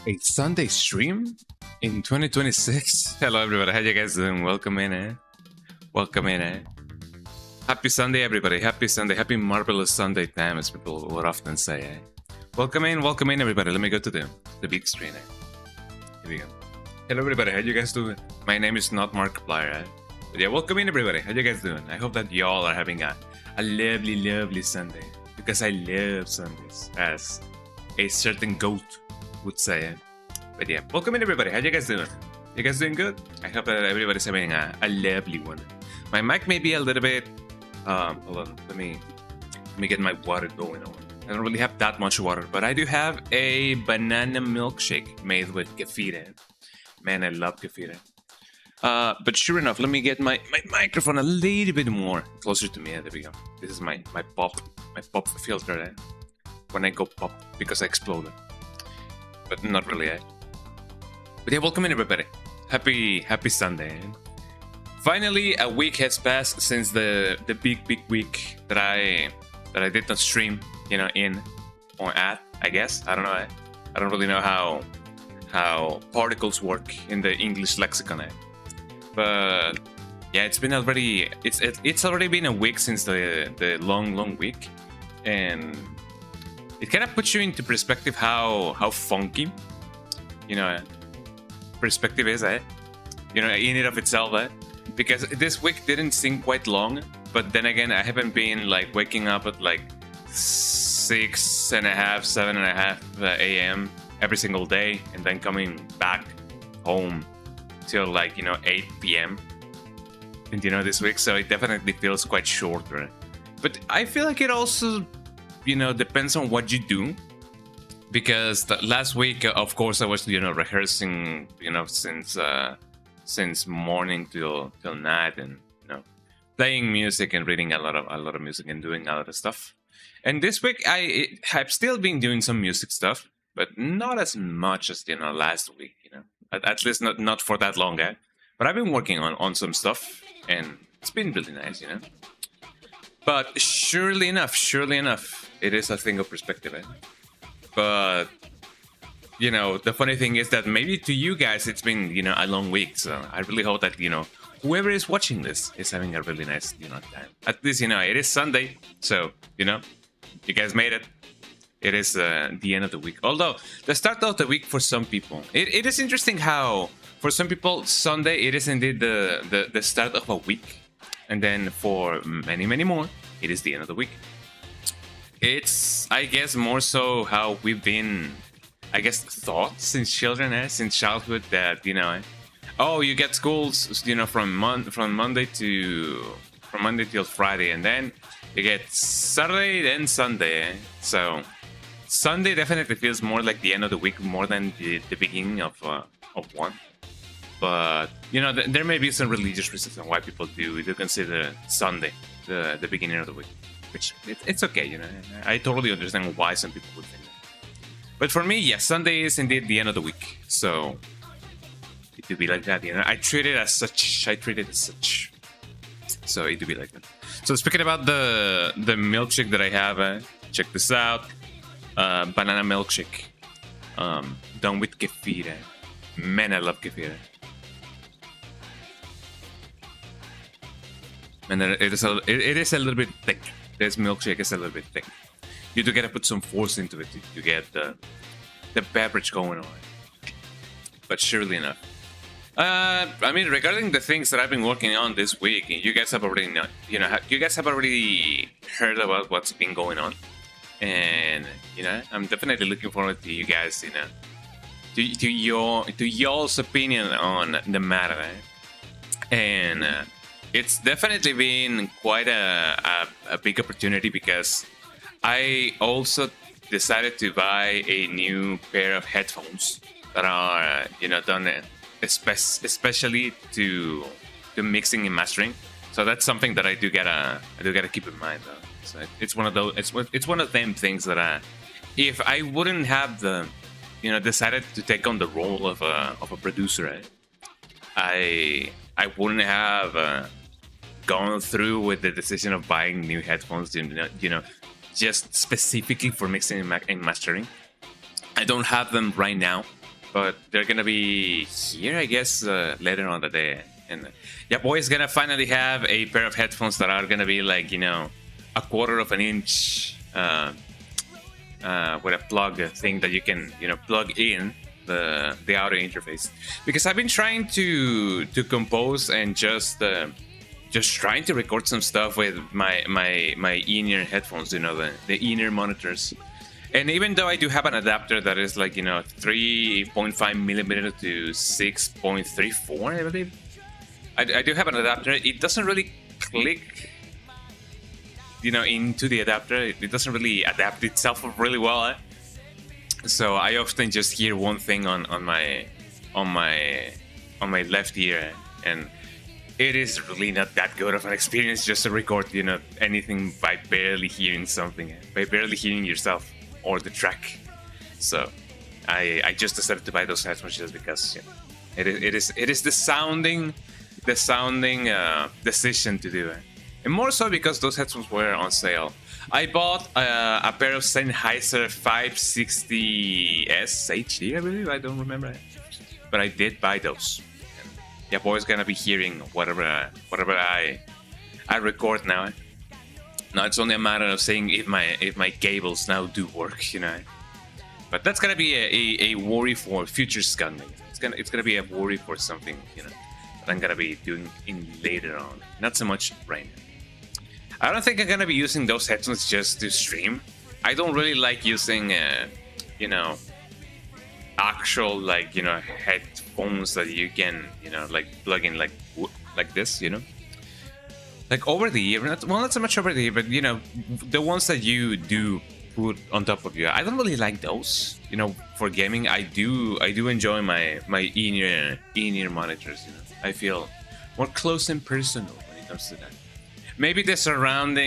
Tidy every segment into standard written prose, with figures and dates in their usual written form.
A Sunday stream in 2026. Hello, everybody. How you guys doing? Welcome in, eh? Welcome in, eh? Happy Sunday, everybody. Happy Sunday. Happy marvelous Sunday time, as people would often say, eh? Welcome in, everybody. Let me go to the big screen, eh? Here we go. Hello, everybody. How you guys doing? My name is not Markiplier, eh? But yeah, welcome in, everybody. How you guys doing? I hope that y'all are having a lovely, lovely Sunday. Because I love Sundays, as a certain goat would say it. But yeah, welcome in, everybody. How you guys doing? You guys doing good? I hope that everybody's having a lovely one. My mic may be a little bit hold on, let me get my water going on. I don't really have that much water, but I do have a banana milkshake made with kefir. Man, I love kefir. But sure enough, let me get my microphone a little bit more closer to me. There we go. This is my pop filter, eh? When I go pop, because I exploded. But not really, eh? But yeah, welcome in, everybody. Happy Sunday. Finally, a week has passed since the big week that I did not stream, in or at, I guess. I don't know. I don't really know how particles work in the English lexicon. But yeah, it's already been a week since the long week, and it kind of puts you into perspective how funky, perspective is, in and of itself, because this week didn't seem quite long, but then again, I haven't been like waking up at like 6:30, 7:30 a.m. every single day, and then coming back home till like 8 p.m. and this week, so it definitely feels quite shorter. But I feel like it also depends on what you do, because last week, of course, I was rehearsing since morning till night, and playing music and reading a lot of music and doing a lot of stuff. And this week I have still been doing some music stuff, but not as much as last week, at least not for that long, eh? But I've been working on some stuff, and it's been really nice, But surely enough, it is a thing of perspective, eh? But the funny thing is that maybe to you guys it's been a long week, so I really hope that whoever is watching this is having a really nice time. At least it is Sunday, so you guys made it. It is the end of the week. Although the start of the week for some people, it is interesting how for some people Sunday it is indeed the start of a week, and then for many more it is the end of the week. It's, I guess, more so how we've been, I guess, taught since childhood that oh, you get schools from Monday till Friday, and then you get Saturday, then Sunday, eh? So Sunday definitely feels more like the end of the week more than the beginning of one. But there may be some religious reasons why people do consider Sunday the beginning of the week, which it's okay. I totally understand why some people would think that. But for me, yes, Sunday is indeed the end of the week, so it would be like that. I treat it as such. So it would be like that. So speaking about the milkshake that I have, check this out. Banana milkshake, done with kefir. Man, I love kefir. And it is a little bit thick. This milkshake is a little bit thick. You do gotta put some force into it to get the beverage going on. But surely enough. I mean, regarding the things that I've been working on this week, you guys have already heard about what's been going on, and I'm definitely looking forward to you guys, to y'all's opinion on the matter, eh? And it's definitely been quite a big opportunity, because I also decided to buy a new pair of headphones that are done especially to mixing and mastering. So that's something that I do gotta keep in mind, though. So it's one of those. It's one of them things that if I wouldn't have decided to take on the role of a producer, I wouldn't have gone through with the decision of buying new headphones, just specifically for mixing and mastering. I don't have them right now, but they're gonna be here, I guess, later on the day. And yeah, boy's gonna finally have a pair of headphones that are gonna be like, you know, a quarter of an inch with a plug thing that you can, you know, plug in the audio interface. Because I've been trying to compose and just trying to record some stuff with my in-ear headphones, you know, the in-ear monitors. And even though I do have an adapter that is like, you know, 3.5 millimeter to 6.34, I believe. I do have an adapter. It doesn't really click, you know, into the adapter. It doesn't really adapt itself really well. So I often just hear one thing on my left ear, and it is really not that good of an experience just to record, you know, anything by barely hearing something, by barely hearing yourself or the track. So I just decided to buy those headphones just because, you know, it is the sounding decision to do it, and more so because those headphones were on sale. I bought a pair of Sennheiser 560S HD, I believe. I don't remember, but I did buy those. And yeah, boy's gonna be hearing whatever I record now. Now it's only a matter of saying if my cables now do work, you know. But that's gonna be a worry for future scumbag. It's gonna be a worry for something, you know, that I'm gonna be doing in later on. Not so much right now. I don't think I'm gonna be using those headphones just to stream. I don't really like using, you know, actual, like, you know, headphones that you can, you know, like plug in like this, you know. Like over the ear, not so much over the ear, but you know, the ones that you do put on top of you. I don't really like those, you know, for gaming. I do enjoy my in-ear monitors. You know, I feel more close and personal when it comes to that. Maybe the surround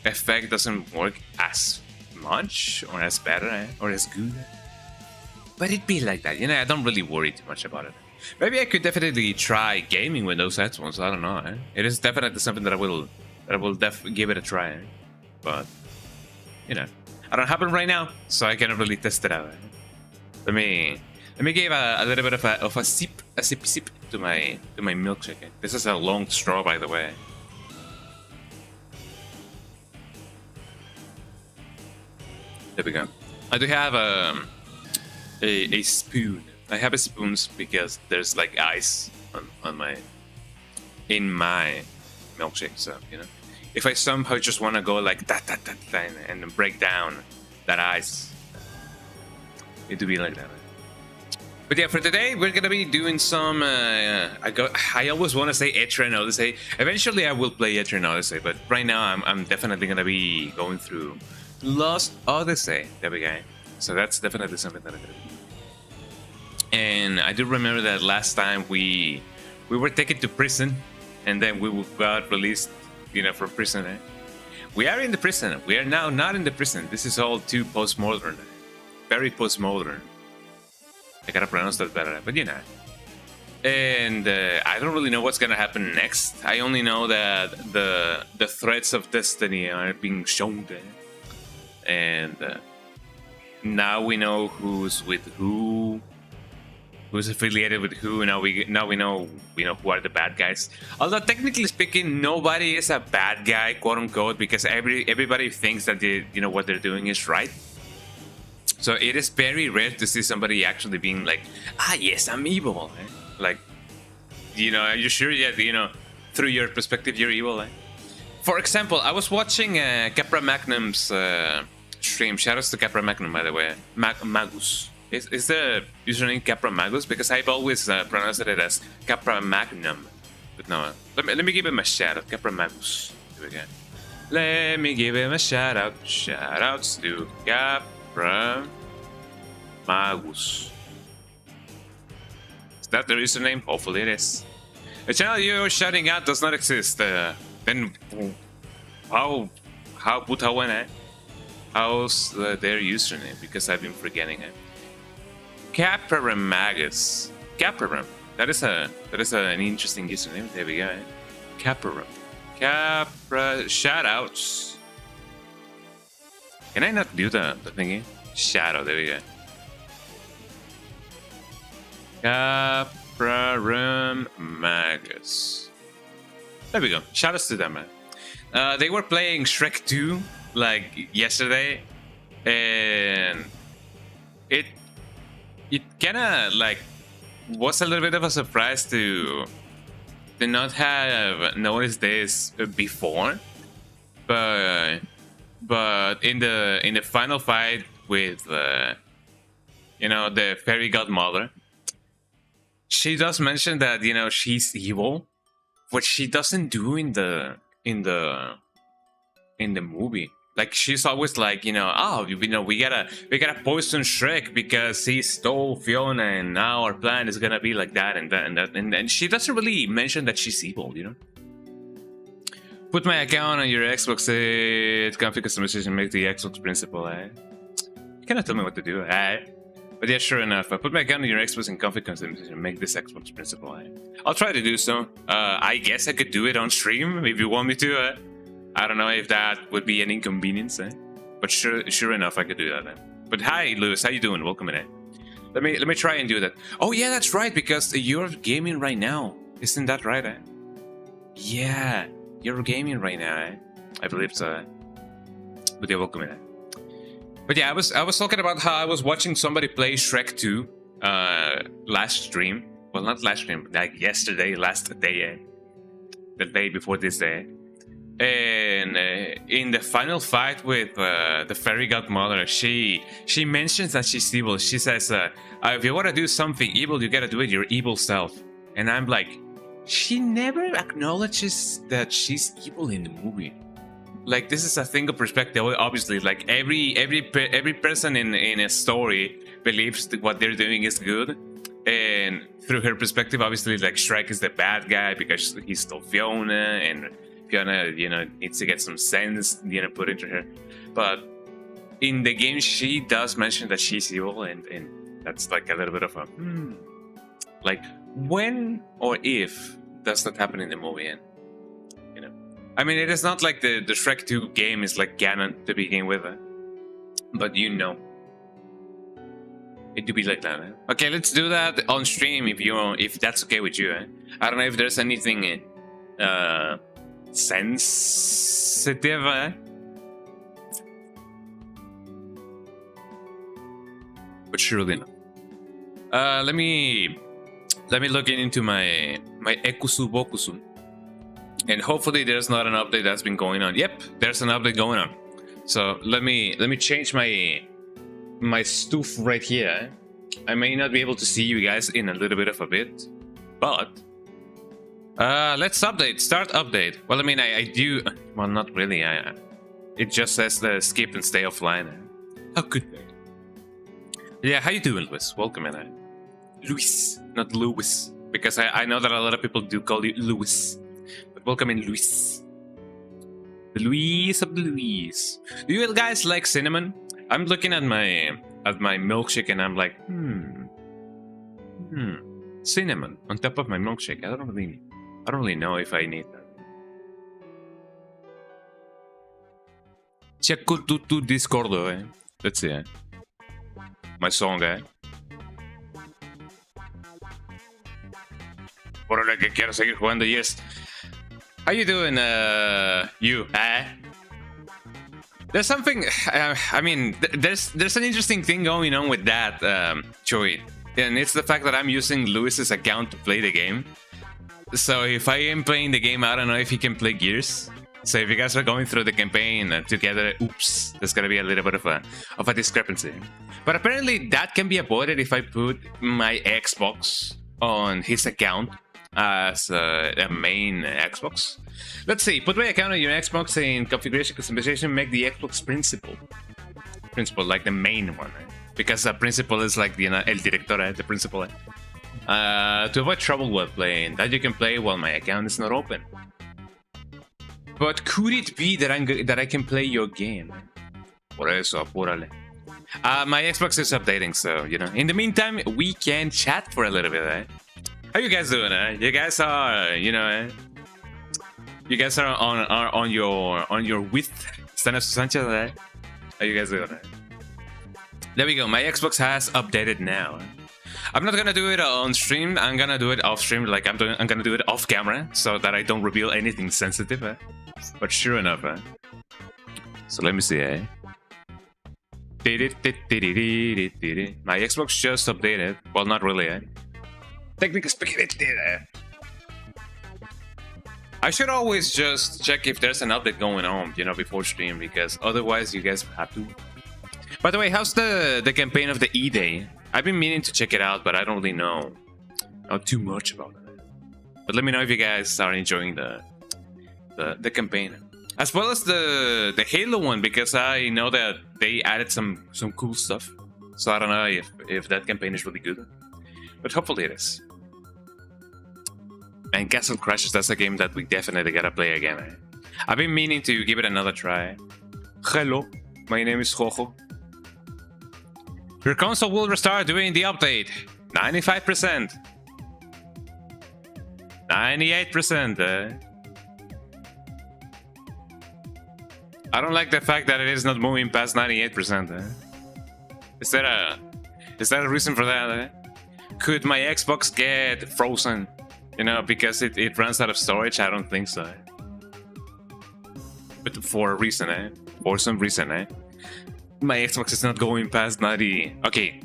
effect doesn't work as much or as better or as good, but it'd be like that. You know, I don't really worry too much about it. Maybe I could definitely try gaming with those headphones. I don't know. It is definitely something that I will give it a try. But you know, I don't have it right now, so I cannot really test it out. Let me give a little bit of a sip to my milkshake. This is a long straw, by the way. There we go. I do have a spoon. I have a spoons because there's like ice in my milkshake. So you know, if I somehow just want to go like that and break down that ice, it would be like that. But yeah, for today we're gonna be doing some. I always want to say Etrian Odyssey. Eventually, I will play Etrian Odyssey, but right now I'm definitely gonna be going through Lost Odyssey. There we go. So that's definitely something that I'm gonna do. And I do remember that last time we were taken to prison, and then we got released, you know, from prison. We are in the prison. We are now not in the prison. This is all too postmodern, very postmodern. I gotta pronounce that better, but you know. And I don't really know what's gonna happen next. I only know that the threads of destiny are being shown there, and now we know who's with who. Who's affiliated with who? Now we know who are the bad guys. Although technically speaking, nobody is a bad guy, quote unquote, because everybody thinks that what they're doing is right. So it is very rare to see somebody actually being like, yes, I'm evil. Like, are you sure? Yeah, through your perspective, you're evil. For example, I was watching Capra Magnum's stream. Shoutouts to Capra Magnum, by the way. Magus. Is the username Capra Magus? Because I've always pronounced it as Capra Magnum. But no, let me give him a shout out. Capra Magus. Here we go. Let me give him a shout out. Shout outs to Capra Magus. Is that the username? Hopefully it is. The channel you're shouting out does not exist. Then how Butawan, how's their username? Because I've been forgetting it. Caparamagus. Caparam. That is an interesting username. There we go. Caparam. Capra. Shoutouts. Can I not do the thingy? Shadow. There we go. Caprarum Magus. There we go. Shout outs to them, man. They were playing Shrek 2 like yesterday, and it kind of like was a little bit of a surprise to not have noticed this before, but in the final fight with the fairy godmother, she does mention that she's evil, which she doesn't do in the movie. Like, she's always like, we gotta poison Shrek because he stole Fiona, and now our plan is gonna be like that and that and that, and she doesn't really mention that she's evil, Put my account on your Xbox. Config customization, make the Xbox principal. You cannot tell me what to do. But yeah, sure enough. Put my account on your Xbox and config customization, make this Xbox principal. I'll try to do so. I guess I could do it on stream if you want me to. I don't know if that would be an inconvenience. But sure enough, I could do that. But hi, Lewis. How you doing? Welcome in. Let me try and do that. Oh yeah, that's right. Because you're gaming right now, isn't that right? Yeah. You're gaming right now, I believe so. But yeah, welcome in. But yeah, I was talking about how I was watching somebody play Shrek 2 last stream. Well, not last stream, like yesterday, last day, the day before this day. And in the final fight with the fairy godmother, she mentions that she's evil. She says, if you want to do something evil, you gotta do it your evil self. And I'm like, she never acknowledges that she's evil in the movie. Like, this is a thing of perspective. Obviously, like every person in a story believes that what they're doing is good, and through her perspective, obviously, like, Shrek is the bad guy because he stole Fiona, and Fiona, needs to get some sense, put into her. But in the game, she does mention that she's evil, and that's like a little bit of a like, when or if does that happen in the movie? And I mean, it is not like the Shrek 2 game is like canon to begin with, but it do be like that. Okay, let's do that on stream if that's okay with you. I don't know if there's anything sensitive. But surely not. Let me look into my Ekusu Bokusu. And hopefully there's not an update that's been going on. Yep, there's an update going on. So let me change my stuff right here. I may not be able to see you guys in a little bit of a bit, but let's update. Start update. Well, I mean, I do. Well, not really. It just says the skip and stay offline. How good. Yeah, how you doing, Luis? Welcome in. Luis, not Lewis, because I know that a lot of people do call you Lewis. But welcome in, Luis. The Luis of the Luis. Do you guys like cinnamon? I'm looking at my milkshake and I'm like, cinnamon on top of my milkshake. I don't really know if I need that. Check tu Discordo, Let's see, my song, Por lo que quiero seguir jugando, yes. How you doing, you? There's something. I mean, there's an interesting thing going on with that, Choi, and it's the fact that I'm using Lewis's account to play the game. So if I am playing the game, I don't know if he can play Gears. So if you guys are going through the campaign together, oops, there's gonna be a little bit of a discrepancy. But apparently that can be avoided if I put my Xbox on his account as a main Xbox. Let's see, put my account on your Xbox in configuration customization, make the Xbox principal, like the main one, because the principal is like the el director, the principal. To avoid trouble while playing, that you can play while my account is not open. But could it be that I can play your game? Por eso, apúrale. My Xbox is updating, so in the meantime, we can chat for a little bit. How you guys doing? You guys are, you guys are on your width, Stanis Sanchez. How you guys doing? There we go. My Xbox has updated now. I'm not gonna do it on stream. I'm gonna do it off stream. Like I'm gonna do it off camera so that I don't reveal anything sensitive. But sure enough. So let me see. My Xbox just updated. Well, not really. Technically speaking, it did. I should always just check if there's an update going on, you know, before stream, because otherwise you guys have to. By the way, how's the campaign of the E-Day? I've been meaning to check it out, but I don't really know too much about it. But let me know if you guys are enjoying the campaign, as well as the Halo one, because I know that they added some cool stuff. So I don't know if that campaign is really good, but hopefully it is. And Castle Crashers, that's a game that we definitely gotta play again. I've been meaning to give it another try. Hello, my name is Jojo. Your console will restart during the update. 95%. 98%. I don't like the fact that it is not moving past 98%. Is there a reason for that? Could my Xbox get frozen? You know, because it runs out of storage? I don't think so. But for a reason, For some reason, my Xbox is not going past 90. Okay,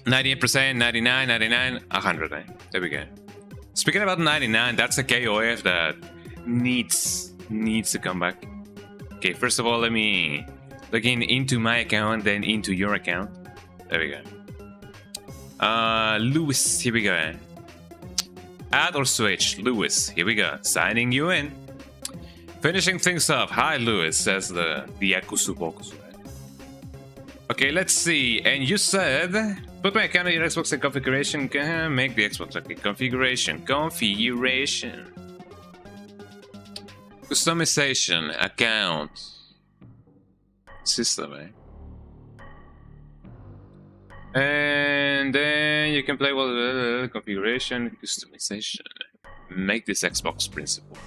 98%, 99, 99, 100. There we go. Speaking about 99, that's a KOF that needs to come back. Okay, first of all, let me log into my account, then into your account. There we go. Lewis, here we go. Add or switch, Lewis. Here we go. Signing you in. Finishing things up. Hi, Lewis, says the Yakusubokusu. Okay, let's see. And you said, put my account on your Xbox in configuration. Make the Xbox. Okay, configuration. Customization. Account. System, And then you can play with configuration, customization. Make this Xbox principal.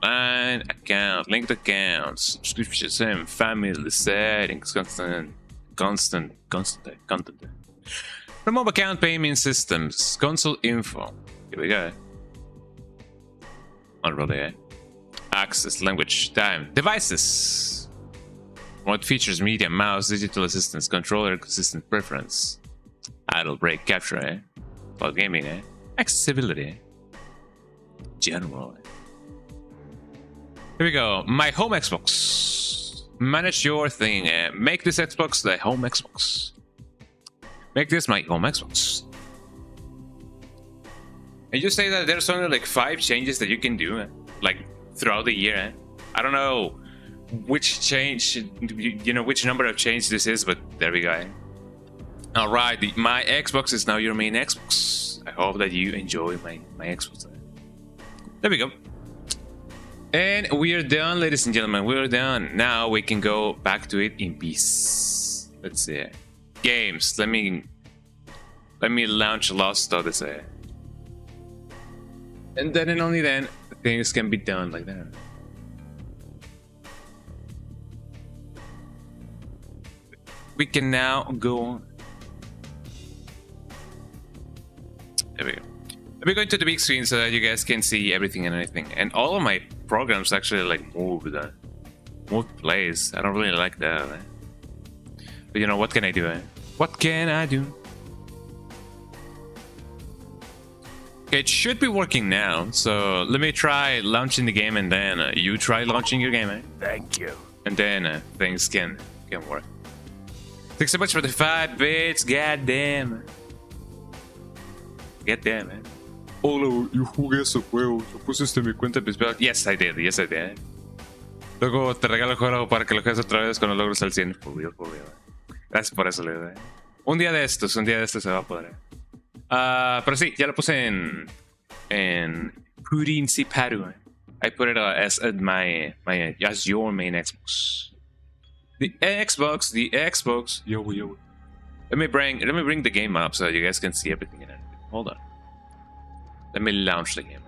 And account, linked accounts, subscription, family settings, constant content. Remove account payment systems, console info. Here we go. Unroll access, language, time, devices. What features, media, mouse, digital assistance, controller, consistent preference, idle, break, capture, while gaming, accessibility, general. Here we go. My home Xbox. Manage your thing. Make this Xbox the home Xbox. Make this my home Xbox. And you say that there's only like 5 changes that you can do, like throughout the year. I don't know which change, you know, which number of change this is, but there we go. All right, my Xbox is now your main Xbox. I hope that you enjoy my Xbox. There we go. And we are done, ladies and gentlemen. We are done. Now we can go back to it in peace. Let's see. Games. Let me launch Lost Odyssey. And then and only then things can be done like that. We can now go on. There we go. Let me go into the big screen so that you guys can see everything and anything. And all of my programs actually like moved plays. I don't really like that. But you know, what can I do? What can I do? Okay, it should be working now. So let me try launching the game, and then you try launching your game. Thank you. And then things can work. Thanks so much for the 5 bits. Goddamn. Goddamn, man. Hola, yo jugué ese juego. ¿Tú pusiste mi cuenta principal? Yes, I did. Yes, I did. Luego te regalo el juego para que lo juegues otra vez cuando logres al 100. Por Dios. Gracias por eso, Leo. Un día de estos se va a poder. Pero sí, ya lo puse en principal. I put it as your main Xbox. The Xbox. Yo. Let me bring the game up so you guys can see everything in it. Hold on. Let me launch the game.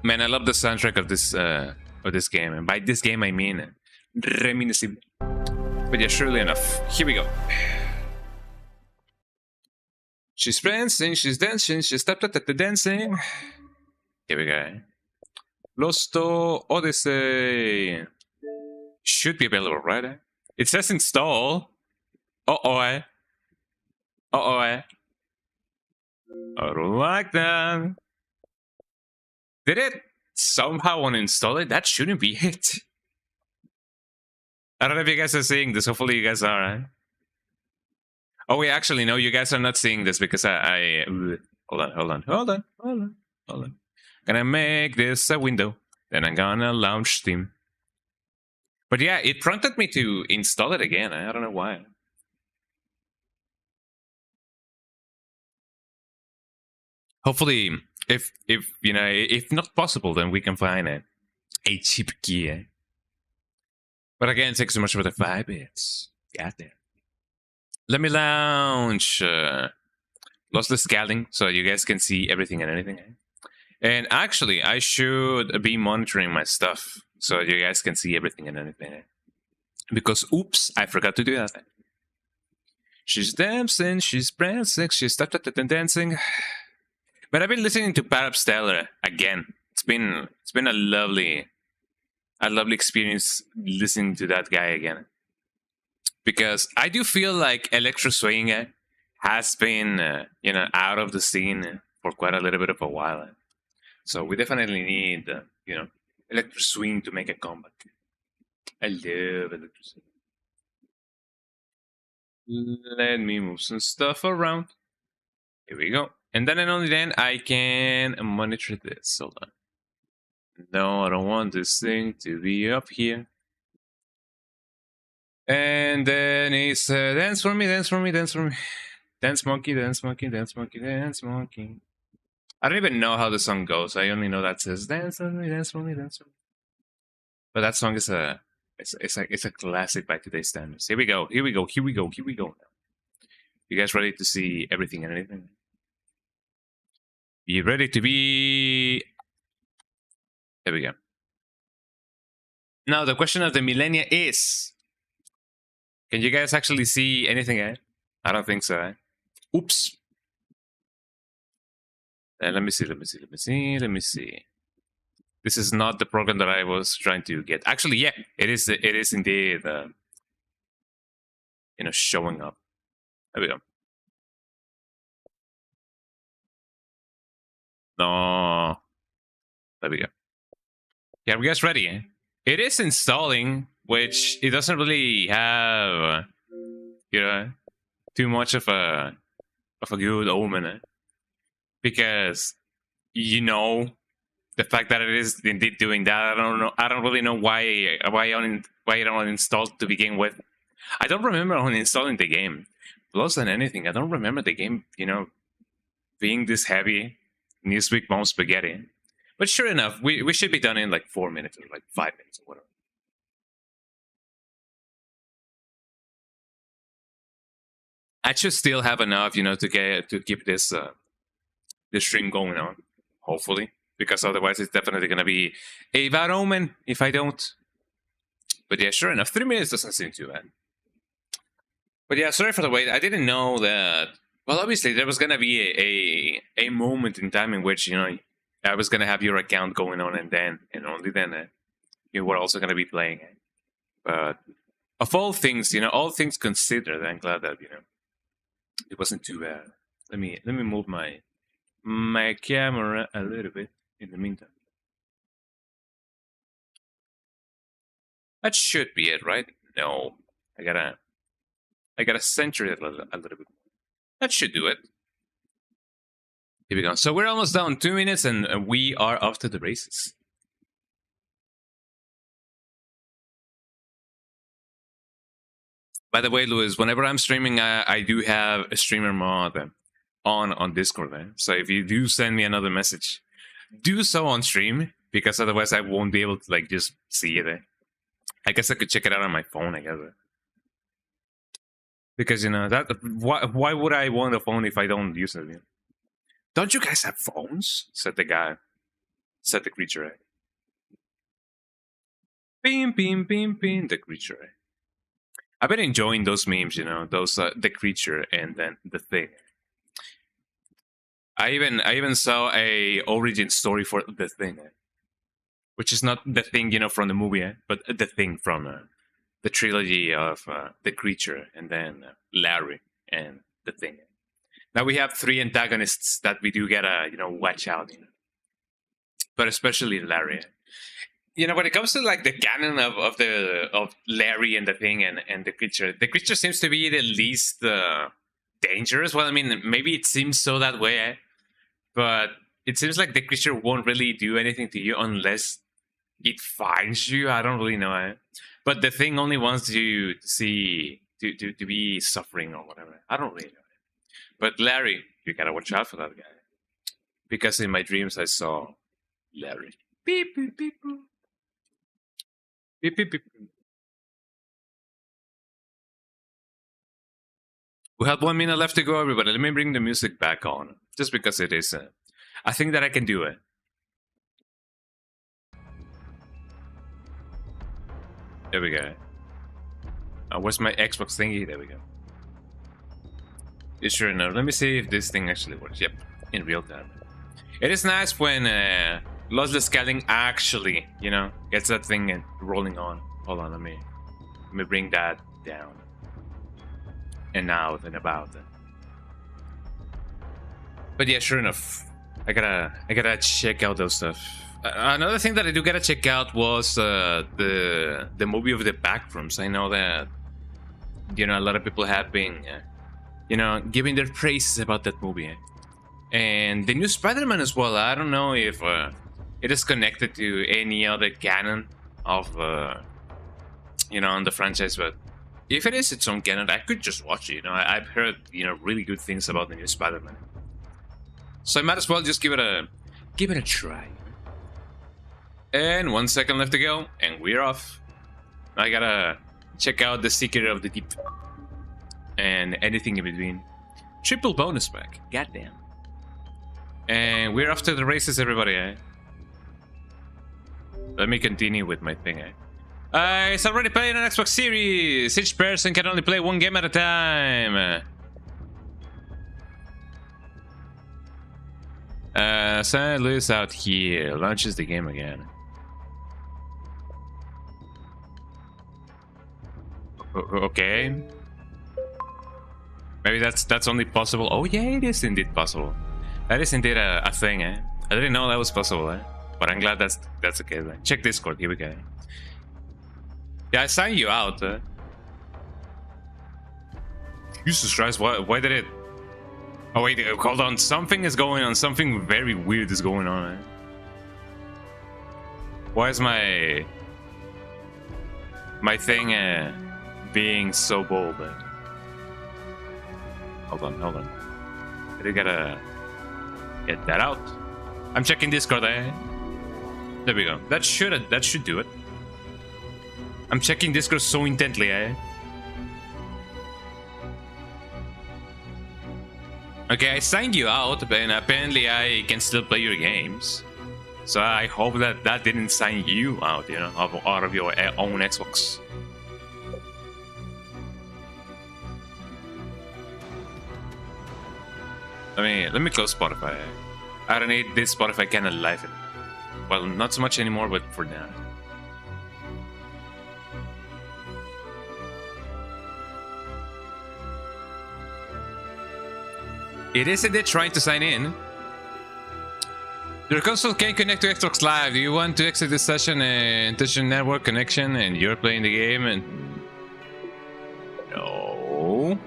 Man, I love the soundtrack of this game, and by this game I mean reminiscible. But yeah, surely enough. Here we go. She's dancing, she's dancing, she stepped at the dancing. Here we go. Losto Odyssey. Should be available, right? It says install. Uh-oh. Uh-oh. I don't like that. Did it somehow uninstall it? That shouldn't be it. I don't know if you guys are seeing this. Hopefully you guys are, right? Oh, wait, actually, no, you guys are not seeing this because hold on. Gonna make this a window. Then I'm gonna launch Steam. But yeah, it prompted me to install it again. I don't know why. Hopefully, if you know, if not possible, then we can find a cheap key. But again, it takes so much for the 5 bits. Got there. Let me launch Lossless Scaling so you guys can see everything and anything. And actually, I should be monitoring my stuff so you guys can see everything and anything. Because, oops, I forgot to do that. She's dancing, she's prancing, she stepped at the dancing. But I've been listening to Parapstellar again. It's been a lovely experience listening to that guy again. Because I do feel like electro swing has been out of the scene for quite a little bit of a while. So we definitely need electro swing to make a comeback. I love electro swing. Let me move some stuff around. Here we go. And then and only then I can monitor this. Hold on. No, I don't want this thing to be up here. And then it's dance for me, dance for me, dance for me. Dance monkey, dance monkey, dance monkey, dance monkey. I don't even know how the song goes. I only know that says dance for me, dance for me, dance for me. But that song is a classic by today's standards. Here we go. You guys ready to see everything and anything? You ready to be? There we go. Now the question of the millennia is: can you guys actually see anything? I don't think so. Oops. Let me see. This is not the program that I was trying to get. Actually, yeah, it is. It is indeed. Showing up. There we go. No. There we go. Yeah, are you guys ready? It is installing, which it doesn't really have, too much of a good omen, because the fact that it is indeed doing that. I don't really know why it don't install to begin with. I don't remember uninstalling the game. Plus than anything, I don't remember the game, being this heavy. Newsweek bomb spaghetti. But sure enough, we should be done in like 4 minutes or like 5 minutes or whatever. I should still have enough, to keep this stream going on. Hopefully, because otherwise it's definitely gonna be a bad omen if I don't. But yeah, sure enough, 3 minutes doesn't seem too bad. But yeah, sorry for the wait. I didn't know that. Well, obviously there was gonna be a moment in time in which I was gonna have your account going on, and then and only then you were also gonna be playing it. But of all things, all things considered, I'm glad that it wasn't too bad. Let me move my camera a little bit in the meantime. That should be it, right? No, I gotta center it a little bit. That should do it. Here we go. So we're almost down 2 minutes, and we are off to the races. By the way, Luis, whenever I'm streaming, I do have a streamer mod on Discord. So if you do send me another message, do so on stream, because otherwise I won't be able to just see it. I guess I could check it out on my phone, I guess. Because that why would I want a phone if I don't use it? Don't you guys have phones? Said the guy. Said the creature. Beam, the creature. I've been enjoying those memes, those the creature and then the thing. I even saw a origin story for the Thing, which is not the Thing from the movie, but the Thing from the trilogy of the Creature, and then Larry and the Thing. Now we have three antagonists that we do gotta watch out, but especially Larry. When it comes to like the canon of Larry and the Thing and the Creature seems to be the least dangerous. Well, I mean, maybe it seems so that way, but it seems like the Creature won't really do anything to you unless it finds you. I don't really know, but the Thing only wants you to see to be suffering or whatever. I don't really know. But Larry, you gotta watch out for that guy, because in my dreams I saw Larry. Beep beep beep boop. Beep beep beep. We have 1 minute left to go, everybody. Let me bring the music back on, just because it is. I think that I can do it. There we go. Where's my Xbox thingy? There we go. Sure enough, let me see if this thing actually works. Yep, in real time. It is nice when lossless scaling actually, gets that thing rolling on. Hold on, let me bring that down. And out and about. But yeah, sure enough, I gotta check out those stuff. Another thing that I do gotta check out was the movie of the Backrooms. I know that a lot of people have been giving their praises about that movie, and the new Spider-Man as well. I don't know if it is connected to any other canon of on the franchise, but if it is its own canon, I could just watch it. I've heard really good things about the new Spider-Man, so I might as well just give it a try. And 1 second left to go, and we're off. I gotta check out the Secret of the Deep and anything in between. Triple bonus pack, goddamn. And we're off to the races, everybody. Let me continue with my thing. It's already playing on Xbox Series. Each person can only play one game at a time. St. Louis out here launches the game again. Okay. Maybe that's only possible. Oh yeah, it is indeed possible. That is indeed a thing, I didn't know that was possible, but I'm glad that's okay. Check Discord. Here we go. Yeah, I signed you out. Jesus Christ! Why did it? Oh wait, hold on. Something is going on. Something very weird is going on. Why is my thing being so bold? Hold on. I gotta get that out. I'm checking Discord. There we go. That should do it. I'm checking Discord so intently. Okay, I signed you out, but apparently I can still play your games. So I hope that didn't sign you out, out of your own Xbox. Let me close Spotify. I don't need this Spotify kind of life. Well, not so much anymore, but for now. It is indeed trying to sign in. Your console can connect to Xbox Live. Do you want to exit this session and touch your network connection and you're playing the game and... No.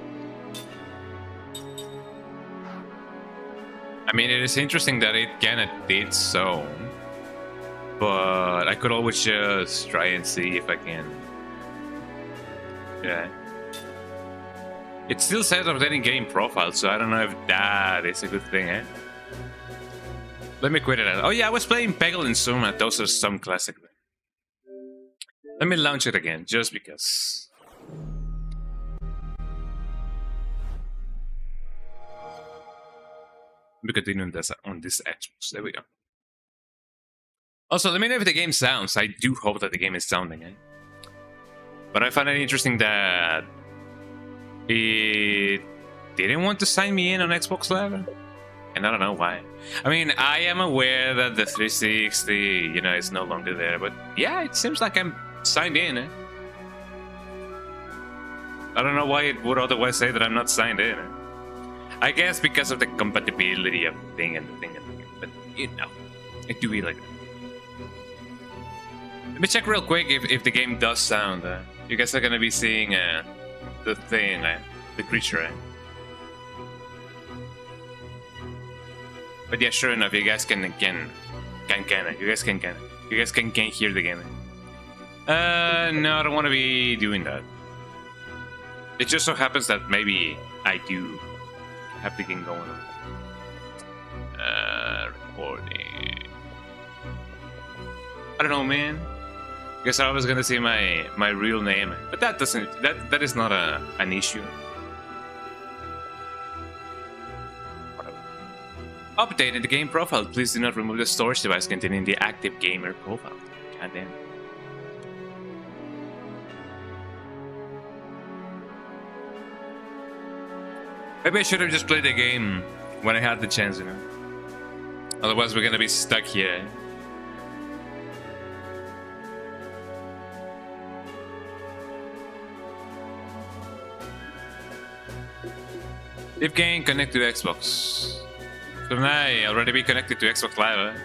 It is interesting that it kinda did so. But I could always just try and see if I can... Yeah. It still says updating game profile, so I don't know if that is a good thing, Let me quit it. Oh yeah, I was playing Peggle and Zuma. Those are some classic. Let me launch it again, just because. Let me continue on this Xbox. There we go. Also, let me know if the game sounds. I do hope that the game is sounding, But I find it interesting that it didn't want to sign me in on Xbox Live, and I don't know why. I mean, I am aware that the 360, you know, is no longer there, but yeah, it seems like I'm signed in. I don't know why it would otherwise say that I'm not signed in. I guess because of the compatibility of the thing and the thing and the thing, but you know, it do be like that. Let me check real quick if the game does sound. You guys are gonna be seeing the thing, the creature. But yeah, sure enough, you guys can hear the game. No, I don't want to be doing that. It just so happens that maybe I do have the game going on. Recording. I don't know, man. Guess I was gonna say my real name, but that is not an issue. Updating the game profile. Please do not remove the storage device containing the active gamer profile. God damn. Maybe I should have just played the game when I had the chance, you know. Otherwise, we're gonna be stuck here. If game connect to Xbox. Shouldn't I already be connected to Xbox Live?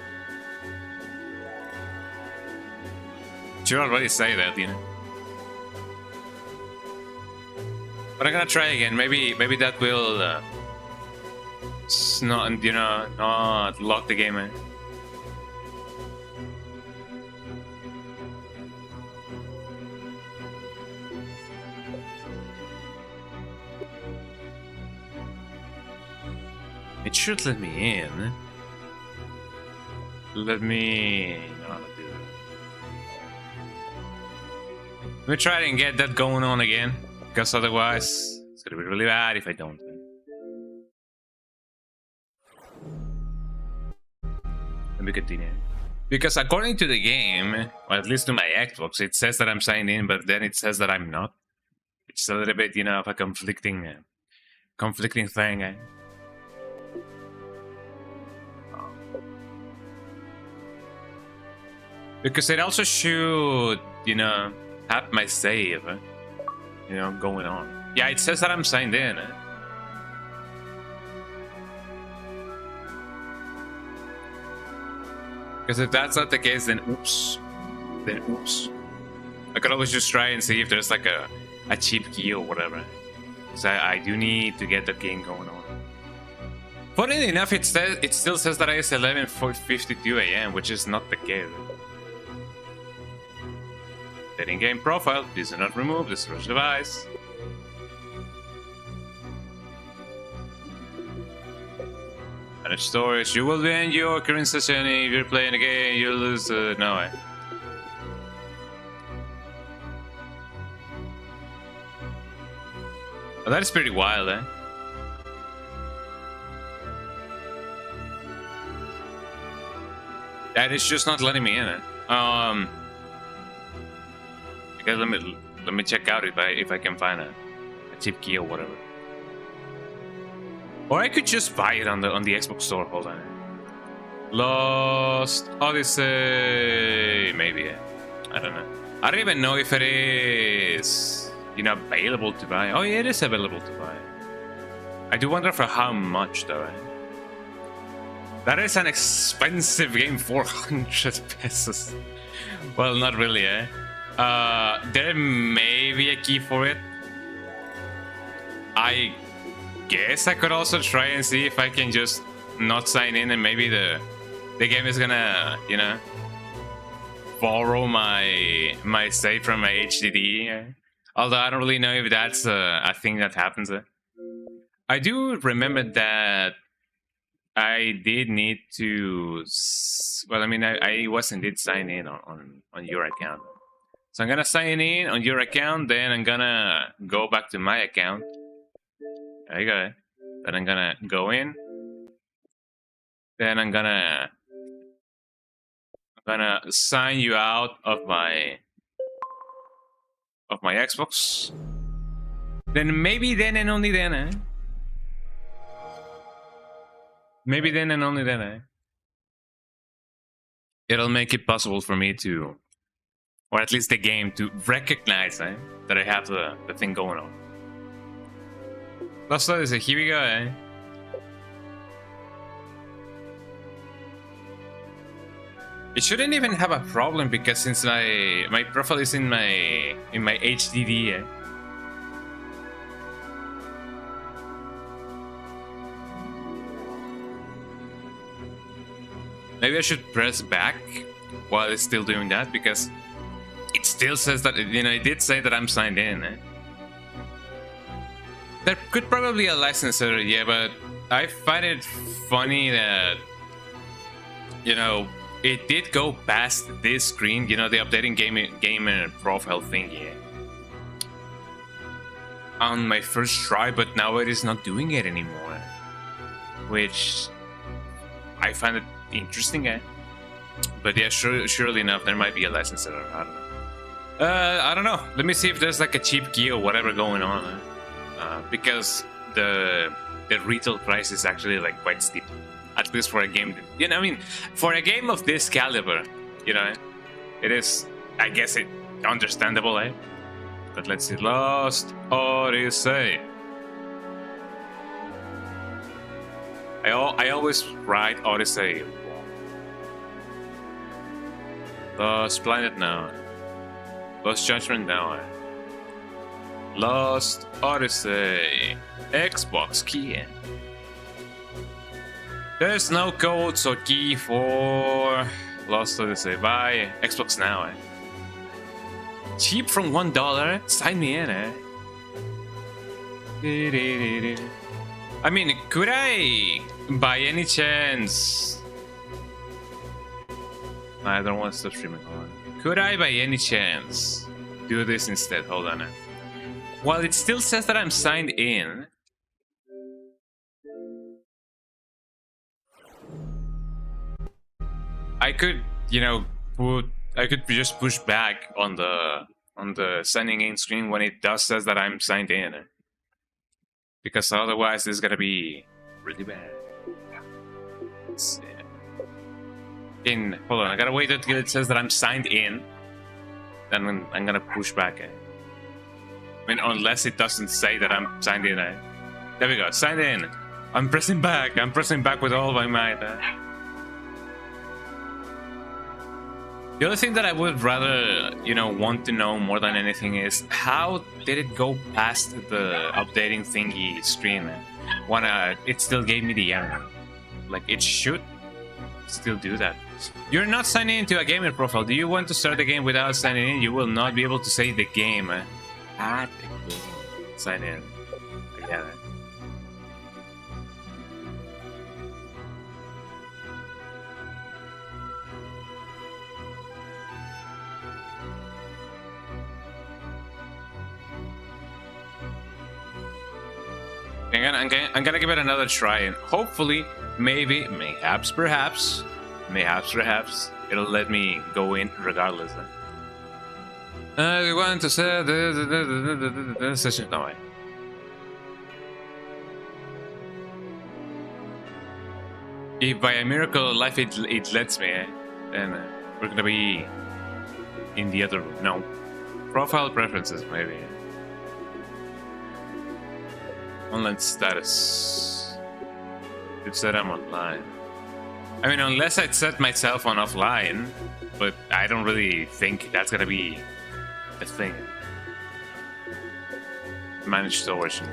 Should already say that, you know. But I'm gonna try again. Maybe that will not, you know, not lock the game in. It should let me in. Let me... No, not do that. Let me try and get that going on again. Because otherwise, it's gonna be really bad if I don't. Let me continue. Because according to the game, or at least to my Xbox, it says that I'm signed in, but then it says that I'm not. It's a little bit, you know, of a conflicting thing. Because it also should, you know, have my save, you know, going on. Yeah, it says that I'm signed in. Because if that's not the case, then oops. I could always just try and see if there's like a cheap key or whatever. Because I do need to get the game going on. Funnily enough, it still says that it's 11:52 a.m., which is not the case. Setting game profile, please do not remove the storage device. Manage storage, you will end your current session if you're playing a game, you'll lose no way. Oh, that is pretty wild, eh? That is just not letting me in it. Okay, let me check out if I can find a cheap key or whatever. Or I could just buy it on the Xbox store. Hold on. Lost Odyssey, maybe. I don't know. I don't even know if it is, you know, available to buy. Oh yeah, it is available to buy. I do wonder for how much though. That is an expensive game, 400 pesos. Well, not really, eh? There may be a key for it. I guess I could also try and see if I can just not sign in and maybe the game is gonna, you know, borrow my save from my HDD. Although I don't really know if that's a thing that happens. I do remember that I did need to... Well, I mean, I was indeed signed in on your account. So I'm gonna sign in on your account, then I'm gonna go back to my account. There you go. Then I'm gonna go in. Then I'm gonna sign you out of my Xbox. Then maybe then and only then, Maybe then and only then, it'll make it possible for me to, or at least the game, to recognize that I have the thing going on. Lost Odyssey, here we go, It shouldn't even have a problem because since my profile is in my HDD, Maybe I should press back while it's still doing that because it still says that, it did say that I'm signed in. There could probably be a licenser, yeah, but I find it funny that, it did go past this screen, the updating gamer profile thingy on my first try, but now it is not doing it anymore, which I find it interesting, But yeah, surely enough, there might be a license error. I don't know. I don't know. Let me see if there's like a cheap key or whatever going on, because the retail price is actually like quite steep, at least for a game. For a game of this caliber, it is. I guess it understandable, But let's see. Lost Odyssey. I always write Odyssey. Lost Planet now. Lost Judgment now. Lost Odyssey. Xbox key. There's no codes or key for Lost Odyssey. Buy Xbox now. Cheap from $1. Sign me in. I mean, could I, by any chance? I don't want to stop streaming. Hold on. Could I, by any chance, do this instead? Hold on. While it still says that I'm signed in, I could, I could just push back on the signing in screen when it does says that I'm signed in, because otherwise this is gonna be really bad. Let's see. Hold on, I gotta wait until it says that I'm signed in. Then I'm gonna push back. I mean, unless it doesn't say that I'm signed in. There we go, signed in. I'm pressing back. I'm pressing back with all my might. The other thing that I would rather, want to know more than anything is how did it go past the updating thingy screen when it still gave me the error? Like, it should still do that. You're not signing into a gamer profile. Do you want to start the game without signing in? You will not be able to say the game at the game. Sign in. I get it. I'm gonna give it another try, and hopefully, maybe, perhaps, it'll let me go in regardless. We want to say the session. No way. If by a miracle of life it lets me, then we're gonna be in the other room. No, profile preferences maybe. Online status. It said I'm online. I mean, unless I set myself on offline, but I don't really think that's gonna be the thing. Manage storage, no.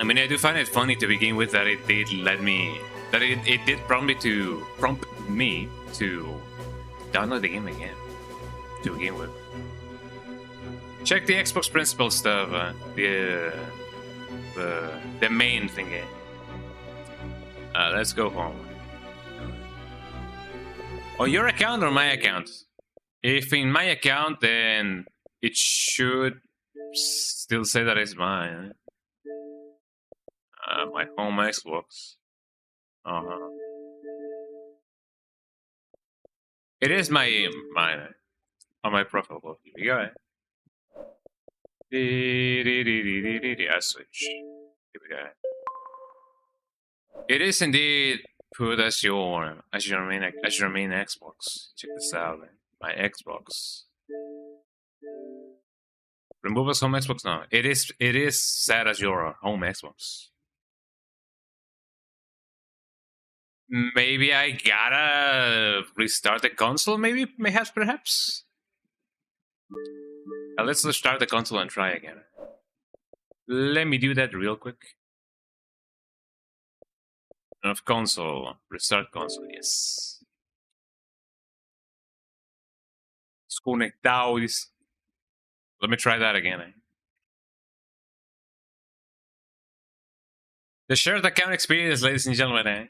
I mean, I do find it funny to begin with that it did let me, that it did prompt me to download the game again to begin with. Check the Xbox principal stuff, the main thingy. Let's go home. On your account or my account? If in my account, then it should still say that it's mine. My home Xbox. It is mine on my profile. Here we go. I switch. Here we go. It is indeed put as your main Xbox. Check this out, man. My Xbox. Remove as home Xbox now. It is set as your home Xbox. Maybe I gotta restart the console. Perhaps. Let's start the console and try again. Let me do that real quick. Of console, restart console, yes. Desconectados. Let me try that again. The shared account experience, ladies and gentlemen.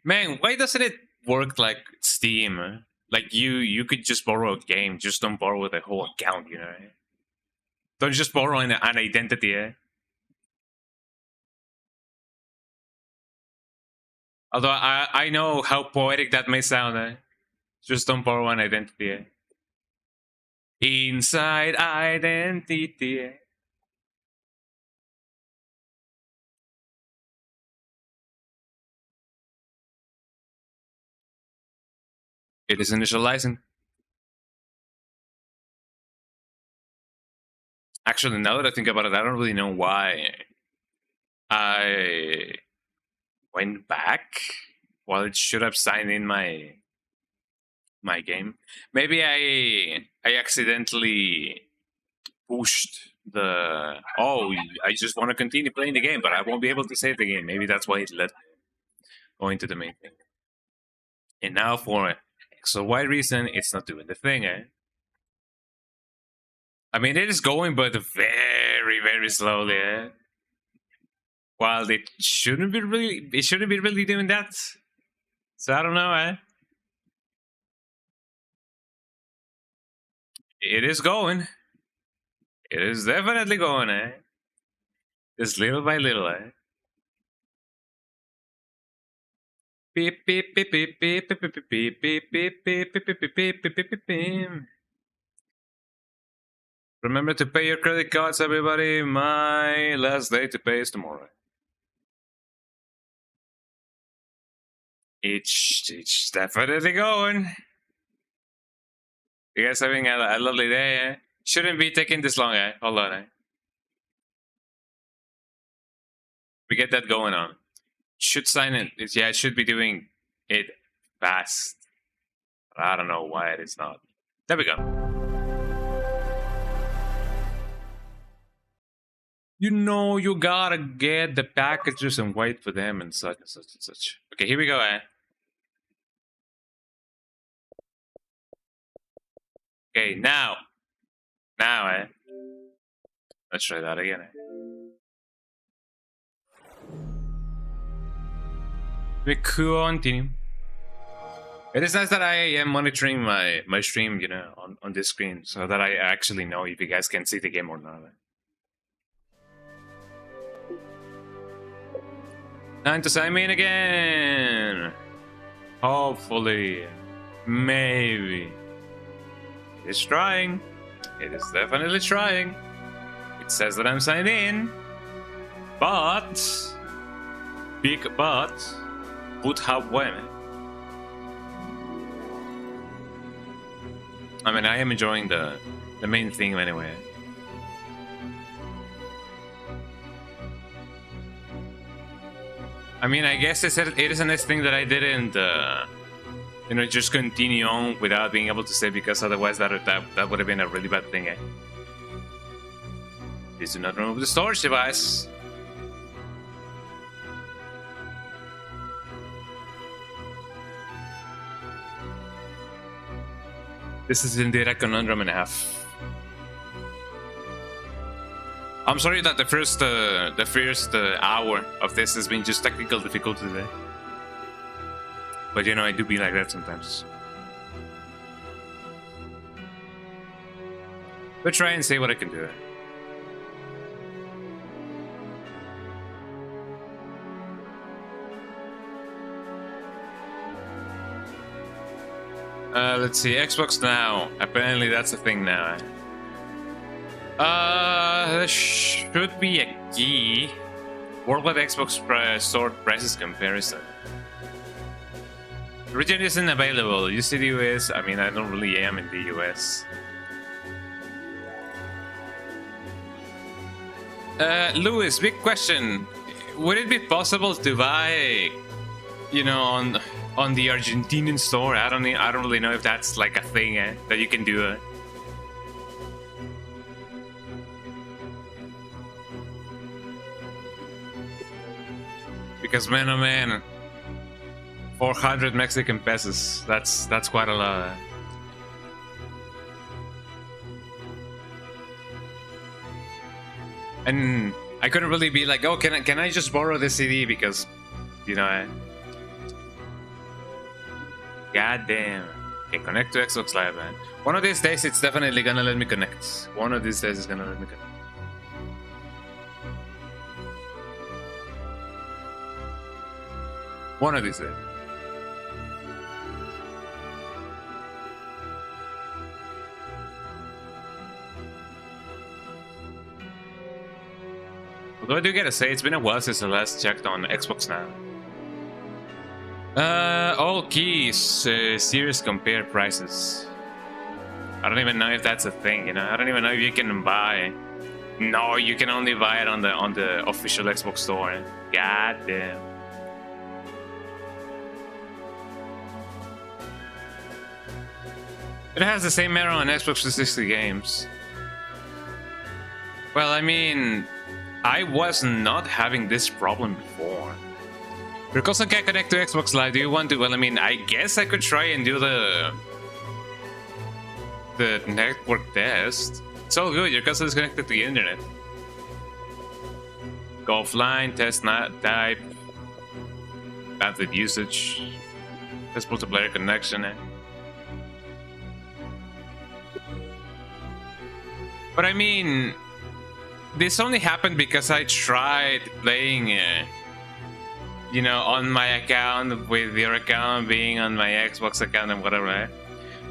Man, why doesn't it work like Steam? Like you could just borrow a game, just don't borrow the whole account, you know? Don't just borrow an identity, eh? Although I know how poetic that may sound, eh? Just don't borrow an identity, eh? Inside identity, eh? It is initializing. Actually, now that I think about it, I don't really know why I went back while it should have signed in my game. Maybe I accidentally pushed the I just want to continue playing the game, but I won't be able to save the game. Maybe that's why it let going to the main thing. And now for X or Y reason, it's not doing the thing, eh? I mean, it is going, but very, very slowly, eh? While it shouldn't be really doing that. So I don't know, eh? It is going. It is definitely going, eh? Just little by little, eh? Beep beep beep beep beep beep beep beep beep beep beep beep beep beep beep beep beep. Remember to pay your credit cards, everybody. My last day to pay is tomorrow. It's definitely going. You guys having a lovely day, eh? Shouldn't be taking this long, eh? Hold on, eh? We get that going on. Should sign in. Yeah, it should be doing it fast. But I don't know why it is not. There we go. You know, you gotta get the packages and wait for them and such and such and such. Okay, here we go, eh? Okay, now, eh? Let's try that again, eh? We continue. It is nice that I am monitoring my stream, you know, on this screen, so that I actually know if you guys can see the game or not. Time to sign in again. Hopefully, maybe. It's trying. It is definitely trying. It says that I'm signed in, but put how when? I mean, I am enjoying the main thing anyway. I mean, I guess it is a nice thing that I didn't, you know, just continue on without being able to save, because otherwise that would have been a really bad thing, eh? Please do not remove the storage device. This is indeed a conundrum and a half. I'm sorry that the first hour of this has been just technical difficulties, eh? But you know, I do be like that sometimes. But try and see what I can do. Let's see, Xbox Now. Apparently that's a thing now. There should be a key. Worldwide Xbox Store prices comparison. Region isn't available. You see the US. I mean, I don't really am in the US. Lewis, big question. Would it be possible to buy, you know, on the Argentinian store? I don't really know if that's like a thing that you can do. Because man, oh man, 400 Mexican pesos. That's quite a lot. And I couldn't really be like, oh, can I just borrow this CD because, you know, God damn. Okay, connect to Xbox Live, man. One of these days, it's definitely gonna let me connect. One of these days, it's gonna let me connect. One of these days. Although I do gotta say, it's been a while since I last checked on Xbox now. All keys, serious compare prices. I don't even know if that's a thing, you know. I don't even know if you can buy. No, you can only buy it on the official Xbox store. God damn. It has the same error on Xbox 360 games. Well, I mean, I was not having this problem before. Because I can't connect to Xbox Live, do you want to? Well, I mean, I guess I could try and do the network test. It's all good, your console is connected to the internet. Go offline, test not type, bandwidth usage, test multiplayer connection. But I mean, this only happened because I tried playing, you know, on my account with your account being on my Xbox account and whatever.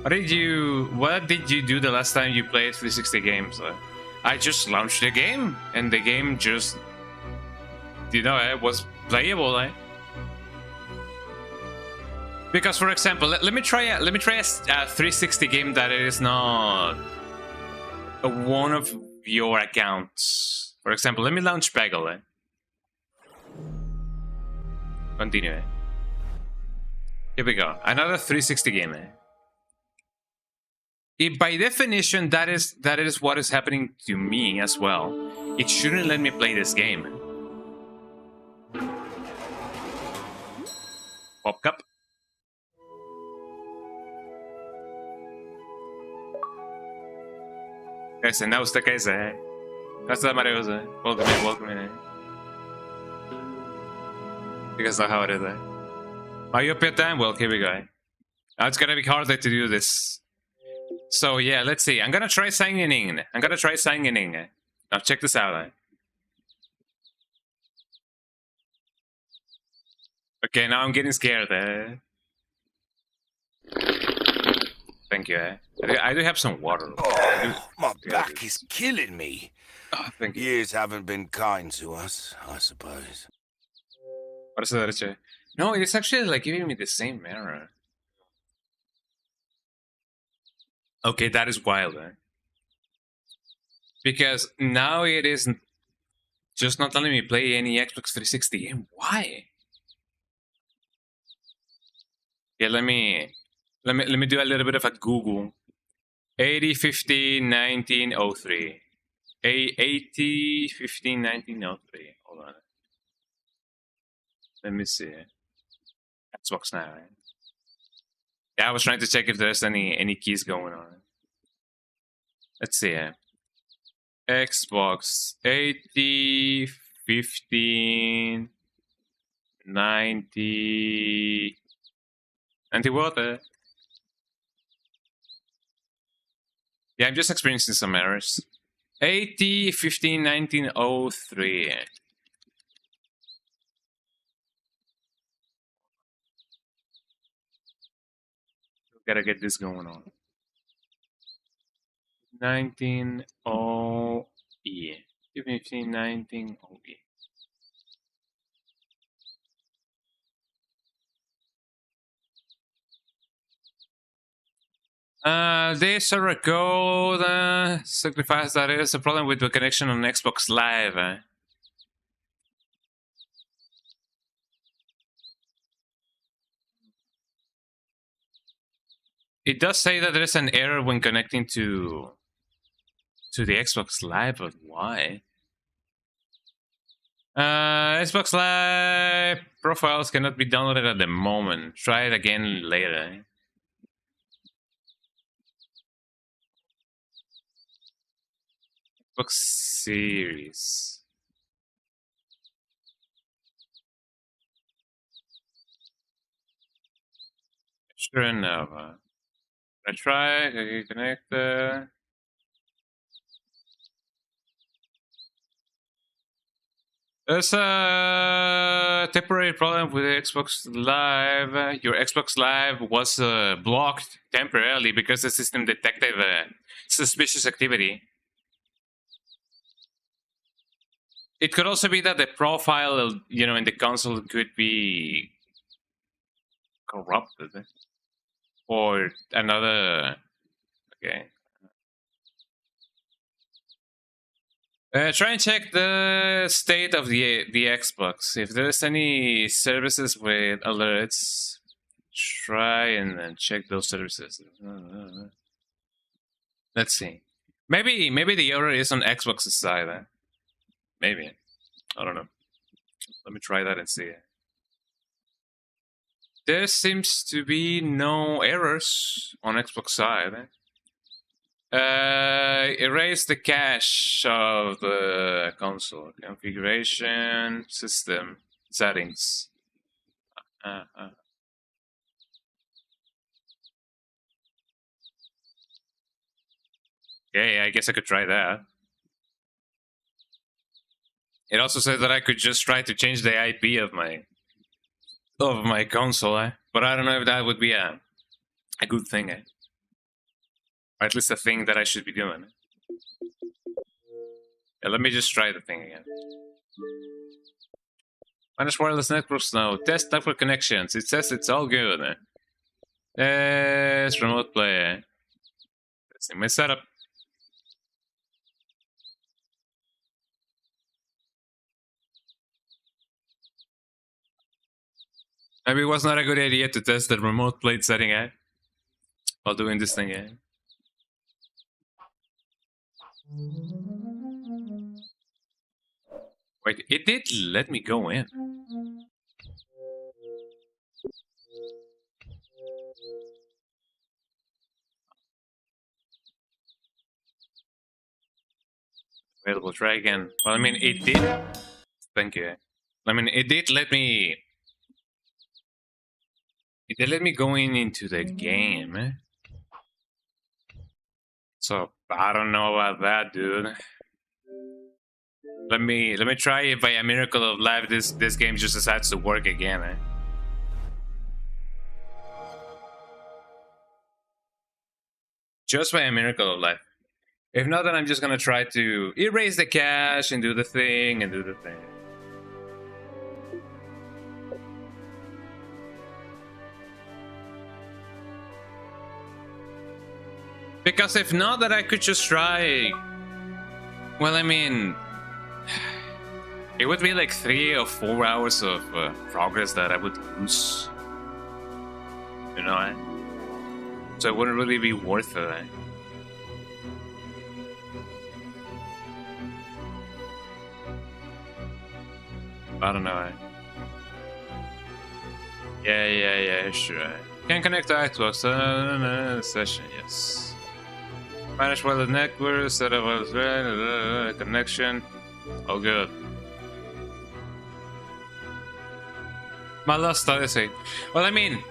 What did you do the last time you played 360 games? I just launched the game, and the game just, you know, it was playable. Because, for example, let me try a 360 game that is not one of your accounts. For example, let me launch Peggle. Continue. Here we go. Another 360 game. If by definition that is what is happening to me as well, it shouldn't let me play this game. Pop cup. Kaysa, na usta Kaysa. Kasta Mariosa. Welcome in. Because that's how it is. Are you up your time? Well, here we go. Now it's gonna be harder to do this. So yeah, let's see. I'm gonna try signing in. Now check this out. Okay, now I'm getting scared. Thank you. I do have some water. Oh, my back is killing me. Oh, thank you. Years haven't been kind to us, I suppose. No, it's actually like giving me the same error. Okay, that is wild. Because now it is just not letting me play any Xbox 360 game. Why? Yeah, let me do a little bit of a Google. 80 15 1903. 80 15 1903. Hold on. Let me see. Xbox now, right? Yeah, I was trying to check if there's any keys going on. Let's see. Xbox 80 15 90 what? Yeah, I'm just experiencing some errors. 80 15 1903. Gotta get this going on. 19 OE. 215 19 OE. This server code signifies that it is a problem with the connection on Xbox Live. It does say that there is an error when connecting to the Xbox Live, but why? Xbox Live profiles cannot be downloaded at the moment. Try it again later. Xbox Series. Sure enough. I try, I connect. There's a temporary problem with Xbox Live. Your Xbox Live was blocked temporarily because the system detected suspicious activity. It could also be that the profile, in the console could be corrupted, or another. Okay. Try and check the state of the Xbox. If there's any services with alerts, try and check those services. Let's see. Maybe the error is on Xbox's side. Maybe. I don't know. Let me try that and see. There seems to be no errors on Xbox side. Erase the cache of the console. Configuration, system, settings. Okay, I guess I could try that. It also said that I could just try to change the IP of my console, but I don't know if that would be a good thing, or at least a thing that I should be doing. Yeah, let me just try the thing again. Manage wireless networks now. Test network connections. It says it's all good. It's remote play. Let's see my setup. Maybe it was not a good idea to test the remote play setting while doing this thing. Wait, it did let me go in. Wait, we'll try again. Well, I mean, it did. Thank you. I mean, it did let me. It did let me go into the game. So I don't know about that, dude. Let me try if by a miracle of life this game just decides to work again. Just by a miracle of life. If not, then I'm just gonna try to erase the cache and do the thing and do the thing. Because if not, that I could just try. Well, I mean, it would be like 3 or 4 hours of progress that I would lose. So it wouldn't really be worth it. I don't know. Yeah, sure. Can connect to Xbox. Session, yes. Manage wireless network, set up wireless connection. Oh, good. My last Odyssey. Well, I mean,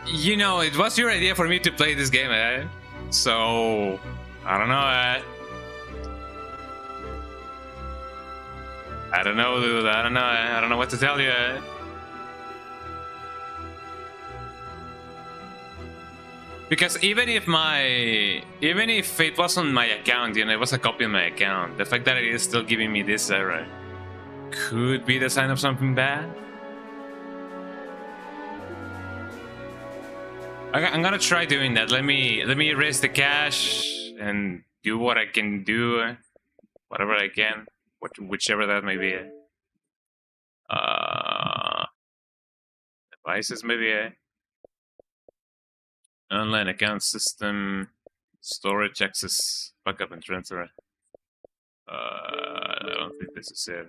it was your idea for me to play this game, So, I don't know, I don't know, dude. I don't know. I don't know what to tell you. Because even if it was on my account, you know, it was a copy on my account, the fact that it is still giving me this error could be the sign of something bad. I'm gonna try doing that. Let me erase the cache and do what I can do, whatever I can, whichever that may be. Devices maybe. Online account system, storage access, backup and transfer. I don't think this is it.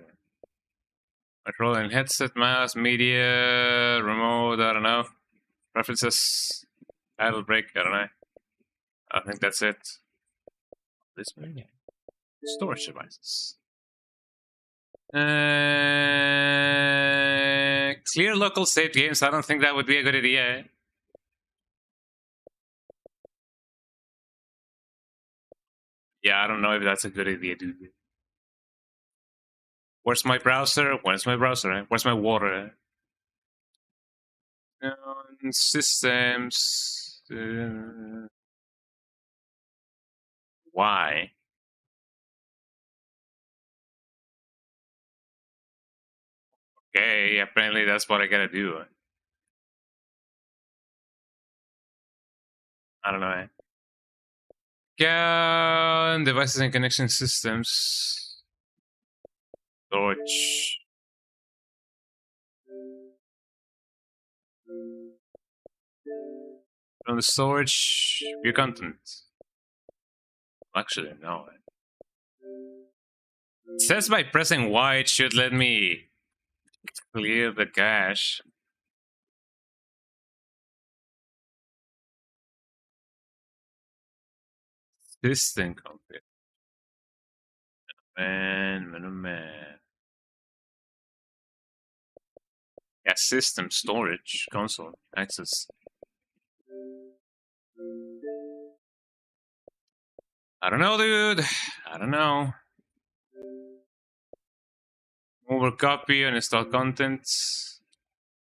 Controlling headset, mouse, media, remote, I don't know. Preferences, idle break, I don't know. I think that's it. This way, yeah. Storage devices. Clear local save games, I don't think that would be a good idea. Yeah, I don't know if that's a good idea, dude. Where's my browser? Where's my browser? Where's my water? Systems. Why? Okay, apparently that's what I gotta do. I don't know. Devices and connection systems. Storage. On the storage, view content. Actually, no. It says by pressing Y, it should let me clear the cache. System config. Man. Yeah, system, storage, console, access. I don't know, dude. I don't know. Over copy and install contents.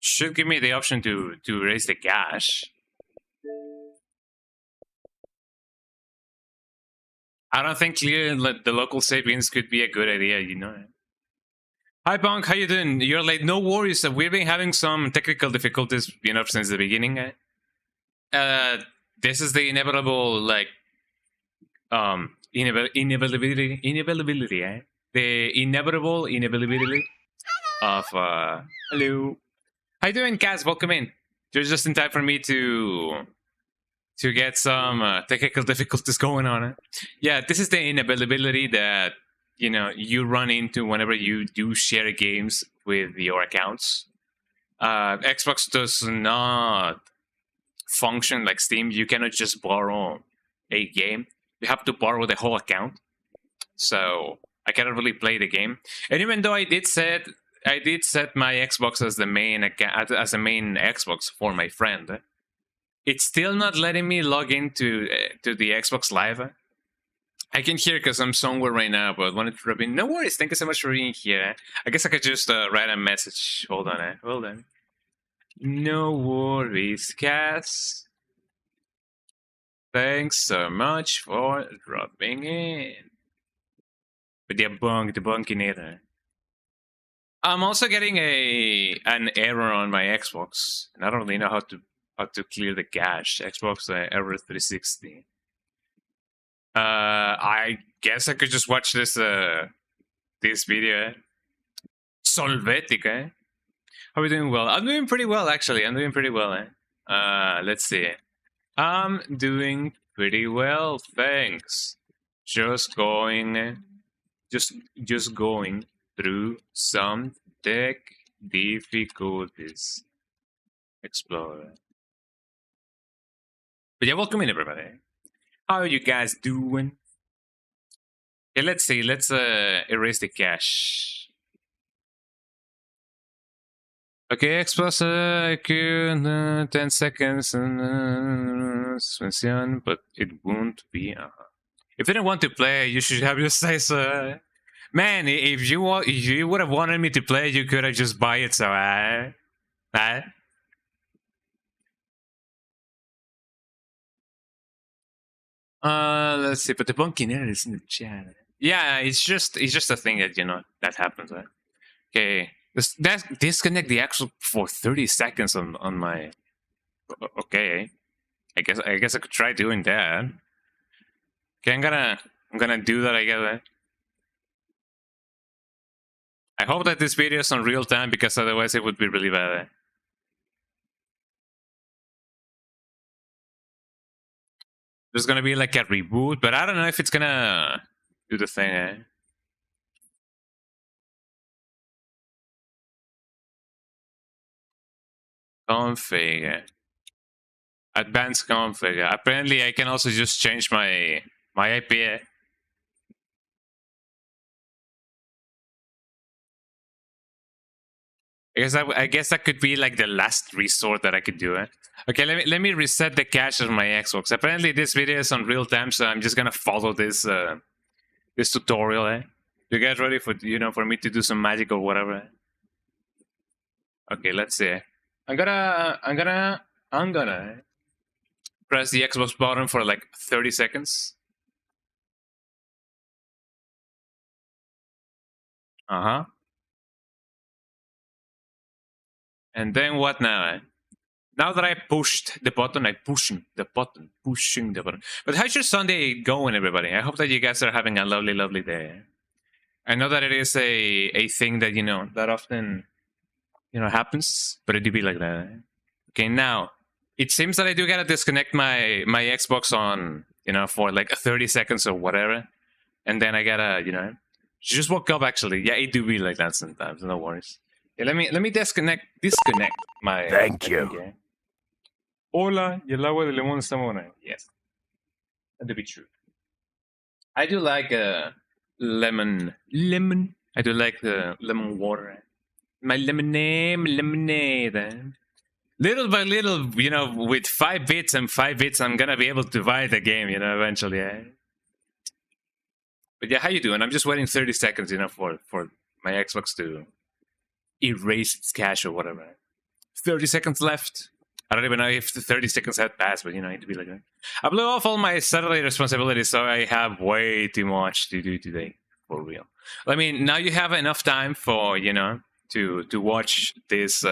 Should give me the option to erase the cache. I don't think clearing the local savings could be a good idea, you know. Hi, Punk. How you doing? You're late. No worries. We've been having some technical difficulties, you know, since the beginning. This is the inevitable, like, inevitability. The inevitable inevitability of hello. How you doing, Kaz? Welcome in. You're just in time for me to get some technical difficulties going on. Yeah, this is the inevitability that, you know, you run into whenever you do share games with your accounts. Xbox does not function like Steam. You cannot just borrow a game. You have to borrow the whole account. So I cannot really play the game. And even though I did set my Xbox as the main Xbox for my friend, it's still not letting me log into to the Xbox Live. I can hear because I'm somewhere right now, but wanted to drop in. No worries. Thank you so much for being here. I guess I could just write a message. Hold on. No worries, Cass. Thanks so much for dropping in. But debunking it. I'm also getting an error on my Xbox, and I don't really know how to clear the cache. Xbox error 360. I guess I could just watch this video. Solvetica. How are we doing? Well, I'm doing pretty well, actually. I'm doing pretty well. Let's see. I'm doing pretty well, thanks. Just going through some tech difficulties. Explorer. But yeah, welcome in, everybody. How are you guys doing? Okay, let's see. Let's erase the cache. Okay, Xbox IQ 10 seconds suspension, but it won't be. If you don't want to play, you should have your say so. Man, if you would have wanted me to play, you could have just buy it. So Let's see. But the Bunkinera is in the chat. Yeah, it's just a thing that that happens. Right? Okay, that disconnect the actual for 30 seconds on my. Okay, I guess I could try doing that. Okay, I'm gonna do that. I guess. I hope that this video is on real time because otherwise it would be really bad. There's gonna be like a reboot, but I don't know if it's gonna do the thing. Config. Advanced config. Apparently, I can also just change my IP. I guess that could be like the last resort that I could do. Okay, let me reset the cache of my Xbox. Apparently, this video is on real time, so I'm just gonna follow this this tutorial. You guys ready for for me to do some magic or whatever? Okay, let's see. I'm gonna press the Xbox button for like 30 seconds. And then what now? Now that I pushed the button, pushing the button. But how's your Sunday going, everybody? I hope that you guys are having a lovely, lovely day. I know that it is a thing that that often happens, but it do be like that. Okay, now it seems that I do gotta disconnect my Xbox on for like 30 seconds or whatever, and then I gotta just woke up actually. Yeah, it do be like that sometimes. No worries. Yeah, let me disconnect my. Thank you. Hola, y el agua de limón está buena. Yes, that do be true. I do like lemon. I do like the lemon water. My lemonade. Little by little, with 5 bits and 5 bits, I'm gonna be able to buy the game, eventually. But yeah, how you doing? I'm just waiting 30 seconds, for my Xbox to erase its cache or whatever. 30 seconds left. I don't even know if the 30 seconds have passed, but it to be like that. I blew off all my Saturday responsibilities, so I have way too much to do today, for real. I mean, now you have enough time for to watch this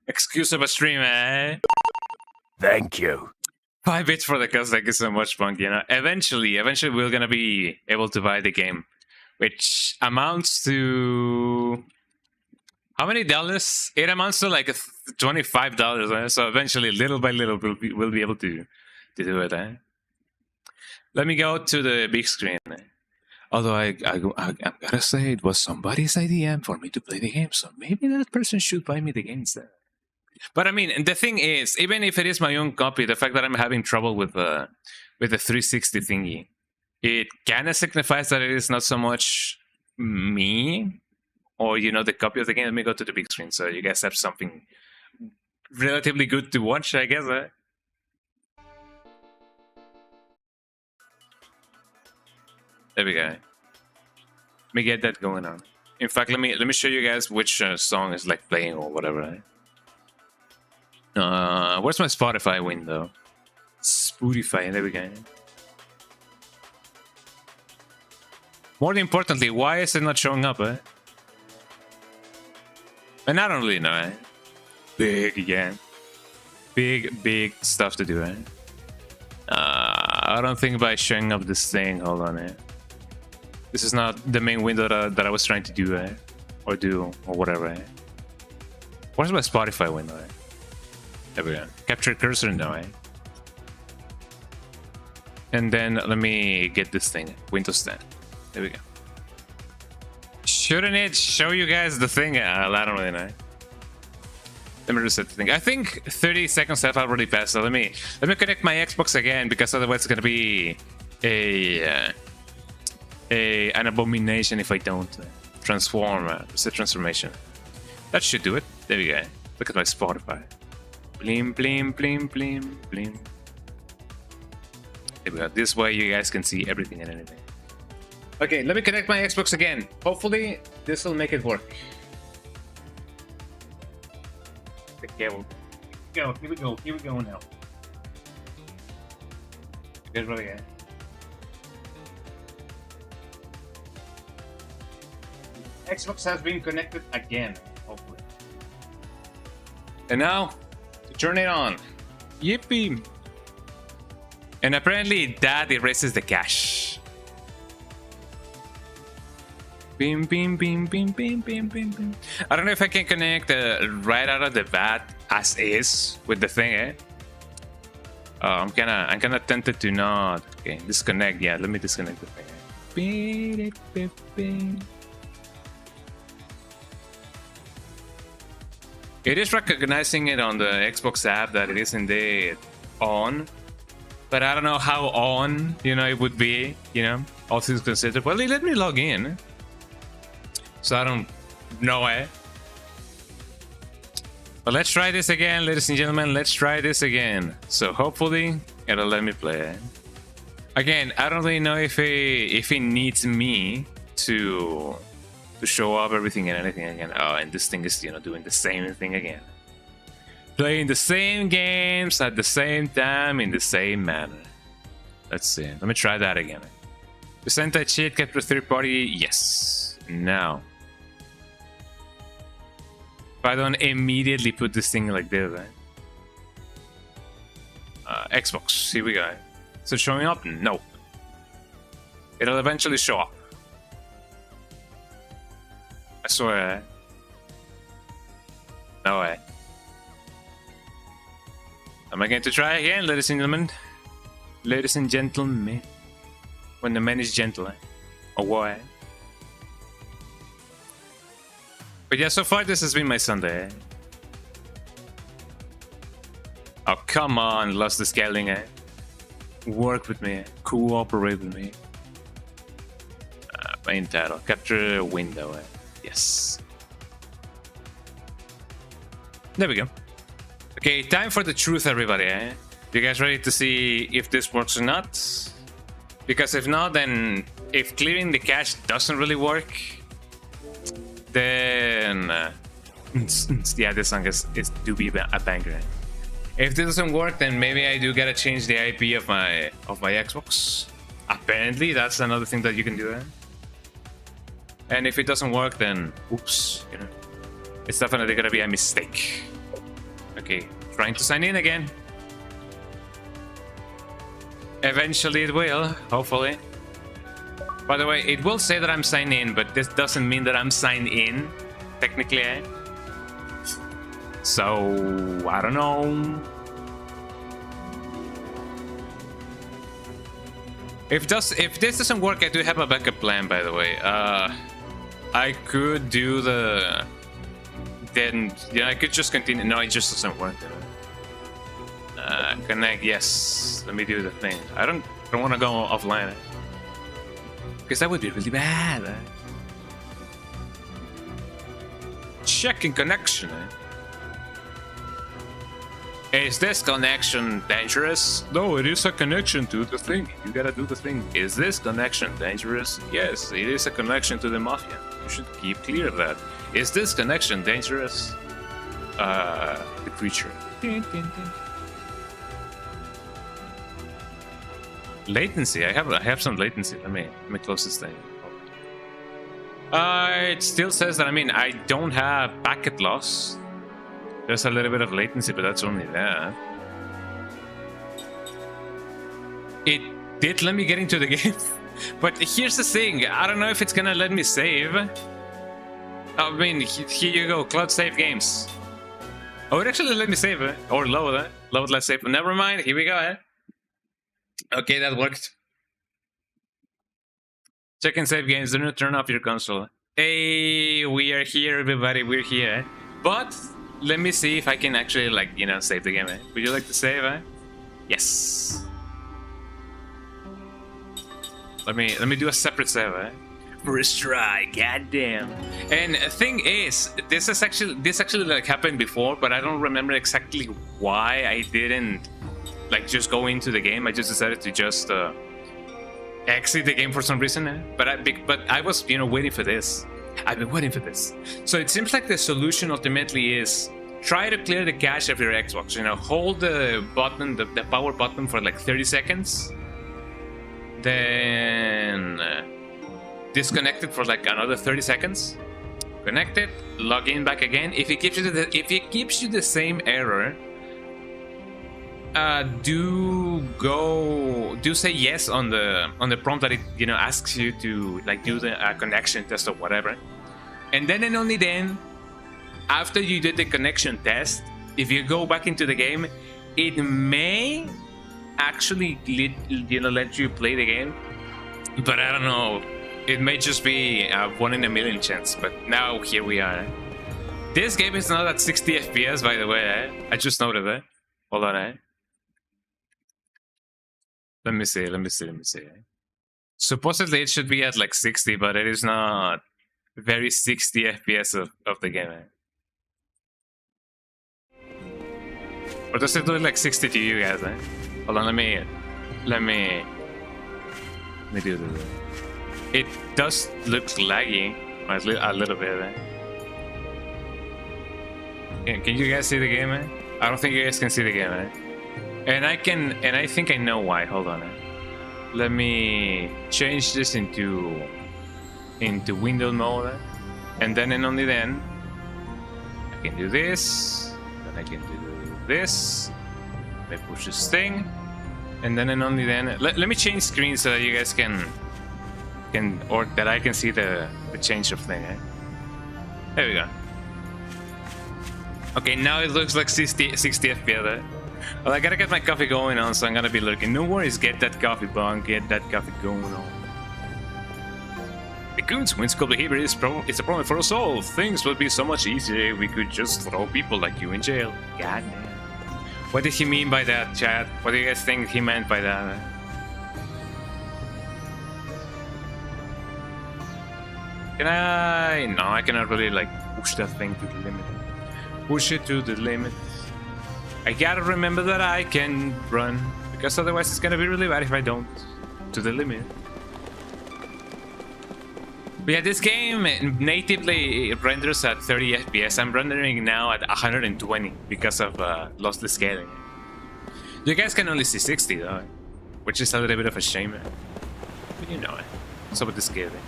excuse of a stream, Thank you. 5 bits for the cost, thank you so much, Punk. Eventually we're gonna be able to buy the game, which amounts to how many dollars? It amounts to like $25. So eventually, little by little, we'll be able to do it. Let me go to the big screen. Although I gotta say, it was somebody's idea for me to play the game, so maybe that person should buy me the game instead. But I mean, the thing is, even if it is my own copy, the fact that I'm having trouble with the 360 thingy, it kind of signifies that it is not so much me or the copy of the game. Let me go to the big screen so you guys have something relatively good to watch, I guess. There we go. Let me get that going on. In fact, let me show you guys which song is like playing or whatever. Where's my Spotify window? Spotify, there we go. More importantly, why is it not showing up? And I don't really know. Big again. Big stuff to do. I don't think by showing up this thing. Hold on. This is not the main window that I was trying to do, or do, or whatever. Where's my Spotify window? There we go. Capture cursor now. And then let me get this thing. Windows 10. There we go. Shouldn't it show you guys the thing? I don't really know. Let me reset the thing. I think 30 seconds have already passed. So let me connect my Xbox again, because otherwise it's gonna be an abomination if I don't transform. Reset transformation. That should do it. There we go. Look at my Spotify. Blim blim blim blim blim. There we go. This way you guys can see everything and anything. Okay, let me connect my Xbox again. Hopefully, this will make it work. The cable. Go. Here we go now. Get ready, eh? Xbox has been connected again, hopefully. And now, to turn it on. Yippee! And apparently that erases the cache. Bim, bim, bim, bim, bim, bim, bim, bim. I don't know if I can connect right out of the bat as is with the thing, eh? I'm kinda tempted to not. Okay, disconnect. Yeah, let me disconnect the thing. It is recognizing it on the Xbox app that it is indeed on, but I don't know how on, you know, it would be, you know, all things considered. Well, let me log in, so I don't know, eh? But let's try this again, ladies and gentlemen. Let's try this again. So hopefully it'll let me play. Again, I don't really know if it needs me to show up everything and anything again. Oh, and this thing is, you know, doing the same thing again. Playing the same games at the same time in the same manner. Let's see. Let me try that again. Percentage cheat capture third party. Yes. Now. If I don't immediately put this thing like this, right? Xbox, here we go. Is it showing up? No. It'll eventually show up. I swear. No way. Am I going to try again, ladies and gentlemen? Ladies and gentlemen. When the man is gentle, eh? Or what? But yeah, so far this has been my Sunday. Oh, come on, lost the scaling, eh? Work with me, cooperate with me. Main title, capture a window, eh? Yes. There we go. Okay, time for the truth, everybody, eh? You guys ready to see if this works or not? Because if not, then if clearing the cache doesn't really work, then yeah, this song is do be a banger. If this doesn't work, then maybe I do gotta change the IP of my Xbox. Apparently, that's another thing that you can do. And if it doesn't work, then oops, you know, it's definitely gonna be a mistake. Okay, trying to sign in again. Eventually, it will, hopefully. By the way, it will say that I'm signed in, but this doesn't mean that I'm signed in, technically, eh? So, I don't know. If this doesn't work, I do have a backup plan, by the way. I could do the... Then, yeah, I could just continue. No, it just doesn't work. Connect, yes. Let me do the thing. I don't want to go offline, eh? Because that would be really bad. Eh? Checking connection. Eh? Is this connection dangerous? No, it is a connection to the thing. You gotta do the thing. Is this connection dangerous? Yes, it is a connection to the mafia. You should keep clear of that. Is this connection dangerous? The creature. Latency. I have some latency. Let me close this thing. It still says that, I mean, I don't have packet loss. There's a little bit of latency, but that's only that. It did let me get into the game, but here's the thing. I don't know if it's gonna let me save. I mean, here you go, cloud save games. Oh, it actually let me save it, or load it. Load, let's save. Never mind. Here we go. Eh? Okay, that worked. Check and save games. Do not turn off your console. Hey, we are here, everybody. We're here. But let me see if I can actually, like, you know, save the game. Eh? Would you like to save? Eh? Yes. Let me do a separate save. Eh? First try. Goddamn. And the thing is, this actually like happened before, but I don't remember exactly why I didn't like just go into the game. I just decided to just exit the game for some reason. Eh? But I was, you know, waiting for this. I've been waiting for this. So it seems like the solution ultimately is try to clear the cache of your Xbox. You know, hold the button, the power button for like 30 seconds, then disconnect it for like another 30 seconds. Connect it, log in back again. If it gives you the same error, do say yes on the prompt that it asks you to like do the connection test or whatever, and then and only then, after you did the connection test, if you go back into the game, it may actually let you play the game, but I don't know. It may just be a 1 in a million chance. But now here we are. This game is not at 60 FPS, by the way. I just noted that. Hold on. Let me see. Supposedly it should be at like 60, but it is not very 60 FPS of the game. Or does it look like 60 to you guys? Hold on, let me do this. It does look laggy a little bit. Can you guys see the game? I don't think you guys can see the game. And I think I know why. Hold on. Let me change this into window mode, and then and only then I can do this. Then I can do this. Let me push this thing, and then and only then let me change screens so that you guys can or that I can see the change of thing. There we go. Okay, now it looks like 60 FPS. Well, I gotta get my coffee going on, so I'm gonna be looking. No worries, get that coffee, Bong. Get that coffee going on. The Goons Whimsical behavior is a problem for us all. Things would be so much easier if we could just throw people like you in jail. God damn. What did he mean by that, chat? What do you guys think he meant by that? Can I? No, I cannot really like push that thing to the limit. Push it to the limit. I gotta remember that I can run, because otherwise it's gonna be really bad if I don't. To the limit. But yeah, this game natively renders at 30 FPS. I'm rendering now at 120 because of lossless scaling. You guys can only see 60 though, which is a little bit of a shame. But you know it. What's up with the scaling?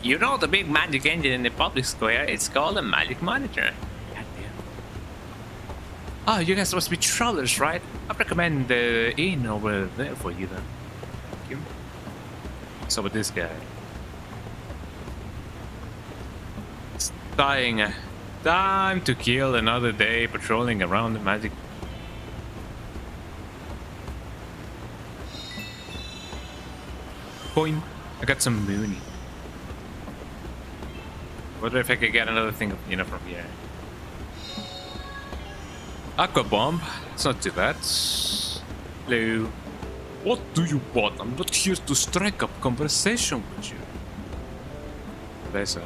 You know the big magic engine in the public square? It's called a magic monitor. Oh, you guys must be travelers, right? I recommend the inn over there for you then. Thank you. So with this guy. It's dying. Time to kill another day patrolling around the magic. Coin. I got some money. Wonder if I could get another thing, from here. Aqua bomb. It's not too bad. Hello. What do you want? I'm not here to strike up conversation with you. There's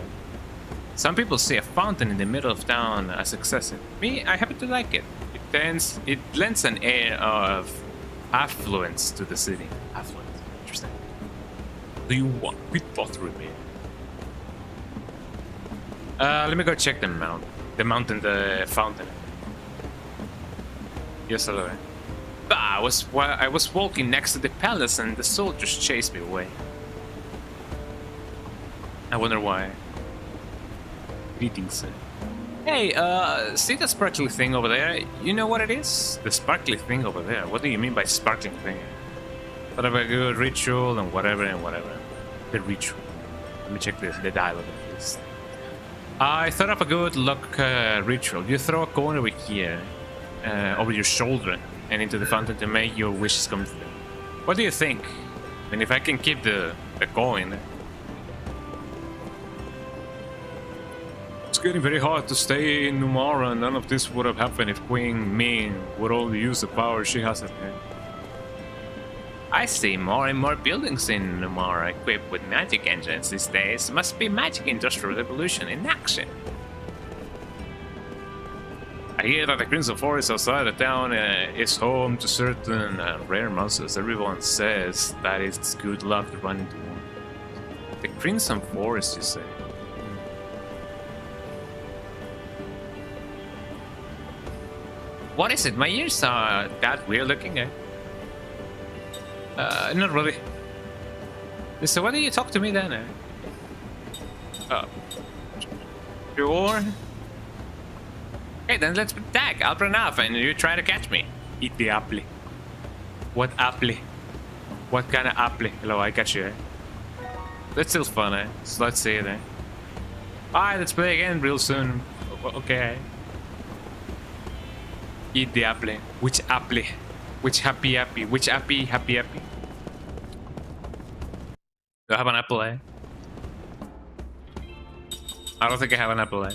some people say a fountain in the middle of town as excessive. Me, I happen to like it. It lends an air of affluence to the city. Affluence. Interesting. Do you want? Quit bothering me. Let me go check the mountain, the fountain. Yes, hello. I was walking next to the palace and the soldiers chased me away. I wonder why. Meetings. Hey, see that sparkly thing over there? You know what it is? The sparkly thing over there. What do you mean by sparkling thing? Thought of a good ritual and whatever and whatever. The ritual. Let me check the dialogue of this. I thought of a good luck ritual. You throw a coin over here, over your shoulder, and into the fountain to make your wishes come true. What do you think? I mean, if I can keep the coin. It's getting very hard to stay in Numara, and none of this would have happened if Queen Ming would only use the power she has at hand. I see more and more buildings in Numara equipped with magic engines these days. Must be magic industrial revolution in action. I hear that the Crimson Forest outside the town is home to certain rare monsters. Everyone says that it's good luck to run into one. The Crimson Forest, you say? What is it? My ears are that weird looking, eh? Not really. So why do you talk to me then? Oh. Sure. Hey, then let's attack. I'll run off and you try to catch me. Eat the apple. What apple? What kind of apple? Hello, I catch you. Eh? That's still fun, eh? So let's see it, eh? Alright, let's play again real soon. Okay. Eat the apple. Which apple? Which happy? Which happy? Do I have an apple, eh? I don't think I have an apple, eh?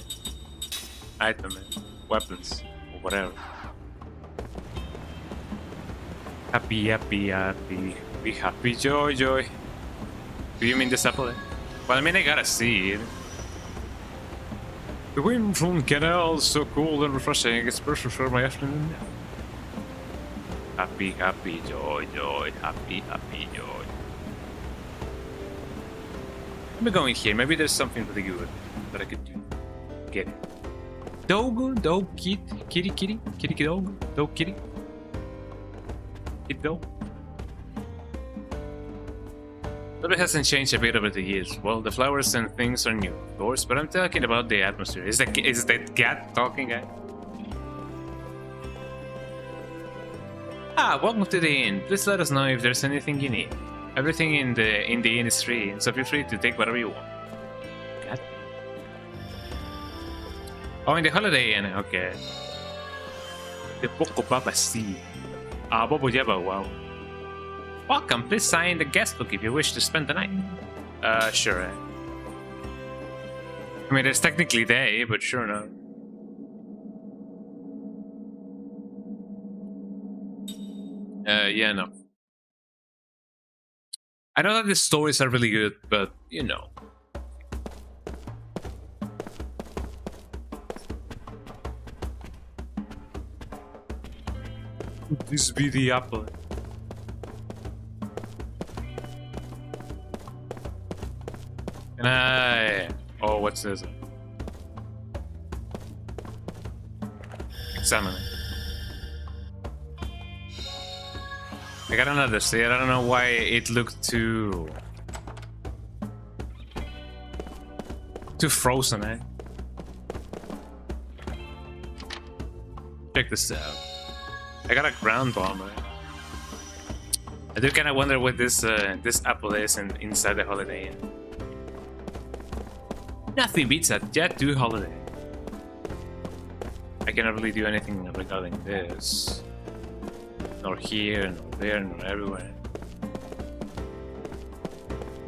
Item, eh? Weapons. Or whatever. Happy. Be happy, joy. Do you mean this apple, eh? Well, I mean, I gotta see it. The wind from canal is so cool and refreshing. It's perfect for my afternoon. Happy, joy. Happy, joy. Let me go in here. Maybe there's something really good that I could do. Get it. Dog, kitty, dog, kitty. It dog. But it hasn't changed a bit over the years. Well, the flowers and things are new, of course, but I'm talking about the atmosphere. Is that cat talking, guy? Ah, welcome to the inn. Please let us know if there's anything you need. Everything in the inn is free, so feel free to take whatever you want. Cat? Oh, in the holiday inn, okay. The Poco Papa Sea. Ah, Bobo Jabba, wow. Welcome, please sign the guest book if you wish to spend the night. Sure. I mean, it's technically day, but sure no. Yeah, no. I know that the stories are really good, but, you know. Would this be the apple? Can I... Oh, what's this? Examine it. I gotta understand. I don't know why it looked too frozen, eh? Check this out. I got a ground bomb, eh? I do kind of wonder what this apple is inside the Holiday Inn. Nothing beats a Jet 2 holiday. I cannot really do anything regarding this. Nor here, nor there, nor everywhere.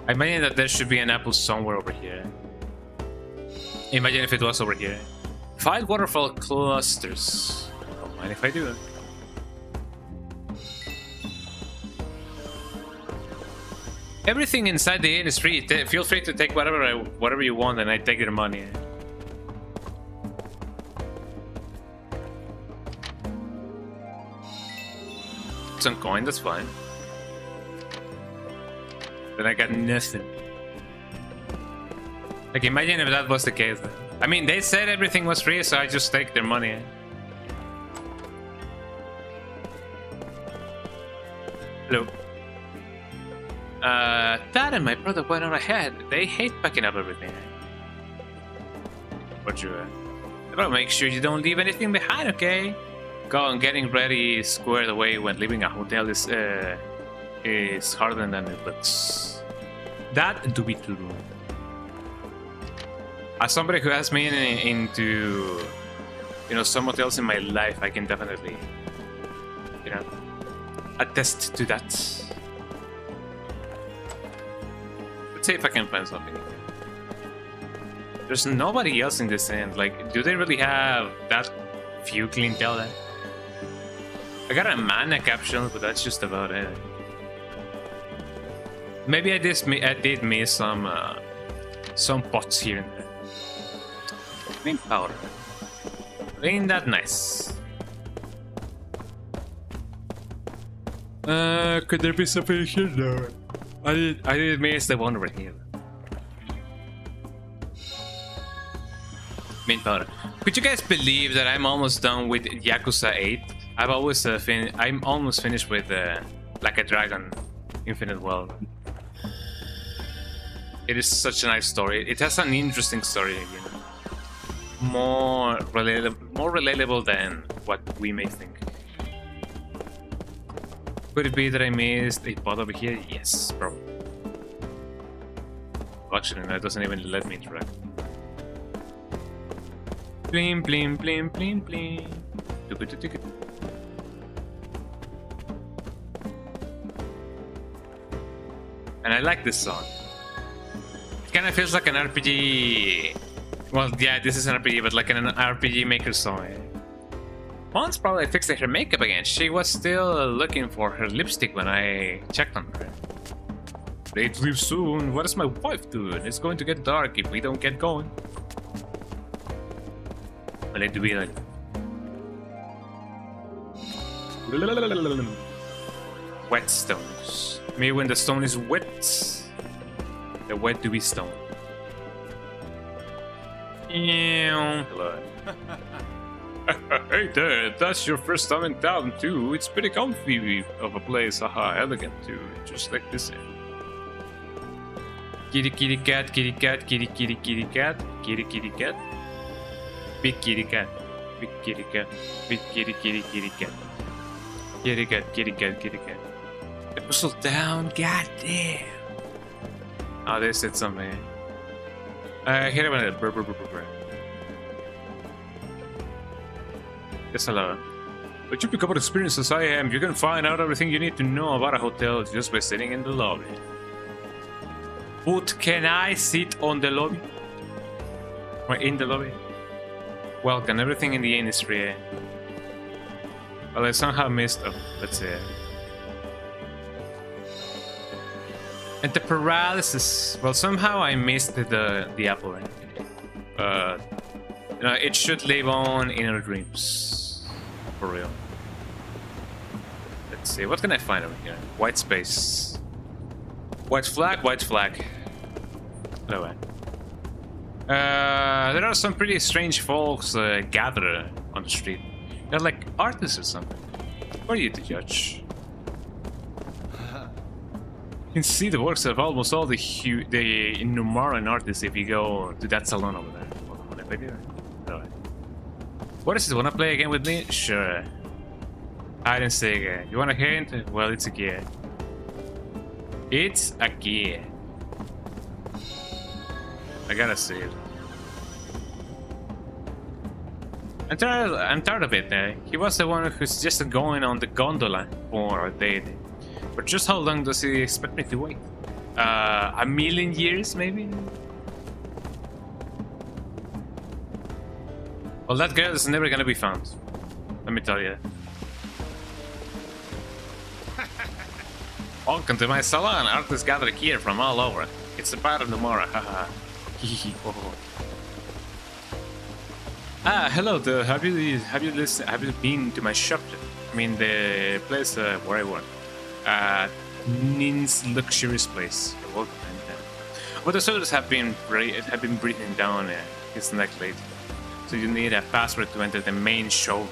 I imagine that there should be an apple somewhere over here. Imagine if it was over here. 5 waterfall clusters. Don't mind if I do. Everything inside the inn is free. Feel free to take whatever you want, and I take your money. Some coin, that's fine. Then I got nothing. Like, imagine if that was the case. I mean, they said everything was free, so I just take their money. Hello. Dad and my brother went on ahead. They hate packing up everything. What you but make sure you don't leave anything behind, okay? Go on, getting ready squared away when leaving a hotel is harder than it looks. That do be true. As somebody who has been into, you know, some hotels in my life, I can definitely, you know, attest to that. Let's see if I can find something. There's nobody else in this end. Like, do they really have that few clientele there? I got a mana capsule, but that's just about it. Maybe I did miss some pots here and there. Green powder. Ain't that nice? Could there be something here? No. I did miss the one over here. Mint powder. Could you guys believe that I'm almost done with Yakuza 8? I've always I'm almost finished with Like a Dragon Infinite World. It is such a nice story. It has an interesting story, you know. More relatable than what we may think. Could it be that I missed a pod over here? Yes, probably. Actually, no, it doesn't even let me interact. Blim, blim, blim, blim, blim. And I like this song. It kind of feels like an RPG. Well, yeah, this is an RPG, but like an RPG Maker song. Mom's probably fixing her makeup again. She was still looking for her lipstick when I checked on her. They'd leave soon. What is my wife doing? It's going to get dark if we don't get going. I need to be like... Whetstones. Maybe when the stone is wet, the wet to be stone. Hello. Hey there, that's your first time in town too. It's pretty comfy of a place, haha, elegant too, just like this. Kitty kitty cat, kitty cat, kitty kitty kitty cat, kitty kitty cat. Big kitty cat, big kitty cat, big kitty kitty kitty cat. Kitty cat, kitty cat, kitty cat. Whistle down, goddamn. Oh, they said something. Hit him with it. Yes, hello. But you pick up experience as I am, you can find out everything you need to know about a hotel just by sitting in the lobby. But can I sit on the lobby? Or in the lobby? Well, can everything in the inn is free? Well, I somehow missed... Oh, let's see. And the paralysis... Well, somehow I missed the apple ring. You know, it should live on in our dreams. For real. Let's see, what can I find over here? White space. White flag, white flag. No way. There are some pretty strange folks gathered on the street. They're like artists or something. Who are you to judge? You can see the works of almost all the Numaran artists if you go to that salon over there. What if I do? No way. What is this? Wanna play again with me? Sure. Hide and seek. You want a hint? Well, it's a gear. It's a gear. I gotta see it. I'm tired of it. He was the one who's just going on the gondola for a date. But just how long does he expect me to wait? A million years, maybe? Well, that girl is never gonna be found. Let me tell you. Welcome to my salon. Artists gather here from all over. It's the part of tomorrow. Haha. Ah, hello. Have you been to my shop? I mean, the place where I work. Nin's luxurious place. You're welcome. But the soldiers have been breathing down his neck lately. So you need a password to enter the main showroom.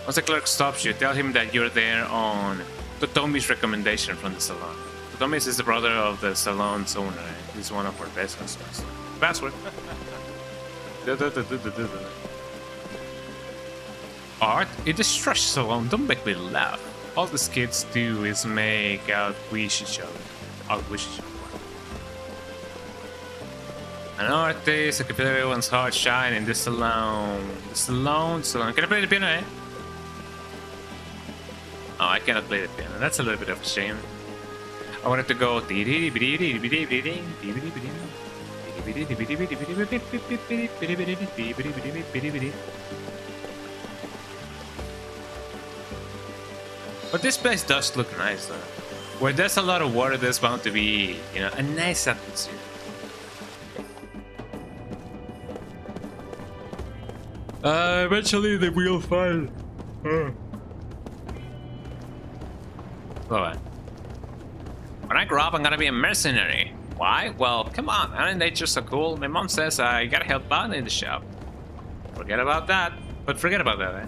Once the clerk stops you, tell him that you're there on Totomi's recommendation from the salon. Totomi is the brother of the salon's owner. He's one of our best customers. Password. Art? It is trash salon. Don't make me laugh. All these kids do is make outwish each other. Outwish each other. An artist, I can feel everyone's heart shine in this salon. The salon. Can I play the piano, eh? Oh, I cannot play the piano. That's a little bit of a shame. I wanted to go. But this place does look nice, though. Where there's a lot of water, there's bound to be, you know, a nice atmosphere. Eventually they will find. Alright. When I grow up, I'm gonna be a mercenary. Why? Well, come on, aren't they just so cool? My mom says I gotta help out in the shop. Forget about that. But forget about that, eh?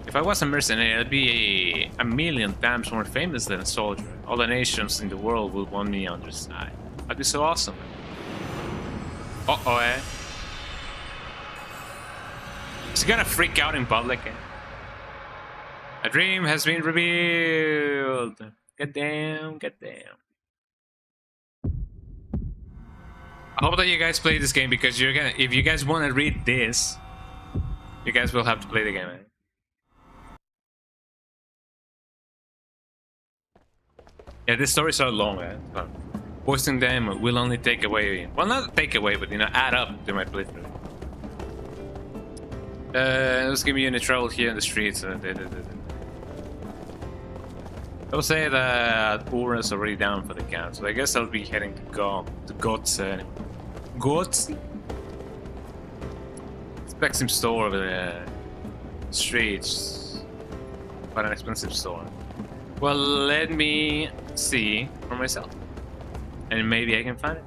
If I was a mercenary, I'd be a million times more famous than a soldier. All the nations in the world would want me on their side. I'd be so awesome. Uh-oh, eh? Is he gonna freak out in public, eh? A dream has been revealed. Get down, get down. I hope that you guys play this game because you're gonna. If you guys want to read this, you guys will have to play the game. Eh? Yeah, these stories are long, eh? So posting them will only take away. Well, not take away, but add up to my playthrough. Let's give me any trouble here in the streets. I'll say that Ura's already down for the count, so I guess I'll be heading to Gods. Gods? Expect some store over the streets. Quite an expensive store. Well, let me see for myself. And maybe I can find it.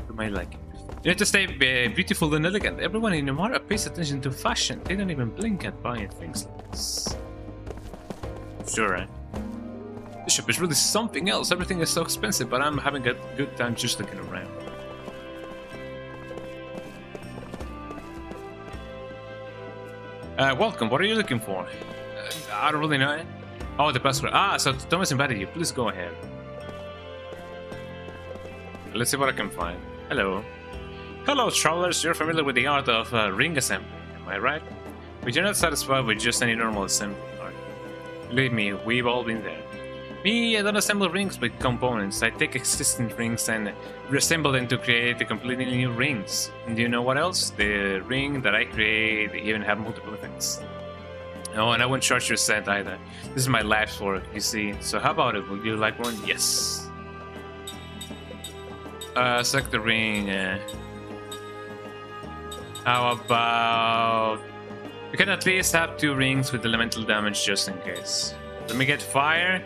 You might like it. You have to stay beautiful and elegant. Everyone in Namara pays attention to fashion. They don't even blink at buying things like this. Sure, right? This shop is really something else. Everything is so expensive, but I'm having a good time just looking around. Welcome. What are you looking for? I don't really know. Oh, the password. Ah, so Thomas invited you. Please go ahead. Let's see what I can find. Hello. Hello, travelers. You're familiar with the art of ring assembly, am I right? But you're not satisfied with just any normal assembly, are you? Believe me, we've all been there. Me, I don't assemble rings with components. I take existing rings and reassemble them to create the completely new rings. And do you know what else? The ring that I create even have multiple effects. Oh, and I won't charge your cent either. This is my life's work, you see. So how about it? Would you like one? Yes. Select the ring. How about... You can at least have 2 rings with elemental damage just in case. Let me get fire.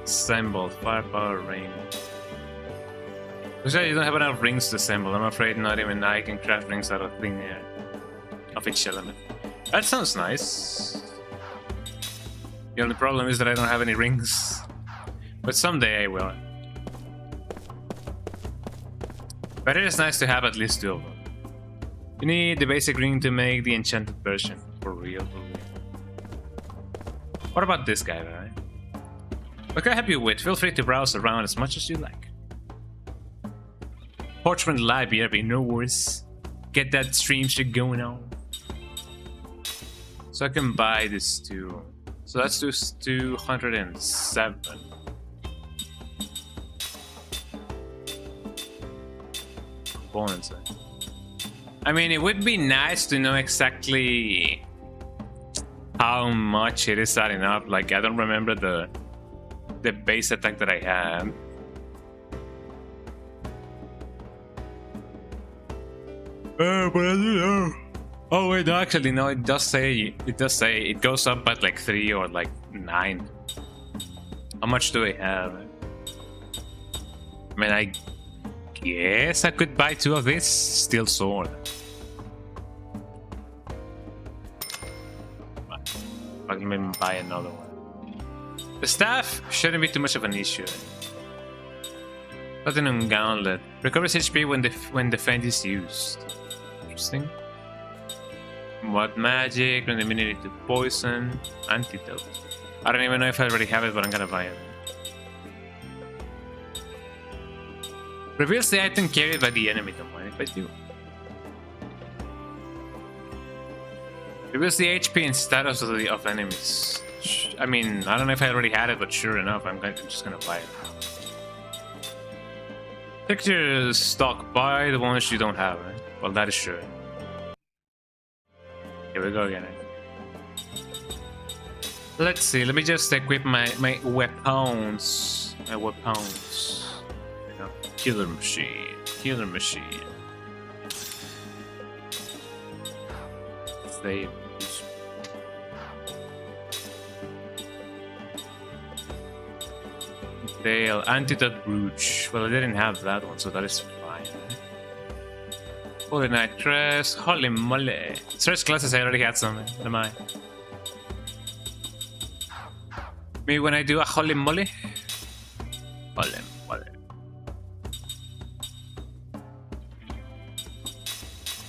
Assemble. Firepower ring. Actually, you don't have enough rings to assemble. I'm afraid not even I can craft rings out of thin air. Of each element. That sounds nice. The only problem is that I don't have any rings. But someday I will. But it is nice to have at least 2 of them. You need the basic ring to make the enchanted version. For real, for real. What about this guy, right? What can I help you with? Feel free to browse around as much as you like. Parchment Library, no worries. Get that stream shit going on. So I can buy this too. So that's just 207. Components. I mean, it would be nice to know exactly how much it is adding up. Like, I don't remember the base attack that I had. But I don't know. Oh wait, no, actually no. It does say it goes up at like 3 or like 9. How much do I have? I mean, I guess I could buy 2 of this steel sword. I can maybe buy another one. The staff shouldn't be too much of an issue. Platinum Gauntlet recovers HP when the feint is used. Interesting. What magic? When immunity to poison. Antidote. I don't even know if I already have it, but I'm gonna buy it. Reveals the item carried by the enemy. Don't mind if I do. Reveals the HP and status of enemies. I mean, I don't know if I already had it, but sure enough, I'm just gonna buy it. Take your stock, buy the ones you don't have, right? Well, that is sure. Here we go again. Let's see, let me just equip my weapons. My weapons. You know, killer machine. Killer machine. Save. Dale, Antidote Brooch. Well, I didn't have that one, so that is fine. Holy Night Dress. Holy moly. Search classes, I already had some. Am I? Maybe when I do a holy moly? Holy moly.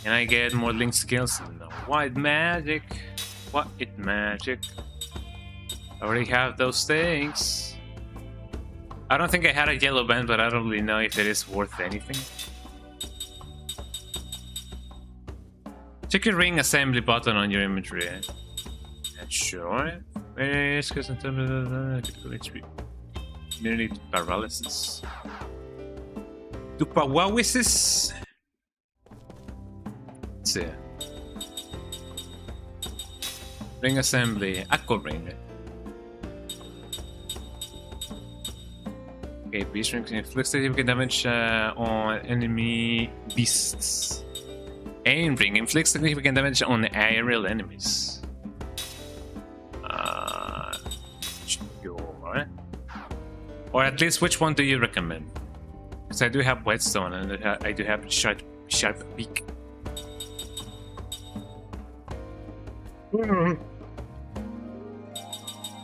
Can I get more link skills? No. White magic. What it magic? I already have those things. I don't think I had a yellow band, but I don't really know if it is worth anything. Check your ring assembly button on your inventory. Sure. Critical HP. Immunity to paralysis. To paralysis. Let's see. Ring assembly. Aqua ring. Okay, beast ring inflicts significant damage on enemy beasts. Aim ring inflicts significant damage on aerial enemies. Sure. Or at least, which one do you recommend? Because I do have whetstone and I do have sharp beak.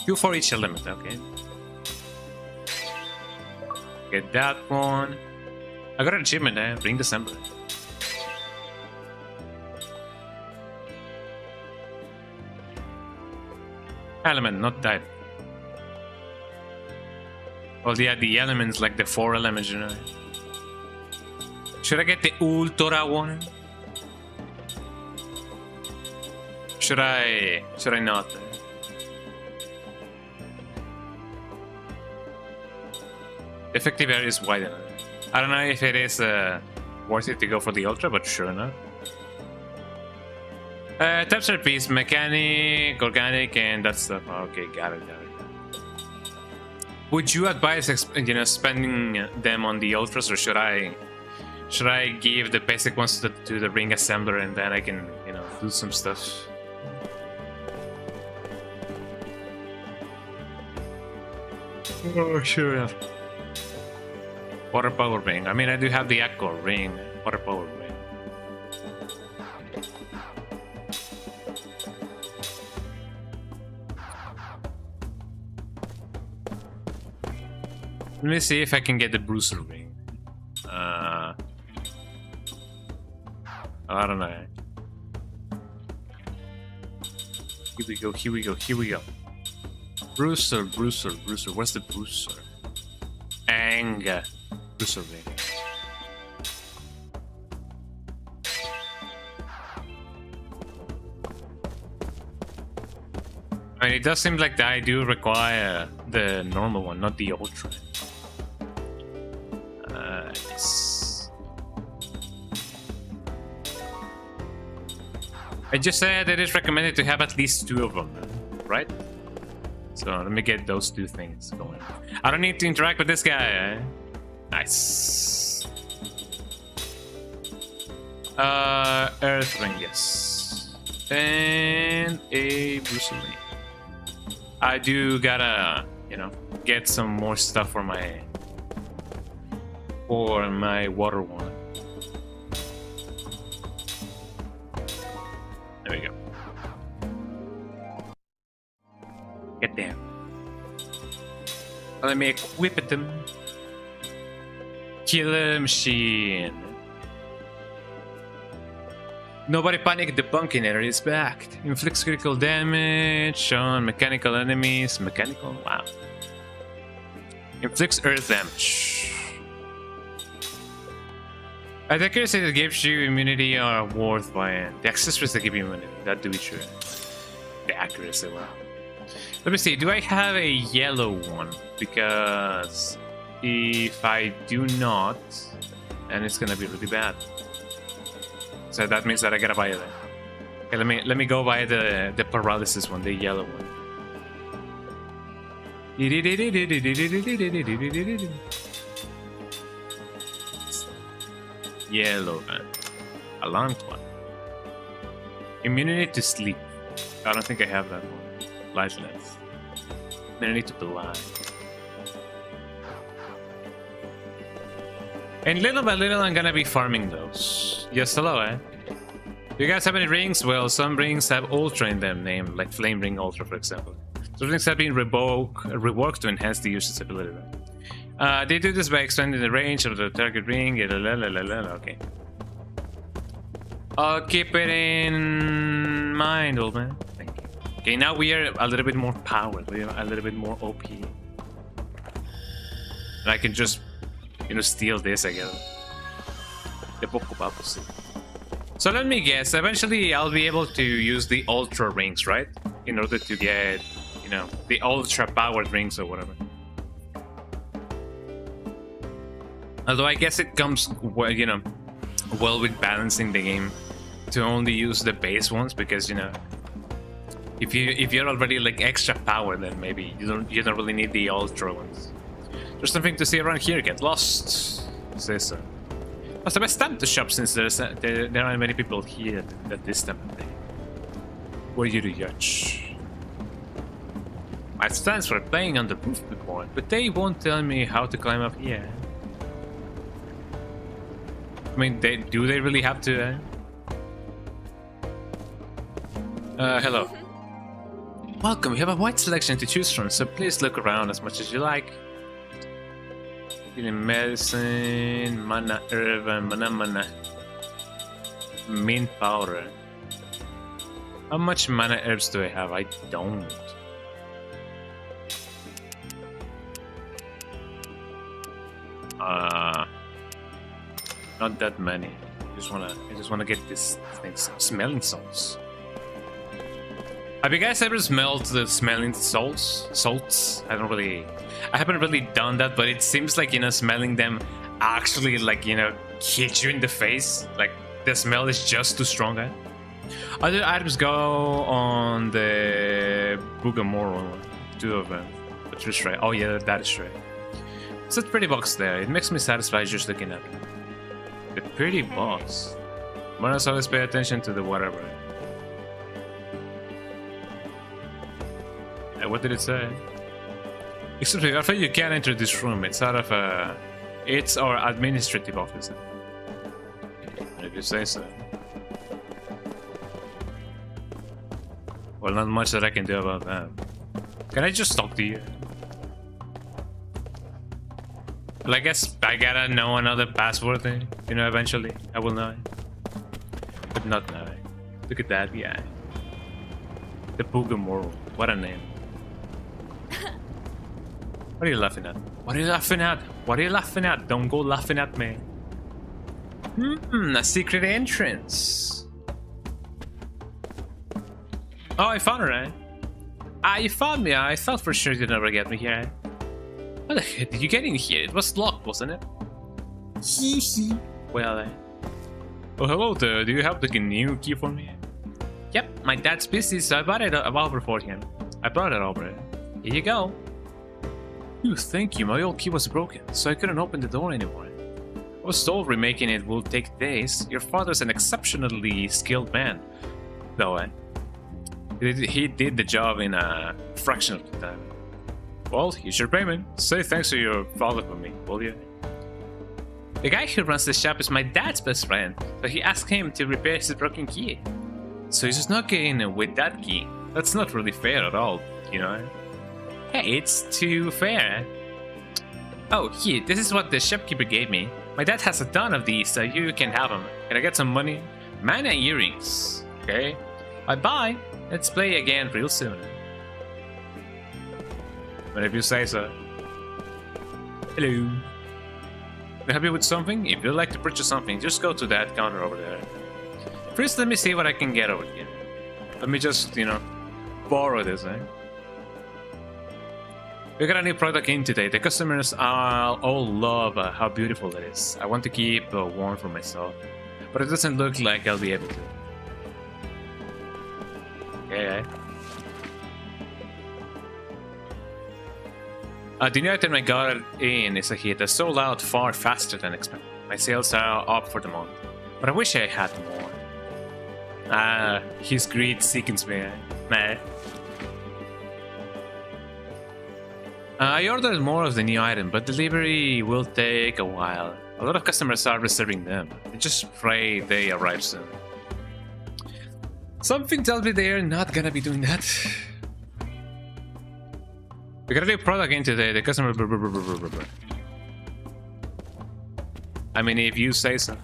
Two for each element, okay. Get that one. I got an achievement, Ring Assembly. Element, not type. Oh yeah, the elements, like the 4 elements, you know. Should I get the Ultra one? Should I not? Effective area is wide enough. I don't know if it is worth it to go for the Ultra, but sure enough. Types are piece, mechanic, organic, and that stuff. Okay, got it. Would you advise, spending them on the ultras, or should I give the basic ones to the ring assembler, and then I can, do some stuff? Oh, sure. Water power ring. I mean, I do have the Echo ring. Water power ring. Let me see if I can get the Bruiser ring. I don't know. Here we go. Bruiser. Where's the Bruiser? ENG. Bruiser ring. I mean, it does seem like I do require the normal one, not the Ultra. Yes. I just said it is recommended to have at least 2 of them, right? So let me get those 2 things going. I don't need to interact with this guy. Nice. Earth ring, yes. And a Bruiser ring. I do gotta, get some more stuff for my water one. There we go. Get down. Let me equip them. Killer machine. Nobody panic, the pumpkin area is back. Inflicts critical damage on mechanical enemies. Mechanical? Wow. Inflicts earth damage. The accuracy that gives you immunity are worth by the accessories that give you immunity. That do be true. The accuracy, wow. Let me see, do I have a yellow one? Because if I do not, then it's gonna be really bad. So that means that I gotta buy it. Okay, let me go buy the paralysis one, the yellow one. Yellow man. Alarm clock. Immunity to sleep. I don't think I have that one. Lifeless. Immunity to blind. And little by little, I'm gonna be farming those. Yes, hello, Do you guys have any rings? Well, some rings have Ultra in them, named like Flame Ring Ultra, for example. Some rings have been reworked to enhance the user's ability. They do this by expanding the range of the target ring. Okay. I'll keep it in mind, old man. Thank you. Okay, now we are a little bit more powered. We are a little bit more OP. And I can just, steal this, I guess. The Kaimpossible. So let me guess, eventually I'll be able to use the Ultra Rings, right? In order to get, the Ultra Powered Rings or whatever. Although I guess it comes, well, well with balancing the game to only use the base ones, because, if you're already like extra power, then maybe you don't really need the Ultra ones. There's something to see around here. Get lost. Say so. What's the best time to shop, since there aren't many people here at this time of day? Were you to judge? My stands for playing on the roof before, but they won't tell me how to climb up here. I mean, do they really have to? Hello. Welcome. We have a wide selection to choose from, so please look around as much as you like. Healing medicine, mana herb, and mana. Mint powder. How much mana herbs do I have? I don't. Not that many. I just wanna get this thing, smelling salts. Have you guys ever smelled the smelling salts? I haven't really done that, but it seems like, smelling them actually, like, hit you in the face. Like, the smell is just too strong. Other items go on the Bugamoro. 2 of them. But just right. Oh yeah, that is right. It's that pretty box there. It makes me satisfied just looking at it. The pretty box. Must always pay attention to the whatever. What did it say? Excuse me, I thought you can't enter this room. It's it's our administrative office. If you say so. Well, not much that I can do about that. Can I just talk to you? Well, I guess I gotta know another password thing. Eventually. I will know it. But not now. Look at that guy. The Bugamoro. What a name. What are you laughing at? What are you laughing at? What are you laughing at? Don't go laughing at me. A secret entrance. Oh, I found her, eh? Ah, you found me. I thought for sure you'd never get me here. How the heck did you get in here? It was locked, wasn't it? Hee. Well, oh, hello there. Do you have the new key for me? Yep, my dad's busy, so I brought it over for him. I brought it over. Here you go. Ooh, thank you. My old key was broken, so I couldn't open the door anymore. I was told remaking it will take days. Your father's an exceptionally skilled man, though, eh? He did the job in a fraction of the time. Well, here's your payment. Say thanks to your father for me, will you? The guy who runs the shop is my dad's best friend, so he asked him to repair his broken key. So he snuck in with that key. That's not really fair at all, Hey, it's too fair. Oh, here, this is what the shopkeeper gave me. My dad has a ton of these, so you can have them. Can I get some money? Mana earrings. Okay. Bye-bye. Let's play again real soon. But if you say so. Hello. You happy with something? If you'd like to purchase something, just go to that counter over there. First, let me see what I can get over here. Let me just, borrow this, eh? We got a new product in today. The customers all love how beautiful it is. I want to keep one for myself, but it doesn't look like I'll be able to. Okay. The new item I got in is a hit that sold out far faster than expected. My sales are up for the month, but I wish I had more. His greed sickens me. Meh. I ordered more of the new item, but delivery will take a while. A lot of customers are reserving them. I just pray they arrive soon. Something tells me they're not gonna be doing that. We got a new product in today. The customer. I mean, if you say so.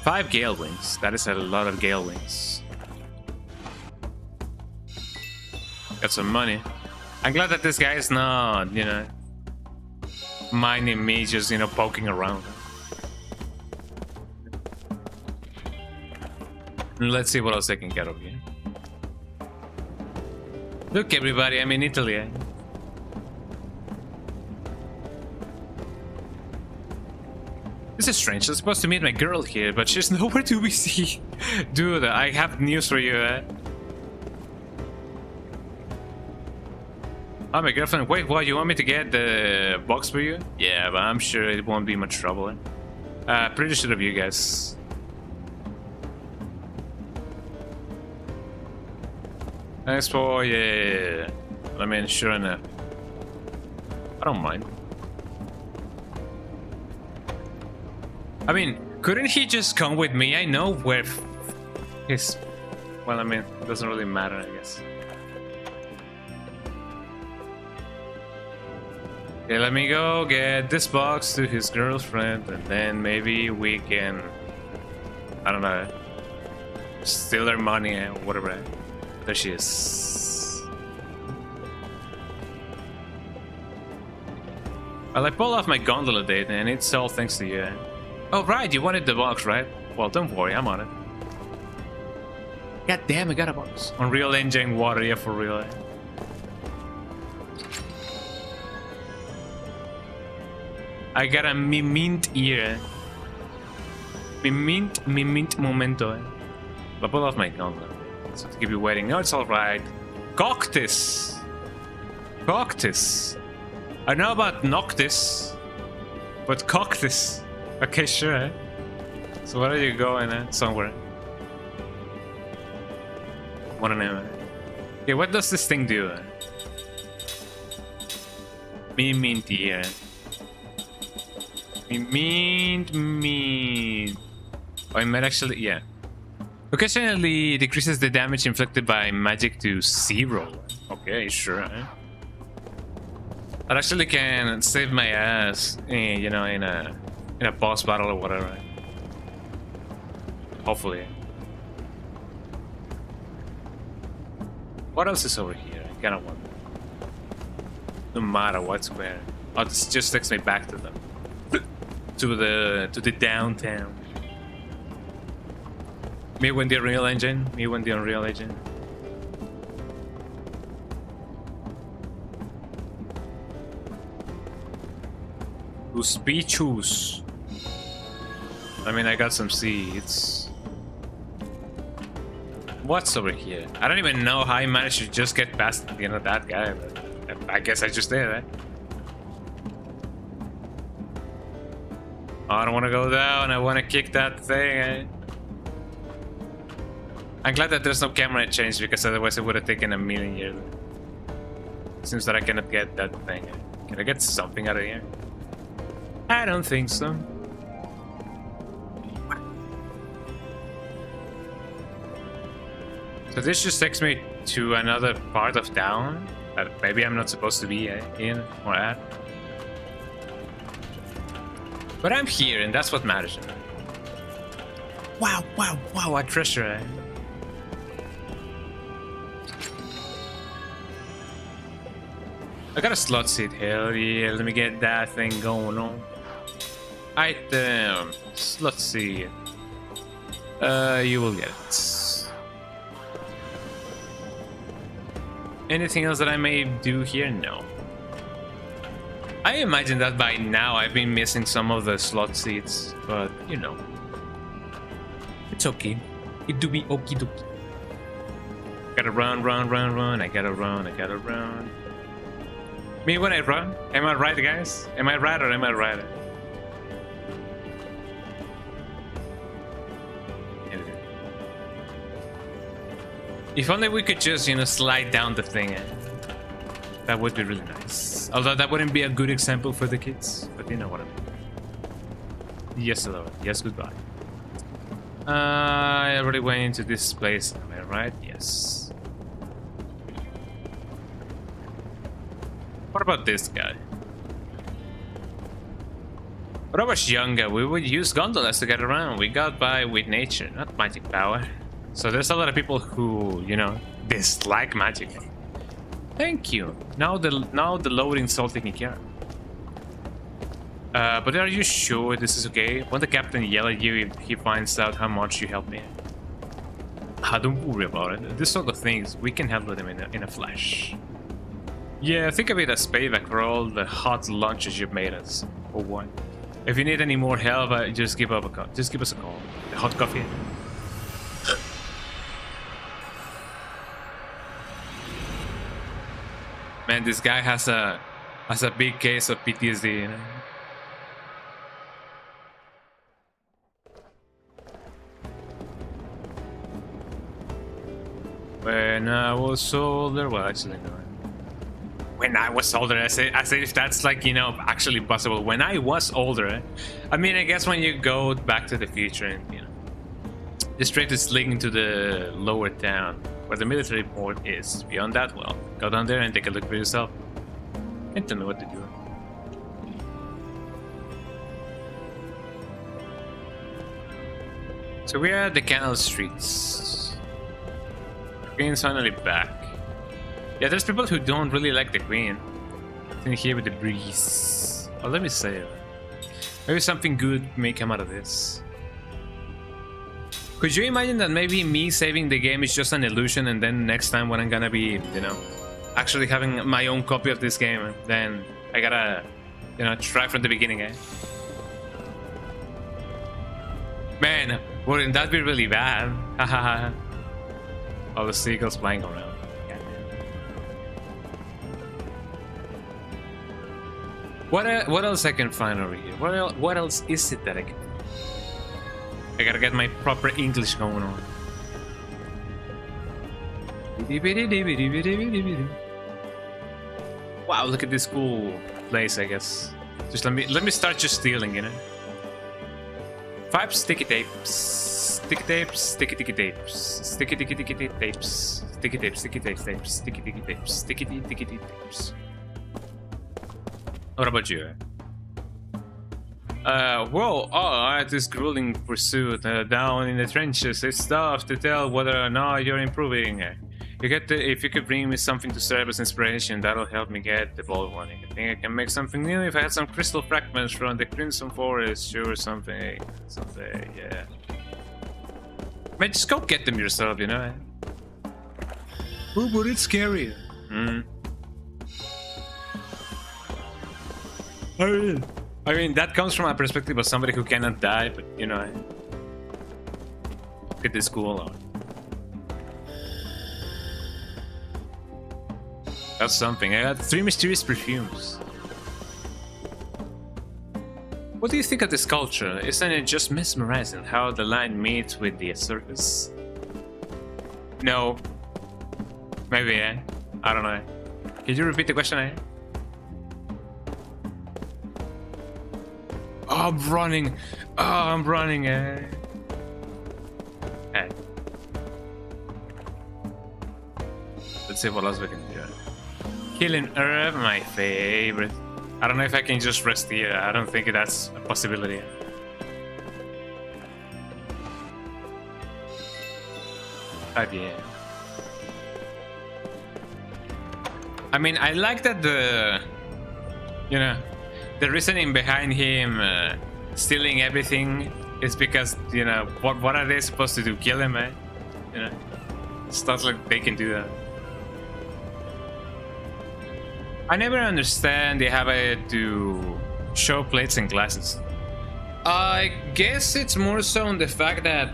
5 Gale Wings. That is a lot of Gale Wings. Got some money. I'm glad that this guy is not, you know, minding me, just, you know, poking around. Let's see what else I can get over here. Look, everybody, I'm in Italy. Eh? This is strange. I'm supposed to meet my girl here, but she's nowhere to be seen. Dude, I have news for you. Eh? Oh, my girlfriend. Wait, what? You want me to get the box for you? Yeah, but I'm sure it won't be much trouble. Eh? Pretty sure of you guys. Thanks for, yeah. I mean, sure enough. I don't mind. I mean, couldn't he just come with me? I know where his... Well, I mean, it doesn't really matter, I guess. Okay, let me go get this box to his girlfriend, and then maybe we can... I don't know. Steal their money or whatever. There she is. Well, I pulled off my gondola date, and it's all thanks to you. Oh, right, you wanted the box, right? Well, don't worry, I'm on it. God damn, I got a box. Unreal Engine water, yeah, for real. I got a mint ear. Mint momento. I pulled off my gondola. So to keep you waiting. No, it's alright. Coctus! Coctus! I know about Noctis, but Coctus. Okay, sure. Eh? So where are you going? Somewhere. What a name. Okay, what does this thing do? Mint here. Mint. Oh, I might actually, yeah. Occasionally decreases the damage inflicted by magic to 0. Okay, sure. Eh? That actually can save my ass, you know, in a boss battle or whatever. Hopefully. What else is over here? I kind of wonder. No matter what's where. Oh, this just takes me back to them. to the downtown. Me when the Unreal Engine. Me when the Unreal Engine. Speechus. I mean, I got some seeds. What's over here? I don't even know how I managed to just get past, you know, that guy. But I guess I just did, right? Oh, I don't want to go down. I want to kick that thing. Eh? I'm glad that there's no camera change, because otherwise it would have taken a million years. Seems that I cannot get that thing. Can I get something out of here? I don't think so. So this just takes me to another part of town that maybe I'm not supposed to be in or at. But I'm here, and that's what matters. Wow, a treasure. Eh? I got a slot seat. Hell yeah, let me get that thing going on. Items. Let's see. You will get it. Anything else that I may do here? No. I imagine that by now I've been missing some of the slot seats, but you know. It's okay. It do be okie dokie. Gotta run. I gotta run. Me when I run? Am I right, guys? Am I right or am I right? If only we could just, you know, slide down the thing. That would be really nice. Although that wouldn't be a good example for the kids. But you know what I mean. Yes, hello. Yes, goodbye. I already went into this place. Am I right? Yes. What about this guy? When I was younger, we would use gondolas to get around. We got by with nature, not magic power. So there's a lot of people who, you know, dislike magic. Thank you. Now the loading's all taken care of. But are you sure this is okay? Won't the captain yell at you if he finds out how much you helped me? Don't worry about it. This sort of things, we can handle them in a flash. Yeah, think of it as payback for all the hot lunches you've made us. Or what? If you need any more help, just give us a call. The hot coffee. Man, this guy has a big case of PTSD, you know? When I was older, well, actually no. When I was older, I say if that's like, you know, actually possible. When I was older, I mean, I guess when you go back to the future and, you know, just straight is leading to the lower town where the military port is. Beyond that, well, go down there and take a look for yourself. And tell me what to do. So we are at the canal streets. Queen's finally back. Yeah, there's people who don't really like the Queen. Sitting here with the breeze. Oh, let me say it. Maybe something good may come out of this. Could you imagine that maybe me saving the game is just an illusion, and then next time when I'm gonna be, you know, actually having my own copy of this game, then I gotta, you know, try from the beginning, eh? Man, wouldn't that be really bad? Hahaha. All the seagulls flying around. What else I can find over here? What else is it that I can do? I gotta get my proper English going on. Wow, look at this cool place, I guess. Just let me start just stealing, you know? 5 sticky tapes. Sticky tapes, sticky tapes. Sticky tapes. Sticky tapes, sticky tapes, sticky tapes, sticky tapes. What about you? Well, alright, this grueling pursuit down in the trenches. It's tough to tell whether or not you're improving. If you could bring me something to serve as inspiration, that'll help me get the ball running. I think I can make something new if I had some crystal fragments from the Crimson Forest or something. Yeah. Man, just go get them yourself, you know? Oh, but it's scary. I mean, that comes from a perspective of somebody who cannot die, but, you know, look at this cool. That's something. I got 3 mysterious perfumes. What do you think of this culture? Isn't it just mesmerizing how the line meets with the surface? No. Maybe, eh? I don't know. Can you repeat the question, eh? Oh, I'm running, eh? Hey. Let's see what else we can do. Killing herb, my favorite. I don't know if I can just rest here. I don't think that's a possibility. Yeah. I mean, I like that the reasoning behind him stealing everything is because, you know, what are they supposed to do? Kill him, eh? You know, it's not like they can do that. I never understand they have to show plates and glasses. I guess it's more so on the fact that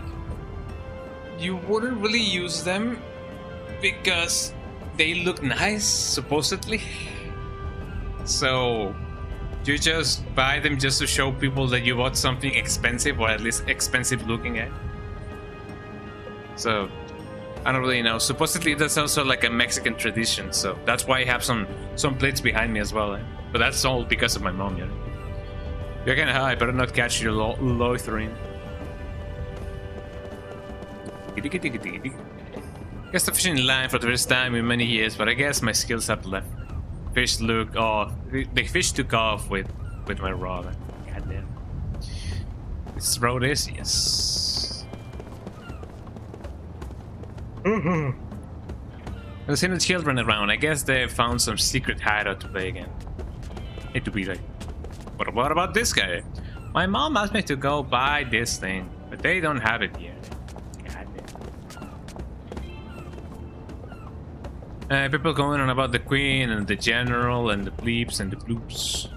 you wouldn't really use them because they look nice, supposedly. So you just buy them just to show people that you bought something expensive, or at least expensive looking at. So I don't really know. Supposedly that's also like a Mexican tradition, so that's why I have some plates behind me as well. Eh? But that's all because of my mom, you know. You're kinda high, better not catch you loitering. Guess the fishing line for the first time in many years, but I guess my skills have left. The fish took off with my rod. Goddamn. This road is, yes. I've seen the children around. I guess they found some secret hideout to play again. Hate to be like, what about this guy? My mom asked me to go buy this thing, but they don't have it yet. People going on about the queen and the general and the bleeps and the bloops.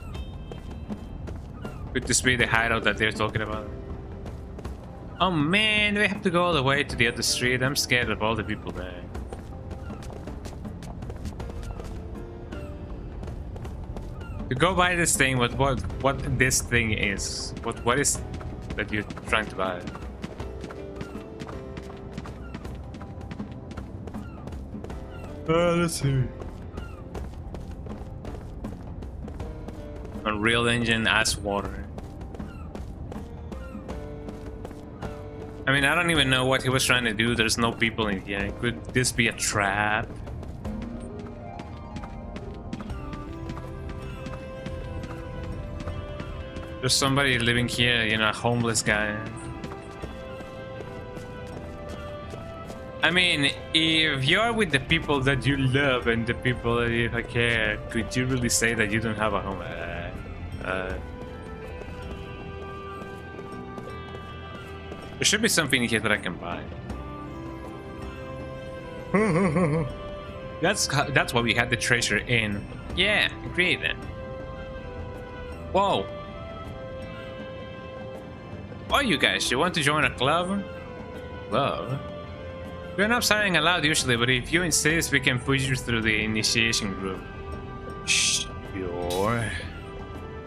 Could this be the hideout that they're talking about? Oh man, do we have to go all the way to the other street? I'm scared of all the people there. To go buy this thing, what this thing is? What is that you're trying to buy? Let's see. Unreal Engine as water. I mean, I don't even know what he was trying to do. There's no people in here. Could this be a trap? There's somebody living here, you know, a homeless guy. I mean, if you're with the people that you love and the people that you care, could you really say that you don't have a home? There should be something here that I can buy. That's why we had the treasure in. Yeah, agreed then. Whoa. Oh, you guys, you want to join a club? Club? We're not signing aloud usually, but if you insist, we can push you through the initiation group. Sure.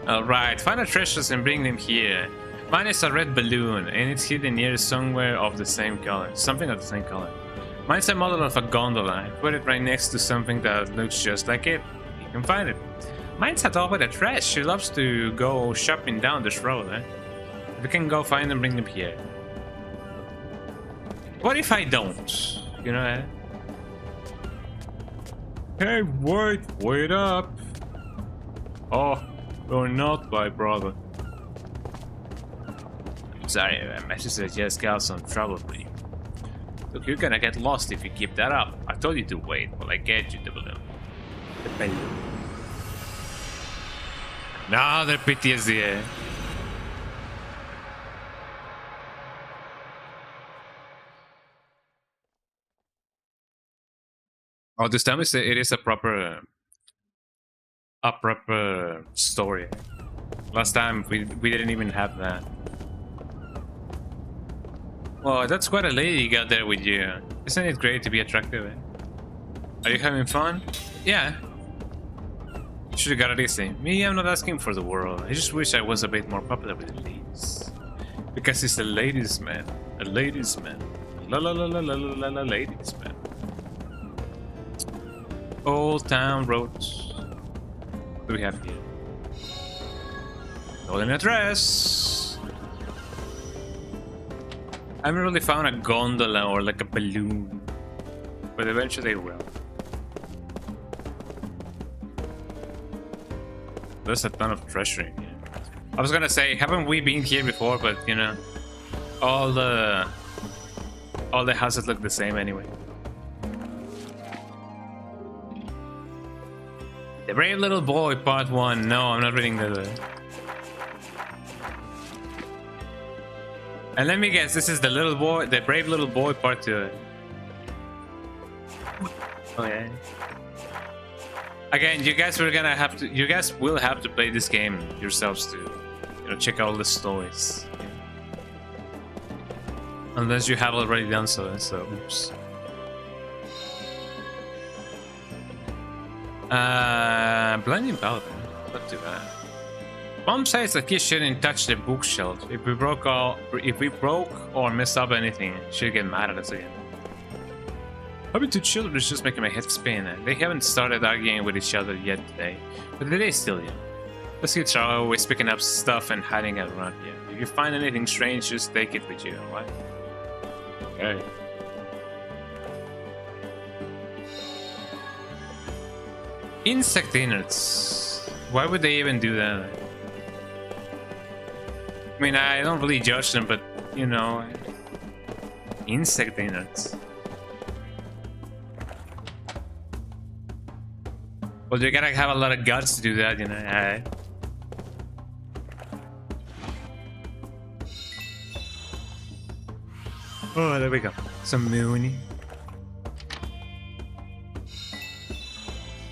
Alright, find the treasures and bring them here. Mine is a red balloon, and it's hidden near somewhere of the same color. Something of the same color. Mine's a model of a gondola. Put it right next to something that looks just like it. You can find it. Mine's a dog with a dress. She loves to go shopping down this road, eh? We can go find them, bring them here. What if I don't? You know, eh? Hey, wait up. Oh, you're not my brother. Sorry, my sister just got some trouble with you. Look, you're gonna get lost if you keep that up. I told you to wait while I get you the balloon. The balloon. Another PTSD, eh? Oh, this time it is a proper story. Last time we didn't even have that. Well, that's quite a lady you got there with you. Isn't it great to be attractive? Eh? Are you having fun? Yeah. You should have got Odyssey. Me, I'm not asking for the world. I just wish I was a bit more popular with the ladies. Because it's a ladies' man. A ladies' man. La la la la la la la ladies' man. Old Town Roads. What do we have here? Golden address. I haven't really found a gondola or like a balloon, but eventually I will. There's a ton of treasure in here. I was gonna say, haven't we been here before? But you know, all the houses look the same anyway. The Brave Little Boy Part 1. No, I'm not reading the... And let me guess, this is the little boy, the Brave Little Boy Part 2. Okay. Again, you guys will have to play this game yourselves to, you know, check out all the stories. Yeah. Unless you have already done so, oops. Blinding powder. Not too bad. Mom says that kids shouldn't touch the bookshelf. If we broke or messed up anything, she'll get mad at us again. Having two children is just making my head spin. They haven't started arguing with each other yet today, but the day's still young. Those kids are always picking up stuff and hiding it around here. If you find anything strange, just take it with you, alright? Okay. Insect innards. Why would they even do that? I mean, I don't really judge them, but you know, insect innards. Well, you gotta have a lot of guts to do that, you know. Oh, there we go. Some Mooney.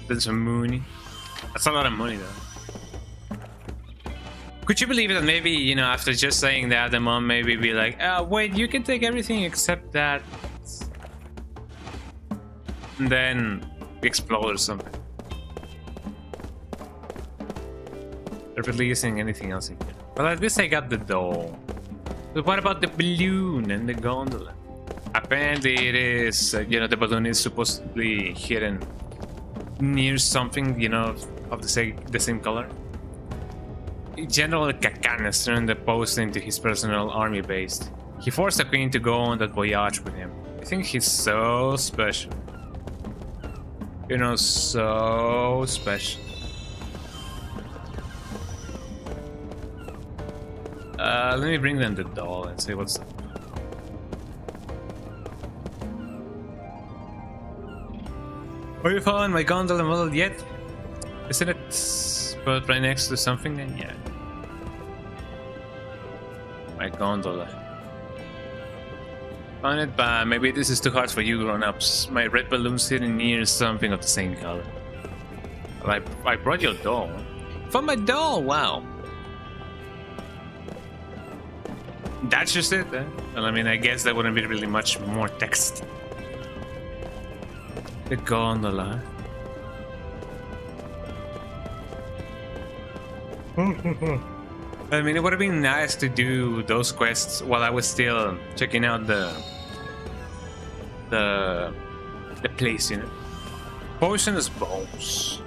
There's some Mooney. That's a lot of money, though. Could you believe that maybe, you know, after just saying that, the mom maybe be like, wait, you can take everything except that. And then explode or something. They're releasing anything else in here. Well, at least I got the doll. But what about the balloon and the gondola? Apparently it is, you know, the balloon is supposedly hidden near something, you know, of the same color. General Kakanes turned the post into his personal army base. He forced the queen to go on that voyage with him. I think he's so special. You know, so special. Let me bring them the doll and see what's up. Have you found my gondola model yet? Isn't it put right next to something then? Yeah. My gondola. Found it, but maybe this is too hard for you grown-ups. My red balloon's sitting near something of the same color. Well, I brought your doll. Found my doll, wow. That's just it, eh? Well, I mean, I guess there wouldn't be really much more text. The gondola. I mean, it would have been nice to do those quests while I was still checking out the place, you know. Poisonous Bones.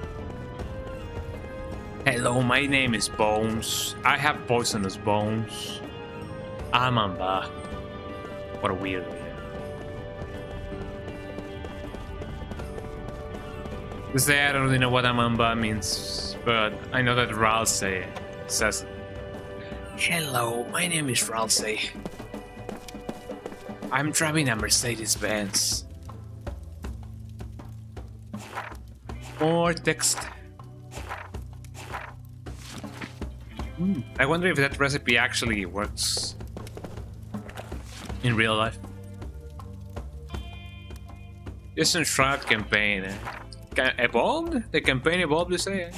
Hello, my name is Bones. I have poisonous bones. Amamba. What a weird way. To say I don't really know what Amamba means, but I know that Ralsei says it. Hello, my name is Ralsei. I'm driving a Mercedes-Benz. More text. I wonder if that recipe actually works in real life. Distant Shroud campaign. Evolved? The campaign evolved, you say?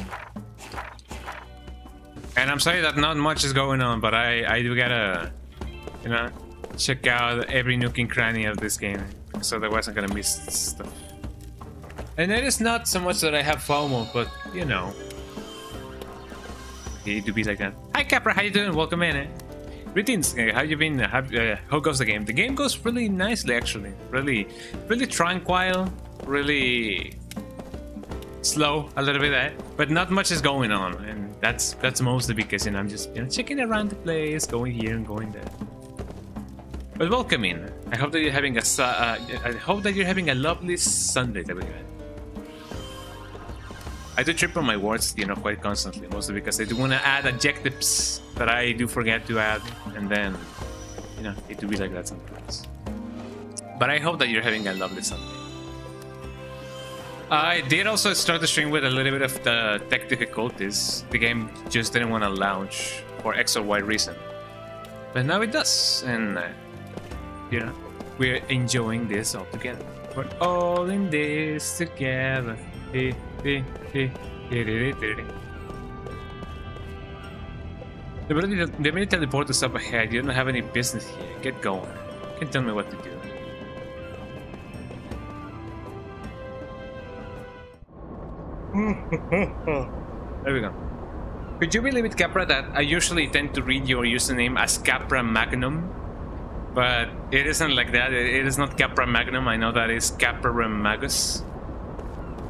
And I'm sorry that not much is going on, but I do gotta, you know, check out every nook and cranny of this game, so that I wasn't gonna miss stuff. And it is not so much that I have FOMO, but you know, it to be like that. Hi Capra, how you doing? Welcome in. Greetings. How you been? How goes the game? The game goes really nicely, actually. Really tranquil. Really slow a little bit, but not much is going on, and that's mostly because, you know, I'm just, you know, checking around the place, going here and going there. But welcome in. I hope that you're having a lovely Sunday. That we had. I do trip on my words, you know, quite constantly, mostly because I do want to add adjectives that I do forget to add, and then, you know, it do be like that sometimes. But I hope that you're having a lovely Sunday. I did also start the stream with a little bit of the tech difficulties. The game just didn't want to launch for X or Y reason. But now it does, and you know, we're enjoying this all together. We're all in this together. The ability to teleport us up ahead. You don't have any business here. Get going. You can tell me what to do. There we go. Could you believe it, Capra, that I usually tend to read your username as Capra Magnum, but it isn't like that. It is not Capra Magnum. I know that is Capra Magus,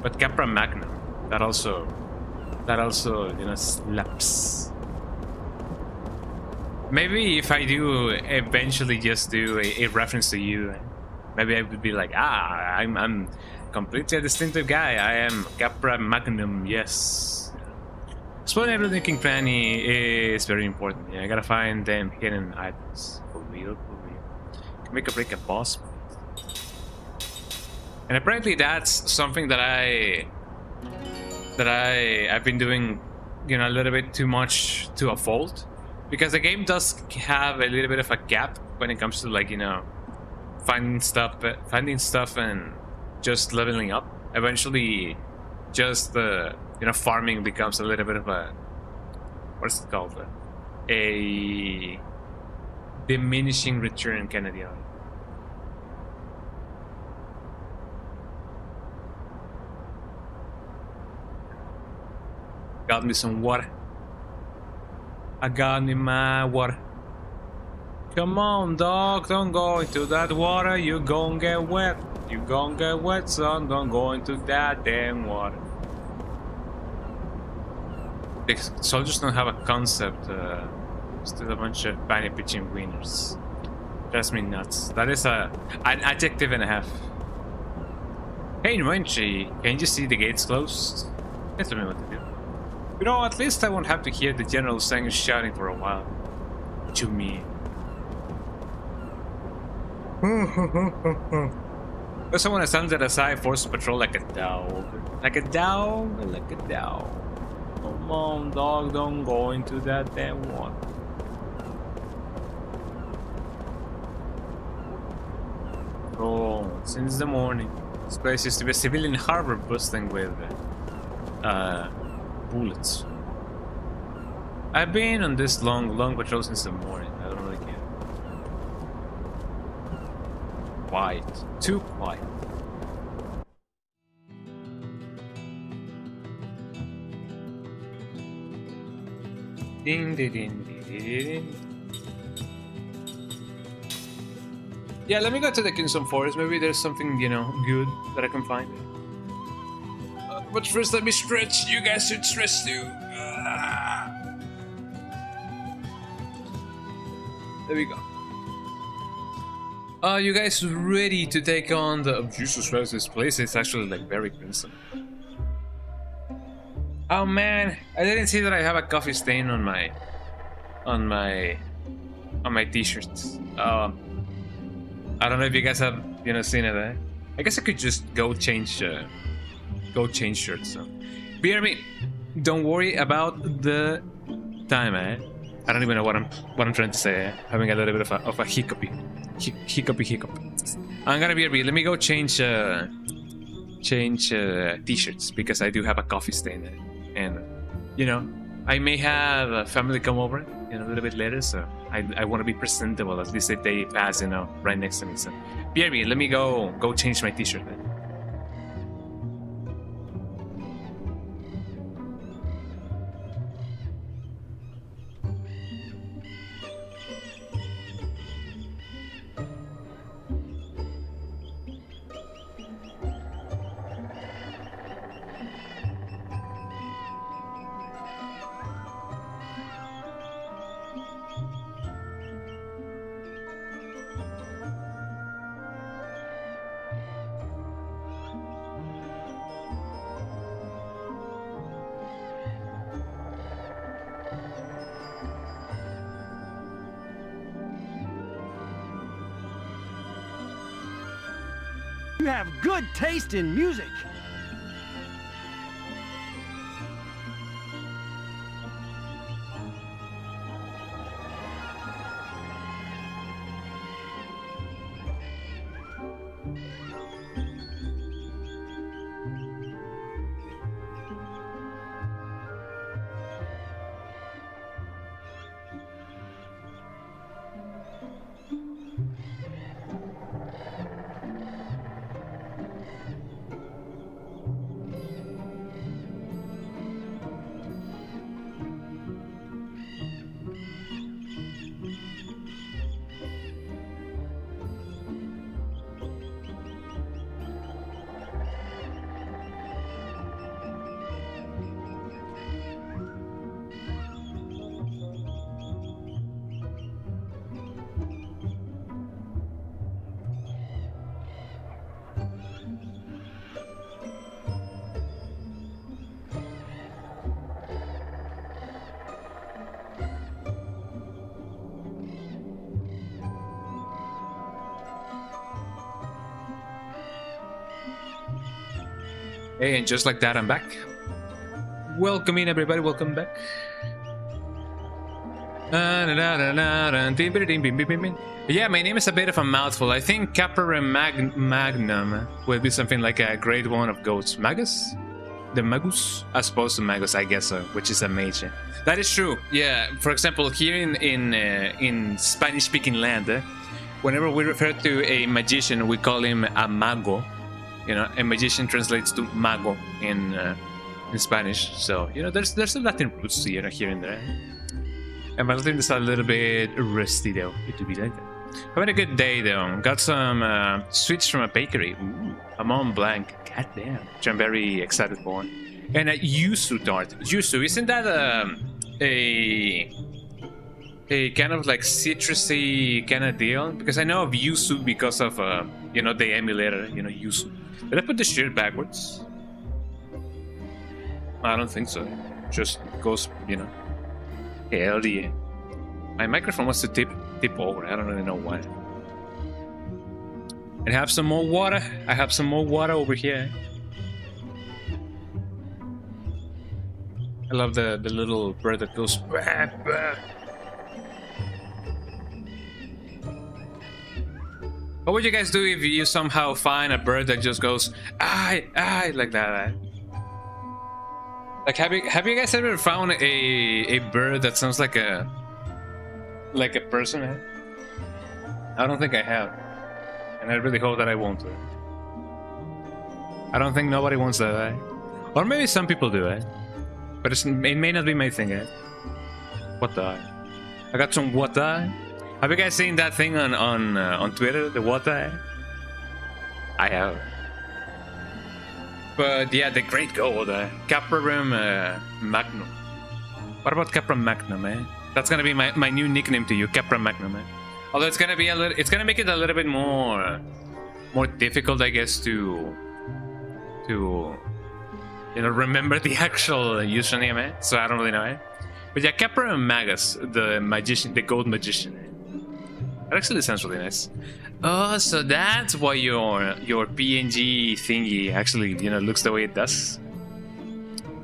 but Capra Magnum. That also, you know, slaps. Maybe if I do eventually just do a reference to you, maybe I would be like, I'm completely a distinctive guy. I am Capra Magnum, yes. exploring every nooking cranny is very important. Yeah, I gotta find them hidden items. For real, for real. Can make a break a boss. And apparently that's something that I've been doing, you know, a little bit too much to a fault. Because the game does have a little bit of a gap when it comes to, like, you know, finding stuff and just leveling up. Eventually, just you know, farming becomes a little bit of a, what's it called, a diminishing return kind of deal. Got me some water. I got me my water. Come on, dog, don't go into that water. You gon' get wet. You gon' get wet, son. Don't go into that damn water. The soldiers don't have a concept. Still a bunch of panty pitching wieners. That's me nuts. That is an adjective and a half. Hey, Renchi, can you see the gates closed? Tell me what to do. You know, at least I won't have to hear the general saying shouting for a while. To me. Also want to stand at a side, force to patrol like a dog. Like a dog, like a dog. Come on, dog, don't go into that damn water. Oh, since the morning. This place used to be a civilian harbor bursting with bullets. I've been on this long patrol since the morning. I don't really care. Quiet. Too quiet. Ding ding ding ding ding. Yeah, let me go to the Kingston Forest. Maybe there's something, you know, good that I can find. But first, let me stretch. You guys should stretch too. There we go. Are you guys ready to take on the... Jesus Christ, this place is actually like very crimson. Oh man, I didn't see that I have a coffee stain on my t-shirts. I don't know if you guys have, you know, seen it. I guess I could just go change shirts. So, BRB, don't worry about the time. I don't even know what I'm trying to say. Having a little bit of a hiccup. I'm gonna BRB. Let me go change t-shirts because I do have a coffee stain, and you know, I may have a family come over in a little bit later, so I want to be presentable, at least if they pass, you know, right next to me. So, BRB, let me go change my t-shirt then. You have good taste in music. Hey, and just like that, I'm back. Welcome in, everybody. Welcome back. Yeah, my name is a bit of a mouthful. I think Capra Magnum will be something like a grade 1 of goats. Magus? The Magus? As opposed to Magus, I guess so, which is a mage. That is true. Yeah, for example, here in Spanish-speaking land, whenever we refer to a magician, we call him a mago. You know, a magician translates to mago in Spanish. So, you know, there's some Latin roots, you know, here and there. And my Latin is a little bit rusty, though. It would be like that. Having a good day, though. Got some sweets from a bakery. Ooh, a Mont Blanc. Goddamn. Which I'm very excited for. And a yuzu tart. Yuzu, isn't that a kind of like citrusy kind of deal? Because I know of yuzu because of, you know, the emulator, you know, yuzu. Did I put the shirt backwards? I don't think so. Just goes, you know. Hell yeah. My microphone wants to tip over. I don't really know why. And have some more water. I have some more water over here. I love the little bird that goes. Bah, bah. What would you guys do if you somehow find a bird that just goes "ai" like that? Right? Like, have you guys ever found a bird that sounds like a person? Eh? I don't think I have, and I really hope that I won't. I don't think nobody wants that, eh? Or maybe some people do, eh? But it may not be my thing, eh? What the? I got some what the? Have you guys seen that thing on Twitter? The what the? I have. But yeah, the great gold, Caprum Magnum. What about Caprum Magnum, eh? That's gonna be my new nickname to you, Caprum Magnum, eh? Although it's gonna be it's gonna make it a little bit more difficult, I guess, to you know, remember the actual username, eh? So I don't really know, eh? But yeah, Caprum Magus, the magician, the gold magician. Eh? That actually sounds really nice. Oh, so that's why your PNG thingy actually, you know, looks the way it does.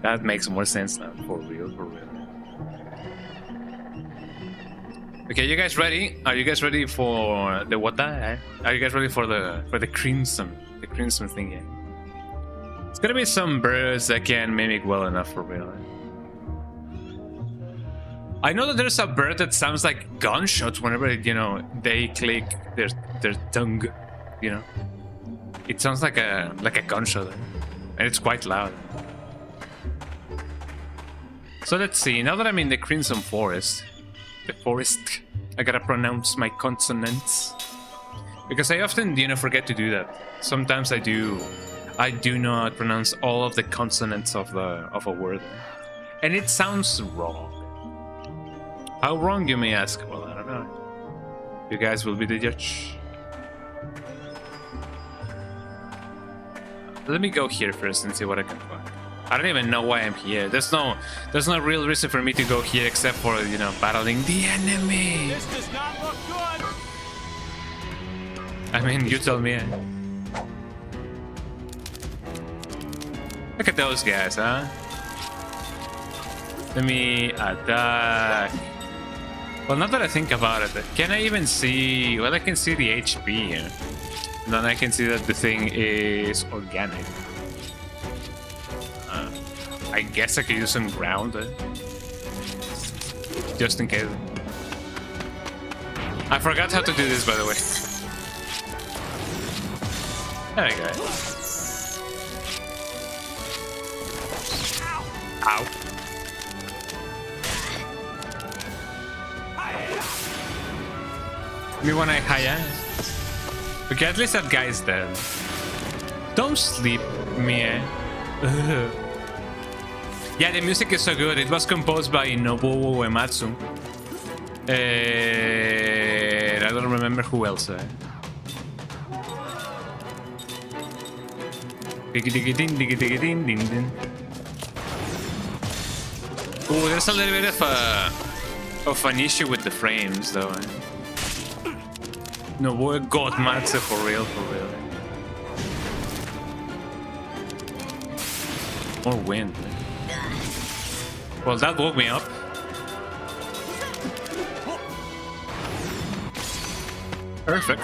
That makes more sense now. For real. Okay, you guys ready? Are you guys ready for the what? Are you guys ready for the crimson thingy? It's gonna be some birds that can mimic well enough for real. I know that there's a bird that sounds like gunshots whenever, you know, they click their tongue, you know. It sounds like a gunshot, and it's quite loud. So let's see. Now that I'm in the Crimson Forest, I gotta pronounce my consonants because I often, you know, forget to do that. Sometimes I do not pronounce all of the consonants of a word, and it sounds wrong. How wrong, you may ask? Well, I don't know. You guys will be the judge. Let me go here first and see what I can find. I don't even know why I'm here. There's no real reason for me to go here except for, you know, battling the enemy. This does not look good. I mean, you tell me. Look at those guys, huh? Let me attack. Well, now that I think about it, can I even see... Well, I can see the HP here. And then I can see that the thing is organic. I guess I could use some ground. Just in case. I forgot how to do this, by the way. There we go. Ow. Me when I higher. Okay, at least that guy's dead. Don't sleep, me. Yeah, the music is so good. It was composed by Nobuo Uematsu. I don't remember who else. Oh, there's a little bit of an issue with the frames, though. No, we're God Matsu for real. More wind. Well, that woke me up. Perfect.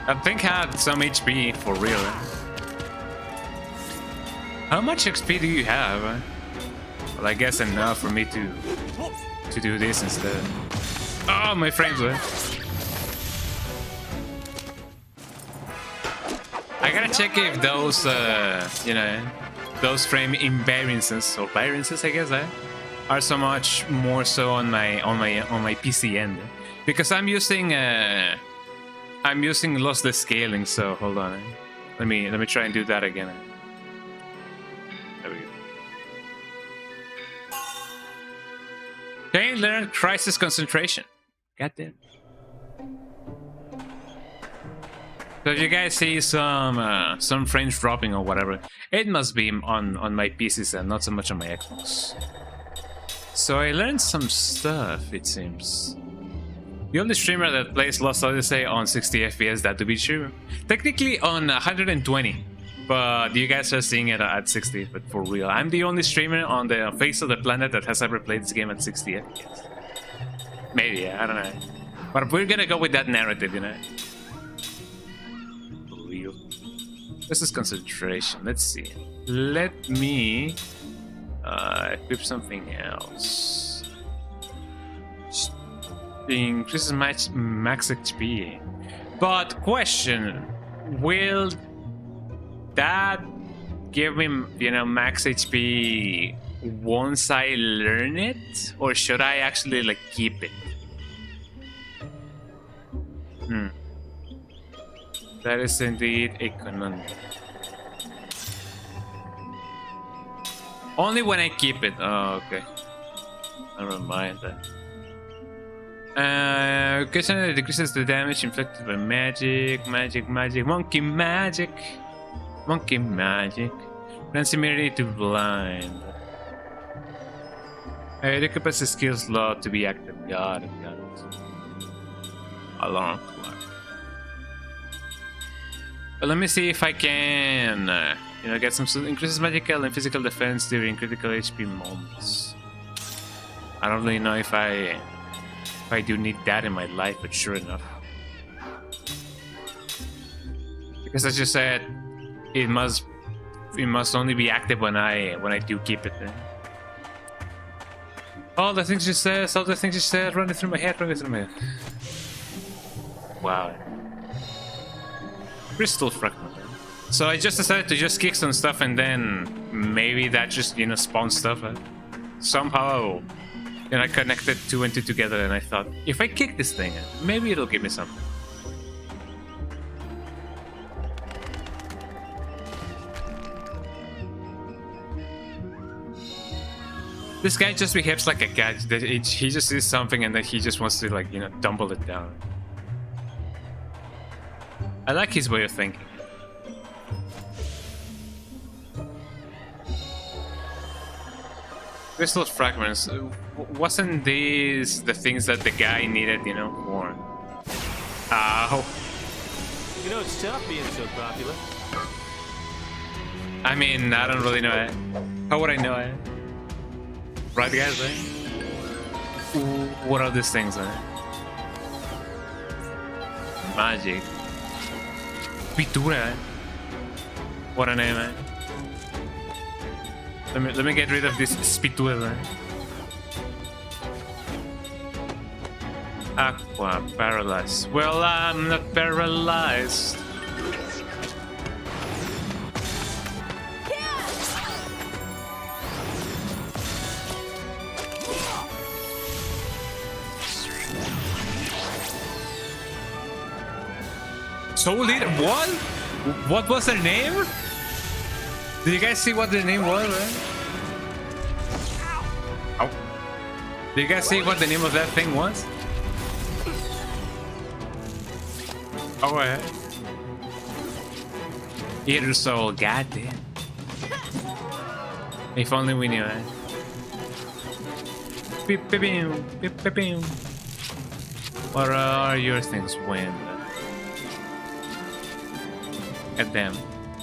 That thing had some HP for real. How much XP do you have? Well, I guess enough for me to do this instead. Oh, my frames were. I gotta check if those, you know, those frame invariances or variances, I guess, are so much more so on my PC end, because I'm using lossless scaling. So hold on, let me try and do that again. There we go. Can you learn crisis concentration? Goddamn. So if you guys see some frames dropping or whatever, it must be on my PCs and not so much on my Xbox. So I learned some stuff, it seems. The only streamer that plays Lost Odyssey on 60 FPS, that to be true. Technically on 120, but you guys are seeing it at 60, but for real. I'm the only streamer on the face of the planet that has ever played this game at 60 FPS. Maybe, I don't know. But we're gonna go with that narrative, you know. This is concentration. Let's see. Let me equip something else. Increases max HP. But question: will that give me, you know, max HP once I learn it, or should I actually like keep it? That is indeed a conundrum. Only when I keep it. Oh, okay. Never mind that. Occasionally decreases the damage inflicted by magic, monkey magic. Grants immunity to blind. It occupies the skill slot to be active. Got it. Alarm clock. But let me see if I can, you know, get some increases magical and physical defense during critical HP moments. I don't really know if I do need that in my life, but sure enough. Because as you said, it must only be active when I do keep it there. All the things you said, running through my head. Wow. Crystal fragment. So I just decided to just kick some stuff, and then maybe that just, you know, spawns stuff. Somehow, you know, I connected two and two together, and I thought, if I kick this thing, maybe it'll give me something. This guy just behaves like a cat. He just sees something and then he just wants to, like, you know, dumble it down. I like his way of thinking. Crystal fragments. Wasn't these the things that the guy needed, you know, for? Ow. You know, it's tough being so popular. I mean, I don't really know it. How would I know it? Right, guys? What are these things? Magic. Pintura. What a name, man. Let me get rid of this Spitura. Aqua, paralyzed. Well, I'm not paralyzed. Soul Leader? What? What was her name? Did you guys see what the name was? Ow. Did you guys see what the name of that thing was? Oh, Eater Soul, goddamn. If only we knew it. Beep, beep, beep, beep, beep. What are your things, Wind? God damn.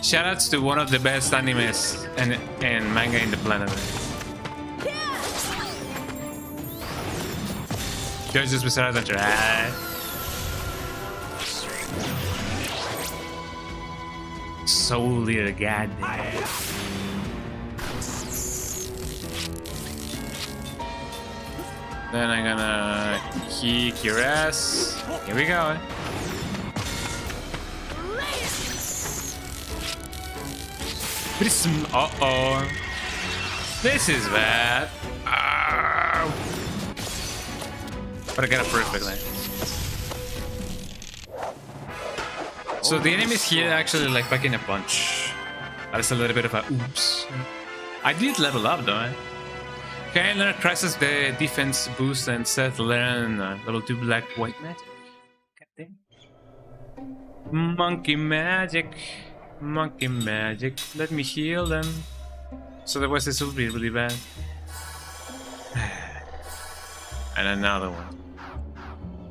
Shoutouts to one of the best animes and manga in the planet. Jojo's Bizarre Adventure. Soul Eater, goddamn. Then I'm gonna kick your ass. Here we go. Uh-oh. This is bad. Ow. But I got it perfectly. So the enemies here actually like packing a punch. That's a little bit of a oops. I did level up though. Okay, learn Crisis the defense boost and Seth learn level 2 black white magic. God damn. Monkey magic. Monkey magic. Let me heal them. So otherwise this will be really bad. And another one.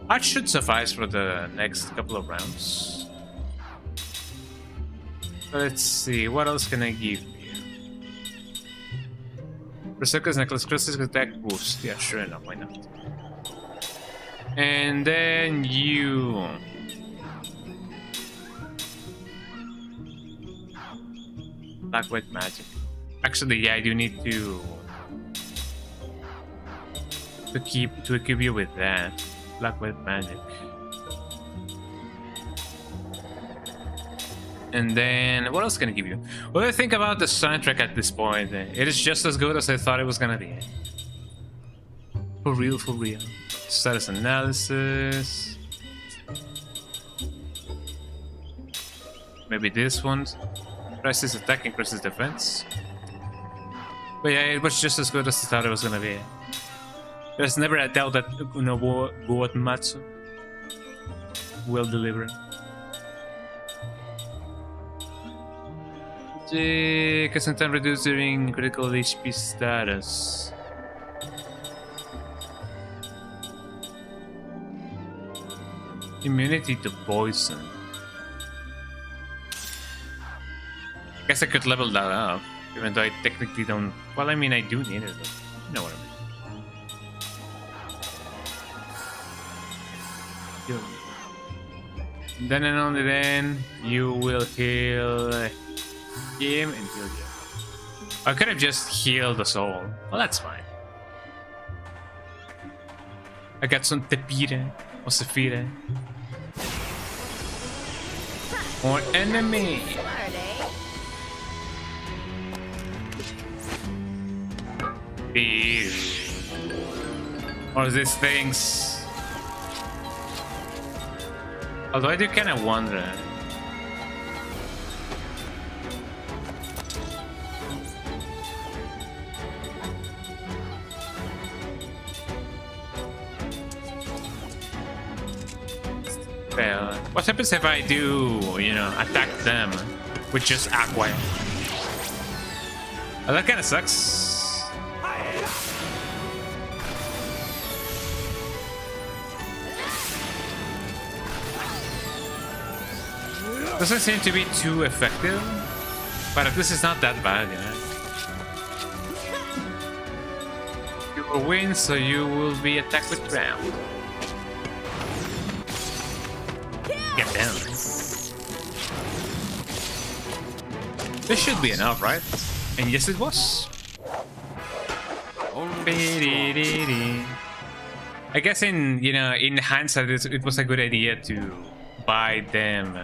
That should suffice for the next couple of rounds. Let's see, what else can I give you? Berserker's Necklace, Crystal's attack boost. Yeah, sure enough, why not? And then you... Black White Magic. Actually, yeah, I do need to equip you with that. Black White Magic. And then, what else can I give you? What do I think about the soundtrack at this point? It is just as good as I thought it was gonna be. For real, for real. Status analysis. Maybe this one. Crisis attack, increases defense. But yeah, it was just as good as I thought it was gonna be. There's never a doubt that Matsu will deliver. Sometimes reduced during critical HP status. Immunity to poison. Guess I could level that up, even though I technically don't. Well, I mean, I do need it, but you know what I mean. Then and only then, you will heal him and heal you. I could have just healed us all. Well, that's fine. I got some Tepire or Saphira. More enemy. Or these things. Although I do kind of wonder. Well, what happens if I do, you know, attack them with just Aqua? Well, that kind of sucks. Doesn't seem to be too effective, but this is not that bad, you know. You will win, so you will be attacked with ground. Get down. This should be enough, right? And yes, it was. I guess in hindsight, it was a good idea to buy them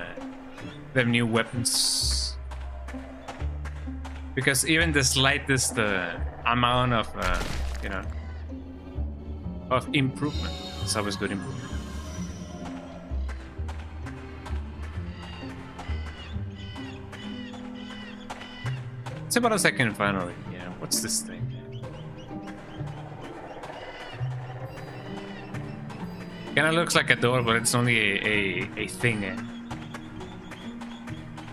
new weapons, because even the slightest amount of of improvement is always good improvement. Let's see what else I can finally. Yeah, what's this thing? Kinda looks like a door, but it's only a thing.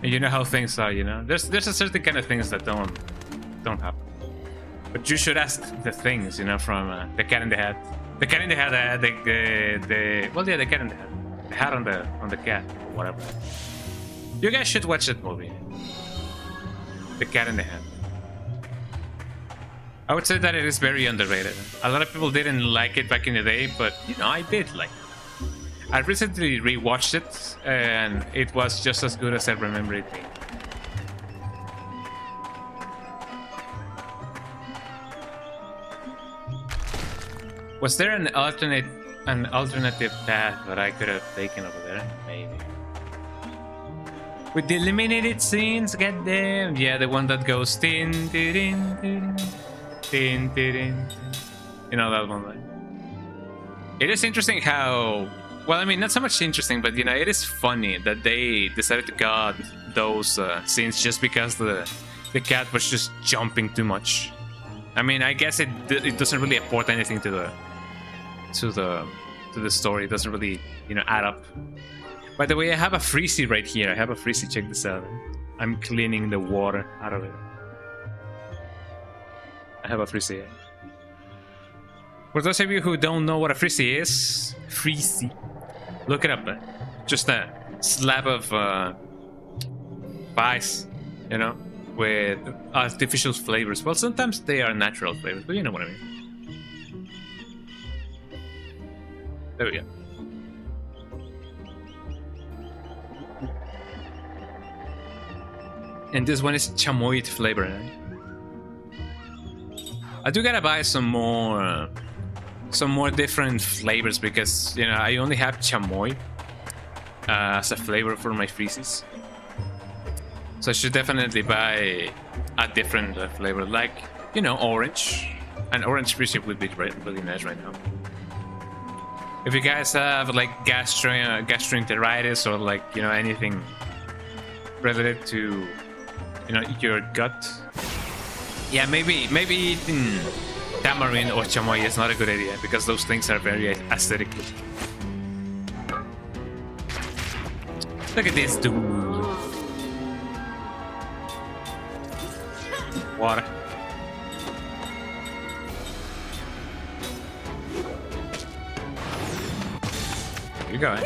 And you know how things are, you know. There's a certain kind of things that don't happen. But you should ask the things, you know, from the cat in the hat. The cat in the hat, the cat in the hat. The hat on the cat, or whatever. You guys should watch that movie. The Cat in the Hat. I would say that it is very underrated. A lot of people didn't like it back in the day, but you know, I did like it. I recently rewatched it, and it was just as good as I remember it being. Was there an alternative path that I could have taken over there? Maybe. With the eliminated scenes, goddamn. Yeah, the one that goes tin tin tin tin tin. You know that one, right? It is interesting how. Well, I mean, not so much interesting, but you know, it is funny that they decided to cut those scenes just because the cat was just jumping too much. I mean, I guess it doesn't really apport anything to the story. It doesn't really, you know, add up. By the way, I have a freezy right here. I have a freezy. Check this out. I'm cleaning the water out of it. I have a freezy. For those of you who don't know what a freezy is, freezy, look it up. Just a slab of ice, you know, with artificial flavors. Well, sometimes they are natural flavors, but you know what I mean. There we go. And this one is chamoy flavor. I do gotta buy some more different flavors because, you know, I only have chamoy as a flavor for my freezes. So I should definitely buy a different flavor, like, you know, orange. An orange freezy would be really nice right now. If you guys have like gastroenteritis or like, you know, anything related to, you know, your gut, yeah, maybe eating tamarind or chamoy is not a good idea because those things are very acidic. Look at this dude. Water. You go.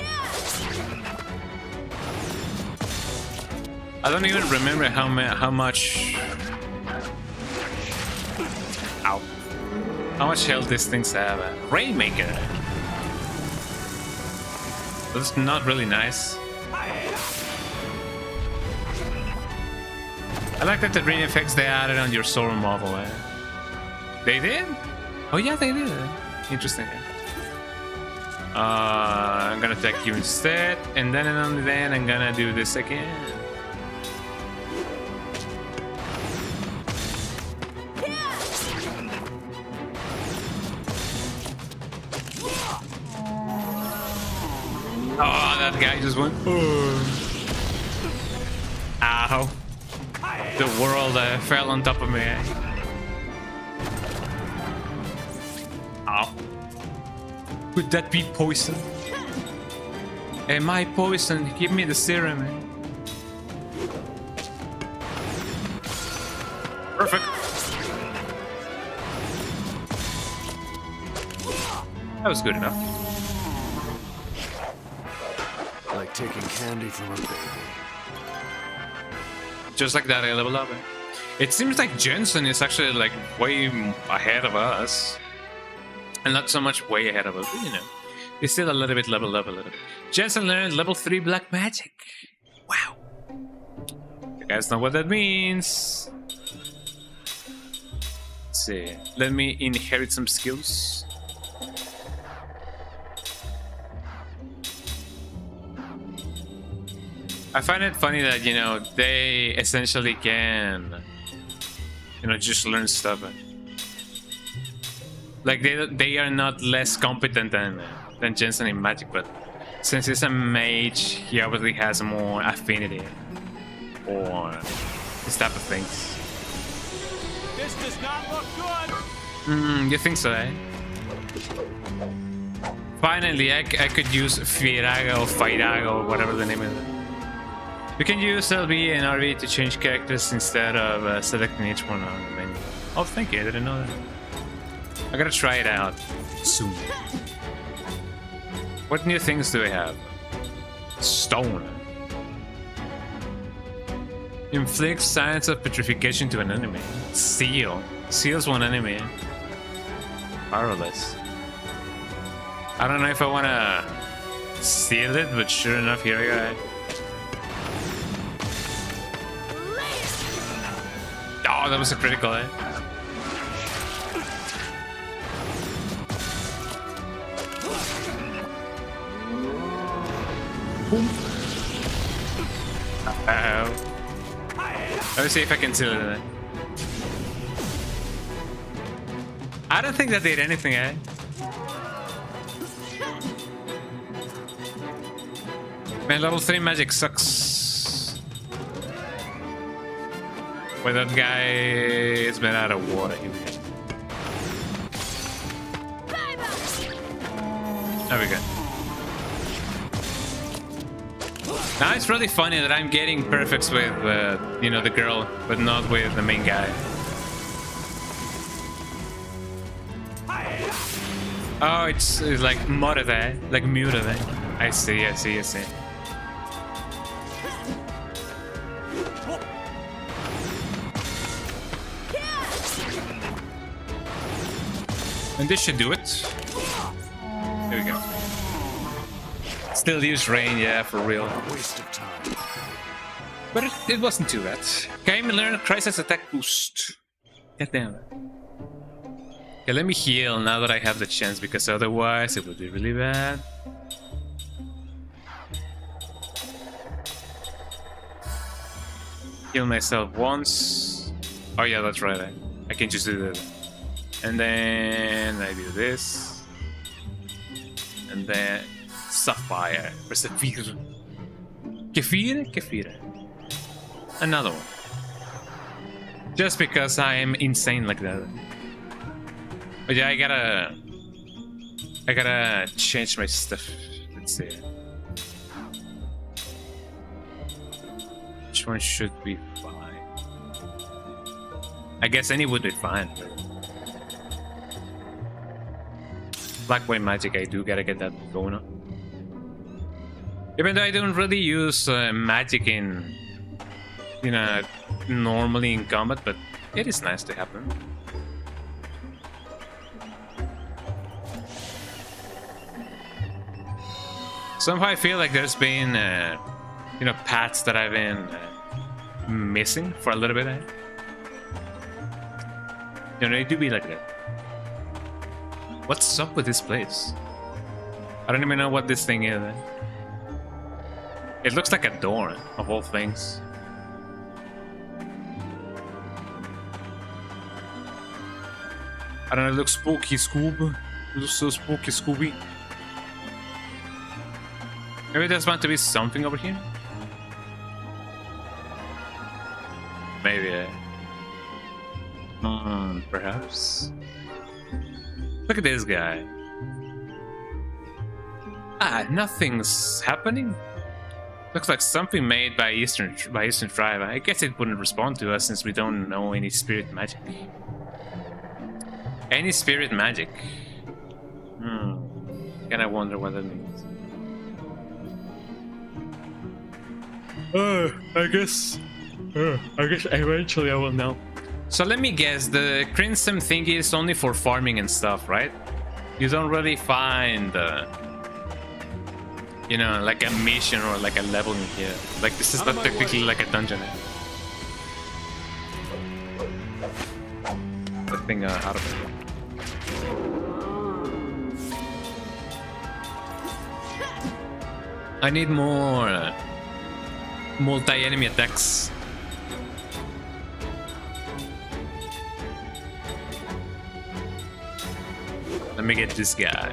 I don't even remember how much. Ow! How much health these things have? Rainmaker. That's not really nice. I like that the green effects they added on your sword model. They did? Oh yeah, they did. Interesting. I'm gonna attack you instead, and then and only then I'm gonna do this again. Oh, that guy just went. Ow. The world fell on top of me. Ow. Could that be poison? Am I poison? Give me the serum. Perfect. That was good enough. Like taking candy from a baby. Just like that, I leveled up. It seems like Jensen is actually like way ahead of us. And not so much way ahead of us, but you know. He's still a little bit leveled up a little bit. Jensen learned level 3 black magic. Wow. You guys know what that means. Let's see. Let me inherit some skills. I find it funny that, you know, they essentially can, you know, just learn stuff. Like, they are not less competent than Jensen in magic, but since he's a mage, he obviously has more affinity for this type of things. This does not look good. You think so, eh? Finally, I could use Firaga or Firaga or whatever the name is. You can use LB and RB to change characters instead of selecting each one on the menu. Oh, thank you, I didn't know that. I gotta try it out soon. What new things do we have? Stone. Inflicts signs of petrification to an enemy. Seal. Seals one enemy. Powerless. I don't know if I want to seal it, but sure enough, here I go. Oh, that was a critical, eh? Uh-oh. Let me see if I can seal it in. I don't think that did anything, eh? Man, level 3 magic sucks. Wait, that guy is made out of water. Here we go. There we go. Now it's really funny that I'm getting perfects with, you know, the girl, but not with the main guy. Oh, it's like muted, eh? Like muted, eh? I see. And this should do it. Here we go. Still use rain, yeah, for real. Waste of time. But it wasn't too bad. Kaim learn crisis attack boost. Get down. Okay, let me heal now that I have the chance, because otherwise it would be really bad. Heal myself once. Oh yeah, that's right. I can just do that. And then I do this. And then Sapphire. Persevere. Kefir. Another one. Just because I am insane like that. But yeah, I gotta change my stuff. Let's see. Which one should be fine? I guess any would be fine. Black White Magic, I do gotta get that going on. Even though I don't really use magic in, you know, normally in combat, but it is nice to have them. Somehow I feel like there's been, you know, paths that I've been missing for a little bit. You know, it do be like that. What's up with this place? I don't even know what this thing is. It looks like a door, of all things. I don't know, it looks spooky, Scoob. It looks so spooky, Scooby. Maybe there's meant to be something over here? Maybe. Perhaps. Look at this guy. Ah, nothing's happening. Looks like something made by Eastern Tribe. I guess it wouldn't respond to us since we don't know any spirit magic. Any spirit magic? Kinda wonder what that means. I guess eventually I will know. So let me guess, the Crimson thingy is only for farming and stuff, right? You don't really find, you know, like a mission or like a level in here. Like this is not technically like a dungeon. The thing out of it. I need more multi-enemy attacks. Let me get this guy.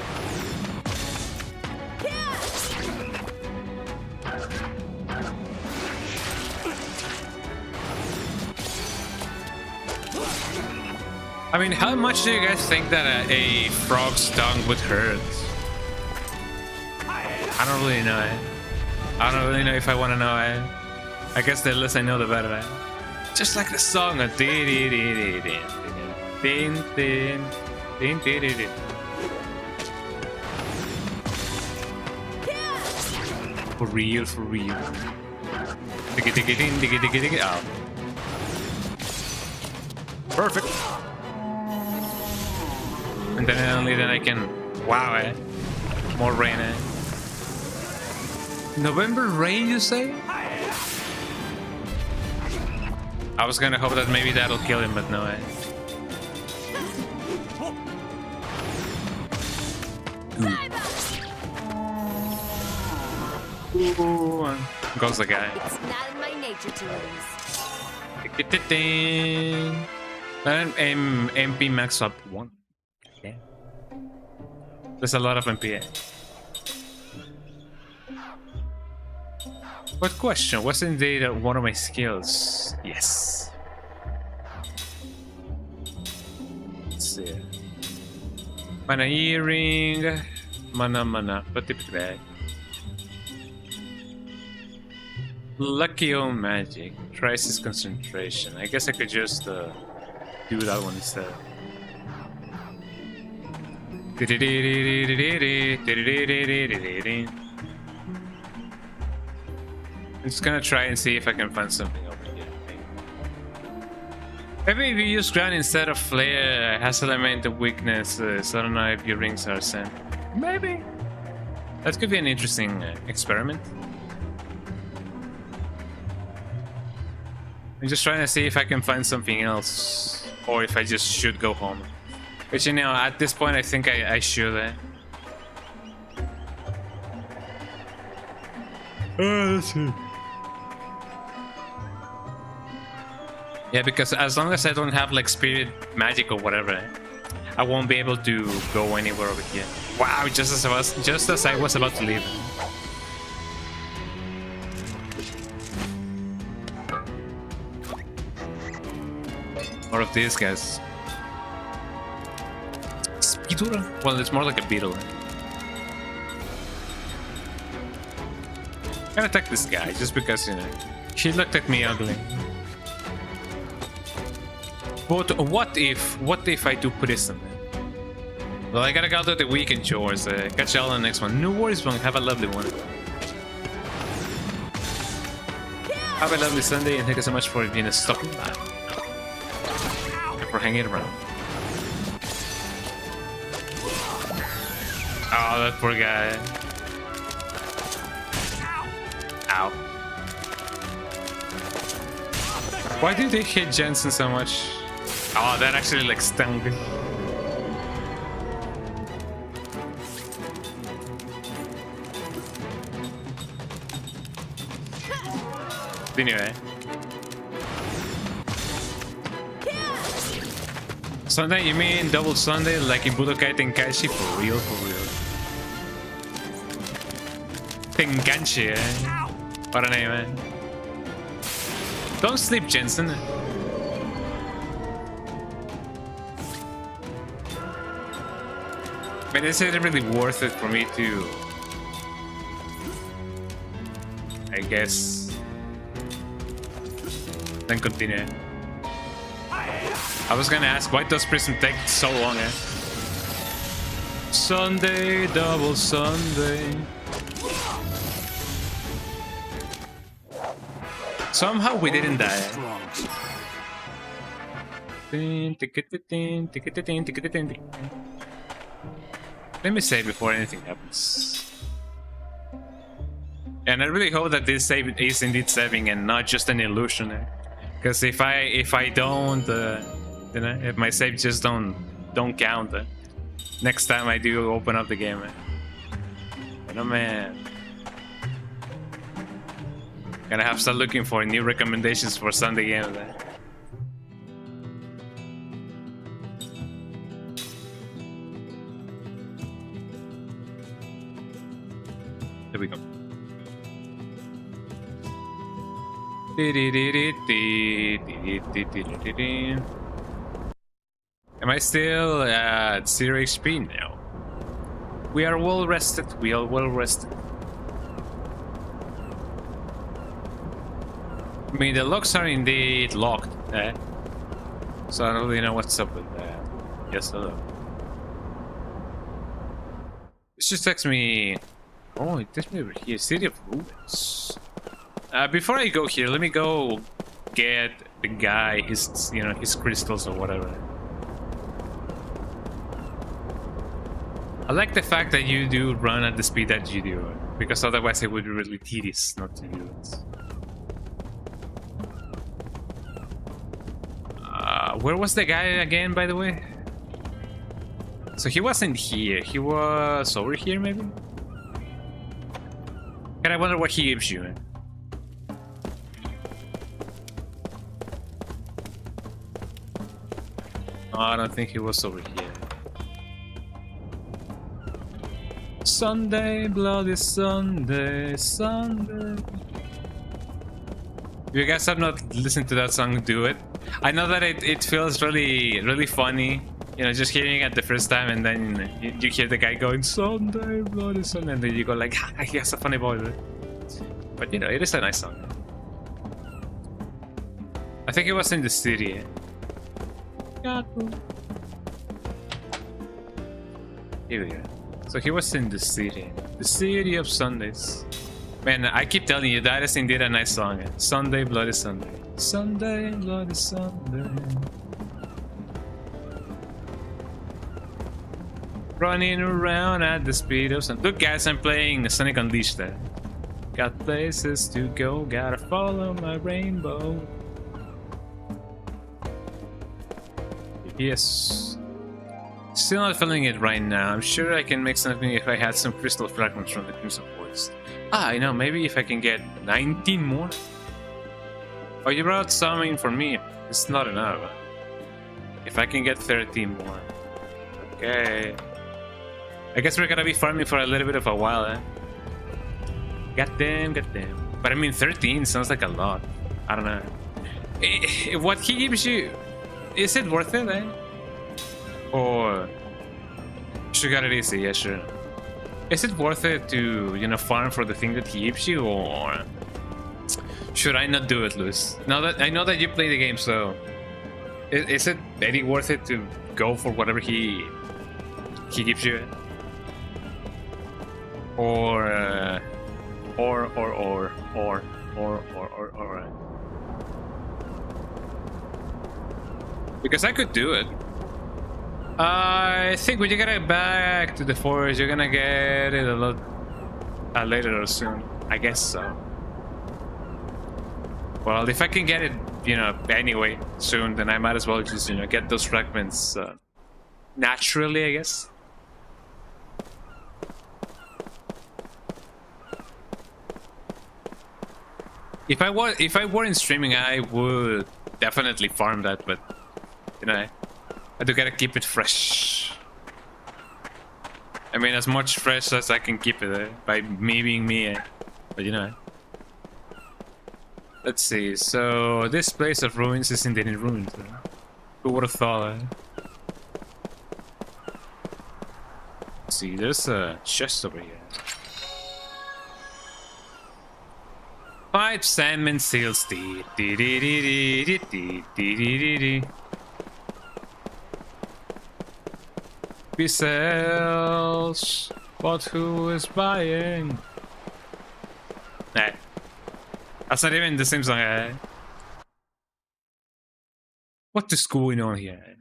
I mean, how much do you guys think that a frog's tongue would hurt? I don't really know. I don't really know if I want to know. I guess the less I know, the better. Just like the song. For real. Diggy diggy ding, diggy diggy diggy. Oh. Perfect. And then only then I can. Wow, eh? More rain, eh? November rain, you say? I was gonna hope that maybe that'll kill him, but no, eh? Ooh, goes the guy. It's not in my nature to lose. MP max up 1. Yeah. There's a lot of MP. What question? Was indeed one of my skills? Yes. Let's see. Mana earring. Mana. Put it back. Lucky old magic. Crisis concentration. I guess I could just do that one instead. I'm just gonna try and see if I can find something over here. Maybe if you use ground instead of flare, has element of weakness, so I don't know if your rings are sent. Maybe. That could be an interesting experiment. I'm just trying to see if I can find something else, or if I just should go home. But you know, at this point I think I should. Let's see. Yeah, because as long as I don't have like spirit magic or whatever, I won't be able to go anywhere over here. Wow, just as I was about to leave. More of these guys. Speedrun? Well, it's more like a beetle. I'm gonna attack this guy just because, you know, she looked at me ugly. But what if I do prison? Well, I gotta go to the weekend chores. Catch y'all on the next one. No worries, man. Have a lovely one. Have a lovely Sunday, and thank you so much for being stopping by. For hanging around. Oh, that poor guy. Ow. Why did they hit Jensen so much? Oh, that actually like stung. Anyway. Sunday, you mean double Sunday like in Budokai Tenkaichi? For real, for real. Tenkanchi, eh? What a name, eh? Don't sleep, Jensen. But is it really worth it for me to... I guess... Then continue. I was gonna ask, why does prison take so long, eh? Sunday, double Sunday. Somehow we didn't die. Let me save before anything happens. And I really hope that this save is indeed saving and not just an illusion. Because if I don't, you know, if my saves just don't count, next time I do open up the game, you know, man, gonna have to start looking for new recommendations for Sunday games. There we go. Am I still at 0 HP now? We are well rested. We are well rested. I mean, the locks are indeed locked, so I don't really know what's up with that. Yes, hello. This just takes me... Oh, it takes me over here. City of Ruins. Before I go here, let me go get the guy his his crystals or whatever. I like the fact that you do run at the speed that you do, because otherwise it would be really tedious not to do it. Where was the guy again, by the way? So he wasn't here. He was over here, maybe? And I wonder what he gives you. No, I don't think he was over here. Sunday, bloody Sunday, Sunday. If you guys have not listened to that song, do it. I know that it feels really funny, you know, just hearing it the first time, and then you hear the guy going Sunday, bloody Sunday, and then you go like, ah, he has a funny voice. But you know, it is a nice song. I think it was in the city. Here we go. So he was in the city of Sundays. Man, I keep telling you, that is indeed a nice song. Sunday, bloody Sunday. Sunday, bloody Sunday. Running around at the speed of sun. Look, guys, I'm playing Sonic Unleashed there. Got places to go, gotta follow my rainbow. Yes. Still not feeling it right now. I'm sure I can make something if I had some crystal fragments from the Crimson Forest. Ah, I know, maybe if I can get 19 more? Oh, you brought something for me. It's not enough. If I can get 13 more. Okay. I guess we're gonna be farming for a little bit of a while, eh? Goddamn. But I mean, 13 sounds like a lot. I don't know. What he gives you, is it worth it, eh? Or should got it easy? Yeah, sure. Is it worth it to, you know, farm for the thing that he gives you, or should I not do it, Luis? Now that I know that you play the game, so is it any worth it to go for whatever he gives you, or because I could do it. I think when you get back to the forest, you're gonna get it a lot later or soon. I guess so. Well, if I can get it, you know, anyway, soon, then I might as well just, you know, get those fragments naturally, I guess. If I weren't streaming, I would definitely farm that, but you know, I do gotta keep it fresh. I mean, as much fresh as I can keep it, by me being me, but you know. Let's see, so this place of ruins is indeed in ruins. Who would have thought? Let's see, there's a chest over here. 5 salmon seals. We sells, but who is buying? Nah, that's not even the same song. What is going on here?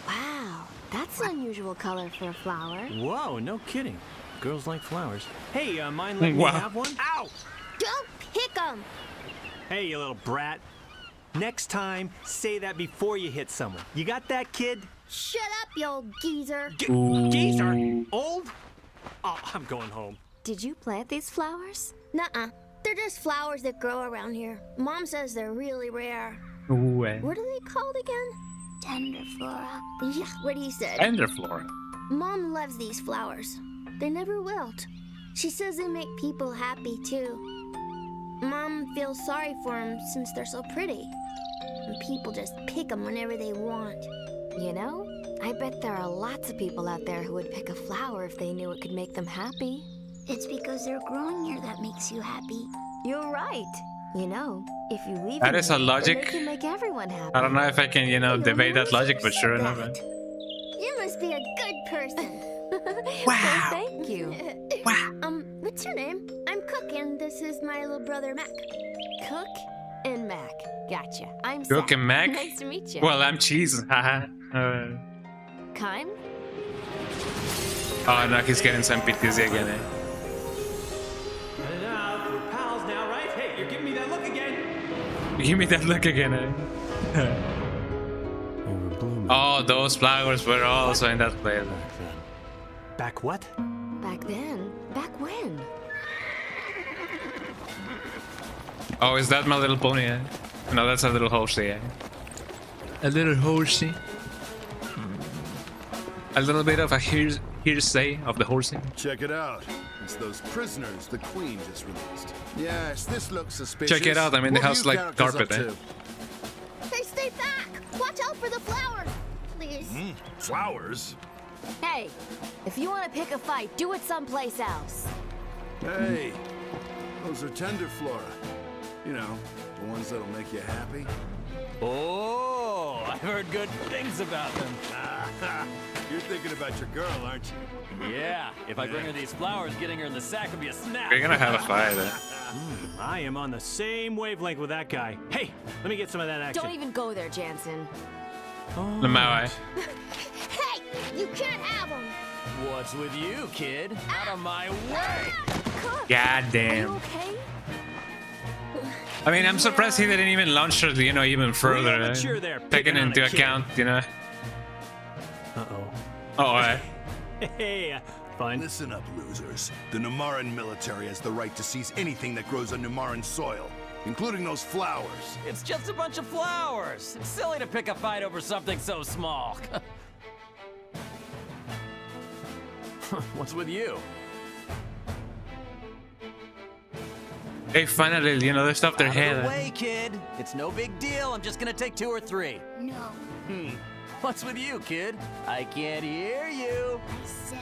Wow, that's an unusual color for a flower. Whoa, no kidding. Girls like flowers. Hey, mind letting me have one? Ow! Don't pick 'em! Hey, you little brat. Next time, say that before you hit someone. You got that, kid? Shut up, you old geezer. Geezer? Old? Oh, I'm going home. Did you plant these flowers? Nuh-uh. They're just flowers that grow around here. Mom says they're really rare. Ooh, What are they called again? Tenderflora. Yeah, what he said. Tenderflora. Mom loves these flowers. They never wilt. She says they make people happy, too. Mom feels sorry for them since they're so pretty. And people just pick them whenever they want. You know, I bet there are lots of people out there who would pick a flower if they knew it could make them happy. It's because they're growing here that makes you happy. You're right. You know, if you leave That them is a here, logic. It can make everyone happy. I don't know if I can, you know, debate that logic, but sure enough. You must be a good person. Well, thank you. What's your name? I'm Cook, and this is my little brother Mac. Cook and Mac. Gotcha. I'm Cook Zach. and Mac? Nice to meet you. Well, I'm Cheese. Haha. Kaim? Oh, no, he's getting some PTSD again. Eh? We're pals now, right? Hey, you're giving me that look again. Give me that look again. Eh? They were blooming Oh, those flowers were also in that place. back then. Back what? Back then? Back when? Oh, is that my little pony? Eh? No, that's a little horsey. Eh? A little horsey. A little bit of a hearsay of the horsey. Check it out. It's those prisoners the Queen just released. Yes, this looks suspicious. Check it out. I mean, the What house you like characters carpet. up Eh? to? Hey, stay back! Watch out for the flowers, please. Flowers? Hey, if you want to pick a fight, do it someplace else. Hey, those are tender flora. You know, the ones that'll make you happy. Oh, I've heard good things about them. You're thinking about your girl, aren't you? Yeah, if I bring her these flowers, getting her in the sack would be a snap. We're gonna have a fight. Eh? I am on the same wavelength with that guy. Hey, let me get some of that action. Don't even go there, Jansen. The Maui. Hey, you can't have them! What's with you, kid? Out of my way! Cook, God are you damn. okay? I mean, I'm surprised he didn't even launch her, you know, even further. Real Eh? mature there, Taking picking on into a kid. account, you know. Uh-oh. Oh, eh? Hey, fun. Listen up, losers. The Numaran military has the right to seize anything that grows on Numaran soil, including those flowers. It's just a bunch of flowers. It's silly to pick a fight over something so small. What's with you? Hey, finally, you know, they stopped their Out of head. the way, kid. It's no big deal. I'm just gonna take 2 or 3. No, What's with you, kid? I can't hear you. I said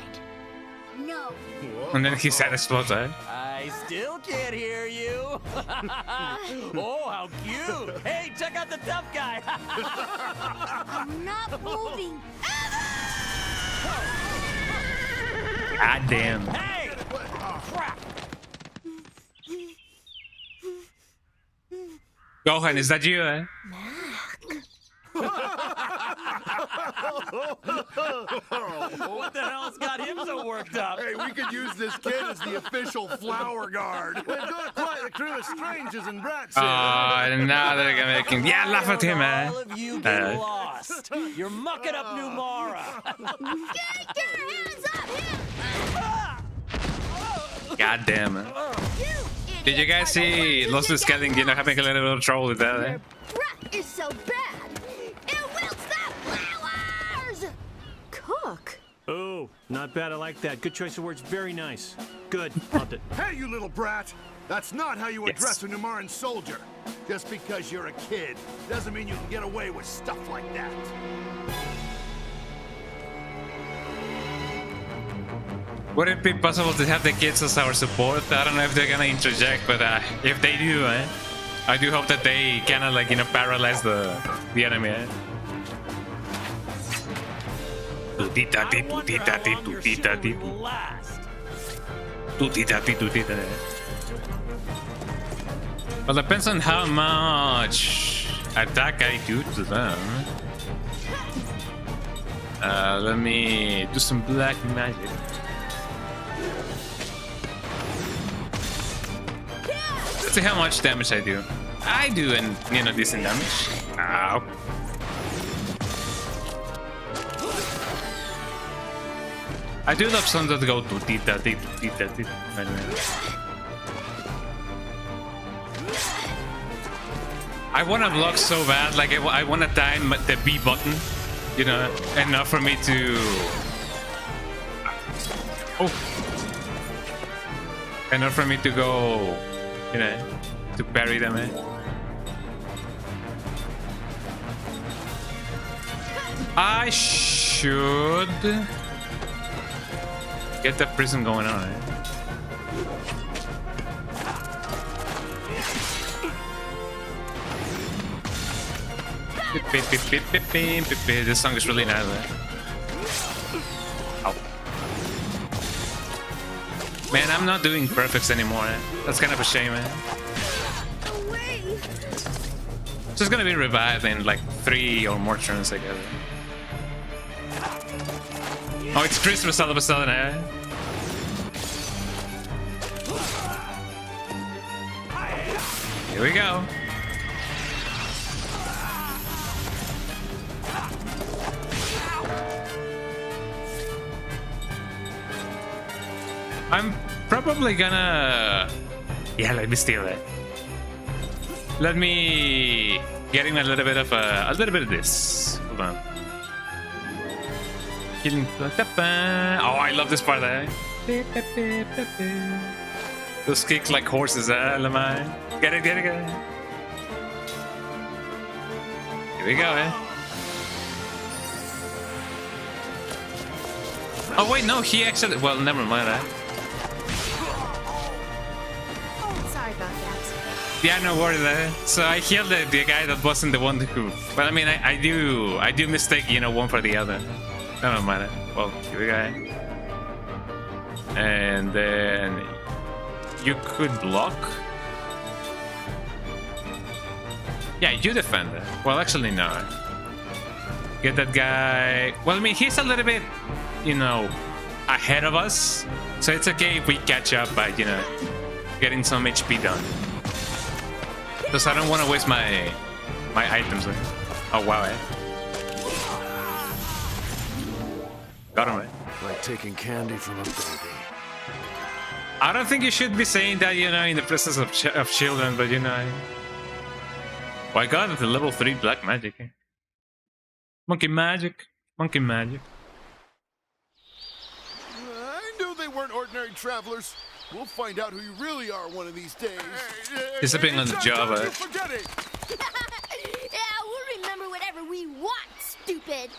no. And then his head explodes, eh? I still can't hear you. Oh, how cute. Hey, check out the tough guy. I'm not moving. God damn. Hey! Crap. Gohan, is that you, eh? What the hell's got him so worked up? Hey, we could use this kid as the official flower guard. We've got quite a crew of strangers and brats Oh, now they're gonna make him. Yeah, laugh at him, eh? All of you get lost. You're mucking up Numara. Get your hands up here! God damn it. You Did you guys see Los getting, you know, having a little bit of trouble with that, eh? Your breath is so bad. It wilts the flowers! Cook? Oh, not bad. I like that. Good choice of words. Very nice. Good. Loved it. Hey, you little brat! That's not how you Yes. address a Numaran soldier. Just because you're a kid doesn't mean you can get away with stuff like that. Would it be possible to have the kids as our support? I don't know if they're gonna interject, but if they do, eh? I do hope that they kinda like, you know, paralyze the enemy, eh? I wonder how long your chivalry will last. Well, depends on how much attack I do to them. Let me do some black magic. Let's see how much damage I do. I do, and you know, decent damage. Ow. I do love songs that go to tita. I want to block so bad, like I want to time the B button, you know, enough for me to. Oh. Enough for me to go, you know, to parry them, eh? I should get the prison going on, eh? This song is really nice, eh? Ow. Man, I'm not doing perfects anymore. That's kind of a shame, man. Away! Just gonna be revived in like 3 or more turns, I guess. Oh, it's Christmas all of a sudden, eh? Here we go. I'm probably gonna... Yeah, let me steal it. Let me get in a little bit of this. Hold on. Killing. Oh, I love this part there. Those kicks like horses, Lamai. Get it. Here we go, eh? Oh wait, no, he actually. Well, never mind that. Sorry about that. Yeah, no worries. So I healed the guy that wasn't the one who. Well, I mean, I do mistake, one for the other. Never mind. Well, here we go. And then you could block. Yeah, you defend it. Well, actually, no. Get that guy. Well, I mean, he's a little bit, ahead of us. So it's okay if we catch up by, getting some HP done. Because I don't want to waste my items. Oh, wow, eh? Got him, right? Like taking candy from a baby. I don't think you should be saying that, in the presence of children, but Well, I got the level 3 black magic. Eh? Monkey magic. I knew they weren't ordinary travelers. We'll find out who you really are one of these days. Disappearing on the job, eh? Forget it. Yeah, we'll remember whatever we want, stupid.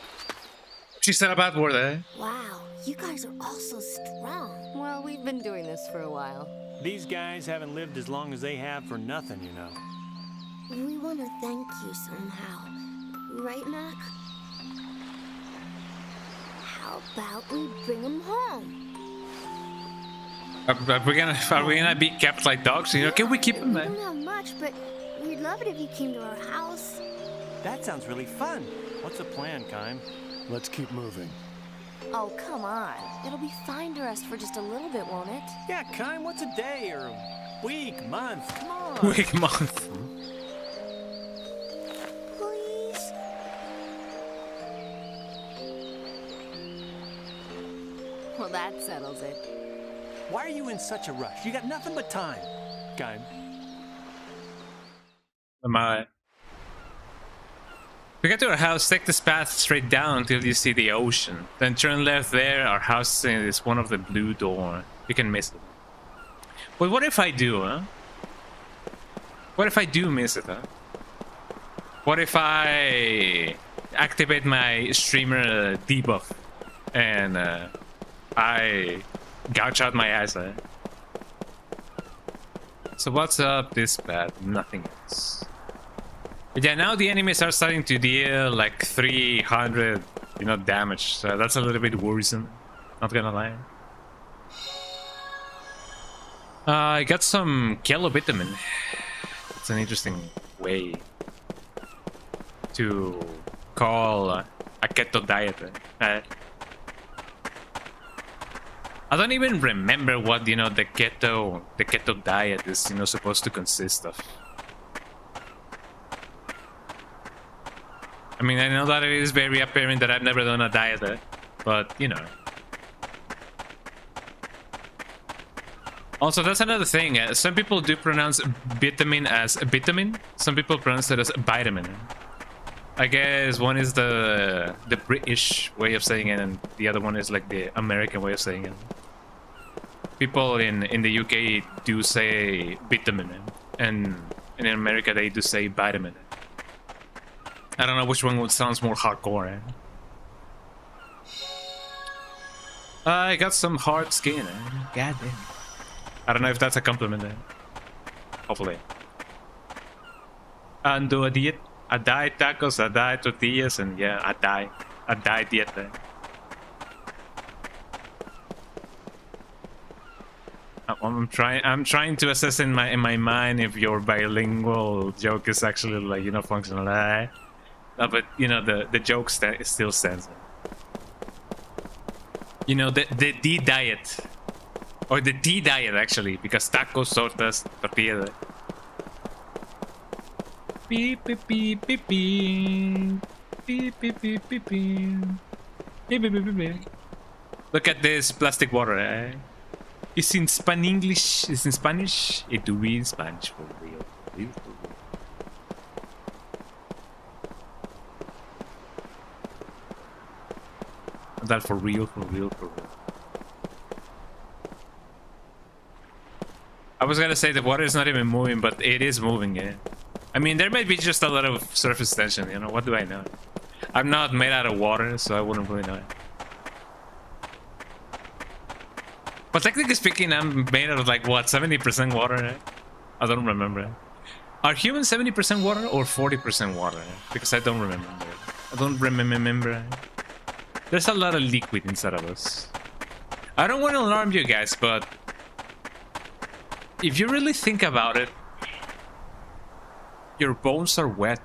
She said a bad word, eh? Wow, you guys are all so strong. Well, we've been doing this for a while. These guys haven't lived as long as they have for nothing, We want to thank you somehow. Right, Mac? How about we bring them home? Are we gonna be kept like dogs? Can we keep them, We man? don't have much, but we'd love it if you came to our house. That sounds really fun. What's the plan, Kaim? Let's keep moving. Oh, come on. It'll be fine to rest for just a little bit, won't it? Yeah, Kaim, what's a day or a week, month? Come on. Week month. Please? Well, that settles it. Why are you in such a rush? You got nothing but time. Kaim. Am I? To get to our house, take this path straight down until you see the ocean. Then turn left there. Our house is one of the blue door. You can miss it. But what if I do, huh? What if I do miss it, huh? What if I activate my streamer debuff and I gouge out my ass, huh? So what's up this path? Nothing else. But yeah, now the enemies are starting to deal like 300, damage. So that's a little bit worrisome. Not gonna lie. I got some yellow vitamin. It's an interesting way to call a keto diet. I don't even remember what the keto diet is supposed to consist of. I mean, I know that it is very apparent that I've never done a diet, but Also, that's another thing. Some people do pronounce vitamin as vitamin. Some people pronounce it as vitamin. I guess one is the British way of saying it, and the other one is like the American way of saying it. People in the UK do say vitamin, and in America they do say vitamin. I don't know which one sounds more hardcore. I got some hard skin. God damn. I don't know if that's a compliment. Hopefully. Ando a diet. I diet tacos, I diet tortillas, and yeah, I diet diet. I'm trying to assess in my mind if your bilingual joke is actually like, you know, functional. No, but you know, the joke still stands. You know, the D diet, or the D diet actually, because tacos, tortas, tortilla. Beep beep beep beep beep beep beep beep beep beep beep beep beep. Look at this plastic water, eh? It's in English. It's in Spanish. It do be in Spanish for real. That for real, for real, for real. I was gonna say the water is not even moving, but it is moving, yeah. I mean, there might be just a lot of surface tension, you know, what do I know? I'm not made out of water, so I wouldn't really know it. But technically speaking, I'm made out of like, what, 70% water, eh? I don't remember. Are humans 70% water or 40% water? Eh? Because I don't remember. I don't remember. There's a lot of liquid inside of us. I don't want to alarm you guys, but if you really think about it, your bones are wet.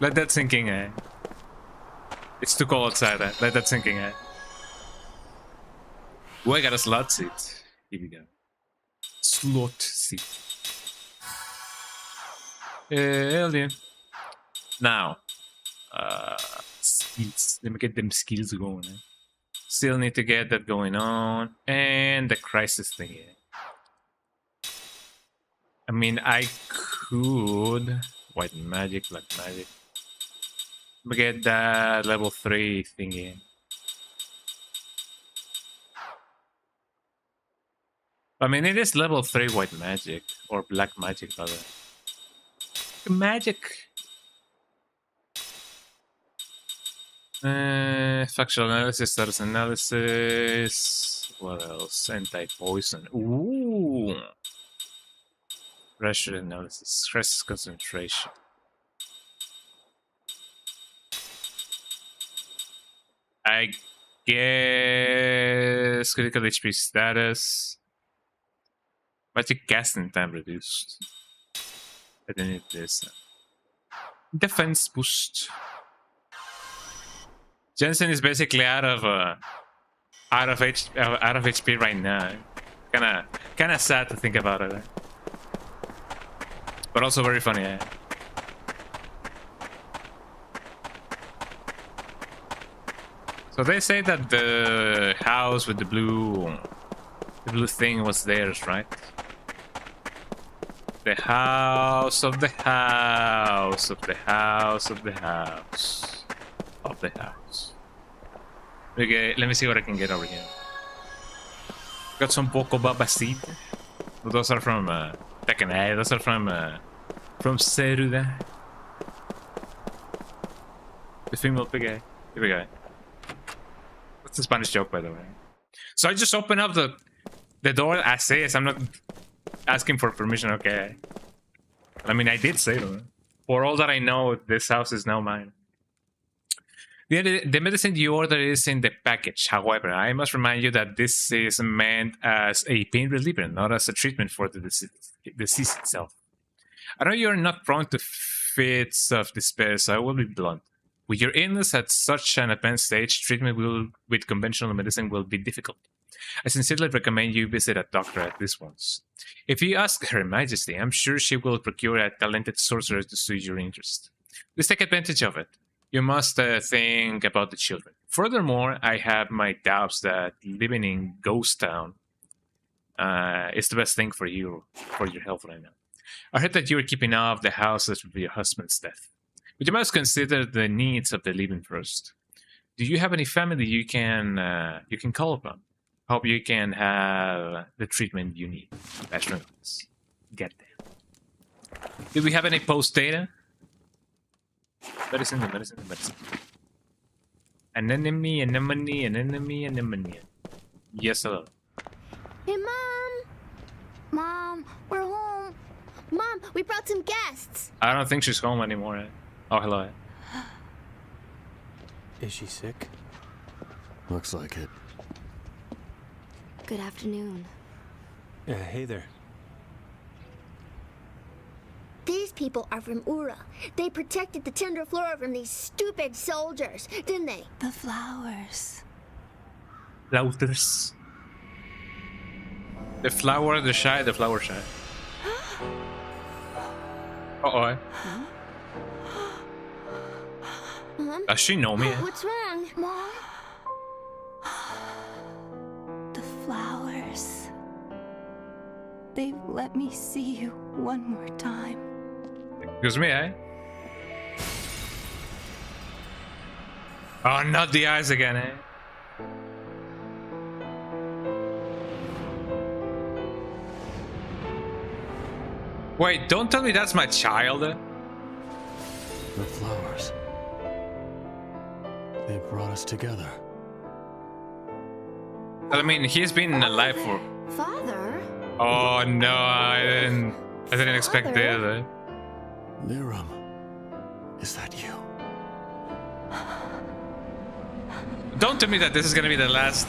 Let that sink in, eh? It's too cold outside, eh? Let that sink in, eh? Oh, I got a slot seat. Here we go. Slot seat. Hell yeah. Now, skills. Let me get them skills going, eh? Still need to get that going on. And the crisis thing, yeah. I mean, I could white magic, black magic. We get that level 3 thingy. I mean, it is level 3 white magic or black magic, rather. Magic. Factual analysis, status analysis. What else? Anti-poison. Ooh. Pressure analysis, stress concentration. I guess critical HP status. Magic casting time reduced. I don't need this. Defense boost. Jensen is basically out of HP right now. Kinda sad to think about it. But also very funny, eh? So they say that the house with the blue thing was theirs, right? The house of the house of the house of the house of the house. Okay, let me see what I can get over here. Got some Poco Babasita. Those are from Tekken. Those are from Seruda. The female pig. Here we go. What's the Spanish joke, by the way? So I just open up the door as is. I'm not asking for permission, okay? I mean, I did say that. For all that I know, this house is now mine. The medicine you order is in the package. However, I must remind you that this is meant as a pain reliever, not as a treatment for the disease itself. I know you're not prone to fits of despair, so I will be blunt. With your illness at such an advanced stage, treatment with conventional medicine will be difficult. I sincerely recommend you visit a doctor at least once. If you ask Her Majesty, I'm sure she will procure a talented sorcerer to suit your interest. Please take advantage of it. You must think about the children. Furthermore, I have my doubts that living in Ghost Town is the best thing for you, for your health right now. I heard that you are keeping off the house after your husband's death. But you must consider the needs of the living first. Do you have any family you can call upon? Hope you can have the treatment you need. Best regards. Get there. Do we have any post data? Medicine. An enemy. Yes, hello. Hey, Mom! Mom, we're home. Mom, we brought some guests. I don't think she's home anymore. Eh? Oh, hello. Is she sick? Looks like it. Good afternoon. Hey there. These people are from Ura. They protected the tundra flora from these stupid soldiers, didn't they? The flowers. Flowers. The flower, the shy, the flower shy. Uh-oh. Mom? Does she know me? What's wrong? Mom? The flowers. They've let me see you one more time. Excuse me, eh? Oh, not the eyes again, eh? Wait, don't tell me that's my child. The flowers. They brought us together. I mean, he's been alive for... Father? Oh no, I didn't expect that. Liram, is that you? Don't tell me that this is gonna be the last.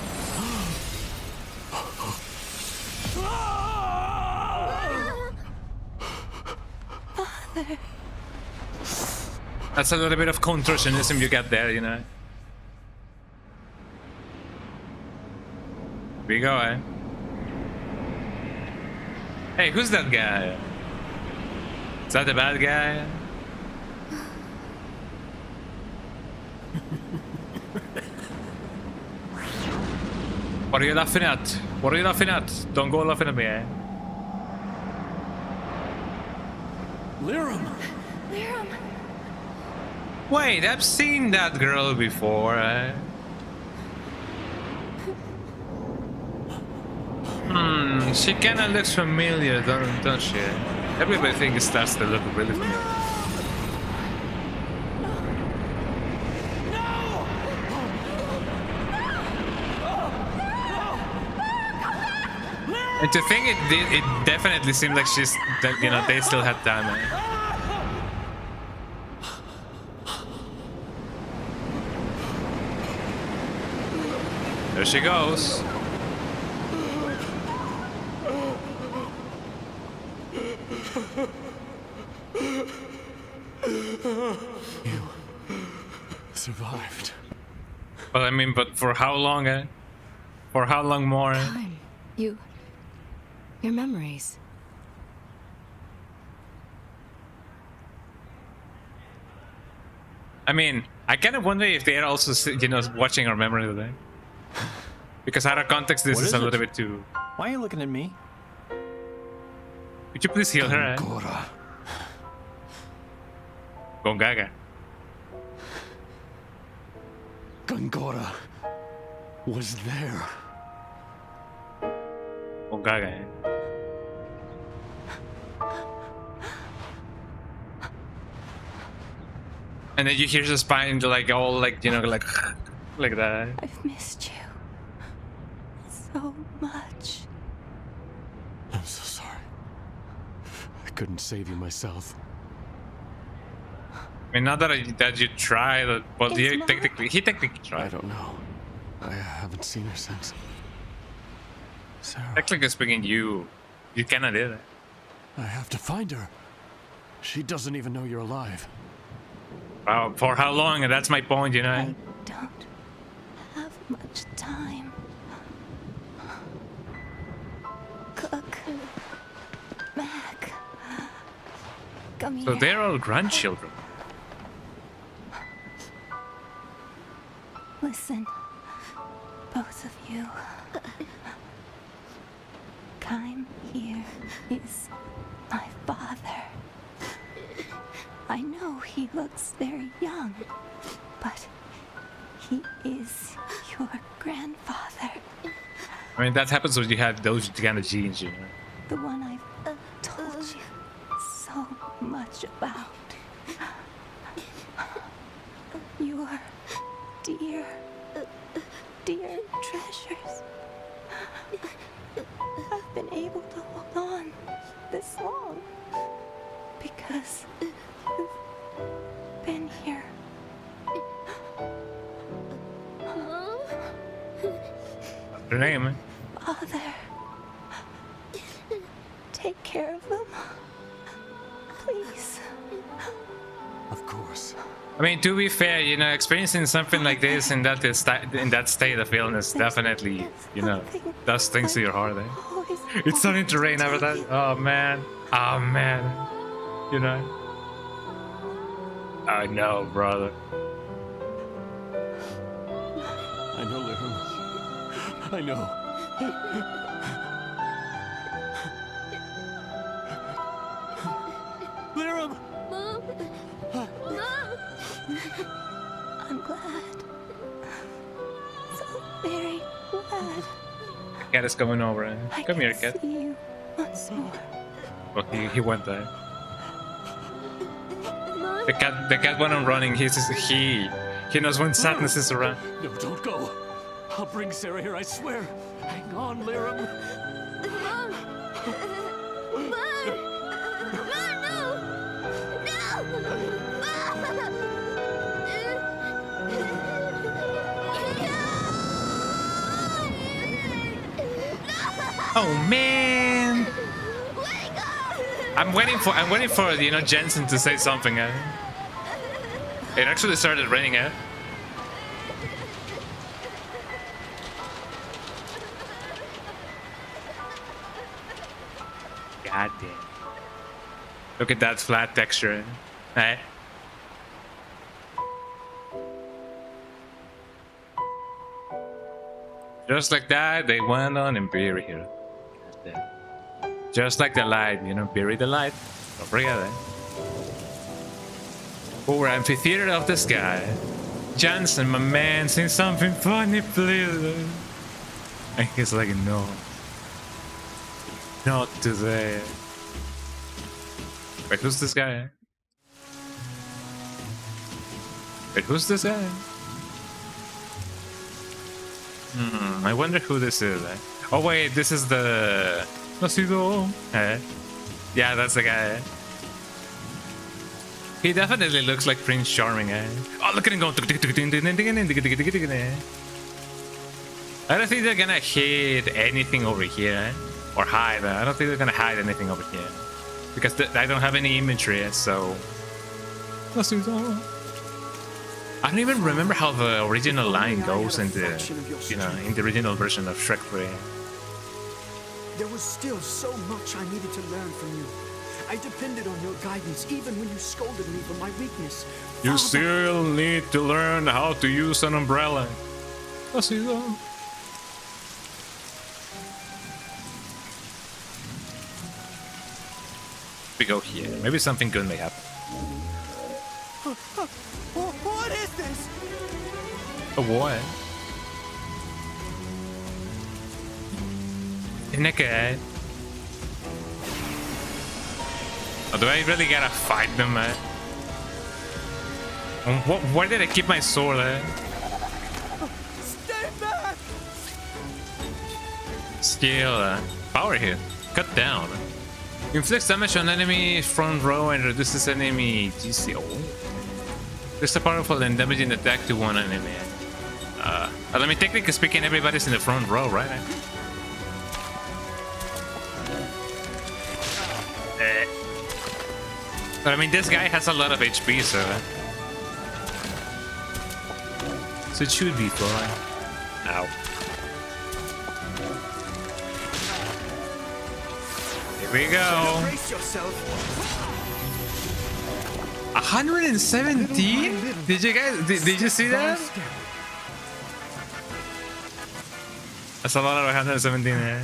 Father. That's a little bit of contortionism you got there, you know. Here we go, eh? Hey, who's that guy? Is that the bad guy? What are you laughing at? What are you laughing at? Don't go laughing at me, eh? Liram! Liram. Wait, I've seen that girl before, eh? She kinda looks familiar, don't she? Everybody thinks it starts to look really familiar. And to think it definitely seemed like she's, you know, they still had time. Eh? There she goes. You survived. But I mean, but for how long, eh? For how long more? Eh? Time. Your memories. I mean, I kind of wonder if they're also, you know, watching our memory today. Because out of context, this What is is a it? little bit too... Why are you looking at me? Could you please heal her, eh? Gora. Gongaga. Gongora was there. Gongaga, eh? And then you hear the spine like all like, you know, like like that. I've missed you so much. I'm so sorry. I couldn't save you myself. I mean, not that you tried, but It's he Mom. technically I tried. don't know. I haven't seen her since. Sarah, Technically speaking, you kinda did it. I have to find her. She doesn't even know you're alive. Wow, for how long? That's my point, you know. I don't have much time. Cook. Mac. Come So here. they're all grandchildren. Listen, both of you. Kaim here is my father. I know he looks very young, but he is your grandfather. I mean, that happens when you have those kind of genes, you know. The one I've told you so much about. Your dear, dear treasures. I've been able to hold on this long because you've been here. What's her name? Father. take care of them? Please. Of course. I mean, to be fair, you know, experiencing something like this in that state of illness definitely, you know, does things to your heart. Eh? Always It's starting to rain after that. Oh man, you know. I know, brother. I know, Lirum. I know. Lirum! Mom? Mom? I'm glad. So very glad. Cat is coming over. Eh? I Come can here, cat. see you once more. Well, he went there. Mom? The cat went on running. He knows when sadness is around. No, don't go. I'll bring Sarah here, I swear. Hang on, Lirum. Mom? Mom? Mom, no! Oh man! I'm waiting for you know Jensen to say something. Eh? It actually started raining. Eh? God damn! Look at that flat texture. Eh? Just like that, they went on and buried her. Just like the light, you know, bury the light. Don't forget it. Over amphitheater of the sky. Johnson, my man, say something funny, please. And he's like, no. Not today. Wait, who's this guy? Wait, who's this guy? I wonder who this is. Eh? Oh wait, this is the... Eh? Yeah, that's the guy. Eh? He definitely looks like Prince Charming. Eh? Oh, look at him going. I don't think they're gonna hide anything over here. Eh? Or hide. I don't think they're gonna hide anything over here. Because I don't have any imagery, so... I don't even remember how the original line goes in the, you know, in the original version of Shrek 3. There was still so much I needed to learn from you. I depended on your guidance even when you scolded me for my weakness. You still need to learn how to use an umbrella. We go here. Maybe something good may happen. What is this? A what? Isn't it good? Oh, do I really gotta fight them, man? Where did I keep my sword, eh? Stay back! Skill, power hit. Cut down. Inflicts damage on enemy front row and reduces enemy GC. Oh. There's a powerful and damaging attack to one enemy. I mean, technically speaking, everybody's in the front row, right? But I mean, this guy has a lot of HP, so it should be fine. Ow. Here we go. Brace yourself. 117? Did you guys did you see that? That's a lot of 117. Eh?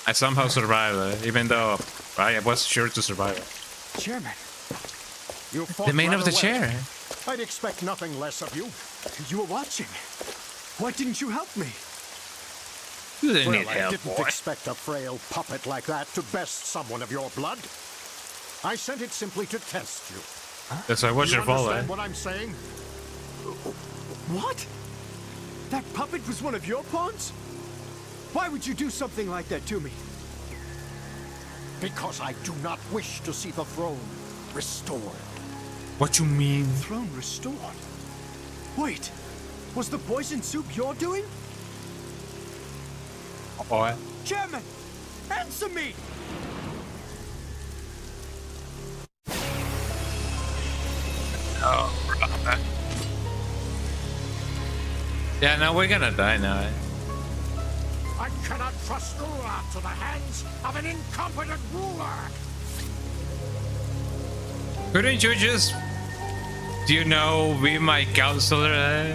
I somehow survived, even though I was sure to survive. Chairman, you fought The man of the rather chair. well. I'd expect nothing less of you. You were watching. Why didn't you help me? You didn't Well, need I help, didn't boy. expect a frail puppet like that to best someone of your blood. I sent it simply to test you. That's why what's You your fault, eh? understand what I'm saying? What? That puppet was one of your pawns? Why would you do something like that to me? Because I do not wish to see the throne restored. What you mean? Throne restored? Wait, was the poison soup your doing? Oh, Chairman, answer me! oh, brother. Yeah, no, we're gonna die now. I cannot trust Ura to the hands of an incompetent ruler. Couldn't you just, do you know, be my counselor?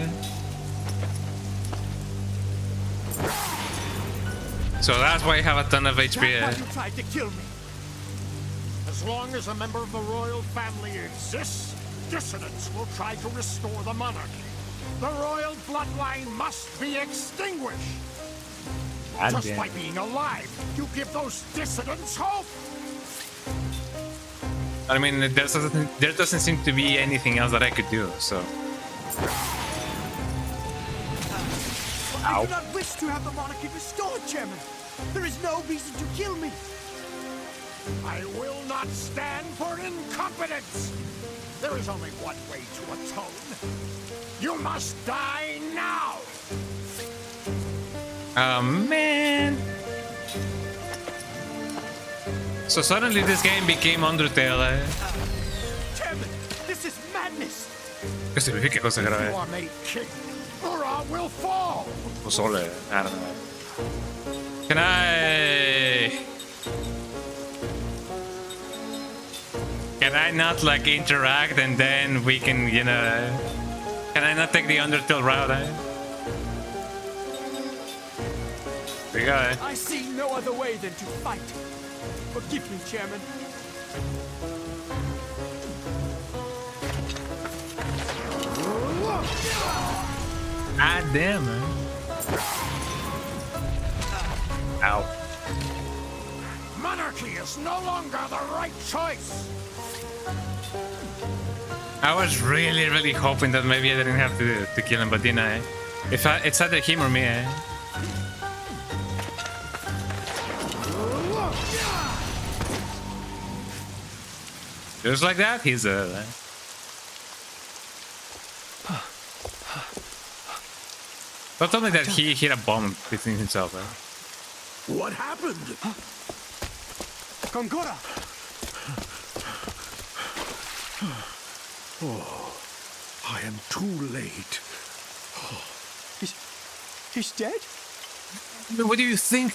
So that's why I have a ton of HP. That's why you tried to kill me. As long as a member of the royal family exists, dissidents will try to restore the monarchy. The royal bloodline must be extinguished. Just by being alive, you give those dissidents hope. I mean, there doesn't seem to be anything else that I could do, so. I do not wish to have the monarchy restored, Chairman. There is no reason to kill me. I will not stand for incompetence. There is only one way to atone. You must die now. Oh, man. So suddenly this game became Undertale. Chairman, this is madness. Che significa cosa You grave? are made king. Ura will fall. Pozole, I don't know. Can I not like interact and then we can, you know, can I not take the Undertale route? There you go. I see no other way than to fight. Forgive me, Chairman. Ah, damn, man. Ow. Monarchy is no longer the right choice. I was really hoping that maybe I didn't have to kill him, but you know, if it's either him or me, Just like that, he's Don't tell me that he hit a bomb between himself, What happened? Gongora! I am too late. He's dead? What do you think?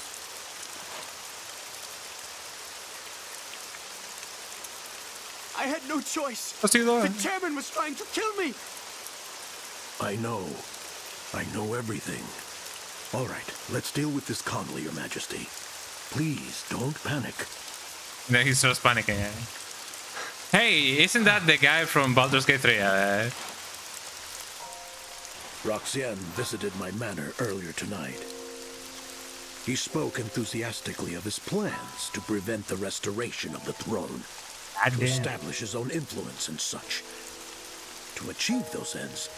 I had no choice. What's he doing? The chairman was trying to kill me. I know. I know everything. All right, let's deal with this calmly, Your Majesty. Please don't panic. Then he starts panicking. Hey, isn't that the guy from Baldur's Gate 3? Roxanne visited my manor earlier tonight. He spoke enthusiastically of his plans to prevent the restoration of the throne, to establish his own influence and such. To achieve those ends,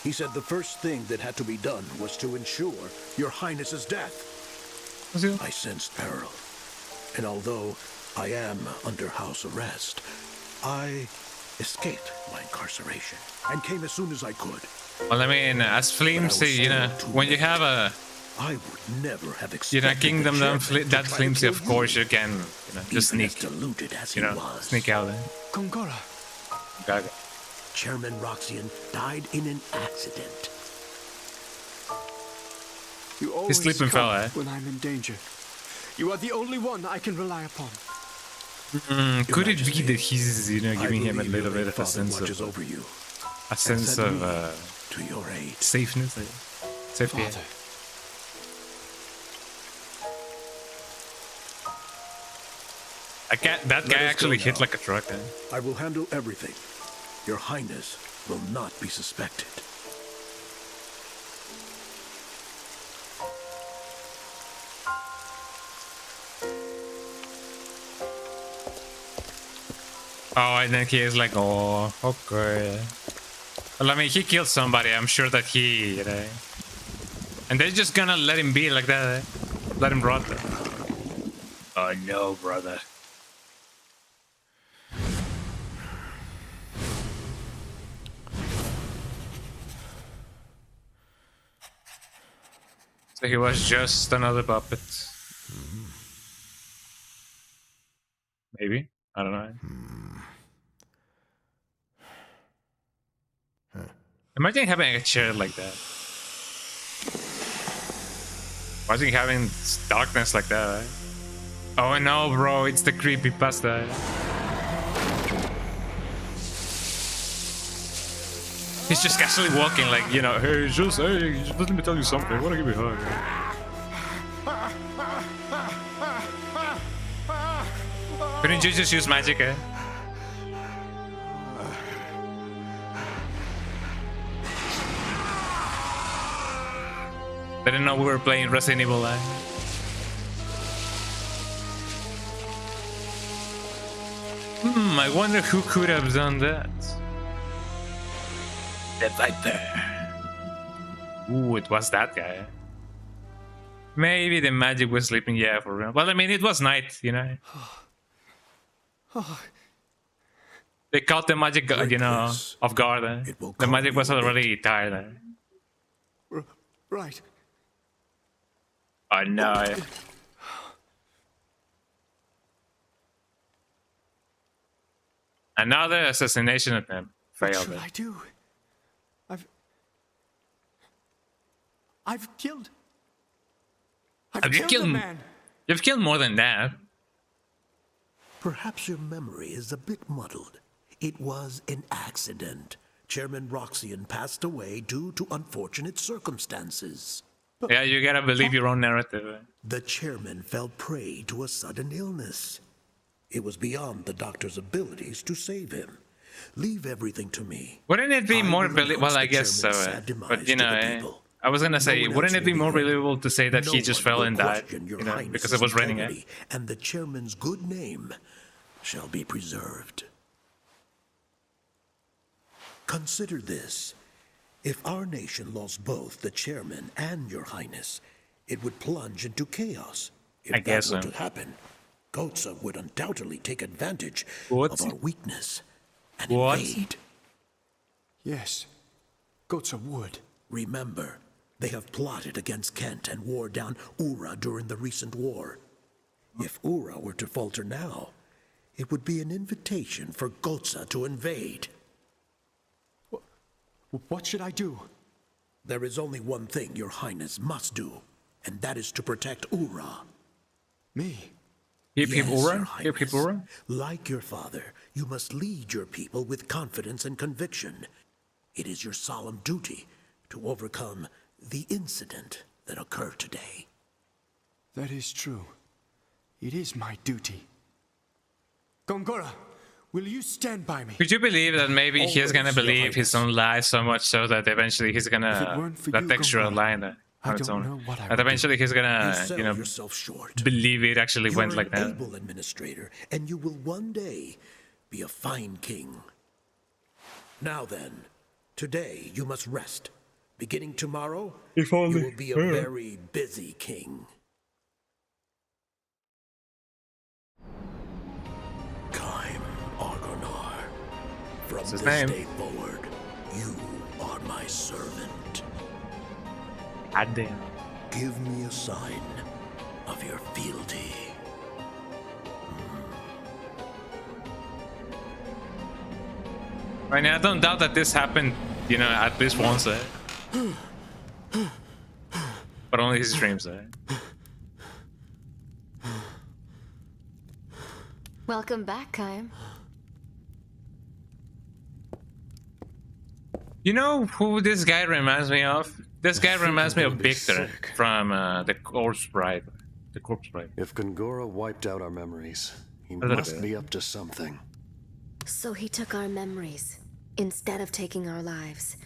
he said the first thing that had to be done was to ensure Your Highness's death. I sensed peril, and although I am under house arrest, I escaped my incarceration and came as soon as I could. Well, I mean, as flimsy, you know, when you have a, I would never have expected, you know, kingdom that that flimsy, of course you can, you know, just sneak, deluded as you he know, was. sneak out there. Gongora. Gaga. Chairman Roxian died in an accident. You always sleeping come fella, when I'm in danger. You are the only one I can rely upon. Could it be that he's, you know, giving him a little bit of a sense watches of, over you, a sense sent of me to your aid. safeness, safety? Father. That guy actually hit like a truck. I will handle everything. Your Highness will not be suspected. Oh, and then he is like, oh, okay. Well, I mean, he killed somebody. I'm sure that he, you know. And they're just gonna let him be like that. Let him rot. Oh no, brother. So he was just another puppet. Maybe. I don't know. Imagine having a chair like that. Imagine having darkness like that. Oh no, bro, it's the creepypasta. He's just casually walking, like, you know, hey, just let me tell you something. I want to give you a hug. Couldn't you just use magic, eh? Didn't know we were playing Resident Evil, eh? I wonder who could have done that. The Viper. Ooh, it was that guy. Maybe the magic was sleeping, yeah, for real. Well, I mean, it was night, you know. They caught the magic, you know, off guard. Eh? The magic was already tired. Eh? Right. Oh no. Another assassination attempt failed. What should I do? I've killed. Have you killed a man. You've killed more than that. Perhaps your memory is a bit muddled. It was an accident. Chairman Roxian passed away due to unfortunate circumstances. Yeah, you gotta believe your own narrative. Eh? The chairman fell prey to a sudden illness. It was beyond the doctor's abilities to save him. Leave everything to me. Wouldn't it be more believable? Well, I guess so. But you know, I was gonna say, wouldn't it be more believable to say that he just fell and died? You know, because it was raining. Eh? And the chairman's good name shall be preserved. Consider this. If our nation lost both the chairman and your highness, it would plunge into chaos. If I guess that were so. to happen, Gotza would undoubtedly take advantage What? of our weakness and What? invade. Yes, Gotza would. Remember, they have plotted against Kent and wore down Ura during the recent war. If Ura were to falter now, it would be an invitation for Gotza to invade. What should I do? There is only one thing your highness must do, and that is to protect Ura. Me? Keep Yes, Ura? Your Keep Highness. Ura? Like your father, you must lead your people with confidence and conviction. It is your solemn duty to overcome the incident that occurred today. That is true. It is my duty. Gongora, will you stand by me? Could you believe that maybe he's gonna Always, Your believe his own lies so much so that eventually he's If it gonna weren't for that you, textural Gongora, line I on its don't own. know what I That would do. eventually he's gonna, sell you know, yourself short. believe it actually You're went like an that. able administrator, and you will one day be a fine king. Now then, today you must rest. Beginning tomorrow, If you only. will be a very busy king. Kaim Argonar, from What's his this name? day forward, you are my servant. God damn. Give me a sign of your fealty. I mean, I don't doubt that this happened, you know, at least once, eh? But only his dreams, eh? Welcome back, Kaim. You know who this guy reminds me of? This guy reminds me of gonna be Victor sick. from the Corpse Bride. The Corpse Bride. If Gongora wiped out our memories, he little must bit. be up to something. So he took our memories instead of taking our lives.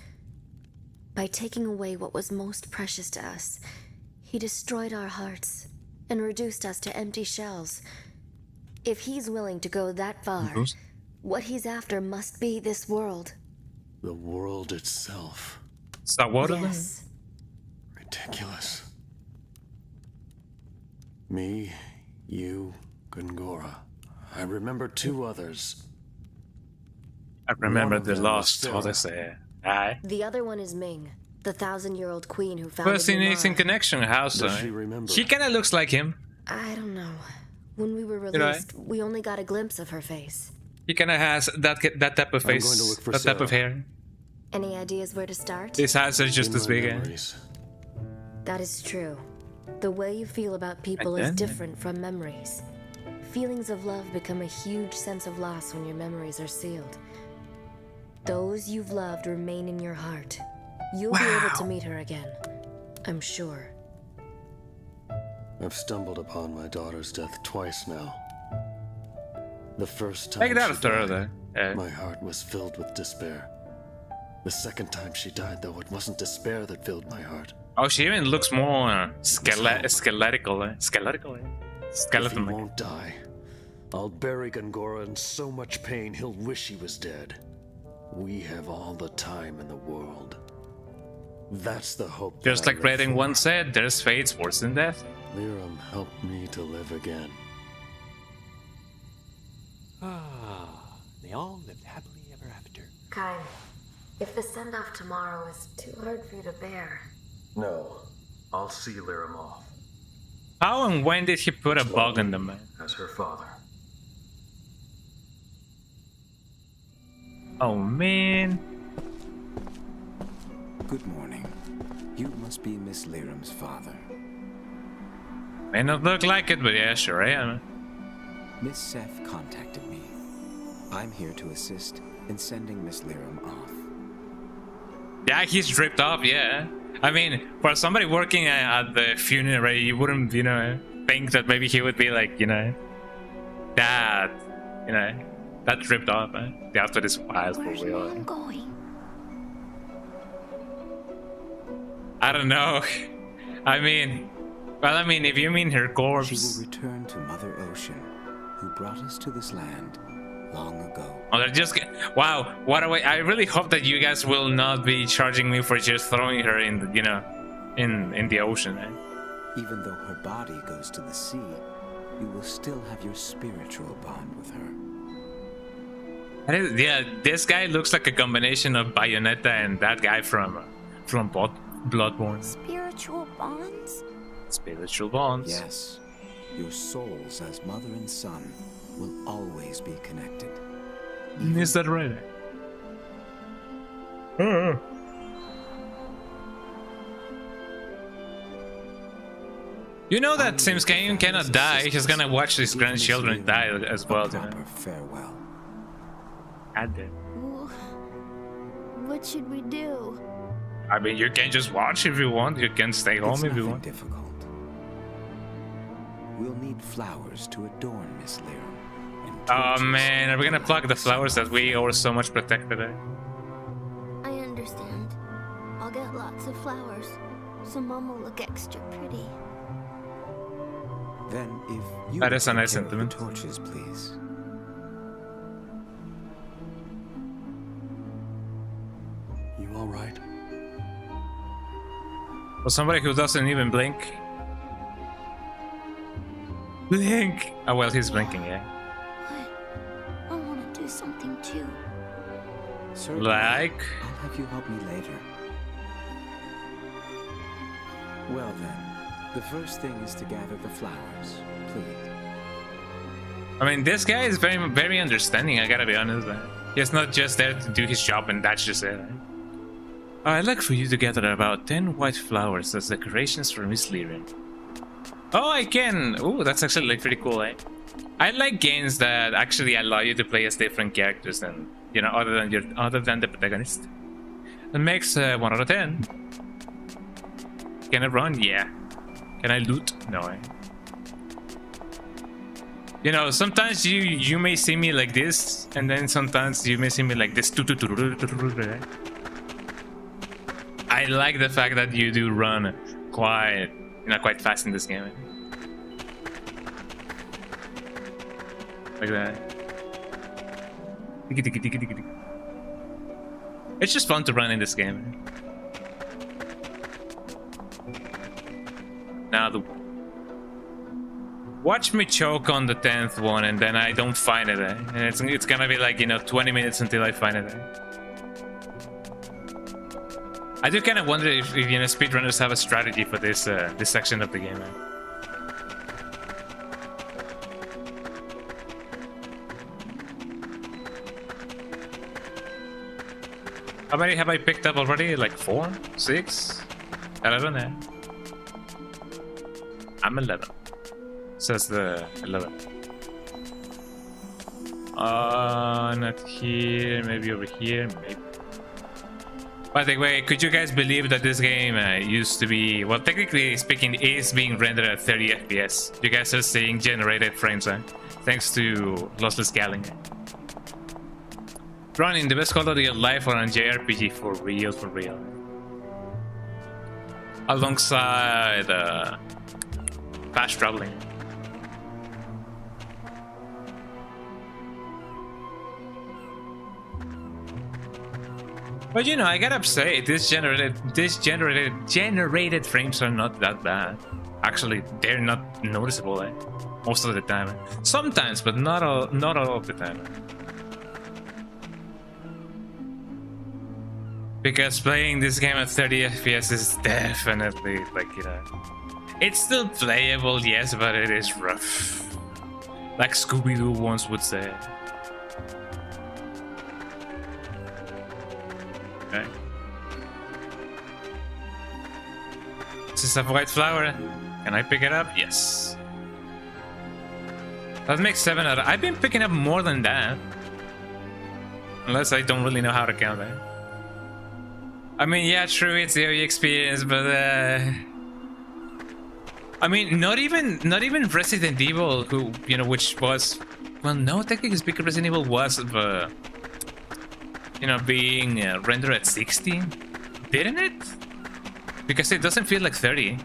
By taking away what was most precious to us, he destroyed our hearts and reduced us to empty shells. If he's willing to go that far, Who's- what he's after must be this world. The world itself. Star Water? Yes. Ridiculous. Me, you, Gongora. I remember two others. I remember One of the them Lost was Sarah. Odyssey. Aye. The other one is Ming. The 1,000-year-old queen who founded Fascinating Lunar. connection. How so? Does she remember? She kind of looks like him. I don't know. When we were You know, released, we only got a glimpse of her face. He kind of has that type of I'm face, going to look for that type of Sarah. hair. Any ideas where to start? His eyes are just In as my big. memories. That is true. The way you feel about people is Again? different from memories. Feelings of love become a huge sense of loss when your memories are sealed. Those you've loved remain in your heart. You'll be able to meet her again, I'm sure. I've stumbled upon my daughter's death twice now. The first time Take that she after died, her. my heart was filled with despair. The second time she died, though, it wasn't despair that filled my heart. Oh, she even looks more skeletal. If he Skeleton. won't die, I'll bury Gongora in so much pain he'll wish he was dead. We have all the time in the world. That's the hope. Just that I like live Raiden for. once said, there's fates worse than death. Liram helped me to live again. Ah, they all lived happily ever after. Kai, if the send-off tomorrow is too hard for you to bear... No, I'll see Liram off How and when did he put a bug in the man? as her father. Oh man. Good morning. You must be Miss Liram's father. May not look like it, but yeah, sure I am. Miss Seth contacted me. I'm here to assist in sending Miss Liram off. Yeah, he's dripped off, yeah. I mean, for somebody working at the funeral, you wouldn't, you know, think that maybe he would be like, you know, that, you know, that dripped off, after this wild for Where's real. Mom going? I don't know. I mean, well, I mean, if you mean her She corpse. will return to Mother Ocean, who brought us to this land long ago. Oh, they're just wow! What a way! I really hope that you guys will not be charging me for just throwing her in, the, you know, in the ocean. Even though her body goes to the sea, you will still have your spiritual bond with her. Yeah, this guy looks like a combination of Bayonetta and that guy from Bloodborne. Spiritual bonds? Spiritual bonds. Yes, your souls as mother and son will always be connected. Is that right? You know that since Cain cannot die, he's gonna watch his grandchildren die as well. You know? Farewell. What should we do? I mean, you can just watch if you want. You can stay home It's if you nothing want. difficult. We'll need flowers to adorn Miss Liram. and Oh torches man, are we gonna pluck the flowers that we were so much protected? I understand. I'll get lots of flowers, so Mom will look extra pretty. Then, if you That would is a take nice care of the sentiment. torches, please. You all right? For somebody who doesn't even blink. Blink! Oh well, he's blinking, yeah. I want to do something too. Certainly. Like? I'll have you help me later. Well then, the first thing is to gather the flowers, please. I mean, this guy is very, very understanding, I gotta be honest. He's not just there to do his job and that's just it. I'd like for you to gather about 10 white flowers as decorations for Miss Liram. Oh, I can! Oh, that's actually like pretty cool, eh? I like games that actually allow you to play as different characters than, you know, other than the protagonist. It makes 1 out of 10. Can I run? Yeah. Can I loot? No, eh? You know, sometimes you may see me like this, and then sometimes you may see me like this. I like the fact that you do run quite, you know, quite fast in this game. Like that. It's just fun to run in this game. Now the watch me choke on the 10th one and then I don't find it, eh? And it's gonna be like, you know, 20 minutes until I find it, eh? I do kind of wonder if you know speedrunners have a strategy for this this section of the game. How many have I picked up already? Like 4, 6, 11? Eh? I'm 11. Says the 11. Not here. Maybe over here. Maybe. By the way, could you guys believe that this game used to be, well, technically speaking, is being rendered at 30 FPS? You guys are seeing generated frames, thanks to lossless scaling. Running the best quality of life on a JRPG for real, for real. Alongside fast traveling. But you know, I gotta say, this generated frames are not that bad. Actually, they're not noticeable most of the time. Sometimes, but not all of the time. Because playing this game at 30 FPS is definitely, like, you know, it's still playable, yes, but it is rough. Like Scooby-Doo once would say. Okay. This is a white flower. Can I pick it up? Yes. That makes 7 out of... I've been picking up more than that. Unless I don't really know how to count it. I mean, yeah, true, it's the early experience, but I mean, not even Resident Evil, who, you know, which was, well, no, technically speaking, Resident Evil was, you know, being rendered at 60, didn't it? Because it doesn't feel like 30,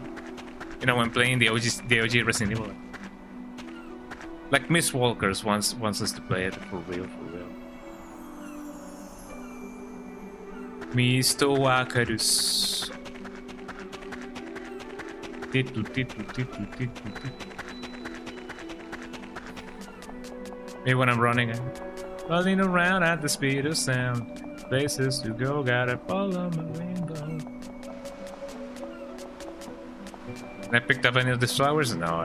you know, when playing the OG Resident Evil. Like Miss Walkers wants us to play it for real, for real. Mr. Wakarus. Me when I'm running, running around at the speed of sound. Places to go, gotta follow my window. I picked up any of these flowers? No,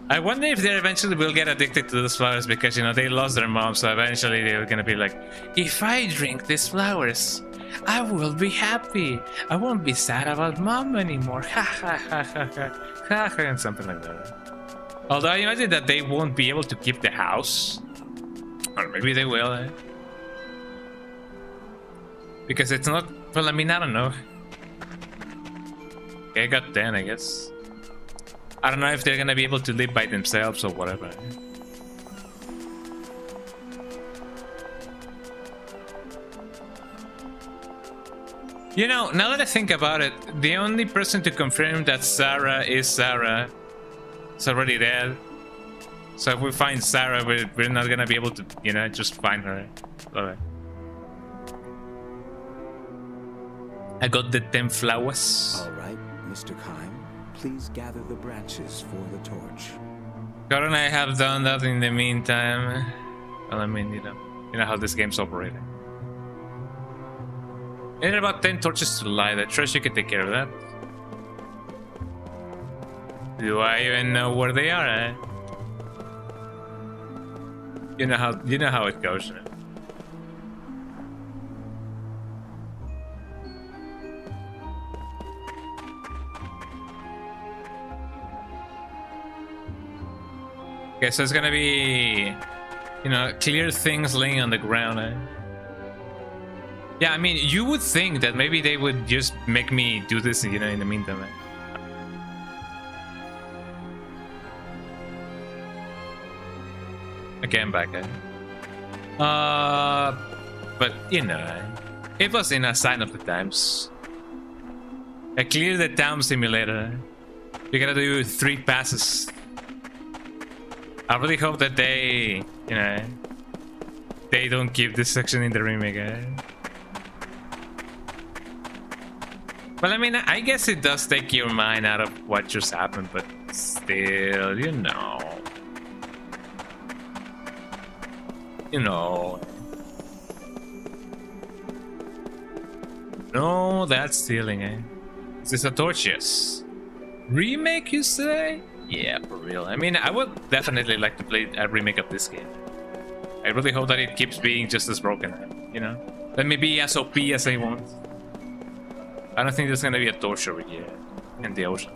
I wonder if they eventually will get addicted to those flowers because, you know, they lost their mom, so eventually they're gonna be like, if I drink these flowers, I will be happy. I won't be sad about mom anymore. Ha ha ha ha ha ha ha, and something like that. Although I imagine that they won't be able to keep the house. Or maybe they will, because it's not, well, I mean, I don't know. Okay, I got 10, I guess. I don't know if they're gonna be able to live by themselves or whatever. You know, now that I think about it, the only person to confirm that Sarah is already dead. So if we find Sarah, we're not gonna be able to, you know, just find her. Alright. I got the 10 flowers. Alright, Mr. Kaim. Please gather the branches for the torch. God and I have done that in the meantime. Well, I mean, you know how this game's operating. There are about 10 torches to light. I trust you can take care of that. Do I even know where they are, eh? You know how it goes. Okay, so it's gonna be, you know, clear things laying on the ground, eh? Yeah, I mean, you would think that maybe they would just make me do this, you know, in the meantime, eh? Okay, I'm back, eh? But, you know, it was in a sign of the times. I cleared the town simulator. You gotta do 3 passes. I really hope that they, you know, they don't keep this section in the remake, eh? Well, I mean, I guess it does take your mind out of what just happened, but still, you know. You know. No, that's stealing, eh? Is this a torch? Yes. Remake, you say? Yeah, for real. I mean, I would definitely like to play a remake of this game. I really hope that it keeps being just as broken, you know? Let me be as OP as I want. I don't think there's gonna be a torch over here in the ocean.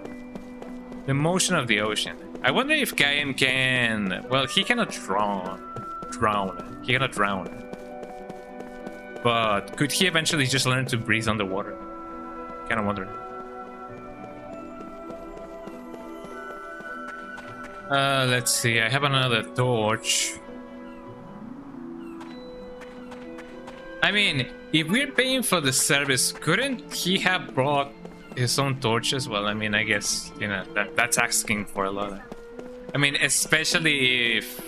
The motion of the ocean. I wonder if Kaim can... Well, he cannot drown. He cannot drown. But could he eventually just learn to breathe underwater? Kinda wonder. Let's see. I have another torch. I mean, if we're paying for the service, couldn't he have brought his own torch as well? I mean, I guess, you know, that's asking for a lot. I mean, especially if,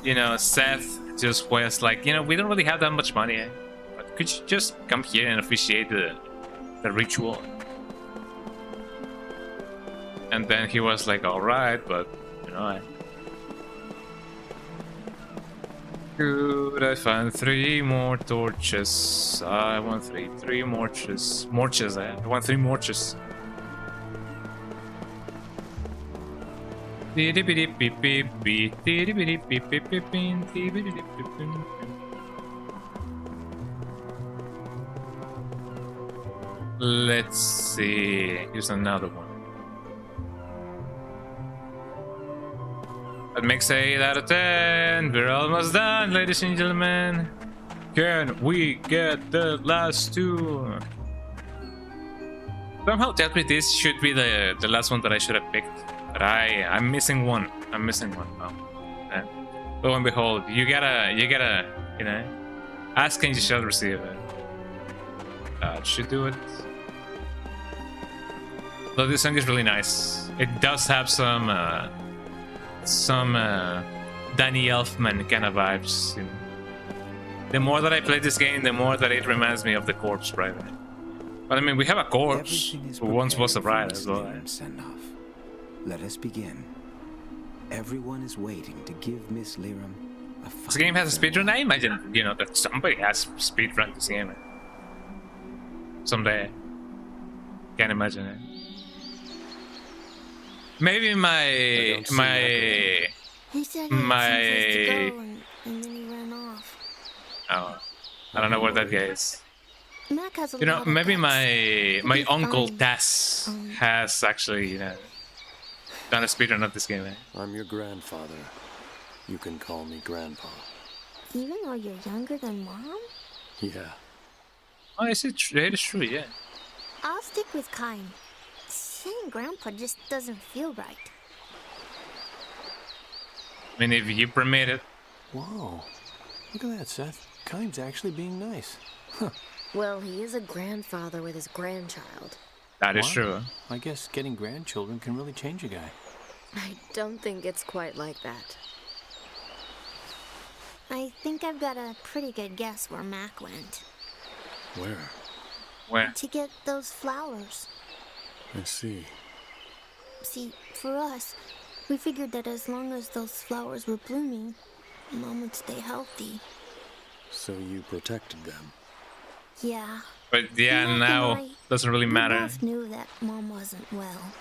you know, Seth just was like, you know, we don't really have that much money, but could you just come here and officiate the ritual? And then he was like, all right, but, you know, Could I find 3 more torches? I want 3 morches. Morches, I want 3 morches. Let's see. Here's another one. That makes 8 out of 10. We're almost done, ladies and gentlemen. Can we get the last 2? Somehow tell me this should be the last one that I should have picked. But I'm missing one. I'm missing one. Oh. Yeah. Lo and behold, you gotta, you know, ask and you shall receive it. That should do it. Though this song is really nice. It does have some Danny Elfman kind of vibes. You know. The more that I play this game, the more that it reminds me of the corpse bride. But I mean, we have a corpse who once was a bride as well. Let us begin. Everyone is waiting to give Miss Liram a This game has a speedrun. I imagine, you know, that somebody has speedrun this game. Someday. Can't imagine it. Maybe He said he had someplace to go and then he ran off. Oh, I don't know where that guy is. Mac has a You know, lot of maybe pets. my He'll be uncle fine. Tess has actually, you know, done a speedrun of this game. Eh? I'm your grandfather. You can call me Grandpa. Even though you're younger than Mom? Yeah. Oh, is it true? It is true, yeah. I'll stick with Kaim. Saying Grandpa just doesn't feel right. I mean, if you permit it. Whoa. Look at that, Seth. Kaim's actually being nice. Huh. Well, he is a grandfather with his grandchild. That is Wow. true. I guess getting grandchildren can really change a guy. I don't think it's quite like that. I think I've got a pretty good guess where Mac went. Where? Where? To get those flowers. I see. See, for us, we figured that as long as those flowers were blooming, Mom would stay healthy. So you protected them. Yeah. But yeah, Mac and now I, doesn't really we matter. both knew that Mom wasn't well.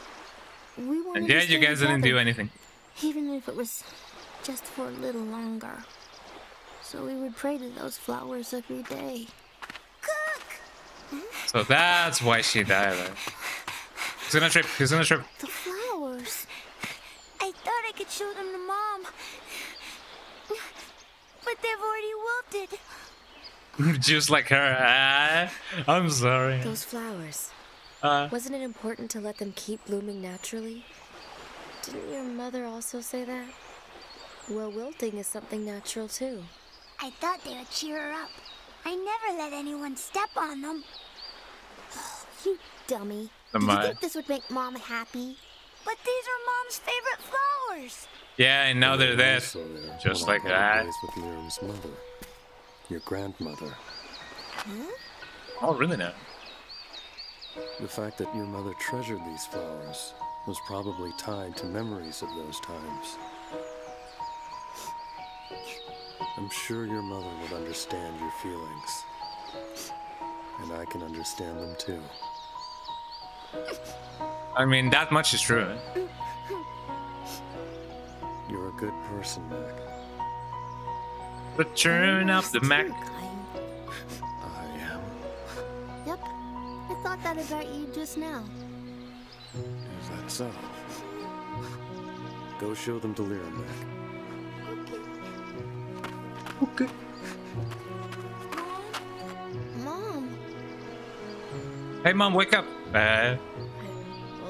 We wanted And to yeah, stay you guys didn't do together, anything. even if it was just for a little longer. So we would pray to those flowers every day. So that's why she died. Right? He's gonna trip. He's gonna trip. The flowers. I thought I could show them to Mom. But they've already wilted. Just like her. I'm sorry. Those flowers. Wasn't it important to let them keep blooming naturally? Didn't your mother also say that? Well, wilting is something natural too. I thought they would cheer her up. I never let anyone step on them. You dummy. Am Did you I? think this would make Mom happy? But these are Mom's favorite flowers. Yeah, and now they're dead. Also there Just when I like parted that. ways with Liram's mother. Your grandmother. Oh, really now? The fact that your mother treasured these flowers was probably tied to memories of those times. I'm sure your mother would understand your feelings. And I can understand them too. I mean, that much is true. You're a good person, Mac. Return of the Mac. I am. Yep, I thought that about you just now. Is that so? Go show them to Lyra, Mac. Okay. Mom. Hey, Mom, wake up. I'm a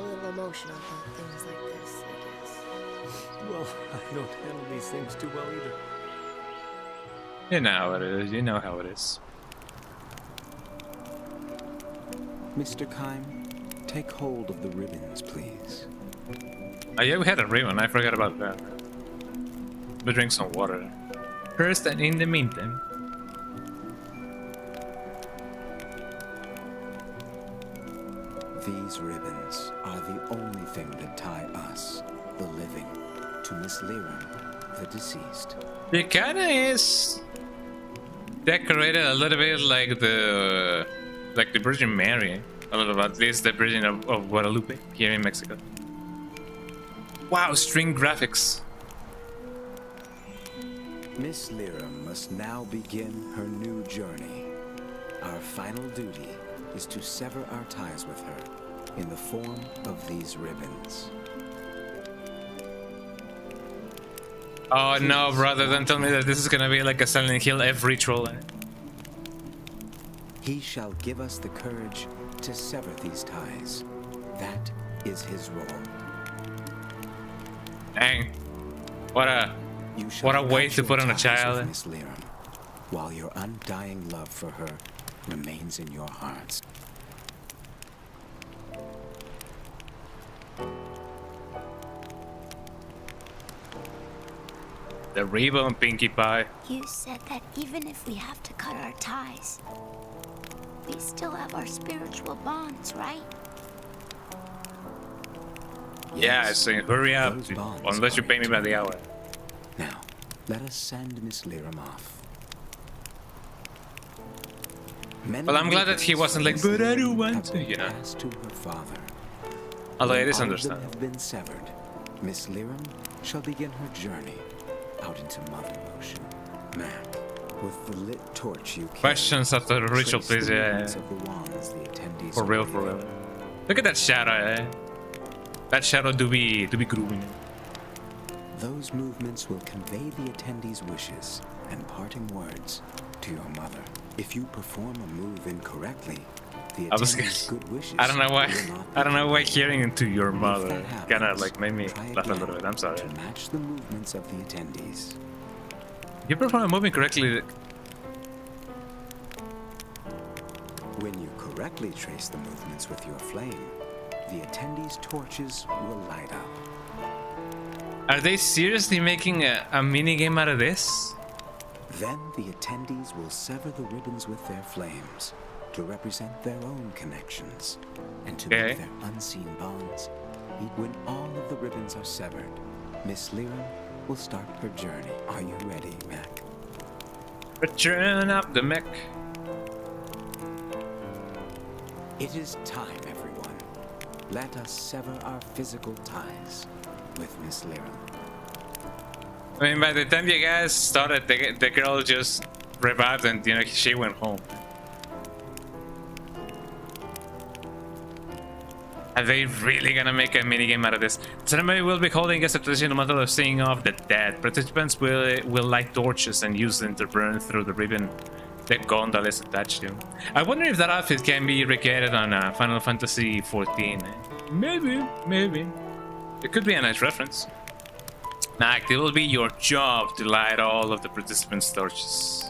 little emotional about things like this, I guess. Well, I don't handle these things too well either. You know how it is. You know how it is. Mr. Kaim, take hold of the ribbons, please. Oh, yeah, we had a ribbon. I forgot about that. We'll drink some water. First, and in the meantime. These ribbons are the only thing that tie us, the living, to Miss Lyra, the deceased. It kinda is decorated a little bit like the Virgin Mary. A little bit, at least the Virgin of Guadalupe here in Mexico. Wow, string graphics. Miss Lyra must now begin her new journey. Our final duty is to sever our ties with her in the form of these ribbons. Oh no, brother, don't tell me that this is gonna be like a Silent Hill F ritual. He shall give us the courage to sever these ties. That is his role. Dang. What a way to put on a child. Miss Lyra, while your undying love for her remains in your hearts. The ribbon, Pinkie Pie. You said that even if we have to cut our ties, we still have our spiritual bonds, right? Yeah, so hurry up, unless you pay me by the hour. Now, let us send Miss Lyra off. Well, I'm glad that he wasn't like, but I don't want to, you know. To her father. Although it is When all of them understandable. have been severed, Miss Lyra shall begin her journey out into Mother Ocean. Mac, with the lit torch you carry, Questions after the ritual, trace please, the yeah. movements of the wands the attendees For real, for real. Look at that shadow, eh? That shadow do be grooving. Those movements will convey the attendees' wishes and parting words to your mother. If you perform a move incorrectly, the attendees' good wishes I don't know why. will not I don't know why hearing into your mother that happens, kinda like made me try laugh a again little bit. I'm sorry. to match the movements of the attendees. You perform a move incorrectly. When you correctly trace the movements with your flame, the attendees' torches will light up. Are they seriously making a mini game out of this? Then the attendees will sever the ribbons with their flames to represent their own connections and to make their unseen bonds. When all of the ribbons are severed, Miss Lyra will start her journey. Are you ready, Mac? Return up the mech. It is time, everyone. Let us sever our physical ties with Miss Lyra. I mean, by the time you guys started, the girl just revived and, you know, she went home. Are they really gonna make a minigame out of this? The ceremony will be holding as a traditional method of seeing off the dead. Participants will light torches and use them to burn through the ribbon the gondola is attached to. I wonder if that outfit can be recreated on Final Fantasy XIV. Maybe. It could be a nice reference. Mac, it will be your job to light all of the participants' torches.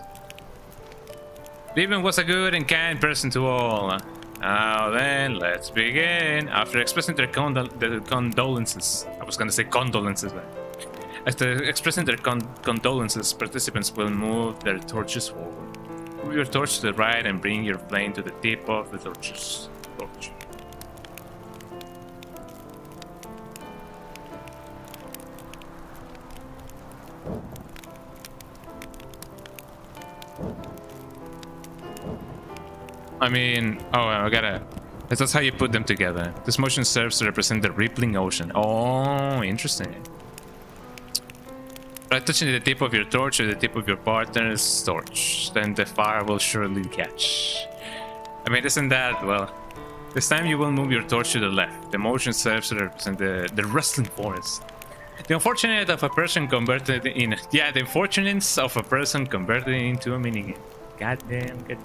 Ribbon was a good and kind person to all. Now then, let's begin. After expressing their condolences, I was gonna say condolences, but after expressing their condolences, participants will move their torches forward. Move your torch to the right and bring your flame to the tip of the torch. I mean, oh, I gotta. That's how you put them together. This motion serves to represent the rippling ocean. Oh, interesting. By touching the tip of your torch or the tip of your partner's torch, then the fire will surely catch. I mean, isn't that, well, this time you will move your torch to the left. The motion serves to represent the rustling forest. The unfortunate of a person converted in... Yeah, the unfortunates of a person converted into a minigame. Goddamn, good.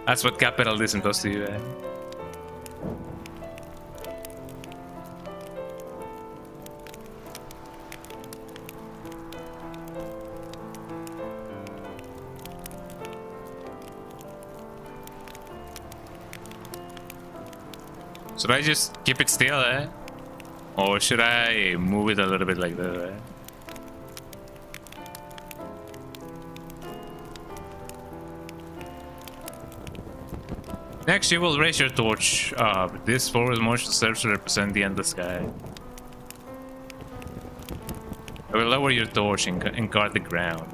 That's what capitalism does to you, Should I just keep it still, or should I move it a little bit like that, Next, you will raise your torch up. This forward motion serves to represent the endless sky. I will lower your torch and guard the ground.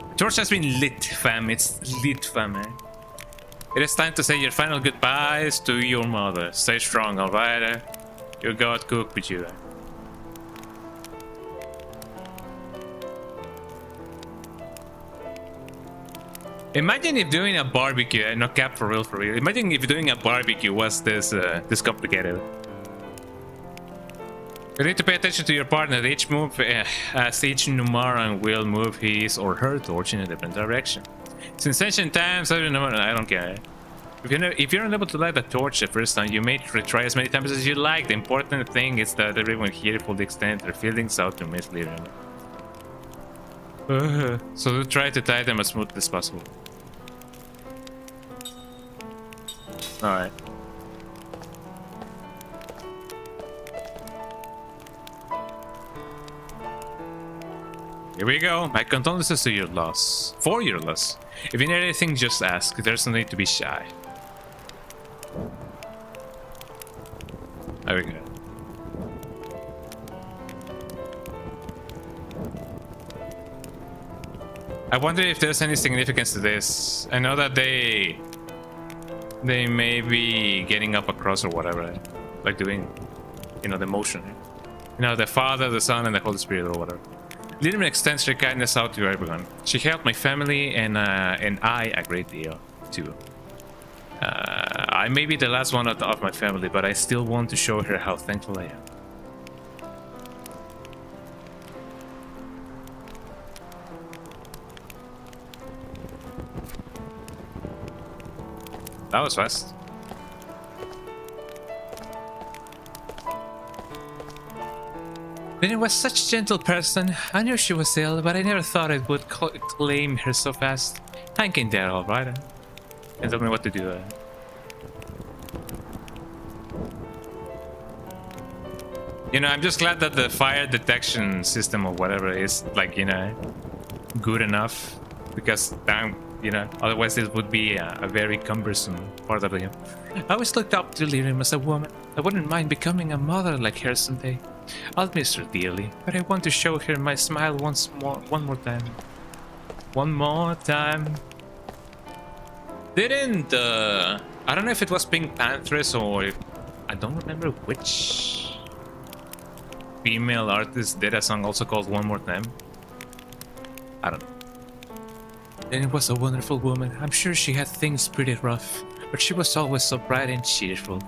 The torch has been lit, fam. It's lit, fam, It is time to say your final goodbyes to your mother. Stay strong, alright? Your God cook with you. Imagine if doing a barbecue, no cap for real, Imagine if doing a barbecue was this complicated. You need to pay attention to your partner. Each move, as each Numaran will move his or her torch in a different direction. Since ancient times, I don't care. If you're unable to light the torch the first time, you may retry as many times as you like. The important thing is that everyone here fully extend their feelings out to Miss Lyra. So try to tie them as smooth as possible. Alright. Here we go. My condolences to your loss. For your loss. If you need anything, just ask. There's no need to be shy. There we go. I wonder if there's any significance to this. I know that they may be getting up across or whatever, like doing, the motion. The Father, the Son, and the Holy Spirit or whatever. Lyra extends her kindness out to everyone. She helped my family and I a great deal too. I may be the last one of my family, but I still want to show her how thankful I am. That was fast. Lyra was such a gentle person. I knew she was ill, but I never thought it would claim her so fast. Hang in there, alright? And tell me what to do. I'm just glad that the fire detection system or whatever is, like, good enough. Because, otherwise this would be a very cumbersome part of the game. I always looked up to Lyra as a woman. I wouldn't mind becoming a mother like her someday. I'll miss her dearly, but I want to show her my smile one more time. One more time. Didn't I don't know if it was Pink Panthers or I don't remember which female artist did a song also called One More Time. I don't know. Then was a wonderful woman. I'm sure she had things pretty rough, but she was always so bright and cheerful.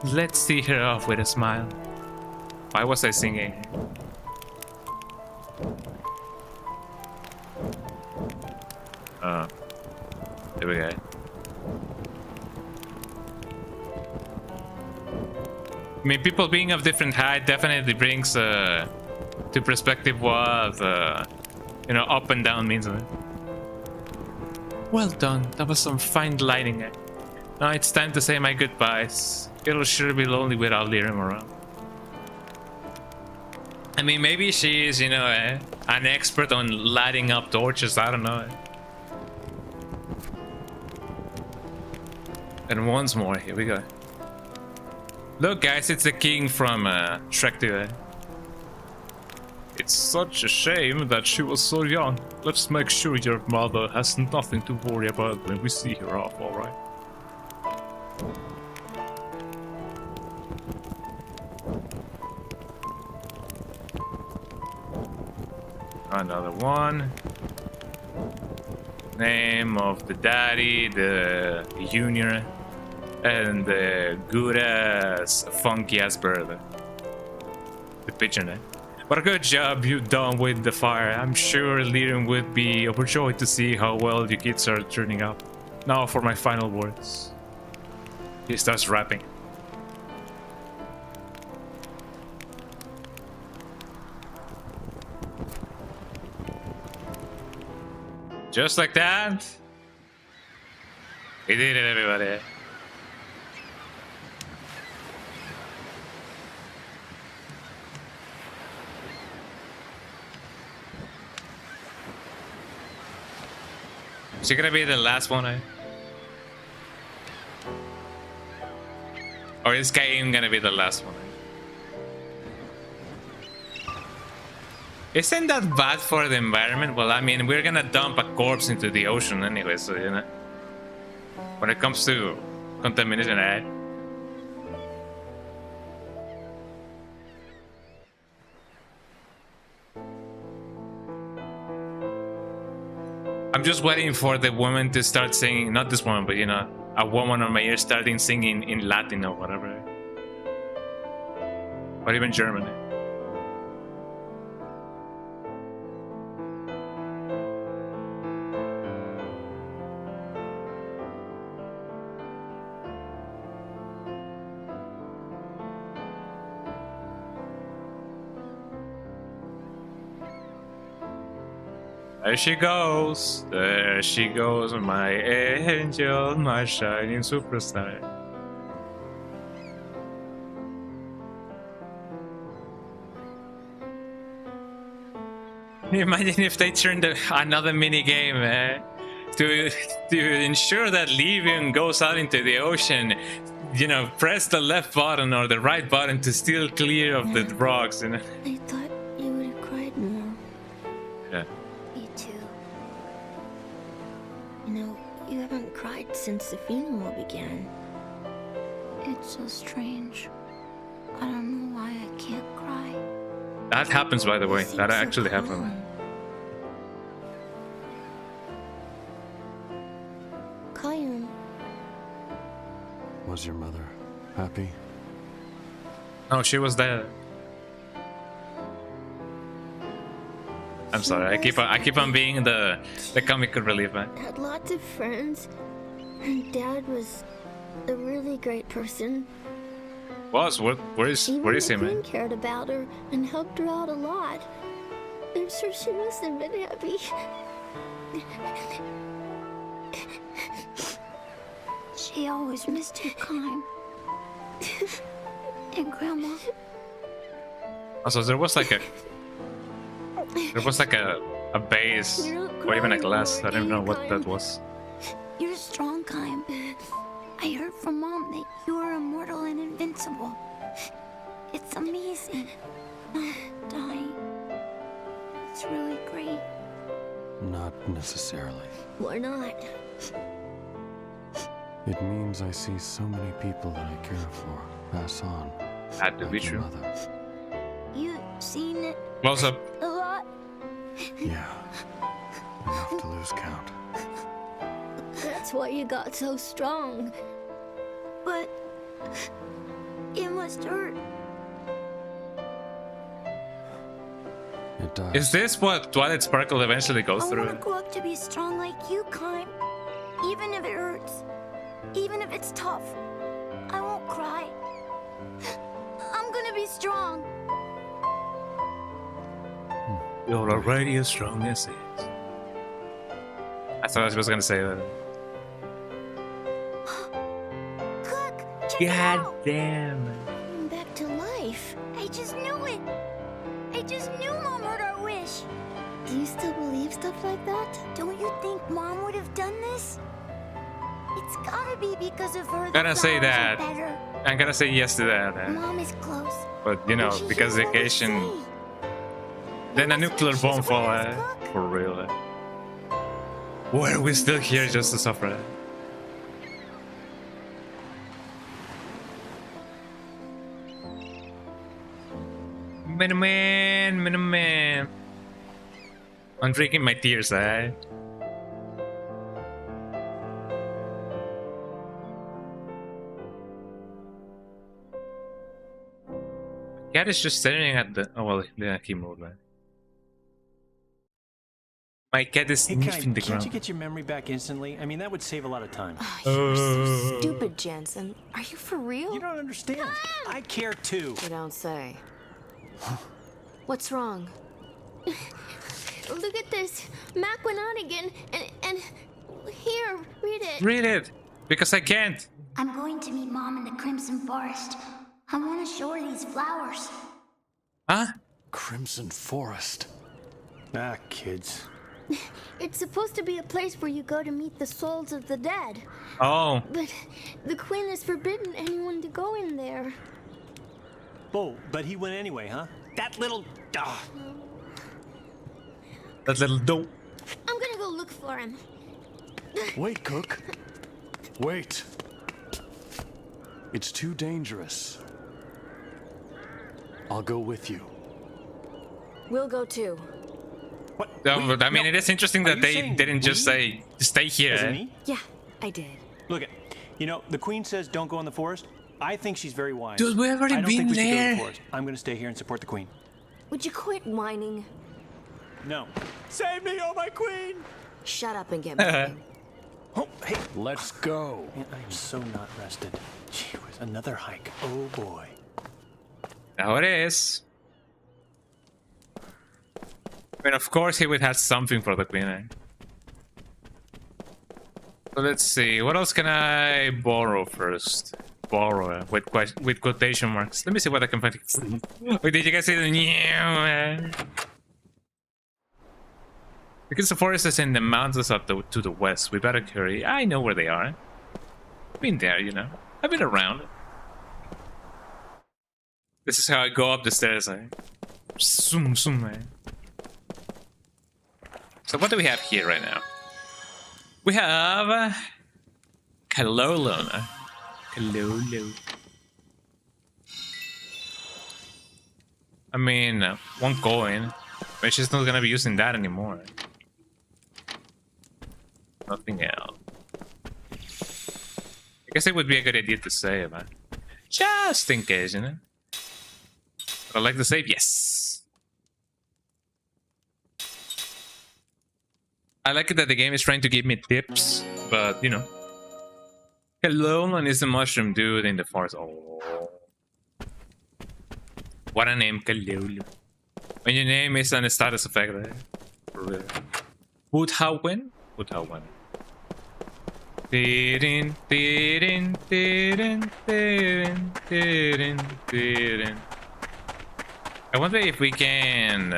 Let's see her off with a smile. Why was I singing? There we go. I mean, people being of different height definitely brings to perspective what up and down means. Well done. That was some fine lighting. Now it's time to say my goodbyes. It'll sure be lonely without Lyra around. I mean, maybe she is, an expert on lighting up torches. I don't know. And once more, here we go. Look, guys, it's the king from Shrek 2. It's such a shame that she was so young. Let's make sure your mother has nothing to worry about when we see her off, alright? Another one. Name of the daddy, the junior, and the good ass, funky ass bird. The pigeon, eh? What a good job you've done with the fire. I'm sure Liren would be overjoyed to see how well your kids are turning out. Now for my final words. He starts rapping. Just like that. He did it, everybody. Is it gonna be the last one, eh? Or is Kaim gonna be the last one? Isn't that bad for the environment? Well, I mean, we're gonna dump a corpse into the ocean anyway, so you know. When it comes to contamination, eh? I'm just waiting for the woman to start singing, not this woman, but you know, a woman on my ear starting singing in Latin or whatever. Or even German. There she goes, my angel, my shining superstar. Imagine if they turned another mini game to ensure that Livian goes out into the ocean. You know, press the left button or the right button to steer clear of the rocks. You know. I thought you would have cried more. Yeah. Me too. You know, you haven't cried since the funeral began. It's so strange. I don't know why I can't cry. That happens, by the way. That actually happened. Kaim. Was your mother happy? Oh, she was there. I'm sorry. I keep on being the comic relief man. Had lots of friends. And Dad was a really great person. Where is he, man? Queen cared about her and helped her out a lot. I'm sure she must have been happy. She always missed you, Kaim. And Grandma. Also, there was like a base or even a glass. I don't know what that was. You're strong, Kaim. I heard from Mom that you are immortal and invincible. It's amazing. Not dying. It's really great. Not necessarily. Why not? It means I see so many people that I care for pass on. Had to be true. Mother. You've seen it Close up. a lot. Yeah. Enough to lose count. That's why you got so strong. But it must hurt. It does. Is this what Twilight Sparkle eventually goes I through? want to grow up to be strong like you, Kaim. Even if it hurts. Even if it's tough. I won't cry. I'm gonna be strong. You're already as strong as it is. I thought I was gonna say that. Look! Check God damn. Coming back to life. I just knew it! I just knew Mom heard our wish! Do you still believe stuff like that? Don't you think Mom would have done this? It's gotta be because of her. Gonna say that. Better. I'm gonna say yes to that. Mom is close. But you know, She because the hears what we occasion. say. Then a nuclear bomb fall, for real. Why are we still here just to suffer? Man. I'm drinking my tears, Cat is just staring at the. Oh well, yeah, he moved. My cat is sniffing the ground. Can't you get your memory back instantly? I mean, that would save a lot of time. Oh, you're so stupid, Jensen. Are you for real? You don't understand. I care too. You don't say. What's wrong? Look at this. Mac went out again, and here, read it. Read it, because I can't. I'm going to meet Mom in the Crimson Forest. I want to show her these flowers. Huh? Crimson Forest. Ah, kids. It's supposed to be a place where you go to meet the souls of the dead. Oh. But the Queen has forbidden anyone to go in there. Oh, but he went anyway, huh? That little... That little dope. I'm gonna go look for him. Wait, Cook. Wait. It's too dangerous. I'll go with you. We'll go too. What? No, I mean, it is interesting that they didn't just say, stay here. Me? Yeah, I did. Look it. You know, the Queen says don't go in the forest. I think she's very wise. Dude, we've already been there. Should go to the forest. I'm gonna stay here and support the Queen. Would you quit whining? No. Save me, oh my Queen! Shut up and get moving. Oh, hey. Let's go. Man, I am so not rested. Gee whiz, another hike. Oh boy. Now it is. I mean, of course he would have something for the Queen, So let's see, what else can I borrow first? Borrow with quotation marks. Let me see what I can find. Wait, did you guys see the Because the forest is in the mountains to the west. We better hurry. I know where they are. I've been there, you know. I've been around. This is how I go up the stairs, Zoom, man. So what do we have here right now? We have Kalolo. Kalolo. I mean, one coin. But she's not gonna be using that anymore. Nothing else. I guess it would be a good idea to save, man. Just in case, you know. But I like to save, yes. I like it that the game is trying to give me tips, but you know. Kalolo is the mushroom dude in the forest. Oh. What a name, Kalolo. When your name is on a status effect, for real. Woodhawen? Woodhawen. I wonder if we can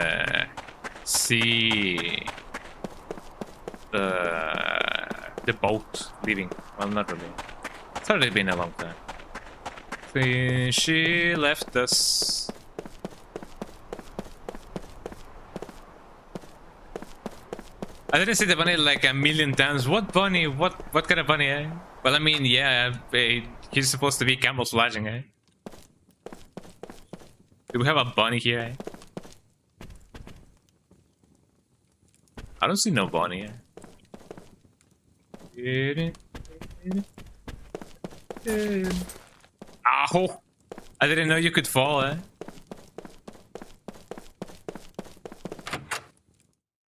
see the boat leaving. Well, not really. It's already been a long time. See, she left us. I didn't see the bunny like a million times. What bunny? What kind of bunny, eh? Well, I mean, yeah, he's supposed to be camouflaging, eh? Do we have a bunny here, eh? I don't see no bunny, eh? Ow! I didn't know you could fall, eh?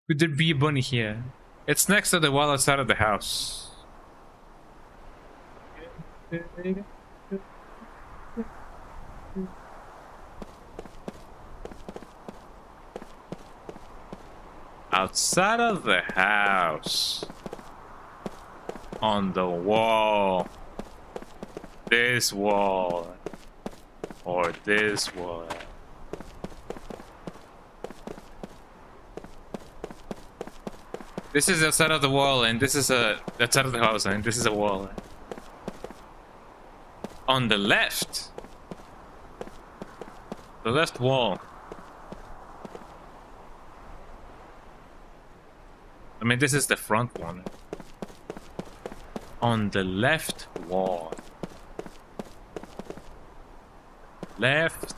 Could there be a bunny here? It's next to the wall outside of the house. Outside of the house. On the wall. This wall. Or this wall. This is outside of the wall, and this is outside of the house, and this is a wall. On the left wall. I mean, this is the front one. On the left wall. Left.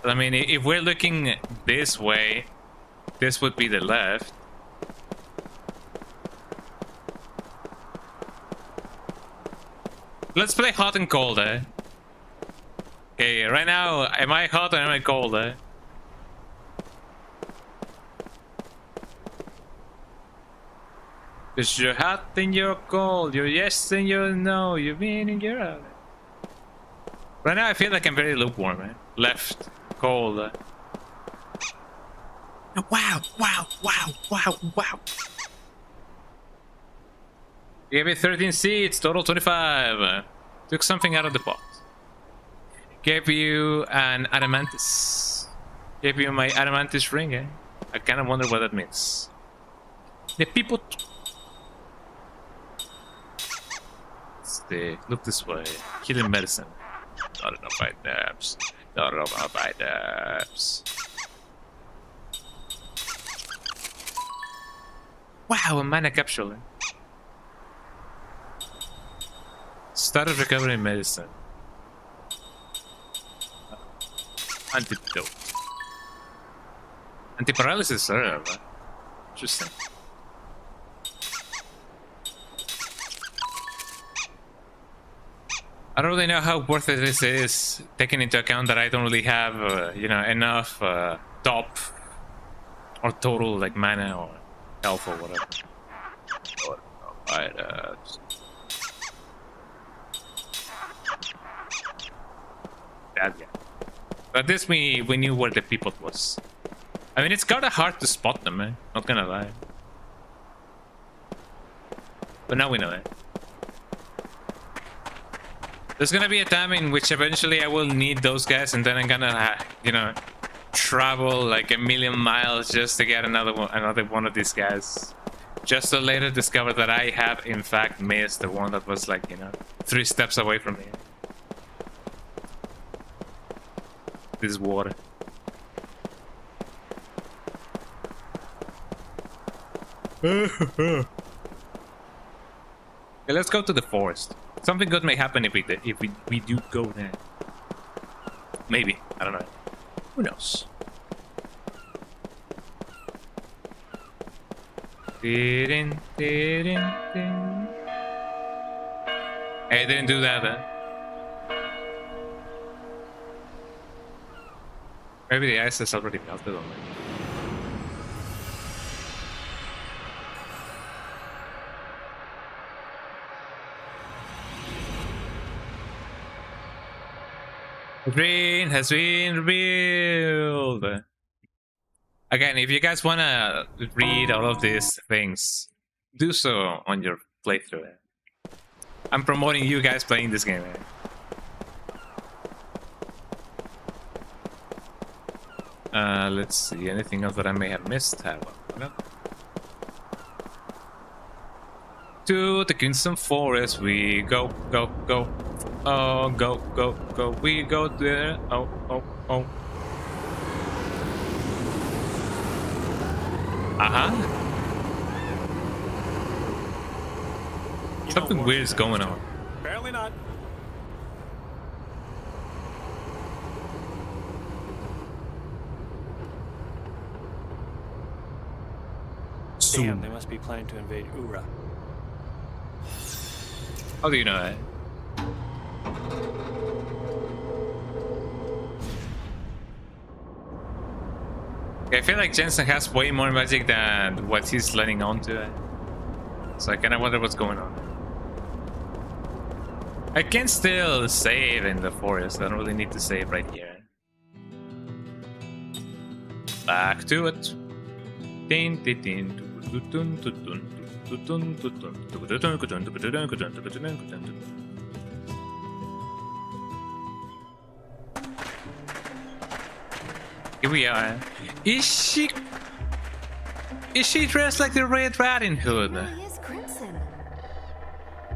I mean, if we're looking this way, this would be the left. Let's play hot and cold, eh? Okay, right now, am I hot or am I cold, eh? Cause you're hot and you're cold, you're yes and you're no, you're in and you're out. Right now I feel like I'm very lukewarm, man. Left, cold. Wow, wow, wow, wow, wow. Gave it 13 seats, total 25. Took something out of the pot. Gave you an adamantis. Gave you my adamantis ring, eh? I kind of wonder what that means. The people... Look this way. Healing medicine. Not enough items. Not enough items. Wow, a mana capsule. Started recovering medicine. Antidote. Anti-paralysis serve. Interesting. I don't really know how worth it this is, taking into account that I don't really have, you know, enough top or total like mana or health or whatever. That guy. But this we knew where the people was. I mean, it's kinda hard to spot them, eh? Not gonna lie. But now we know it. There's gonna be a time in which eventually I will need those guys, and then I'm gonna, you know, travel like a million miles just to get another one of these guys. Just to later discover that I have, in fact, missed the one that was like, you know, 3 steps away from me. This is water. Okay, let's go to the forest. Something good may happen if we do go there. Maybe. I don't know. Who knows? Hey, I didn't do that, huh? Maybe the ice has already melted on me. The green has been revealed. Again, if you guys wanna read all of these things, do so on your playthrough. I'm promoting you guys playing this game. Let's see, anything else that I may have missed? To the Crimson Forest we go, go, go. Oh, go, go, go. We go there. Oh, oh, oh. Something weird is going on. Apparently not. Damn, they must be planning to invade Ura. How do you know that? I feel like Jensen has way more magic than what he's letting on to. So I kinda wonder what's going on. I can still save in the forest. I don't really need to save right here. Back to it. Din, din, din. Here we are. Is she dressed like the Red Riding Hood? No, he is crimson.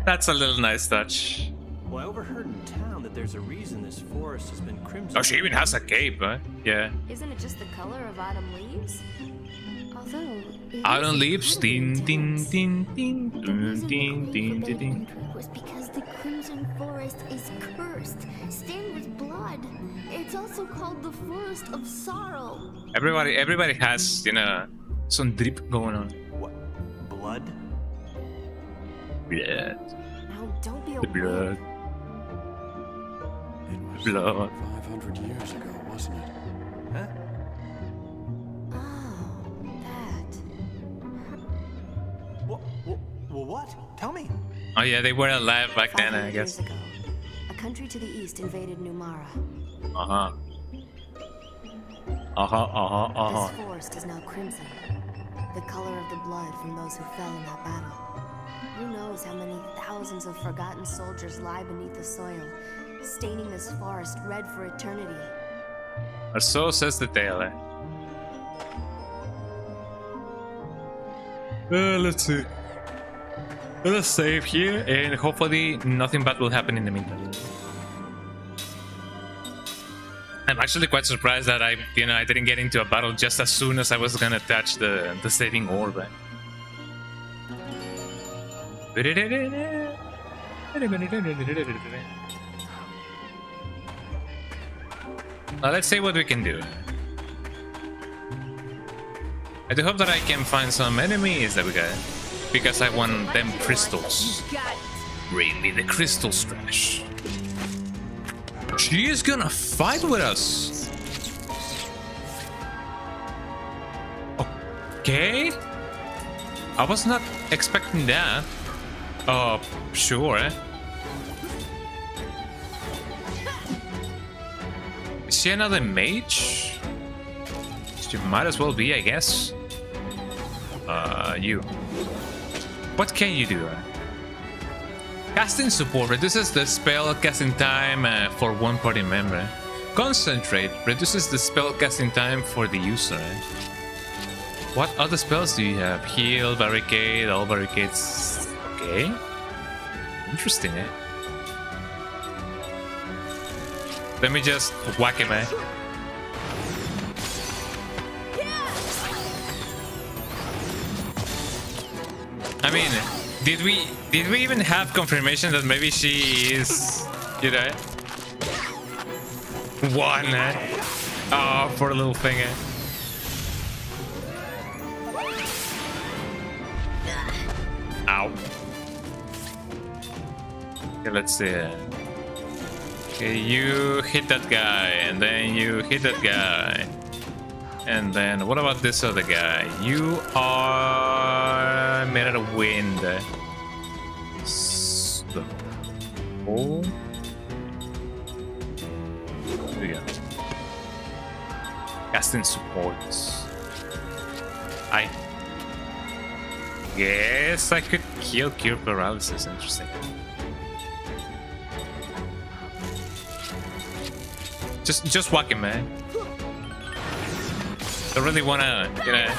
That's a little nice touch. Well, I overheard in town that there's a reason this forest has been crimson. Oh, she even has a cape, huh? Yeah. Isn't it just the color of autumn leaves? Although, Out on lips, din din din din din din din din din. Was because the Crimson Forest is cursed, stained with blood. It's also called the Forest of Sorrow. Everybody has, you know, some drip going on. What? Blood? Blood. now don't be a The blood. It was Blood. 500 years ago, wasn't it? Huh? Oh, that. What? Tell me. Oh yeah, they were alive back then, 500 I guess. years ago, a country to the east invaded Numara. Uh-huh. This forest is now crimson, the color of the blood from those who fell in that battle. Who knows how many thousands of forgotten soldiers lie beneath the soil, staining this forest red for eternity. Or so says the tale, eh? Let's see. Let's save here, and hopefully nothing bad will happen in the meantime. I'm actually quite surprised that I didn't get into a battle just as soon as I was gonna touch the saving orb. Eh? Now let's see what we can do. I do hope that I can find some enemies that we got, because I want them crystals. Bring me the crystal trash. She is gonna fight with us. Okay. I was not expecting that. Oh, sure. Is she another mage? She might as well be, I guess. You. What can you do? Casting support reduces the spell casting time for one party member. Concentrate reduces the spell casting time for the user. What other spells do you have? Heal, barricade, all barricades. Okay. Interesting, eh? Let me just whack him, eh? I mean, did we even have confirmation that maybe she is, you know, one? Eh? Oh, poor little thing. Eh? Ow. Okay, let's see. Okay, you hit that guy, and then you hit that guy. And then, what about this other guy? You are made out of wind. Oh. There we go. Casting supports. I guess I could kill cure paralysis. Interesting. Just whack him, man. Don't really wanna, you know,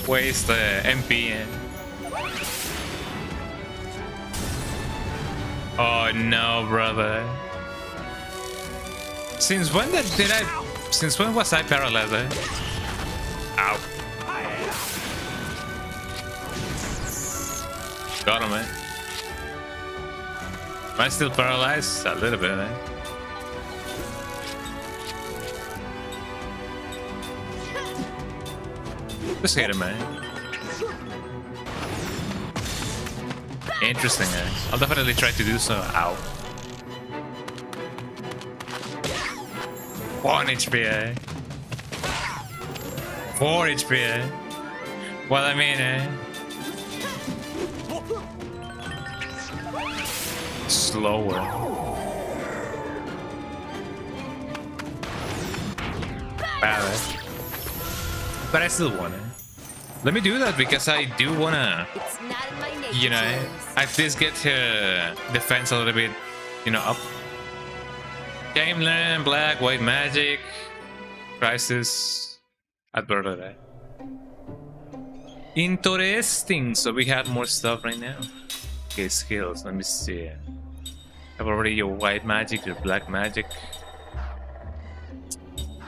waste the MP. Oh no, brother. Since when Since when was I paralyzed? Eh? Ow. Got him, man. Am I still paralyzed? A little bit, man. Just hit him, man. Interesting, eh? I'll definitely try to do so. Ow. 1 HP, eh? 4 HP, eh? Well, I mean, eh? Slower. Bad, eh? But I still want it. Let me do that because I do wanna, you know, at least get her defense a little bit, you know, up. Game land, black, white magic, crisis, adverted. Interesting. So we have more stuff right now. Okay, skills. Let me see. I've already your white magic, your black magic.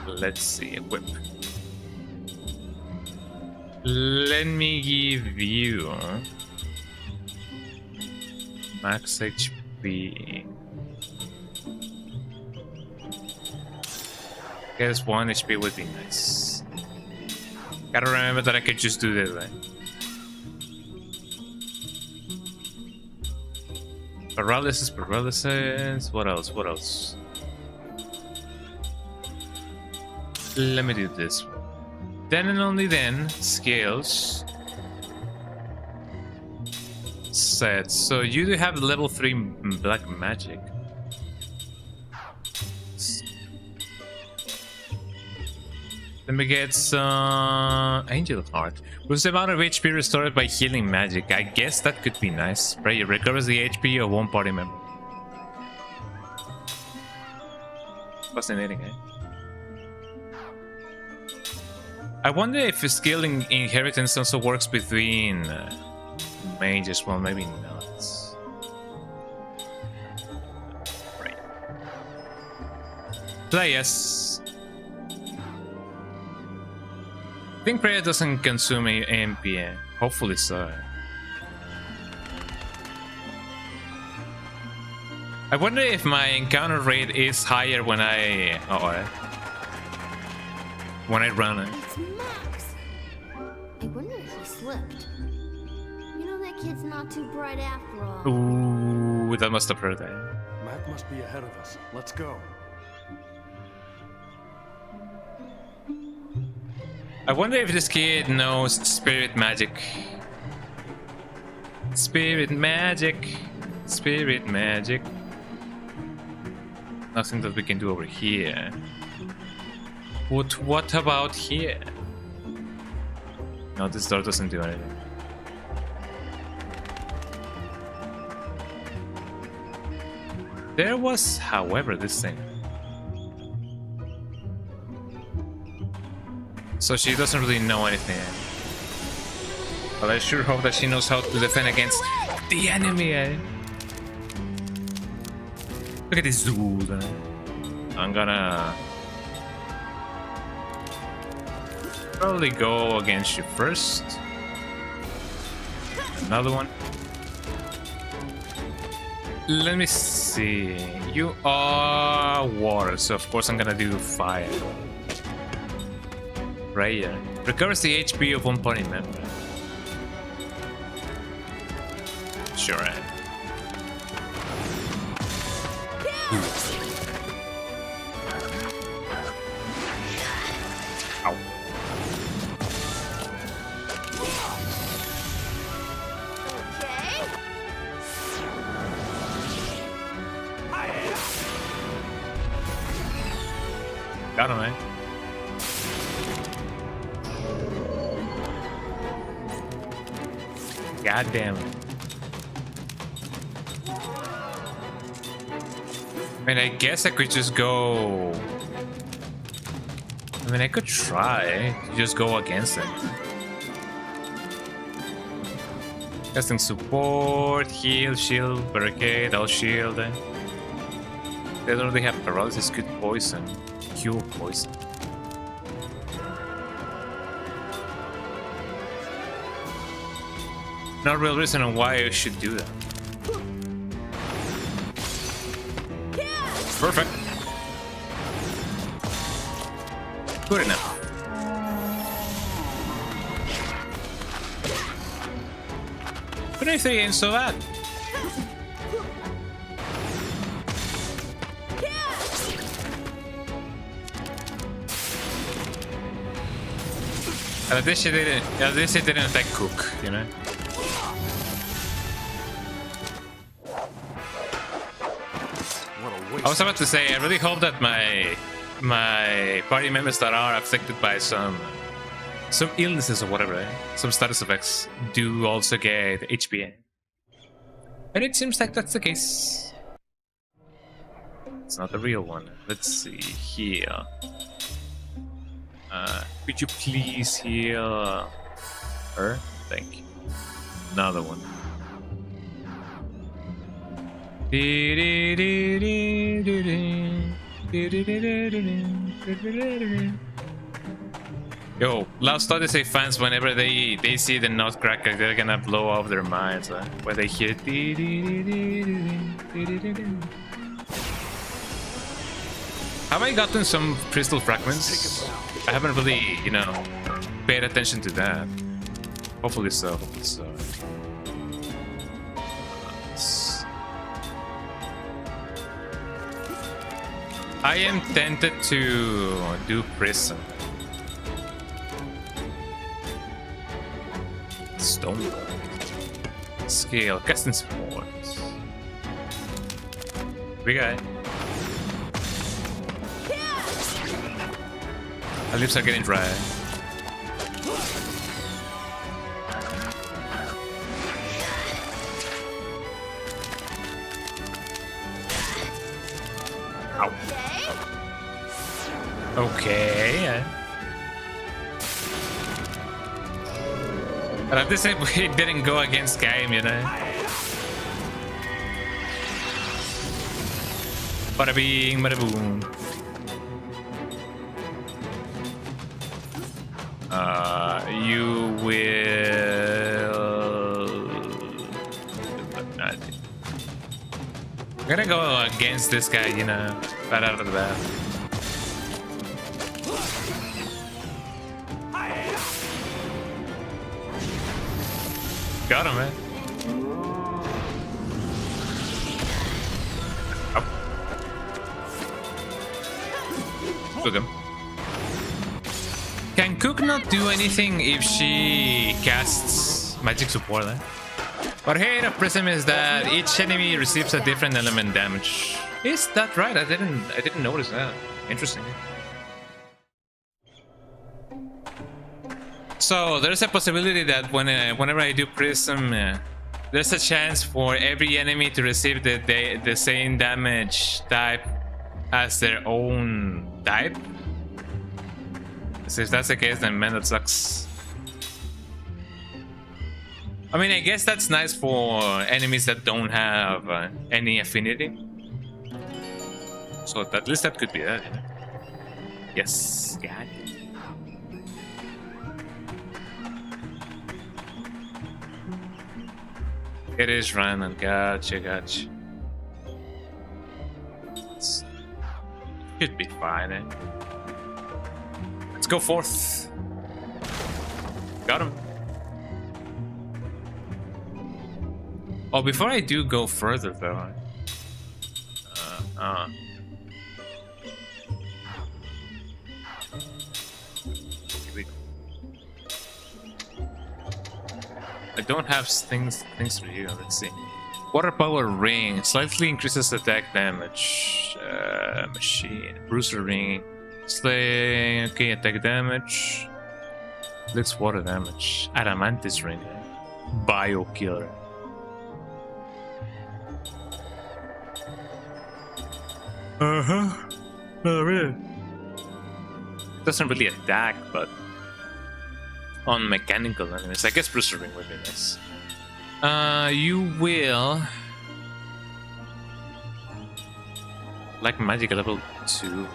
Let's see, equip. Let me give you max HP. Guess 1 HP would be nice. Gotta remember that I could just do this, right? Paralysis, paralysis. What else? What else? Let me do this one. Then and only then, scales. Set. So you do have level 3 black magic. Let me get some Angel Heart. With the amount of HP restored by healing magic, I guess that could be nice. Prayer recovers the HP of one party member. Fascinating, eh? I wonder if scaling inheritance also works between mages. Well, maybe not. Right. Play yes. I think prayer doesn't consume MP. Hopefully so. I wonder if my encounter rate is higher when I run it. It's Max. I wonder if he slipped. You know that kid's not too bright after all. Ooh, that must have hurt that. Matt must be ahead of us. Let's go. I wonder if this kid knows spirit magic. Spirit magic. Spirit magic. Nothing that we can do over here. What about here? No, this door doesn't do anything. There was, however, this thing. So she doesn't really know anything. But I sure hope that she knows how to defend against the enemy. Eh? Look at this dude. I'm gonna probably go against you first. Another one. Let me see. You are water, so of course I'm gonna do fire. Prayer recovers the HP of one party member. Sure. Ow. Got him, eh? God damn it. I mean, I guess I could just go... I mean, I could try to just go against it. Casting support, heal, shield, barricade, I'll shield. They don't really have paralysis, good poison. Cure poison. No real reason on why I should do that. Perfect. Good enough. But I think ain't so bad. At least it didn't attack Cook, you know? I was about to say, I really hope that my party members that are affected by some illnesses or whatever, some status effects, do also get HP. And it seems like that's the case. It's not the real one. Let's see here. Could you please heal her? Thank you. Another one. Yo, Lost Odyssey fans, whenever they see the Nutcracker, they're gonna blow off their minds. Where they hear. Have I gotten some crystal fragments? I haven't really, you know, paid attention to that. Hopefully so. Hopefully so. I am tempted to do Prism. Stone. Scale. Casting Sports. Big guy. Our lips are getting dry. Ow. Okay. But at this time, we didn't go against game, you know? Bada bing, bada boom. You will. I'm gonna go against this guy, you know, right out of the bat. Got him, man. Up. Took him. Can Cook not do anything if she casts magic support? What I hate of Prism is that each enemy receives a different element damage. Is that right? I didn't notice that. Interesting. So there's a possibility that whenever I do Prism, there's a chance for every enemy to receive the same damage type as their own type. So if that's the case, then man, that sucks. I mean, I guess that's nice for enemies that don't have any affinity. So at least that could be that. Yes, got it. It is random. Gotcha. Should be fine, eh? Let's go forth. Got him. Oh, before I do go further though. Here we go. I don't have things for you. Let's see. Water power ring slightly increases attack damage. Machine bruiser ring. Slay. Okay, attack damage. Let's water damage. Adamantis ring. Bio killer. Really. Doesn't really attack, but on mechanical enemies, I guess bruiser ring would be nice. You will like magic level 2.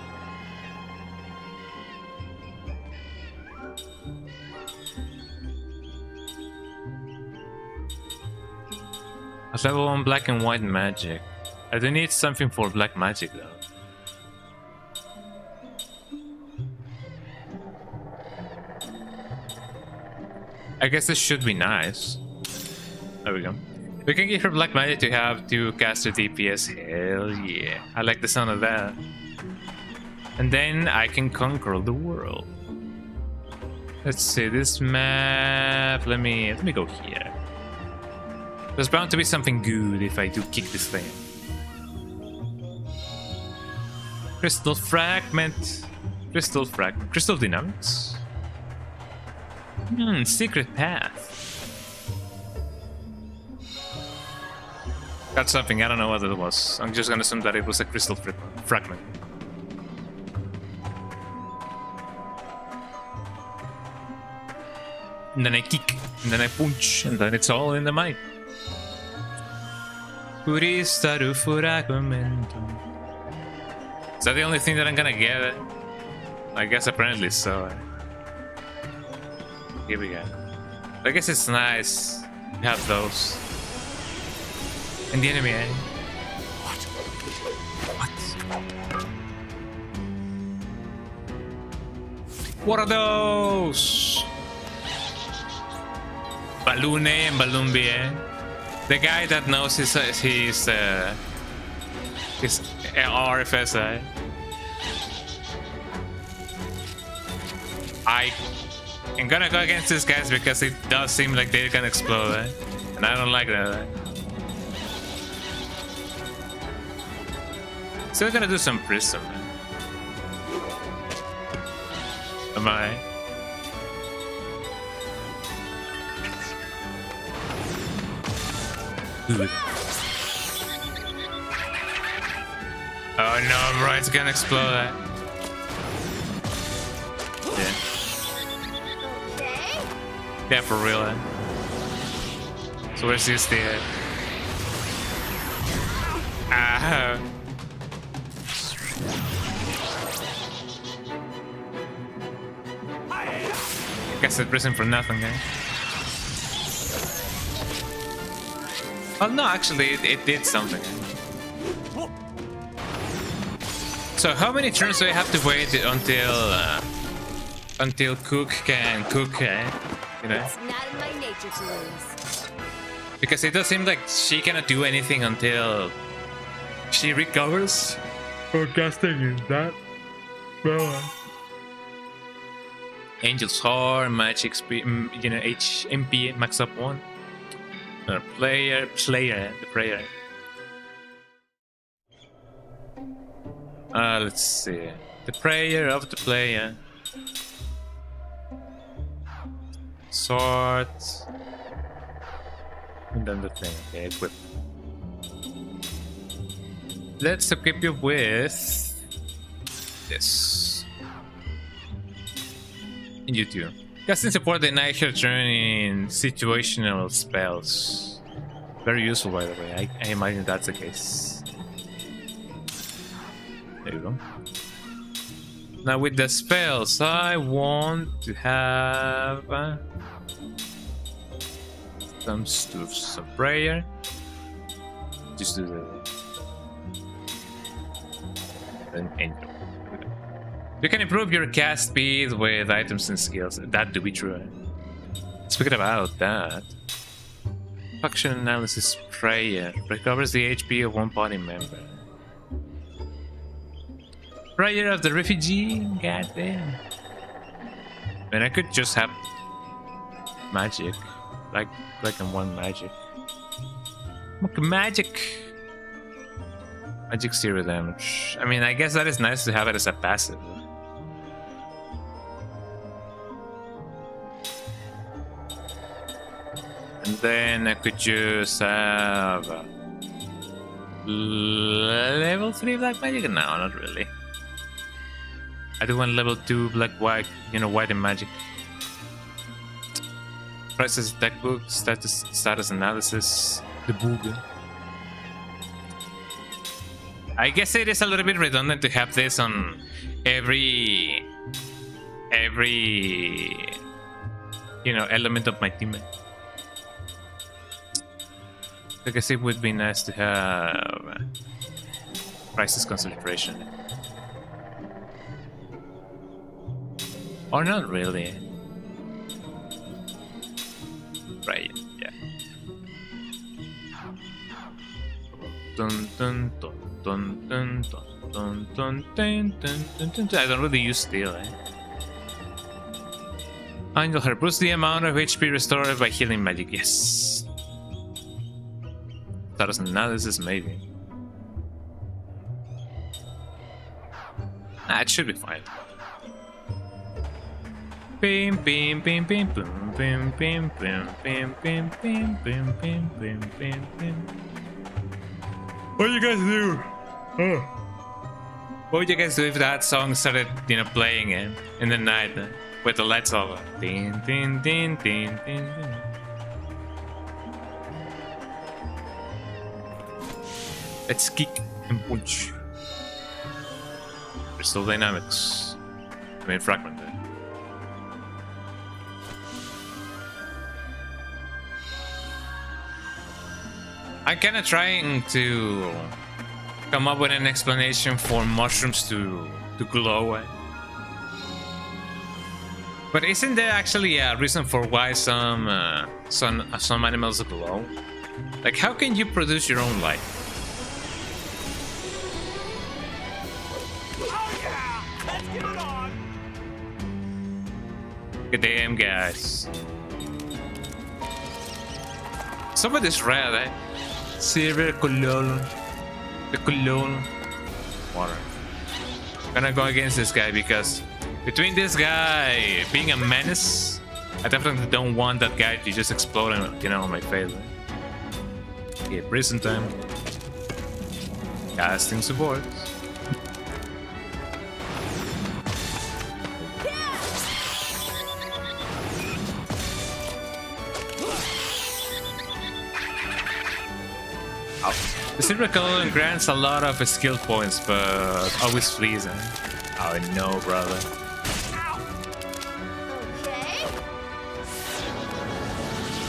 A level 1 black and white magic. I do need something for black magic though. I guess this should be nice. There we go. We can give her black magic to have to cast her DPS. Hell yeah. I like the sound of that. And then I can conquer the world. Let's see this map. Let me go here. There's bound to be something good if I do kick this thing. Crystal fragment. Crystal dynamics. Secret path. Got something, I don't know what it was. I'm just gonna assume that it was a crystal fragment. And then I kick, and then I punch, and then it's all in the mic. Is that the only thing that I'm gonna get? I guess apparently so. Here we go. I guess it's nice to have those. And the enemy, eh? What are those? Balloon A and Balloon B, eh? The guy that knows his RFS, eh? I'm gonna go against these guys because it does seem like they're gonna explode, eh? And I don't like that, eh? Still gonna do some prism, eh? Am I? Good. Oh no, bro, it's gonna explode, eh? Yeah. Yeah, for real, eh? So where's this there? Ah. Guess it prison for nothing, eh? Oh no, actually, it did something. So how many turns do I have to wait until Cook can cook, eh? You know? It's not in my nature to lose. Because it does seem like she cannot do anything until she recovers. Forecasting is that? Well. Angel's Heart, Magic Speed, you know, HP max up 1. Player, the prayer. Let's see. The prayer of the player. Sword. And then the thing. Okay, equip. Let's equip you with this. And you too. Casting support denies your turn in situational spells. Very useful, by the way. I imagine that's the case. There you go. Now with the spells, I want to have some stuff, some prayer. Just do the an angel. You can improve your cast speed with items and skills. That do be true. Speaking about that, faction analysis prayer recovers the HP of one party member. Prayer of the refugee? Goddamn. And I could just have magic. Like in one magic. Magic! Magic 0 damage. I mean, I guess that is nice to have it as a passive. And then I could just have level 3 black magic? No, not really. I do want level 2 black white, you know, white and magic. Prices deck book, status analysis, the book. I guess it is a little bit redundant to have this on every you know, element of my team. I guess it would be nice to have crisis concentration. Or not really. Right, yeah. Dun dun dun dun dun dun dun dun dun dun. I don't really use steel, eh? Angel Heart boosts the amount of HP restored by healing magic, yes. Status analysis, maybe. Nah, it should be fine. Bim bim bim bim boom bim bim bim bim bim bim bim bim bim bim bim. What you guys do? What would you guys do if that song started, you know, playing in the night with the lights over? Ding ding ding ding ding ding. Let's kick and punch. Crystal dynamics. I mean fragment. I'm kind of trying to come up with an explanation for mushrooms to glow. But isn't there actually a reason for why some animals glow? Like, how can you produce your own light? Oh yeah! Let's get it on! Good damn, guys. Some of this red, eh? Silver cologne. The cologne. Water. I'm gonna go against this guy because between this guy being a menace, I definitely don't want that guy to just explode and, you know, on my face. Yeah, prison time. Casting support. The silver color grants a lot of skill points, but always flees. Oh no, brother.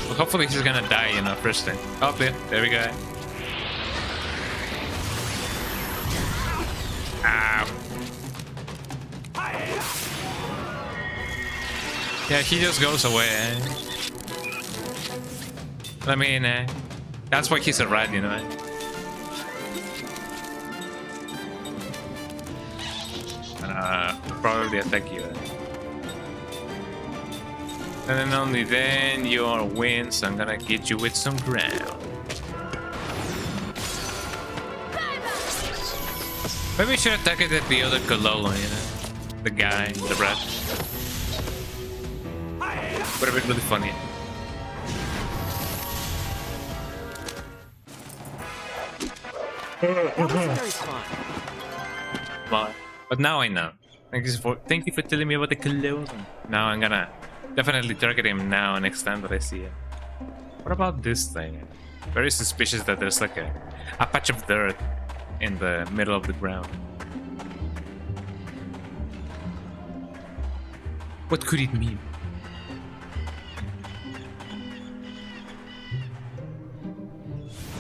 Well, hopefully he's gonna die, you know, first thing. Oh, there we go. Ow. Yeah, he just goes away. I mean, that's why he's a rat, you know. Probably attack you. And then only then your wins. I'm gonna get you with some ground. Maybe we should attack it at the other Kololo, you know? The guy, the rat. Would have been really funny. That was very fun. But now I know. Thank you for telling me about the cologne. Now I'm gonna definitely target him now next time that I see him. What about this thing? Very suspicious that there's like a patch of dirt in the middle of the ground. What could it mean?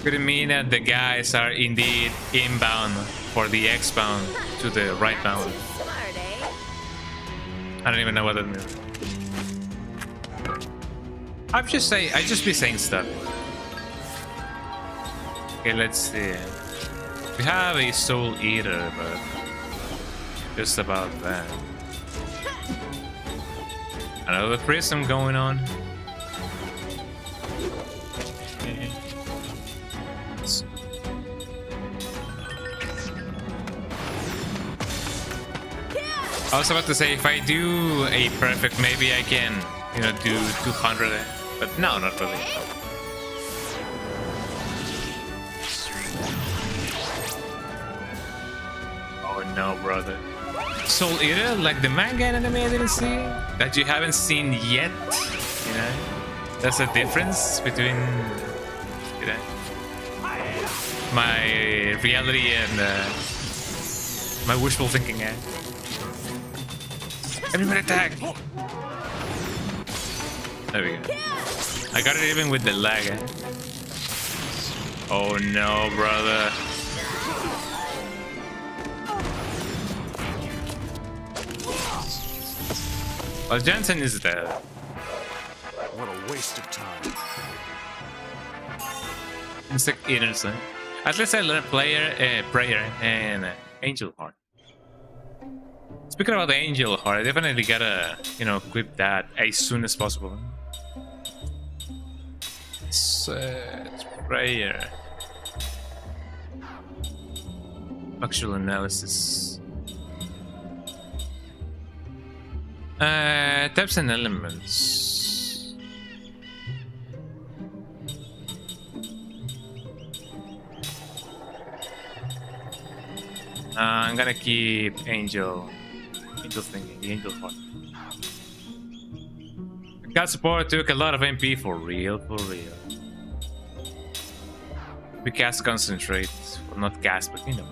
Could it mean that the guys are indeed inbound for the X-bound to the right-bound? I don't even know what that means. I just be saying stuff. Okay, let's see. We have a Soul Eater, but just about that. Another prism going on. I was about to say, if I do a perfect, maybe I can, you know, do 200, but no, not really. Oh no, brother. Soul Eater, like the manga anime I didn't see, that you haven't seen yet, you know? That's a difference between, you know, my reality and my wishful thinking, Everybody attack! There we go. I got it even with the lag. Oh no, brother. Well, Jensen is dead. What a waste of time. Insect Eaters. At least I learned prayer and angel heart. Speaking about the angel heart, I definitely gotta, you know, equip that as soon as possible. Set prayer. Actual analysis. Types and elements. I'm gonna keep angel thinking, the angel heart. God support took a lot of MP for real, We cast concentrate, well, not cast, but you know.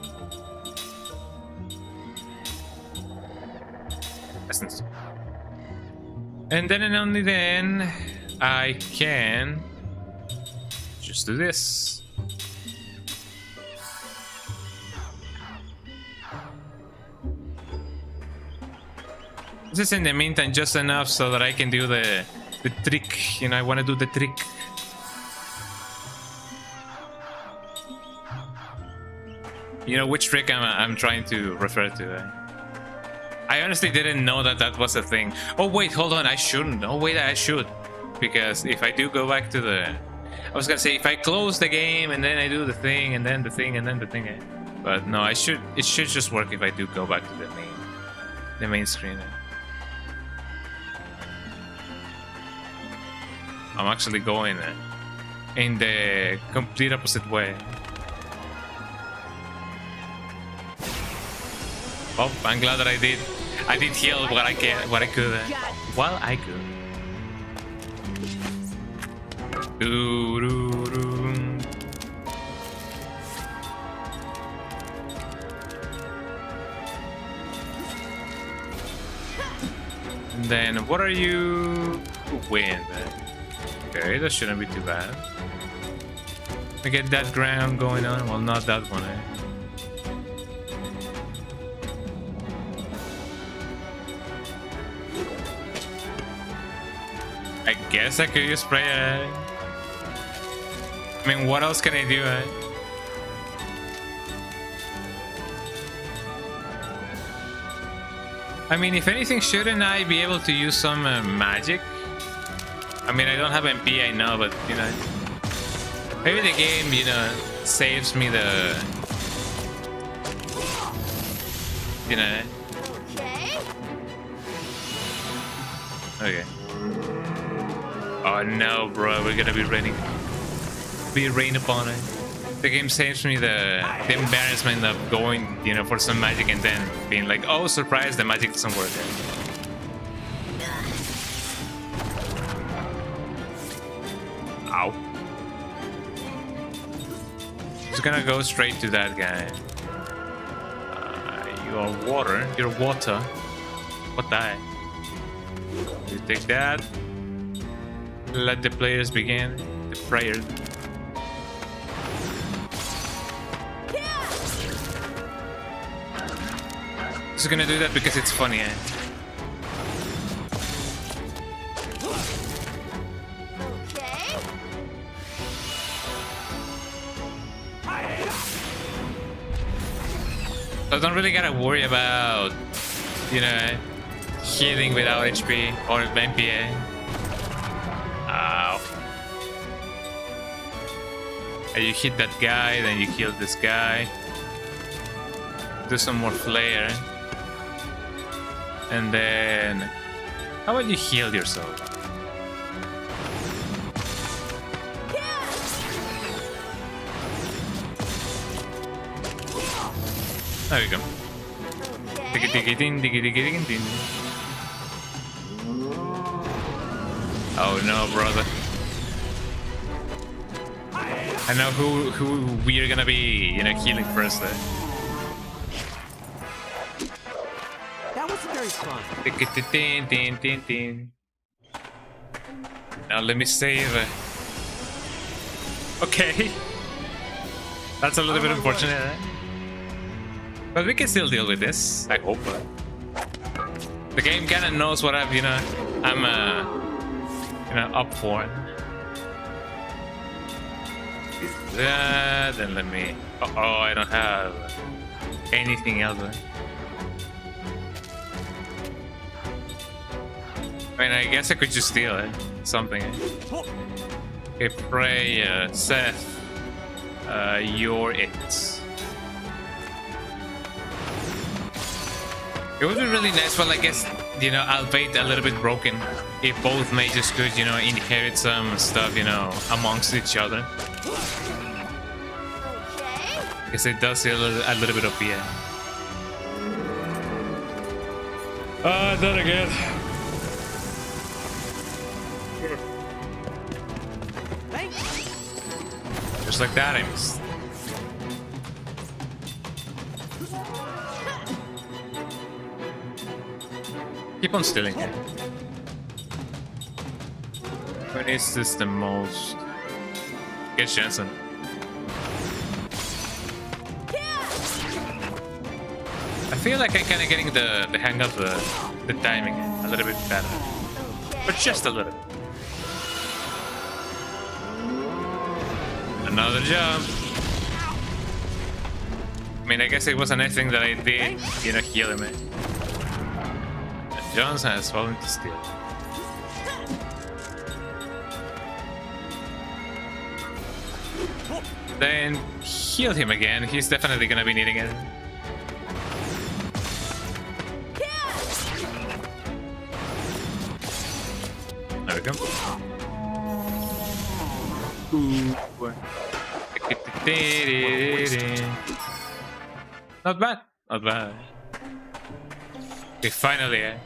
Essence. And then and only then I can just do this. This is in the meantime just enough so that I can do the trick. You know, I want to do the trick. You know which trick I'm trying to refer to. I honestly didn't know that that was a thing. Oh wait, hold on, I shouldn't. Oh wait, I should. Because if I do go back to the... I was gonna say, if I close the game and then I do the thing and then the thing and then the thing. But no, it should just work if I do go back to the main screen. I'm actually going in the complete opposite way. Oh, I'm glad that I did heal what I could. While I could. And then what are you? Wind. Okay, that shouldn't be too bad. We get that ground going on. Well, not that one. I guess I could use spray. I mean, what else can I do? I mean, if anything, shouldn't I be able to use some magic? I mean, I don't have MP, I know, but you know, maybe the game, you know, saves me the, you know. Okay. Oh no, bro, we're gonna be rained upon it. The game saves me the embarrassment of going, you know, for some magic and then being like, oh, surprise, the magic doesn't work. Ow. Just gonna go straight to that guy. You are water. You're water. What the heck? You take that. Let the players begin. The prayer. Just gonna do that because it's funny, eh? So I don't really gotta worry about, you know, healing without HP or MPA. Ow. And you hit that guy, then you kill this guy. Do some more flare. And then... how about you heal yourself? There we go. Diggy diggy din, diggy diggy diggy din. Oh no, brother. I know who we are gonna be, you know, healing first there. That wasn't very fun. Now let me save. Okay. That's a little bit unfortunate, eh? But we can still deal with this, I hope. The game kind of knows what I'm, you know, up for. Yeah, then let me... oh, I don't have anything else. I mean, I guess I could just steal it. Something. Okay, pray, Seth. You're it. It would be really nice, well, I guess, you know, albeit a little bit broken, if both mages could, you know, inherit some stuff, you know, amongst each other. Because it does feel a little bit of fear. Done again. Just like that, I missed. Keep on stealing it. When is this the most? Get Jensen. I feel like I'm kind of getting the hang of the timing a little bit better, but just a little. Another jump. I mean, I guess it was a nice thing that I did, you know, healing me. And Johnson has fallen to steel. Then heal him again. He's definitely gonna be needing it. There we go. Not bad. Not bad. Okay, finally, eh?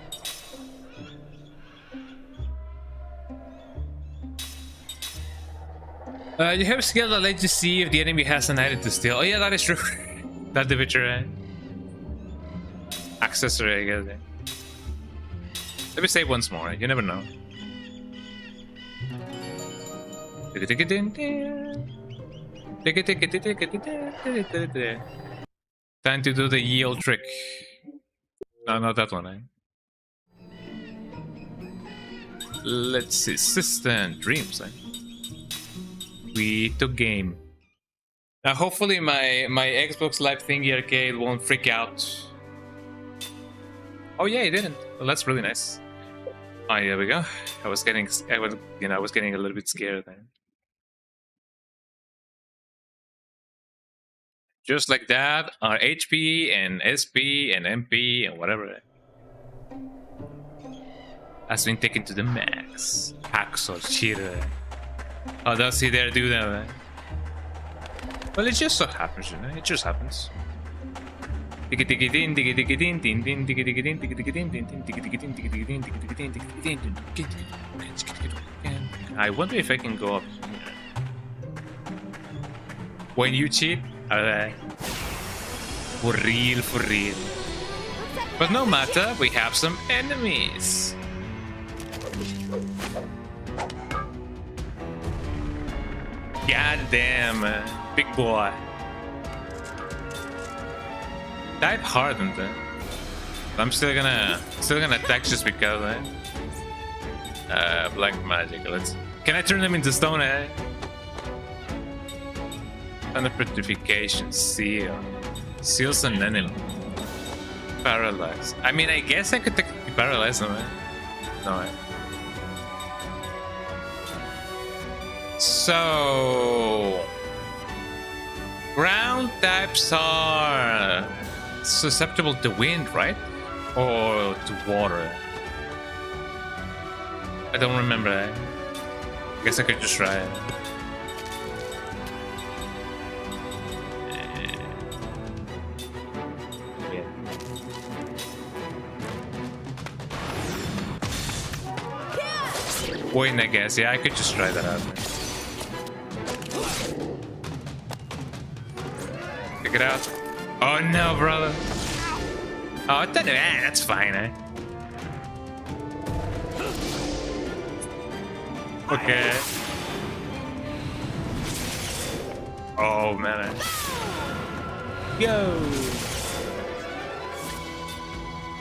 You have a skill that lets you see if the enemy has an item to steal. Oh yeah, that is true. That's the picture, eh? Accessory, I guess. Eh? Let me save once more. You never know. Time to do the yield trick. No, not that one, eh? Let's see. System dreams, eh? We took game. Now, hopefully my Xbox Live Thingy Arcade won't freak out. Oh yeah, it didn't. Well, that's really nice. Oh, there we go. I was getting a little bit scared then. Just like that, our HP and SP and MP and whatever has been taken to the max. Hacksaw cheater. Oh, does he dare do that? Eh? Well, it just so happens, you know. It just happens. I wonder if I can go up here. When you cheat, for real, for real. But no matter, we have some enemies. God damn, big boy. Dive hard on that. I'm still gonna attack just because, eh? Black magic. Can I turn them into stone, eh? Thunder petrification, seal. Seals an enemy. Paralyze. I mean, I guess I could technically paralyze them, eh? No, eh? So, ground types are susceptible to wind, right? Or to water? I don't remember. I guess I could just try it. Wind, I guess. Yeah, I could just try that out. Check it out. Oh no, brother. Oh, that's fine, eh? Okay. Oh man. Yo.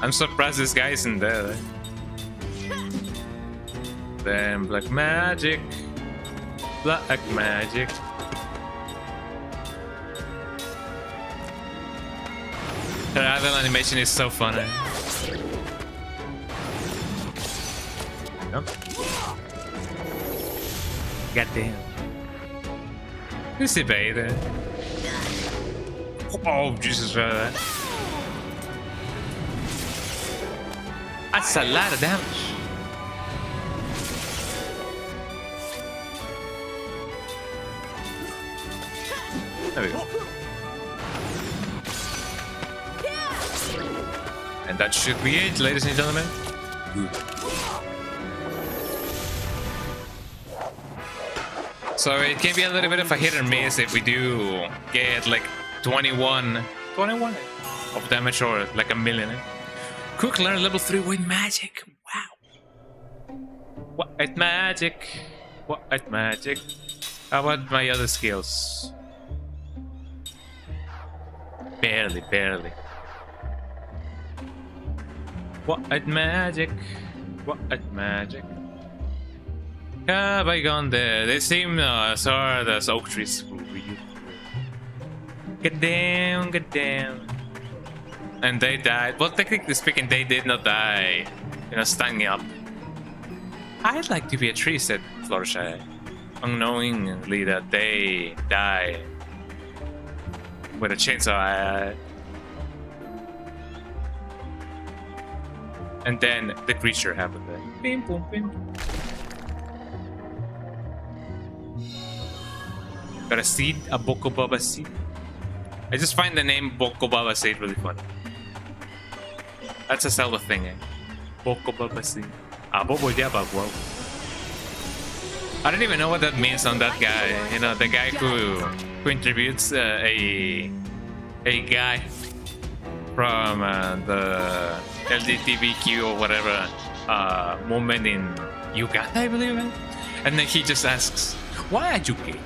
I'm surprised this guy isn't there. Then black magic. Black magic. The other animation is so funny. Yep. God damn. Who's the bait? Oh, Jesus. That's a lot of damage. There we go. And that should be it, ladies and gentlemen. Good. So it can be a little bit of a hit or miss if we do get like 21 of damage or like a million. Quick learn level 3 with magic. Wow. What magic? What magic? How about my other skills? Barely. What at magic? What at magic? Have I gone there? They seem as hard as oak trees. Get down, get down. And they died. Well, technically speaking, they did not die. You know, standing up. I'd like to be a tree, said Fluttershy, unknowingly that they die with a chainsaw. And then the creature happened. Bim, boom, bim. Got a seed, a Bokobaba seed. I just find the name Bokobaba seed really funny. That's a Zelda thing, eh? Bokobaba seed. Ah, Bobo Yaba, wow. I don't even know what that means on that guy. You know, the guy who contributes a guy from the LGBTQ or whatever movement in Uganda, I believe. And then he just asks, "Why are you gay?"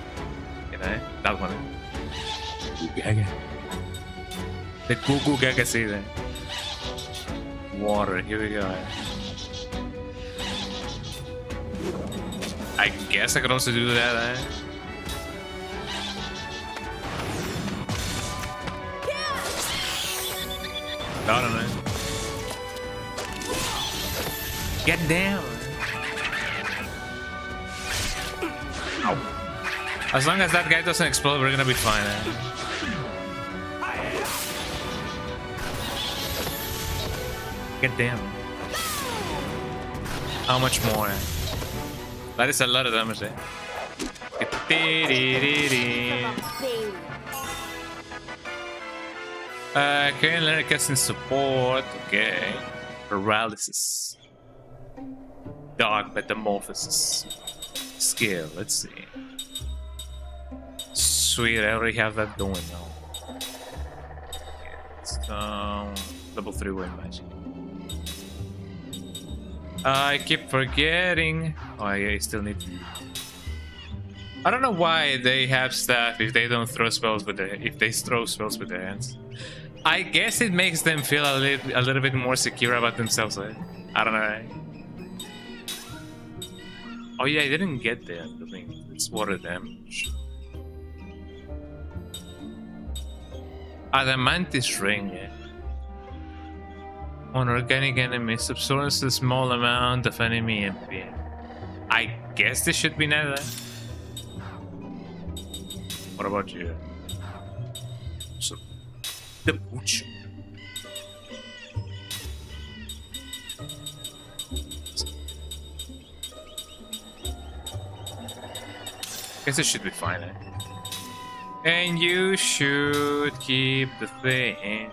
You know, that one. Gaga. The Goo Gaga say that. Water. Here we go. I guess I could also do that. I don't know. Get down. Ow. As long as that guy doesn't explode, we're gonna be fine. Get down. How much more? That is a lot of damage there. Can learn casting support. Okay. Paralysis. Dark metamorphosis. Skill. Let's see. Sweet, I already have that going now. It's level 3 wind magic. I keep forgetting. Oh, I still need. I don't know why they have staff if they don't throw spells with their. If they throw spells with their hands. I guess it makes them feel a little bit more secure about themselves. Right? I don't know. Oh yeah, I didn't get there. I think it's water damage. Adamantis ring. Yeah. On organic enemies, absorbs a small amount of enemy MP. I guess this should be nether. What about you? So, the butcher. Guess it should be fine, eh? And you should keep the thing.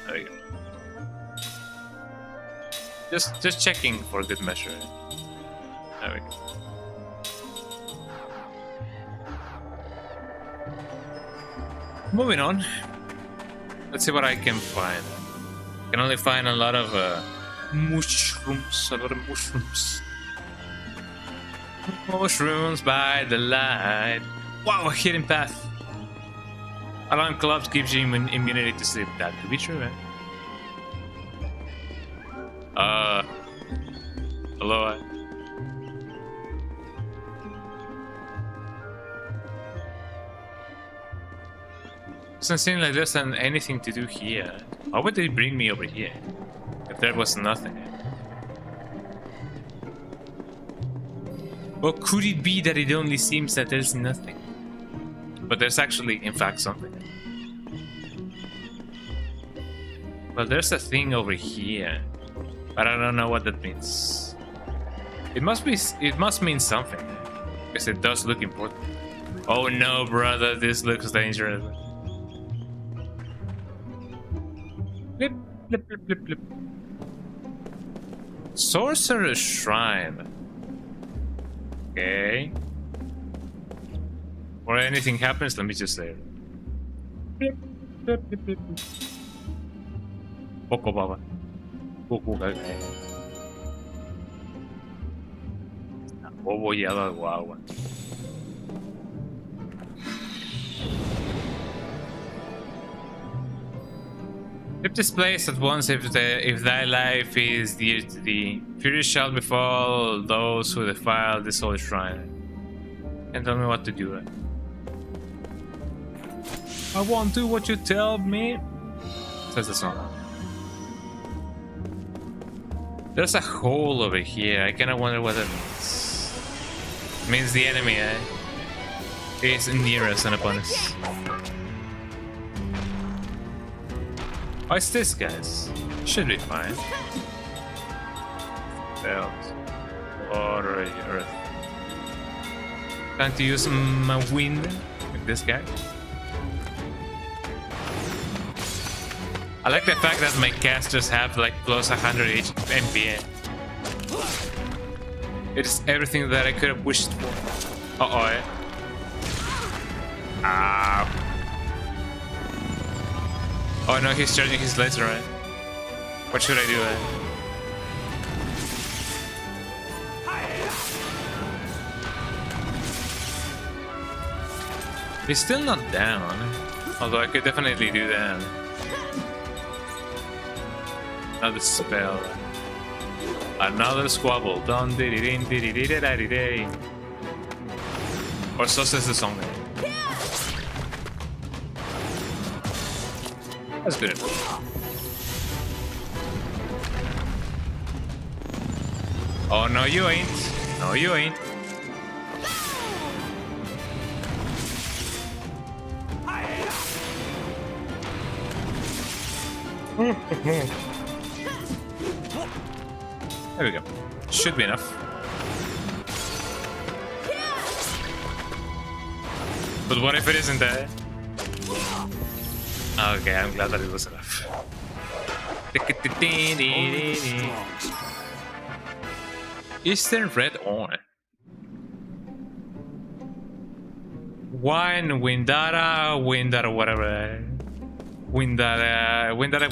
There you go. Just checking for good measure. There we go. Moving on. Let's see what I can find. I can only find a lot of mushrooms. A lot of mushrooms. Mushrooms by the light. Wow, a hidden path. Alarm clock gives you immunity to sleep. That could be true, man. Hello. Doesn't seem like there's anything to do here. Why would they bring me over here if there was nothing? Or could it be that it only seems that there's nothing? But there's actually, in fact, something. Well, there's a thing over here, but I don't know what that means. It must mean something, because it does look important. Oh no, brother, this looks dangerous. Blip, blip, blip, blip, blip. Sorcerer's Shrine. Okay. Or anything happens, let me just say it. Blip, blip, blip, blip. Poco baba. Poco gaga. Bobo yaba guagua. Rip this place at once if thy life is dear to thee. Fury shall befall those who defile this holy shrine. And tell me what to do. I won't do what you tell me, says the song. There's a hole over here. I kinda wonder what that means. It means the enemy is near us and upon us. What's this, guys? Should be fine. Bells, water, earth. Time to use my wind with this guy. I like the fact that my casters have like plus 100 MP. It's everything that I could have wished for. Uh-oh. Ah. Oh no, he's charging his laser, right? What should I do, He's still not down. Although I could definitely do that. Another spell. Another squabble. Dun diddy din diddy diddy daddy day. Or so says the song. That's good enough. Oh no, you ain't. No, you ain't. There we go. Should be enough. But what if it isn't there? Okay, I'm glad that it was enough. Eastern red horn. Wine, Windara, whatever. Windara. Windara.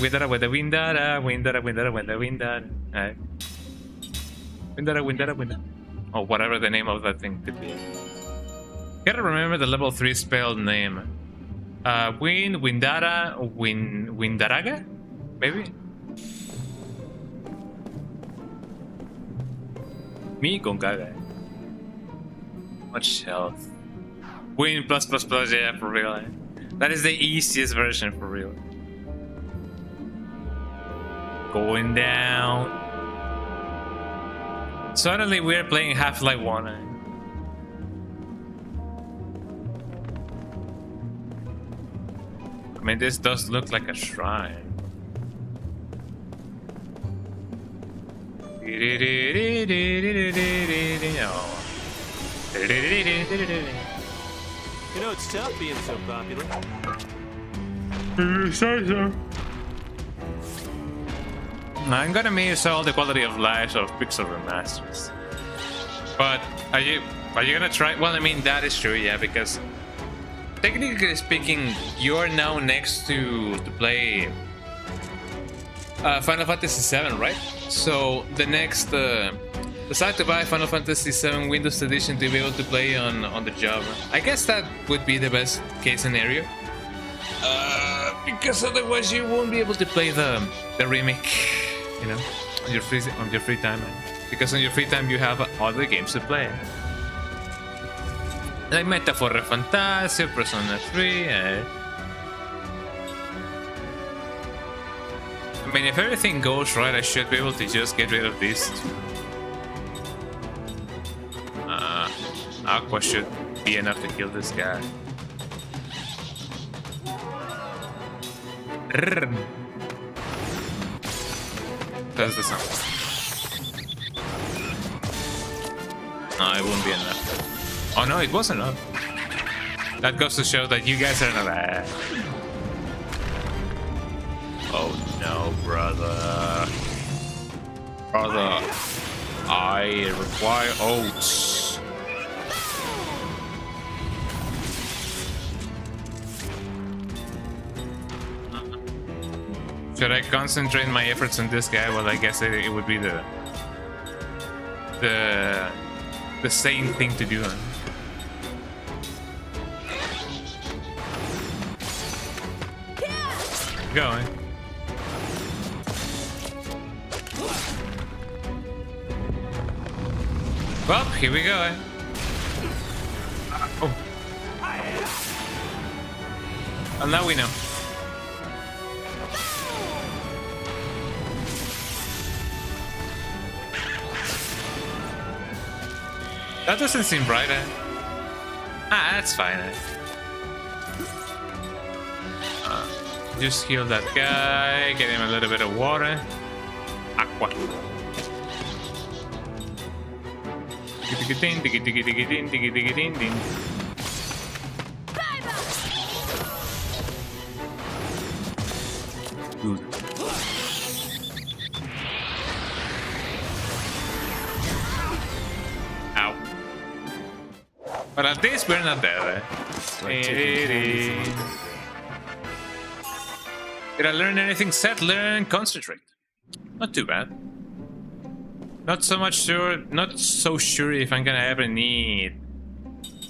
Oh, whatever the name of that thing could be. Gotta remember the level 3 spell name. Windaraga? Maybe? Me Gongaga. Much health. Wind plus, yeah, for real. That is the easiest version for real. Going down. Suddenly we're playing Half-Life 1. I mean, this does look like a shrine. You know, it's tough being so popular. I'm gonna miss all the quality of life of pixel remasters. But are you gonna try? Well, I mean that is true, yeah, because technically speaking, you're now next to play Final Fantasy VII, right? So the next decide to buy Final Fantasy VII Windows Edition to be able to play on the job. I guess that would be the best case scenario. Because otherwise you won't be able to play the remake, you know, on your free time. Because on your free time you have other games to play. Like Metaphor Fantasy, Persona 3. I mean, if everything goes right, I should be able to just get rid of these two. Aqua should be enough to kill this guy. That's the sound. No, it won't be enough. Oh no, it was enough. That goes to show that you guys are not bad. Oh no, brother. I require oats. Should I concentrate my efforts on this guy? Well, I guess it would be the same thing to do. Going. Well, here we go. Oh. Well, now we know. That doesn't seem right. Ah, that's fine. Just heal that guy, get him a little bit of water. Aqua. Good. Ow. But at least we're not there. Did I learn anything? Set, learn, concentrate. Not too bad. Not so sure if I'm gonna ever need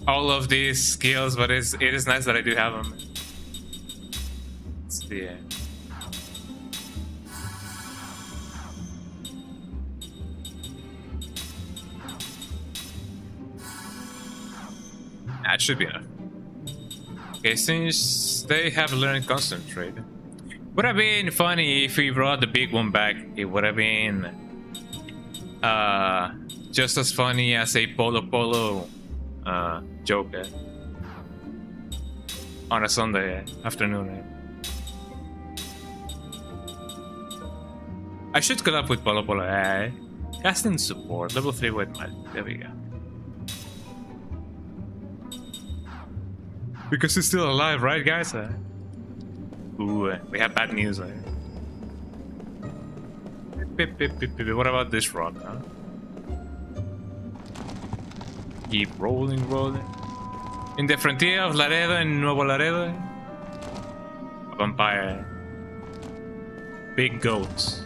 all of these skills, but it is nice that I do have them. Let's see. That should be enough. Okay, since they have learned concentrate. Would have been funny if we brought the big one back. It would have been just as funny as a Polo joke on a Sunday afternoon. I should collab with Polo. Casting support, level 3 with magic. There we go. Because he's still alive, right, guys? Ooh, we have bad news. What about this rock, huh? Keep rolling. In the frontier of Laredo and Nuevo Laredo, a vampire. Big goats.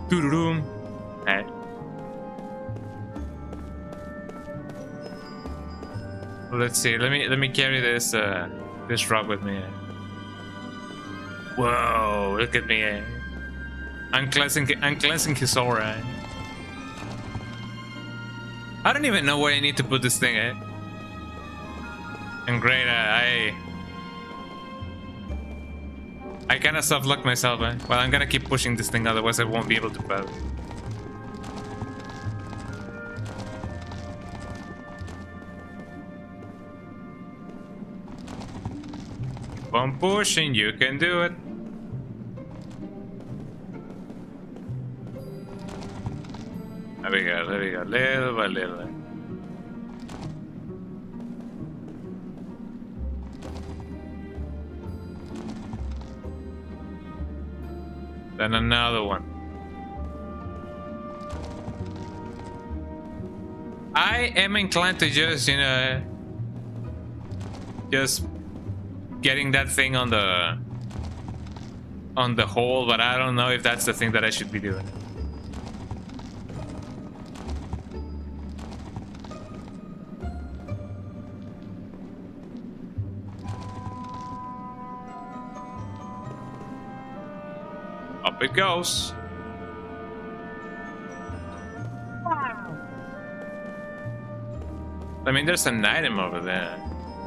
Doo-doo-doom. Hey. Let's see. Let me carry this this rock with me. Whoa! Look at me. I'm cleansing his aura. I don't even know where I need to put this thing. And great. I kind of soft-locked myself. Well, I'm gonna keep pushing this thing, otherwise I won't be able to battle. Keep on pushing, you can do it. There we go, little by little. Then another one. I am inclined to just, you know, just getting that thing on the hole, but I don't know if that's the thing that I should be doing. Up it goes. I mean, there's an item over there,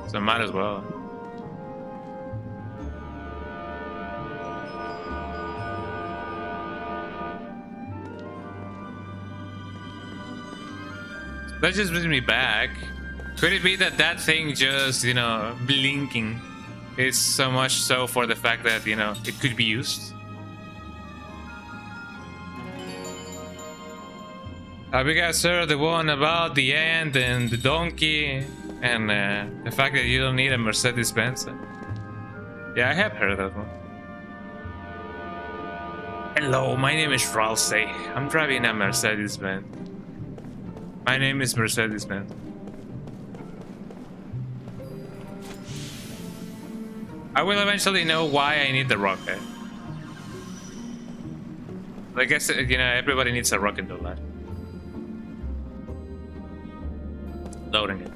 so might as well. That just brings me back. Could it be that that thing just, you know, blinking is so much so for the fact that, you know, it could be used? Have you guys heard the one about the ant and the donkey and the fact that you don't need a Mercedes-Benz? Yeah, I have heard that one. Hello, my name is Ralsei. I'm driving a Mercedes-Benz. My name is Mercedes-Benz. I will eventually know why I need the rocket. I guess, you know, everybody needs a rocket to life. Loading it.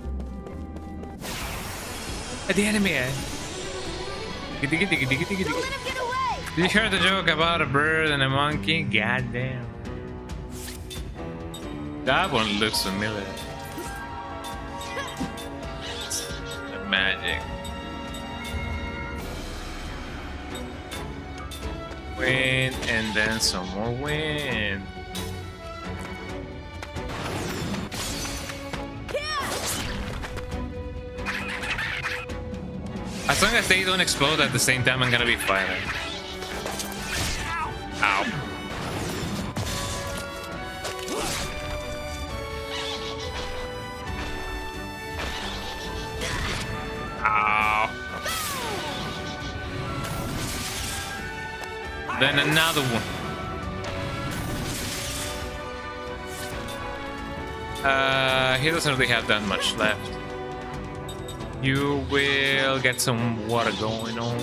At the enemy, Don't let him get away! You heard the joke about a bird and a monkey? Goddamn. That one looks familiar. The magic. Wind and then some more wind. As long as they don't explode at the same time, I'm gonna be fine. Ow. Ow. Then another one. He doesn't really have that much left. You will get some water going on.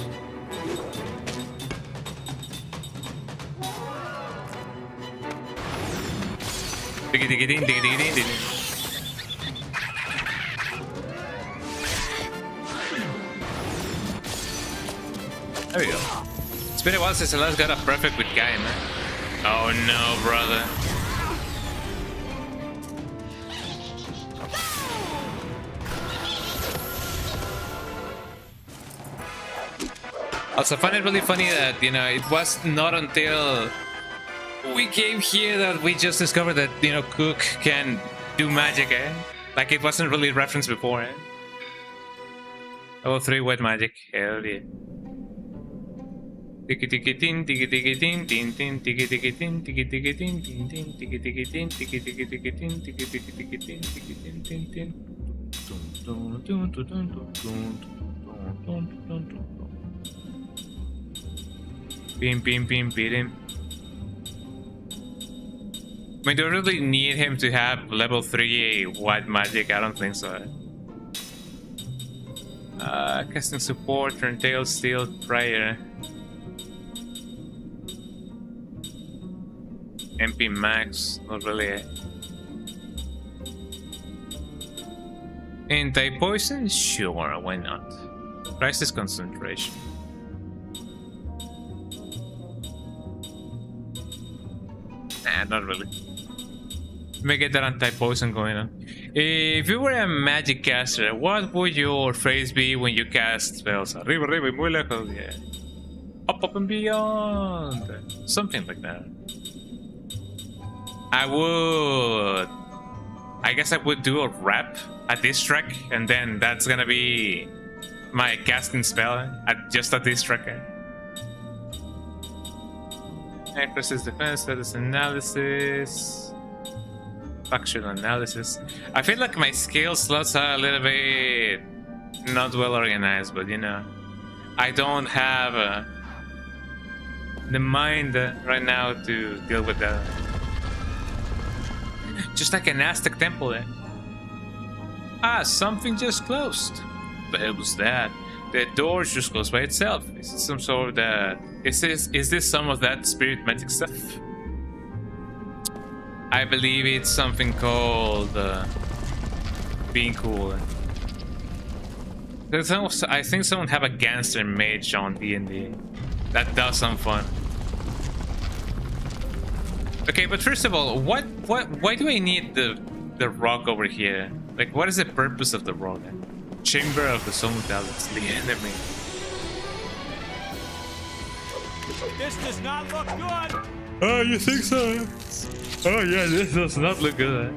There we go. It's been a while since I last got a perfect with Guy, man. Oh no, brother. Also, I find it really funny that, you know, it was not until we came here that we just discovered that, you know, Cook can do magic, eh? Like, it wasn't really referenced before, eh? Level 3 wet magic, hell yeah. Tiki tiki tin, tiki tiki tin, tin tin, tiki tiki tin, tiki tiki tin, tin tin, tiki tiki tin, tiki tiki tiki tin, tiki tiki tiki tin, tiki tin tin tin. Bim bim bim beat him. I mean, do I really need him to have level 3 white magic? I don't think so. Casting support, turn tail, steel, prayer. MP max, not really. Anti-poison? Sure, why not? Crisis concentration. Nah, not really. May get that anti-poison going on. If you were a magic caster, what would your phrase be when you cast spells? Arriba, arriba, y muy lejos, yeah. Up, up and beyond. Something like that. I guess I would do a rap at this track, and then that's gonna be my casting spell at just at this track. Accuracy defense, status analysis, factual analysis. I feel like my skill slots are a little bit not well organized, but you know, I don't have the mind right now to deal with that. Just like an Aztec temple, eh? Ah, something just closed. The hell was that? The door just closed by itself. Is it some sort of that? Is this some of that spirit magic stuff? I believe it's something called being cool. I think someone have a gangster mage on D&D. That does some fun. Okay, but first of all, why do I need the rock over here? Like, what is the purpose of the rock? Chamber of the Soul Talents, the enemy. This does not look good. Oh, you think so? Oh yeah, this does not look good.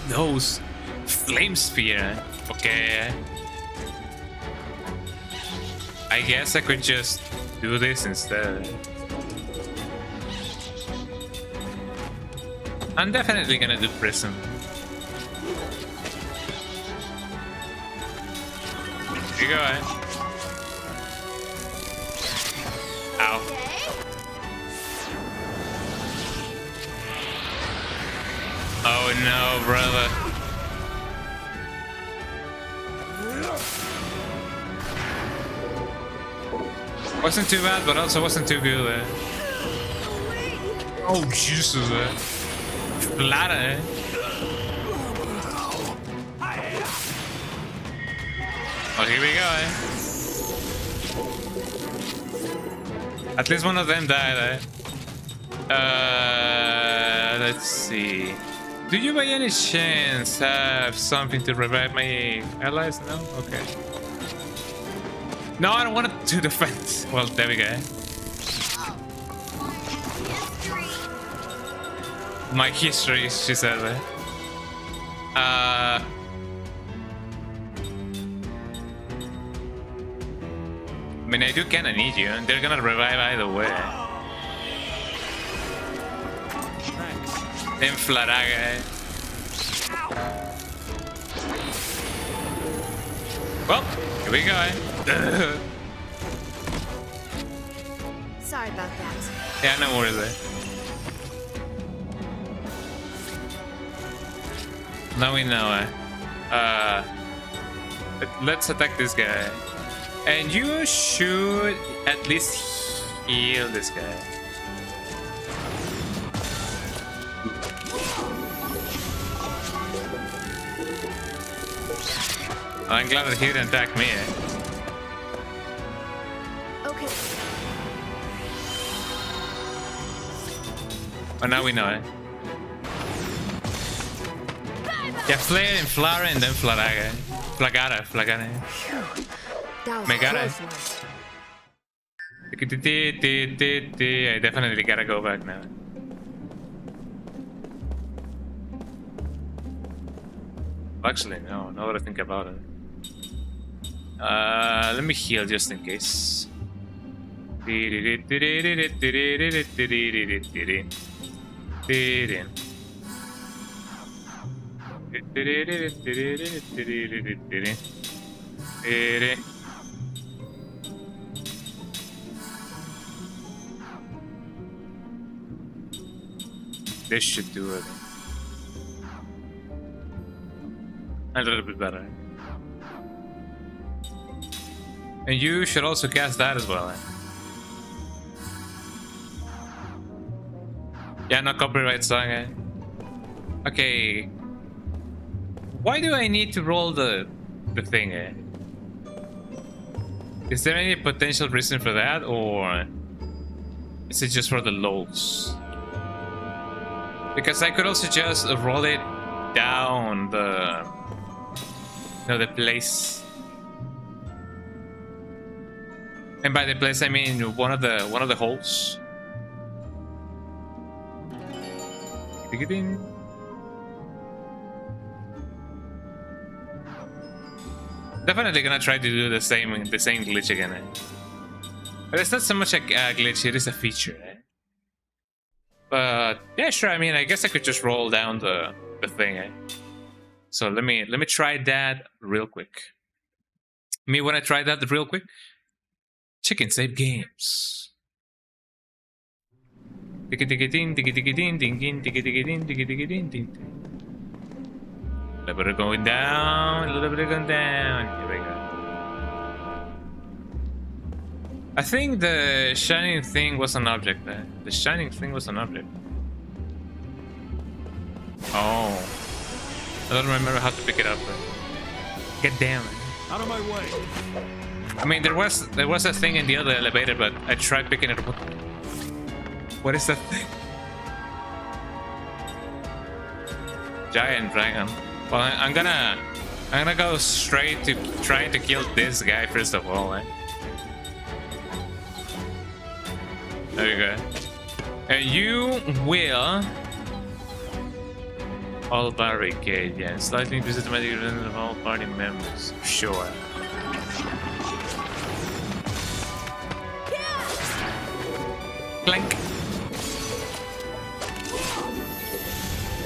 Those flame sphere. Okay. I guess I could just do this instead. I'm definitely gonna do prism. Here you go, eh? Ow. Oh no, brother. Wasn't too bad, but also wasn't too good, eh? Oh, Jesus, eh? Flatter, eh? Oh, here we go, eh? At least one of them died, eh? Let's see. Do you by any chance have something to revive my allies? No? Okay. No, I don't want to do the fence. Well, there we go. My history, she said. I mean, I do kind of need you, and they're gonna revive either way. Inflaraga. Well, here we go. Sorry about that. Yeah, no worries there. Now we know, let's attack this guy. And you should at least heal this guy. I'm glad that he didn't attack me. Okay. Oh, now we know it. Yeah, flare and Flara and then Flaraga. Flagara. Megara. I definitely gotta go back now. Actually, no, now that I think about it. Let me heal just in case. This should do it. A little bit better. And you should also cast that as well. Yeah, no copyright song. Okay. Why do I need to roll the thing? Is there any potential reason for that, or is it just for the lulz? Because I could also just roll it down the, the place. And by the place I mean one of the holes. Definitely gonna try to do the same glitch again. But it's not so much a glitch; it is a feature. But yeah, sure. I mean, I guess I could just roll down the thing. So let me try that real quick. Me when I try that real quick. Chicken save games. A little bit going down, a little bit going down. Here we go. I think the shining thing was an object there. The shining thing was an object. Oh. I don't remember how to pick it up. God damn it. Out of my way. I mean, there was a thing in the other elevator, but I tried picking it up. What is that thing? Giant dragon. Well, I'm gonna go straight to trying to kill this guy first of all. There you go. And you will all barricade, yeah. Slightly increase the magic of all party members. Sure. Clank.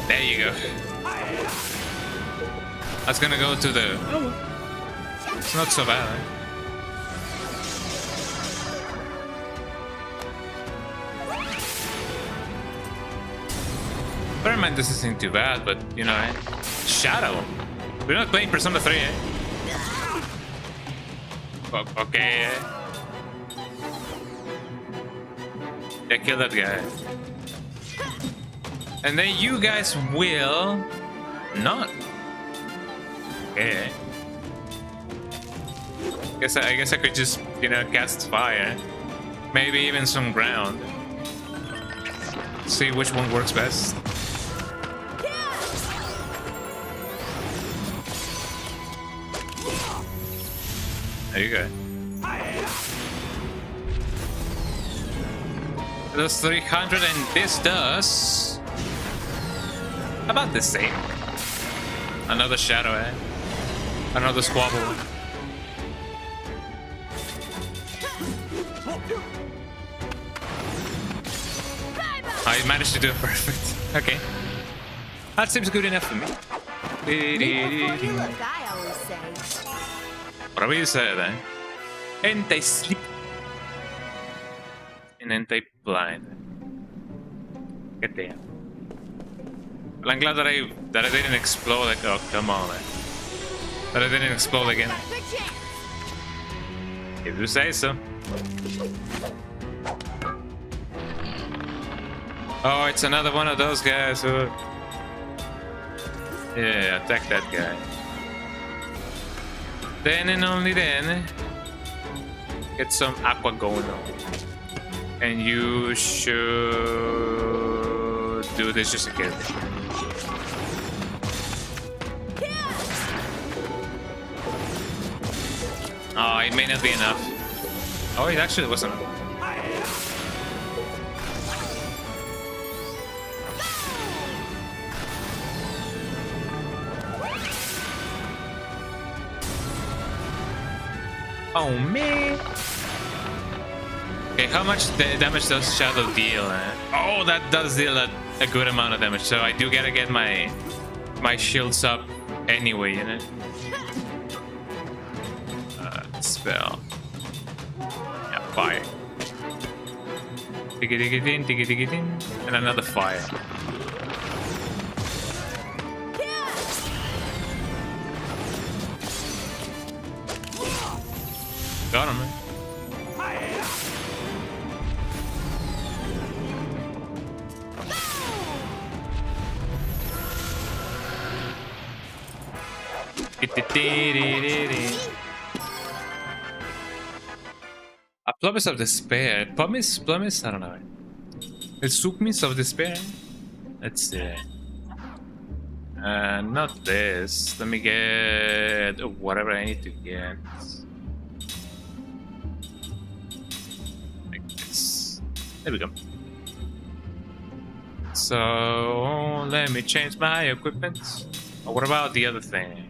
There you go. I was gonna go to the... Oh, it's not so bad, eh? Permanent, this isn't too bad, but, you know, Shadow. We're not playing Persona 3, eh? Okay, eh? Yeah, kill that guy. And then you guys will not. Okay. I guess I could just, you know, cast fire. Maybe even some ground. See which one works best. There you go. It does 300 and this does about the same. Another shadow, eh? Another squabble. I managed to do it perfect. Okay. That seems good enough for me. I always say. Whatever you say then. Anti-sleep. And anti-blind. Get damn. Well, I'm glad that I didn't explode like, oh come on man. That I didn't explode again. If you say so. Oh, it's another one of those guys who... Yeah, attack that guy. Then and only then, get some aqua going on. And you should do this just in case. Oh, it may not be enough. Oh, it actually wasn't. Oh man. Okay, how much damage does Shadow deal? Oh, that does deal a good amount of damage. So I do gotta get my shields up anyway, you know. Spell. Yeah, fire. Diggy diggy din, diggy diggy din, and another fire. Got him, man. A Plumbus of Despair. Plumbus? I don't know. It's Sukmis of Despair? Let's see. Not this. Let me get whatever I need to get. Like this. There we go. So let me change my equipment. Oh, what about the other thing?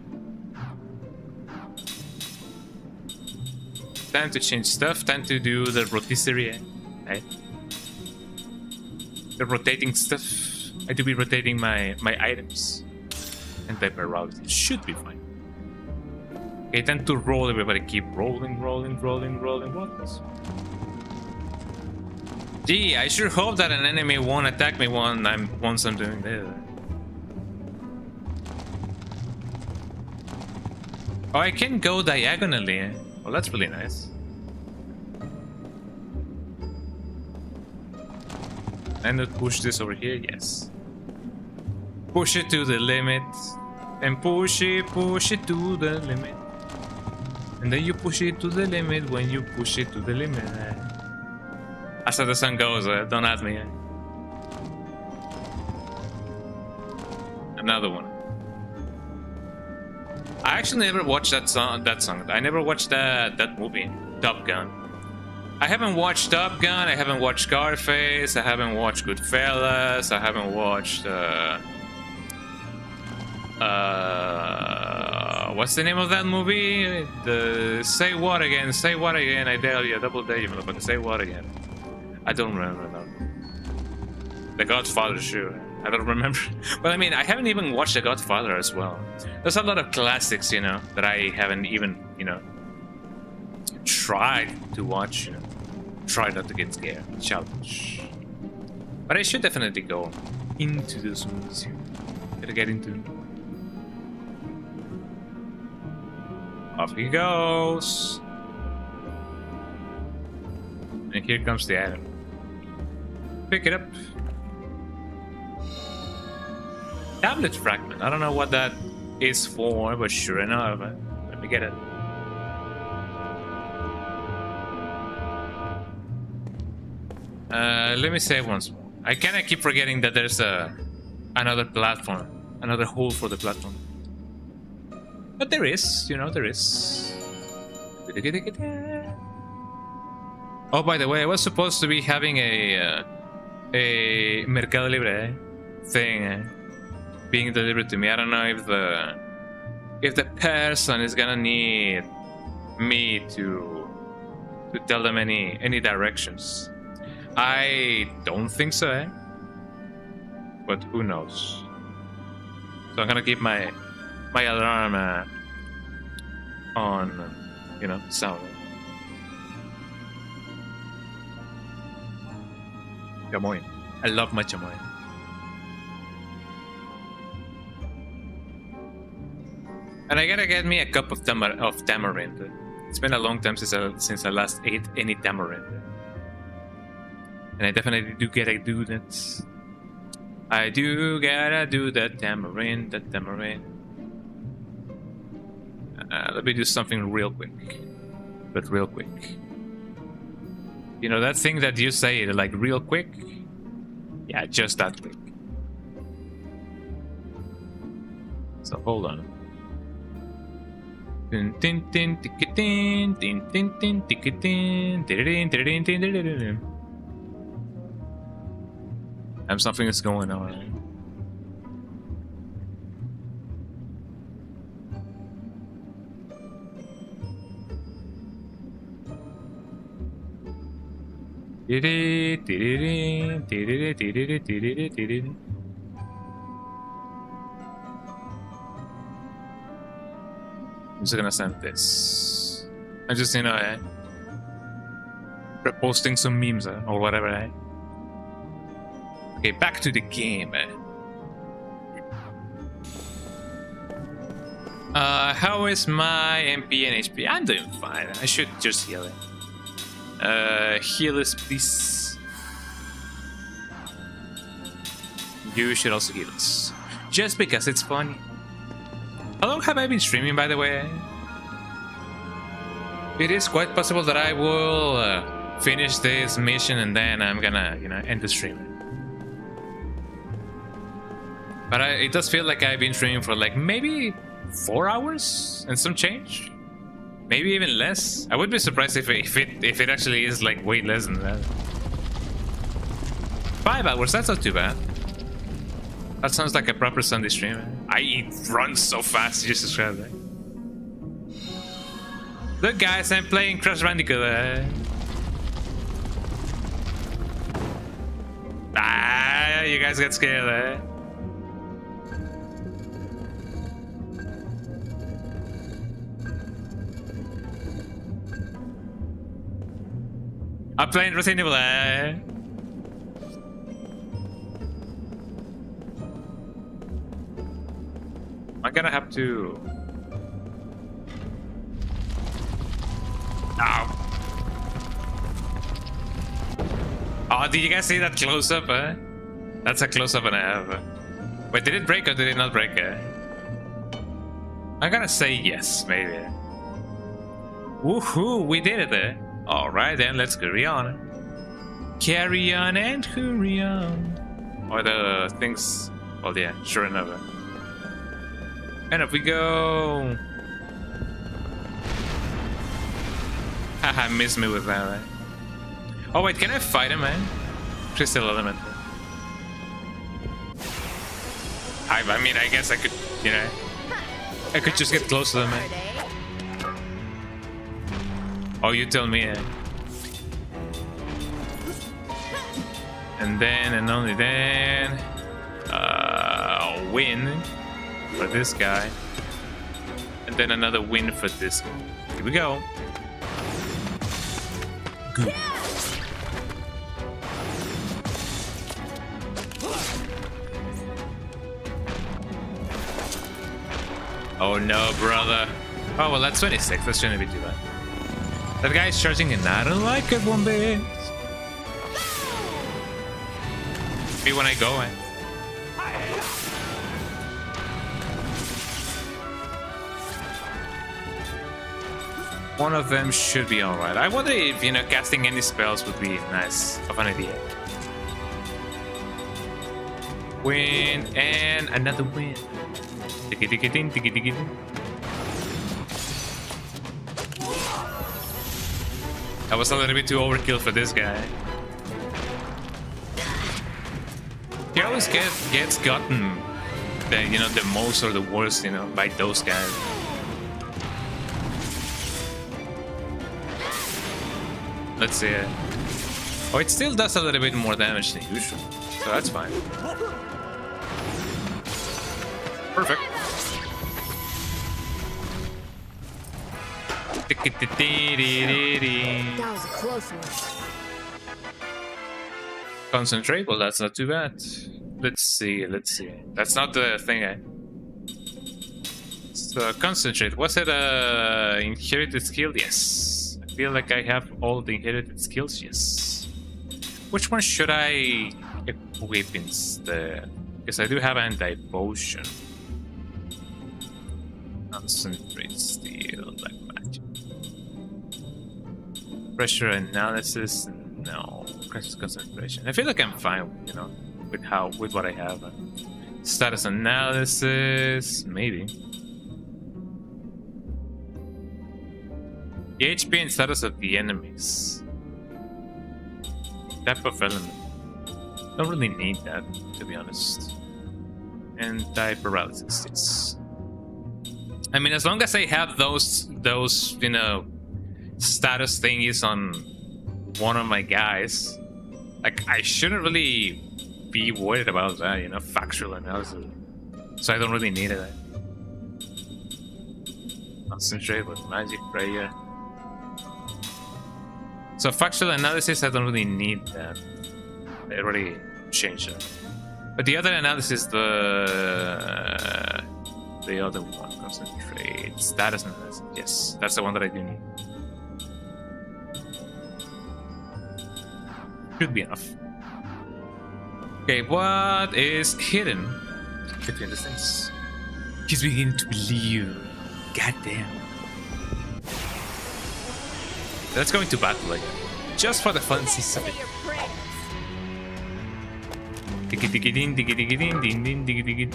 Time to change stuff, time to do the rotisserie, right? The rotating stuff. I do be rotating my items. And type arousal should be fine. Okay, time to roll, everybody. Keep rolling, rolling, rolling, rolling. What? Gee, I sure hope that an enemy won't attack me once I'm doing this. Oh, I can go diagonally. Well, that's really nice. And push this over here, yes. Push it to the limit. And push it to the limit. And then you push it to the limit when you push it to the limit. That's how the sun goes, don't ask me. Another one. I actually never watched that song. I never watched that movie, Top Gun. I haven't watched Top Gun. I haven't watched Scarface. I haven't watched Goodfellas. I haven't watched what's the name of that movie? The Say What Again? Say What Again? I dare you, double dare you, motherfucker. Say what again? I don't remember now. The Godfather, sure. I don't remember. But I mean, I haven't even watched The Godfather as well. There's a lot of classics, you know, that I haven't even, you know, tried to watch. You know, try not to get scared. Challenge. But I should definitely go into this museum. Gotta get into. Off he goes. And here comes the item. Pick it up. Tablet fragment. I don't know what that is for, but sure enough, let me get it. Let me say once more. I kind of keep forgetting that there's another platform, another hole for the platform. But there is, you know, there is. Oh, by the way, I was supposed to be having a Mercado Libre thing being delivered to me. I don't know if the person is gonna need me to tell them any directions. I don't think so, but who knows? So I'm gonna keep my alarm on, you know, sound. Chamoy. I love my chamoy. And I gotta get me a cup of tamarind. It's been a long time since I last ate any tamarind. And I definitely do gotta do that. I do gotta do that tamarind, let me do something real quick. But real quick. You know that thing that you say, like, real quick? Yeah, just that quick. So, hold on. Something is going on. I'm just gonna send this. I'm just, you know, reposting some memes or whatever. Okay, back to the game. How is my MP and HP? I'm doing fine. I should just heal it. Heal us, please. You should also heal us. Just because it's funny. How long have I been streaming, by the way? It is quite possible that I will finish this mission and then I'm gonna, you know, end the stream. But it does feel like I've been streaming for like maybe 4 hours and some change. Maybe even less. I would be surprised if it actually is like way less than that. 5 hours, that's not too bad. That sounds like a proper Sunday stream. I run so fast, Jesus Christ. Look guys, I'm playing Crash Bandicoot. You guys get scared. I'm playing Resident Evil. I'm gonna have to. Ow. Oh, did you guys see that close up? That's a close up and a half. Wait, did it break or did it not break? I'm gonna say yes, maybe. Woohoo, we did it. Alright then, let's carry on. Carry on and hurry on. Or the things. Well, yeah, sure enough. And up we go. Haha, missed me with that, right? Oh wait, can I fight him, man? Crystal element. I mean, I guess I could, you know, I could just get close to them, man. Oh, you tell me. And then, and only then, I'll win for this guy. And then another win for this guy. Here we go. Good. Oh no, brother. Oh, well, that's 26. That shouldn't be too bad. That guy's charging and I don't like it one bit. Maybe when I go in. One of them should be alright. I wonder if, you know, casting any spells would be nice of an idea. Win and another win. Tiki-tiki-tin, tiki-tiki-tin. That was a little bit too overkill for this guy. He always gets gotten the, you know, the most or the worst, you know, by those guys. Let's see. Oh, it still does a little bit more damage than usual, so that's fine. Perfect. That was a close one. Concentrate? Well, that's not too bad. Let's see, let's see. That's not the thing, eh? So, concentrate. Was it a inherited skill? Yes. I feel like I have all the inherited skills, yes. Which one should I equip instead? Because I do have anti-potion. Concentrate, steel, black magic. Pressure analysis, no. Concentration. I feel like I'm fine, you know, with what I have. Status analysis, maybe. The HP and status of the enemies. Type of element. Don't really need that, to be honest. Anti-paralysis, yes. I mean, as long as I have those, you know, status thingies on one of my guys, like, I shouldn't really be worried about that, you know, factual analysis. So I don't really need it. Concentrate with magic prayer. So factual analysis, I don't really need that. I already changed it. But the other analysis, the other one, concentrate, status analysis. Yes, that's the one that I do need. Should be enough. Okay, what is hidden between the things? He's beginning to believe. Goddamn. Let's go into battle again. Just for the funsies of it. Diggy-diggy-din, diggy-diggy-din, din-din, diggy-diggy.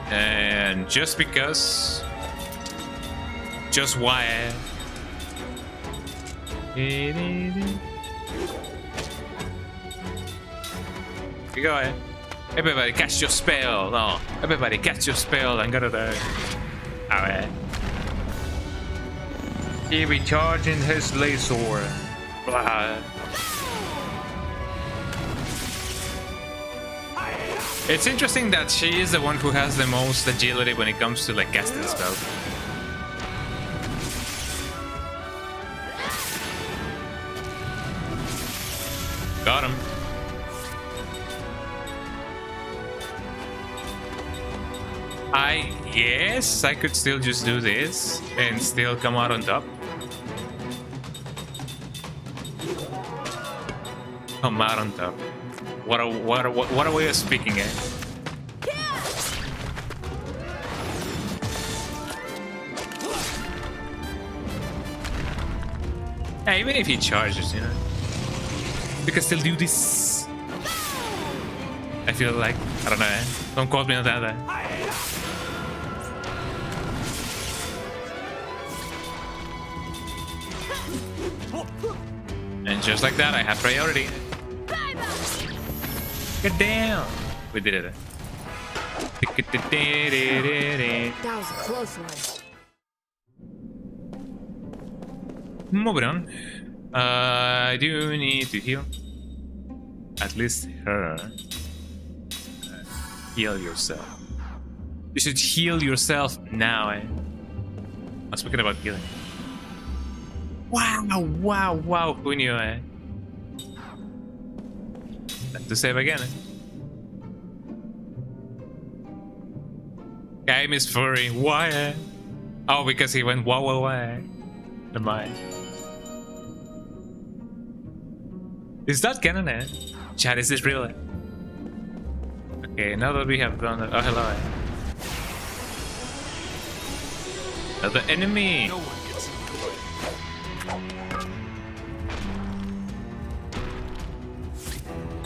And just because. Just why. You go ahead. Everybody cast your spell. No. Everybody cast your spell. I'm gonna die. Alright. He recharging his laser. Blah. It's interesting that she is the one who has the most agility when it comes to like casting spells. Got him. I guess I could still just do this and still come out on top. Come out on top. What a way of speaking, eh? Yeah, even if he charges, you know, we can still do this. I feel like, I don't know, eh? Don't quote me on that. Eh? And just like that, I have priority. Get down! We did it. That was a close one. Moving on. I do need to heal. At least her. Heal yourself. You should heal yourself now, eh? I'm speaking about healing. Wow. Who knew, eh? Time to save again, eh? Game is furry. Why, eh? Oh, because he went wow, eh? Never mind. Is that canon, eh? Chat, is this real, eh? Okay, now that we have done that. Oh, hello, eh? Another enemy. No one gets in the way.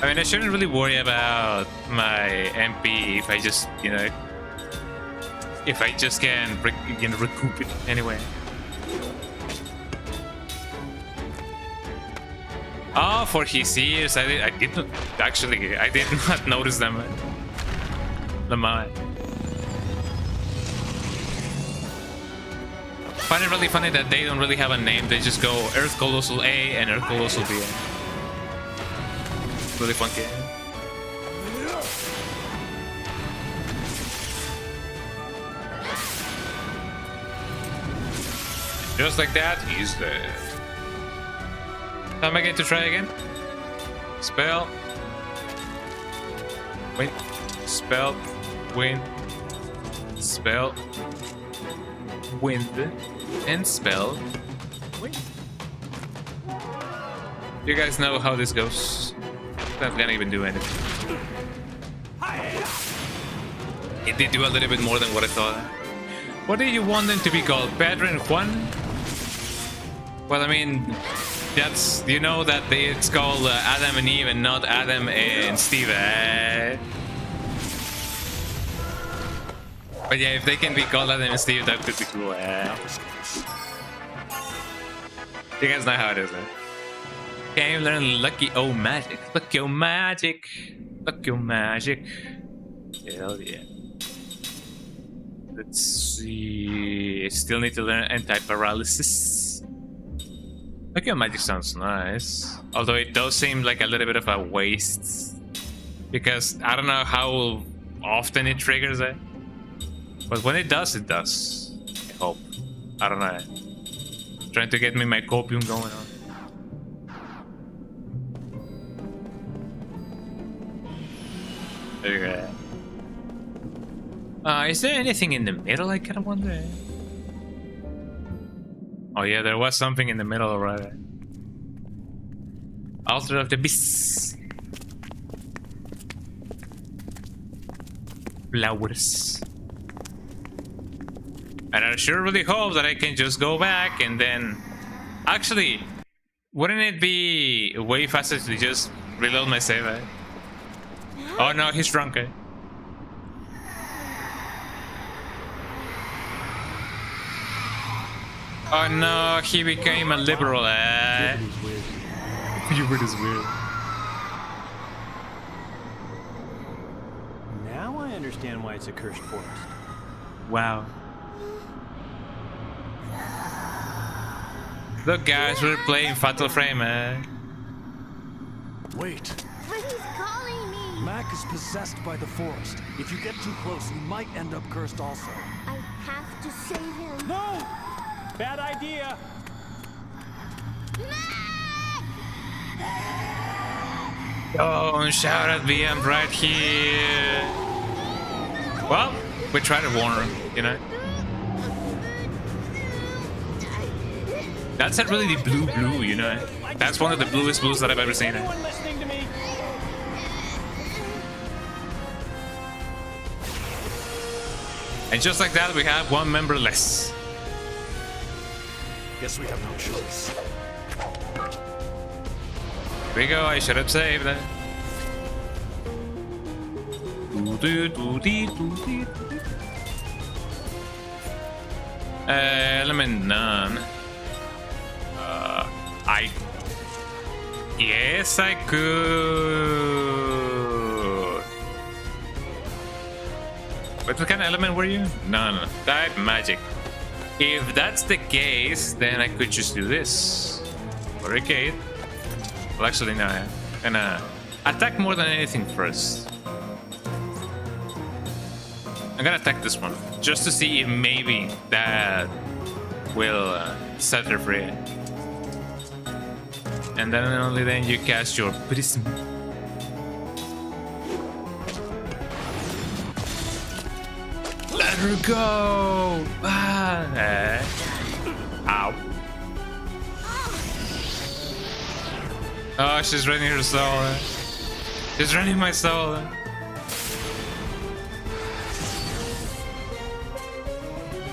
I mean, I shouldn't really worry about my MP if I just, you know, if I just can, you know, recoup it anyway. Oh, for his ears, I did not actually, I did not notice them. Lamar. Find it really funny that they don't really have a name. They just go Earth Colossal A and Earth Colossal B. Really funky. Just like that, he's dead. Time I get to try again. Spell. Win. Spell. Win. Spell. Wind. And spell. Win. You guys know how this goes. Not gonna even do anything. It did do a little bit more than what I thought. What do you want them to be called? Pedro and Juan? Well, I mean, that's, you know that it's called Adam and Eve and not Adam and Steve. But yeah, if they can be called Adam and Steve, that could be cool. You guys know how it is, man. Can you learn Lucky O Magic? Lucky O Magic. Lucky O Magic. Hell yeah. Let's see. I still need to learn anti-paralysis. Lucky O Magic sounds nice. Although it does seem like a little bit of a waste. Because I don't know how often it triggers it. But when it does, it does. I hope. I don't know. Trying to get me my copium going on. There you go. Is there anything in the middle? I kind of wonder. Oh yeah, there was something in the middle already. Altar of the Beasts. Flowers. And I sure really hope that I can just go back and then... Actually, wouldn't it be way faster to just reload my save? Oh no, he's drunk. Oh no, he became a liberal. Hubert is weird. Now I understand why it's a cursed forest. Wow. Look guys, we're playing Fatal Frame, Wait. But he's calling me. Mac is possessed by the forest. If you get too close, you might end up cursed also. I have to save him. No! Bad idea! Don't shout at me, I'm right here. Well, we try to warn her, you know. That's not really the blue, you know. That's one of the bluest blues that I've ever seen. And just like that, we have one member less. Guess we have no choice. Here we go, I should have saved that. Element none. I guess I could. What kind of element were you? No. Type magic. If that's the case, then I could just do this. Barricade. Well, actually, no. I'm gonna attack more than anything first. I'm gonna attack this one just to see if maybe that will set her free. And then only then you cast your prism. Let her go! Ah. Ow. Oh, she's running her soul. She's running my soul.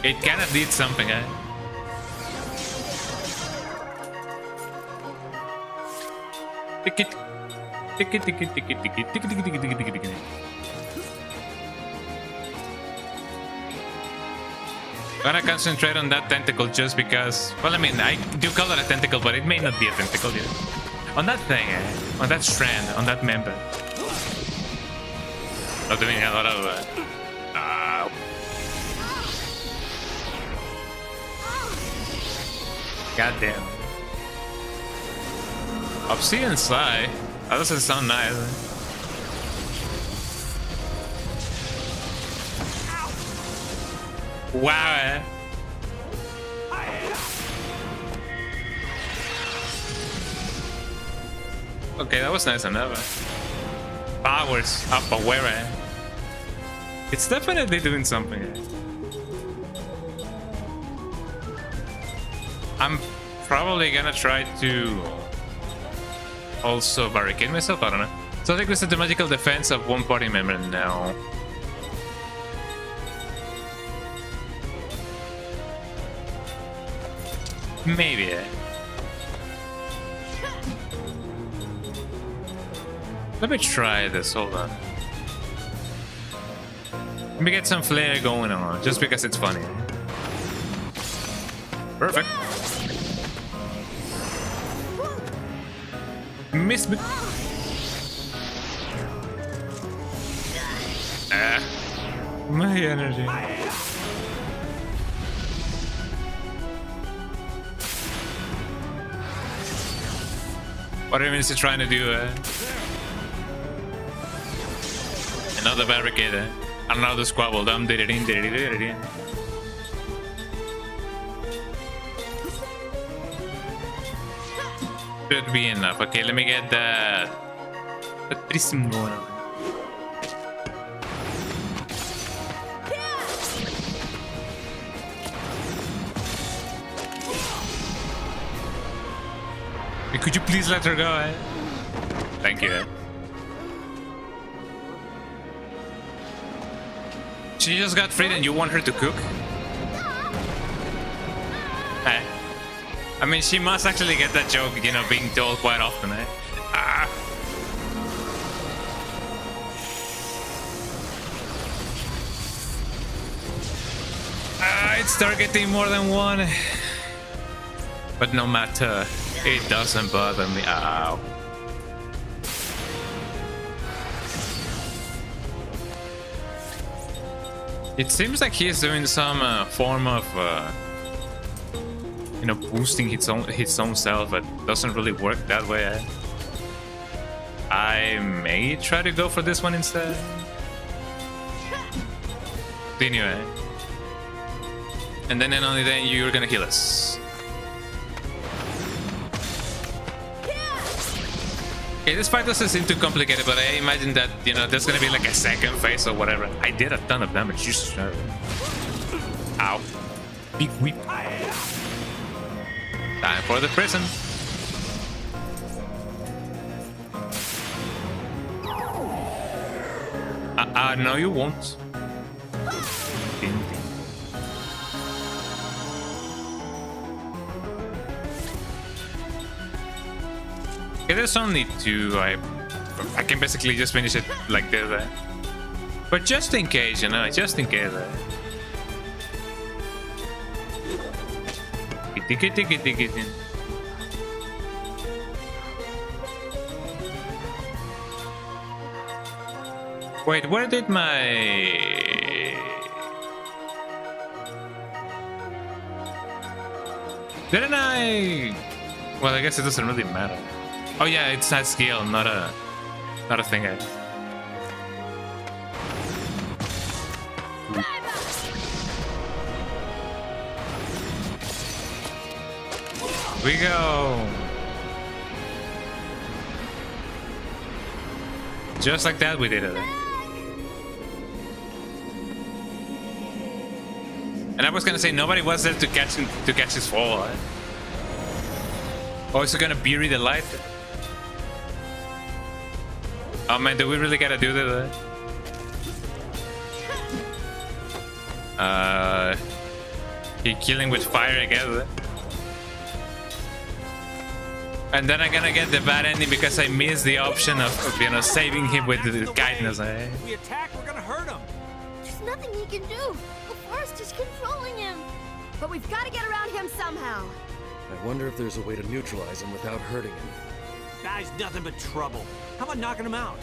It kinda did something, eh? Ticket. Ticket, ticket, ticket, ticket, ticket, ticket, ticket, ticket, ticket. I'm gonna concentrate on that tentacle just because, well, I mean, I do call it a tentacle, but it may not be a tentacle yet. On that thing, on that strand, on that member. Not doing a lot of... Goddamn. Obsidian Sly? That doesn't sound nice. Wow, eh? Okay, that was nice enough. Powers up where, eh? It's definitely doing something. I'm probably gonna try to also barricade myself, I don't know. So I think this is the magical defense of one party member now. Maybe. Let me try this, hold on. Let me get some flair going on, just because it's funny. Perfect. Missed me. My energy. What is he trying to do? Another barricade. Another squabble. Did it in. Should be enough. Okay, let me get the prism going on. Could you please let her go? Eh? Thank you. Eh? She just got freed and you want her to cook? Eh? I mean, she must actually get that joke, you know, being told quite often, eh? It's targeting more than one. But no matter, it doesn't bother me. Ow. It seems like he's doing some form of, you know, boosting his own self, but doesn't really work that way. Eh? I may try to go for this one instead. Continue, eh? And then and only then you're gonna heal us. Okay, this fight doesn't seem too complicated, but I imagine that, you know, there's gonna be like a second phase or whatever. I did a ton of damage, just... Ow. Big whip. Time for the prison. No, you won't. Okay, there's only two. I can basically just finish it like this. But just in case, you know, just in case. Wait, where did my... Didn't I... Well, I guess it doesn't really matter. Oh yeah, it's that skill, not a thing. We go. Just like that, we did it. And I was gonna say nobody was there to catch his fall. Oh, is it gonna bury the light? Oh man, do we really gotta do that? He killing with fire again. And then I'm gonna get the bad ending because I missed the option of you know, saving him with the guidance. If we attack, we're gonna hurt him. There's nothing he can do. The forest is controlling him. But we've got to get around him somehow. I wonder if there's a way to neutralize him without hurting him. Guy's nothing but trouble. How about knocking him out?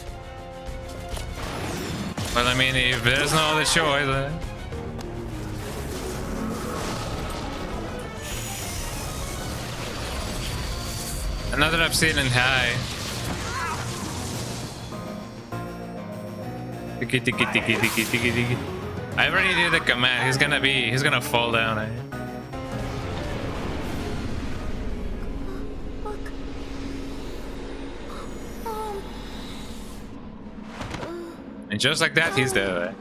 Well, I mean, if there's no other choice. Another obsidian high. Tiki tiki tiki tiki tiki tiki. I already did the command. He's gonna fall down. And just like that, he's dead.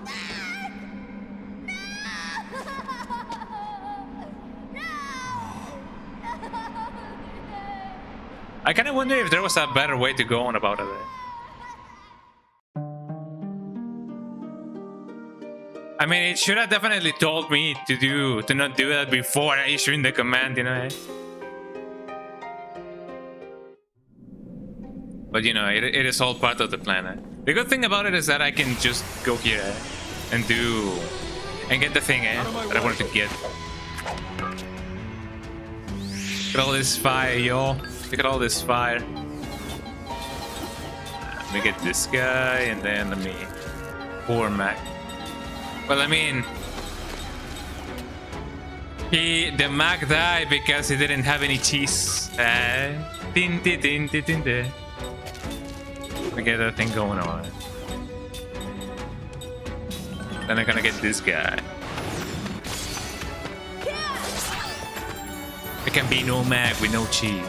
I kind of wonder if there was a better way to go on about it. I mean, it should have definitely told me to not do that before issuing the command, you know. But you know, it is all part of the plan. The good thing about it is that I can just go here and get the thing that I wanted to get. Look at all this fire, yo. Look at all this fire. Let me get this guy, and then let me... Poor Mac. Well, I mean... The Mac died because he didn't have any cheese. Din, din, din, din, din, din. We get that thing going on. Then I'm gonna get this guy. There can be no Mac with no cheese.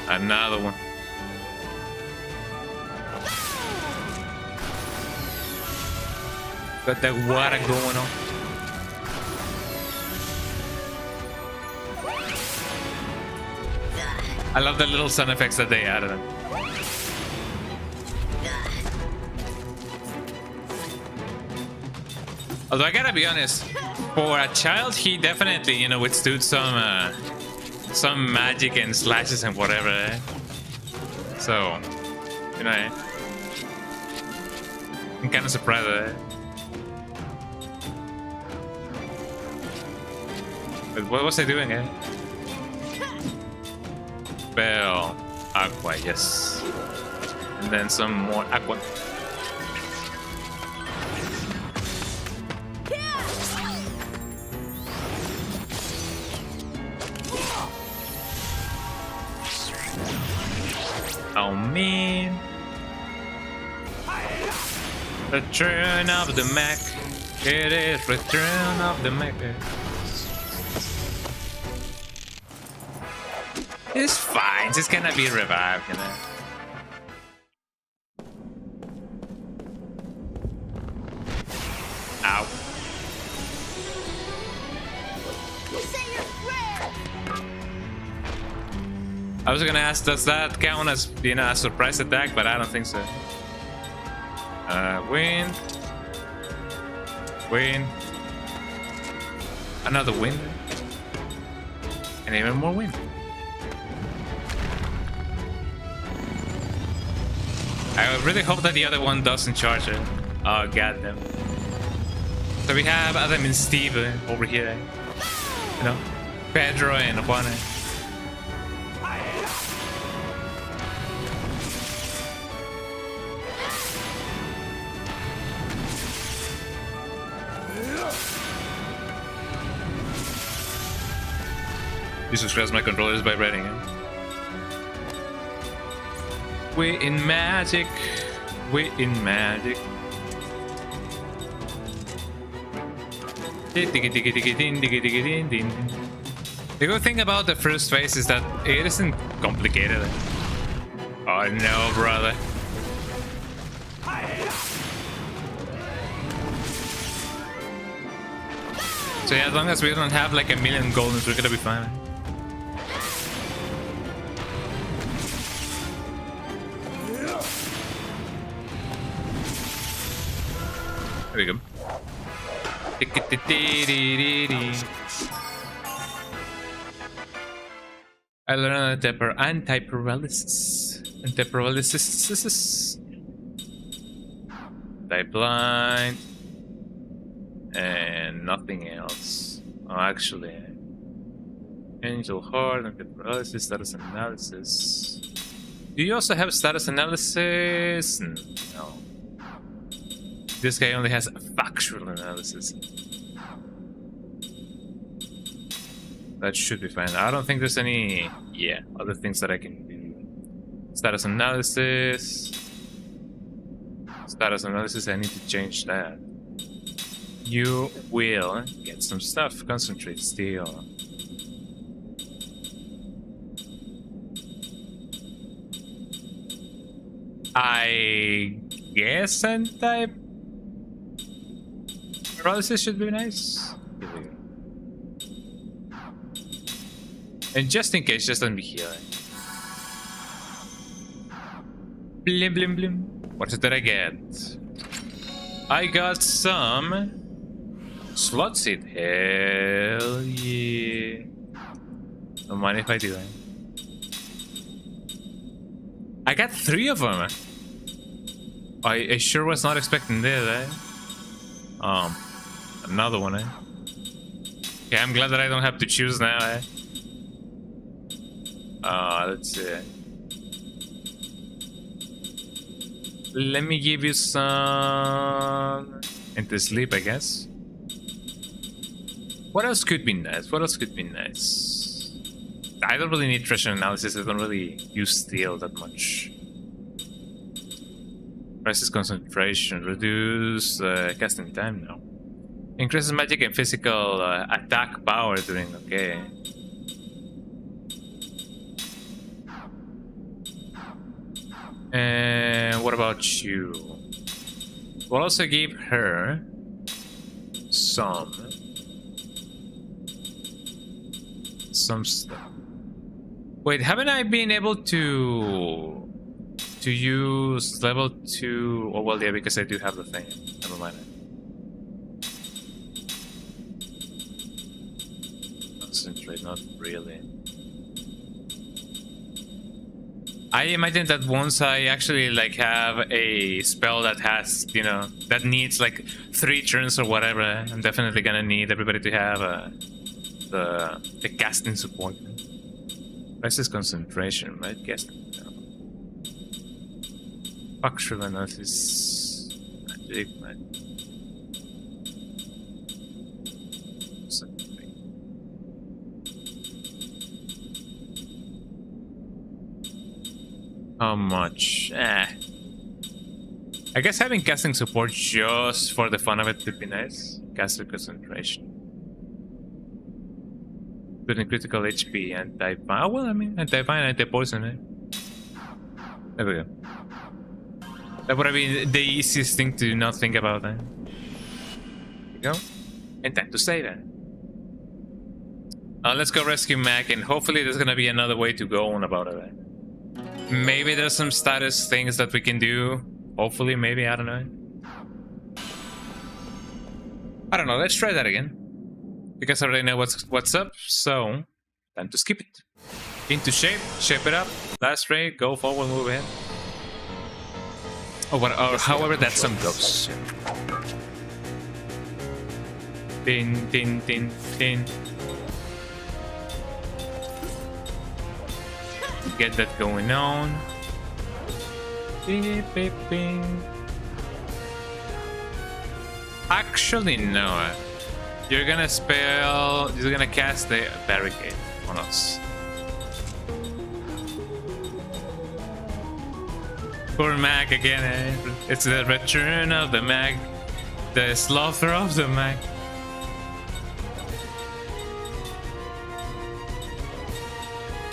Another one. Got that water going on. I love the little sound effects that they added. Although I gotta be honest, for a child, he definitely, you know, withstood some magic and slashes and whatever. So, you know, I'm kind of surprised. But what was I doing? Spell aqua, yes, and then some more aqua. Oh man! Return of the Mac. It is return of the Mac. It's fine. It's gonna be revived, you know. Ow. I was gonna ask, does that count as, you know, a surprise attack? But I don't think so. Wind. Wind. Another wind. And even more wind. I really hope that the other one doesn't charge it. Oh, goddamn. So we have Adam and Steve over here. You know, Pedro and Juana. Jesus Christ, my controller is vibrating. We in magic. We in magic. The good thing about the first phase is that it isn't complicated. Oh no, brother. So yeah, as long as we don't have like a million goldens, we're gonna be fine. There we go. I learned anti-paralysis. Anti-paralysis. Die blind. And nothing else. Oh, actually. Angel Heart, anti-paralysis, status analysis. Do you also have status analysis? No. This guy only has factual analysis. That should be fine. I don't think there's any, other things that I can do. Status analysis. Status analysis, I need to change that. You will get some stuff. Concentrate steel. I guess anti-paralysis should be nice. And just in case, just let me heal. Blim blim blim. What did I get? I got some slot seed. Hell yeah. Don't mind if I do that. I got 3 of them. I sure was not expecting this, eh? Another one, eh? Okay, I'm glad that I don't have to choose now, eh? Let's see. Let me give you some into sleep, I guess. What else could be nice? What else could be nice? I don't really need treasure analysis. I don't really use steel that much. Increases concentration. Reduce casting time now. Increases magic and physical attack power during. Okay. And what about you? We'll also give her some stuff. Wait, haven't I been able to use level 2? Oh well, yeah, because I do have the thing. Never mind. Concentrate, not really. I imagine that once I actually like have a spell that has, you know, that needs like 3 turns or whatever, I'm definitely gonna need everybody to have the casting support. Versus concentration, right? Casting. No. Factual analysis. Magic, How much? I guess having casting support just for the fun of it would be nice. Caster concentration. Building critical HP, anti-fire. Oh, well, I mean, anti-fire, anti-poison, eh? There we go. That would have been the easiest thing to not think about, eh? There you go. And time to save it. Let's go rescue Mac, and hopefully there's gonna be another way to go on about it, eh? Maybe there's some status things that we can do. Hopefully, maybe, I don't know. I don't know, let's try that again. Because I already know what's up, so time to skip it. Into shape it up, last raid, go forward, move ahead. Or however that song goes. Din din din din. Get that going on. Beep, beep, beep. Actually, no. You're gonna cast the barricade on us. Poor Mag again, eh? It's the return of the Mag. The slaughter of the Mag.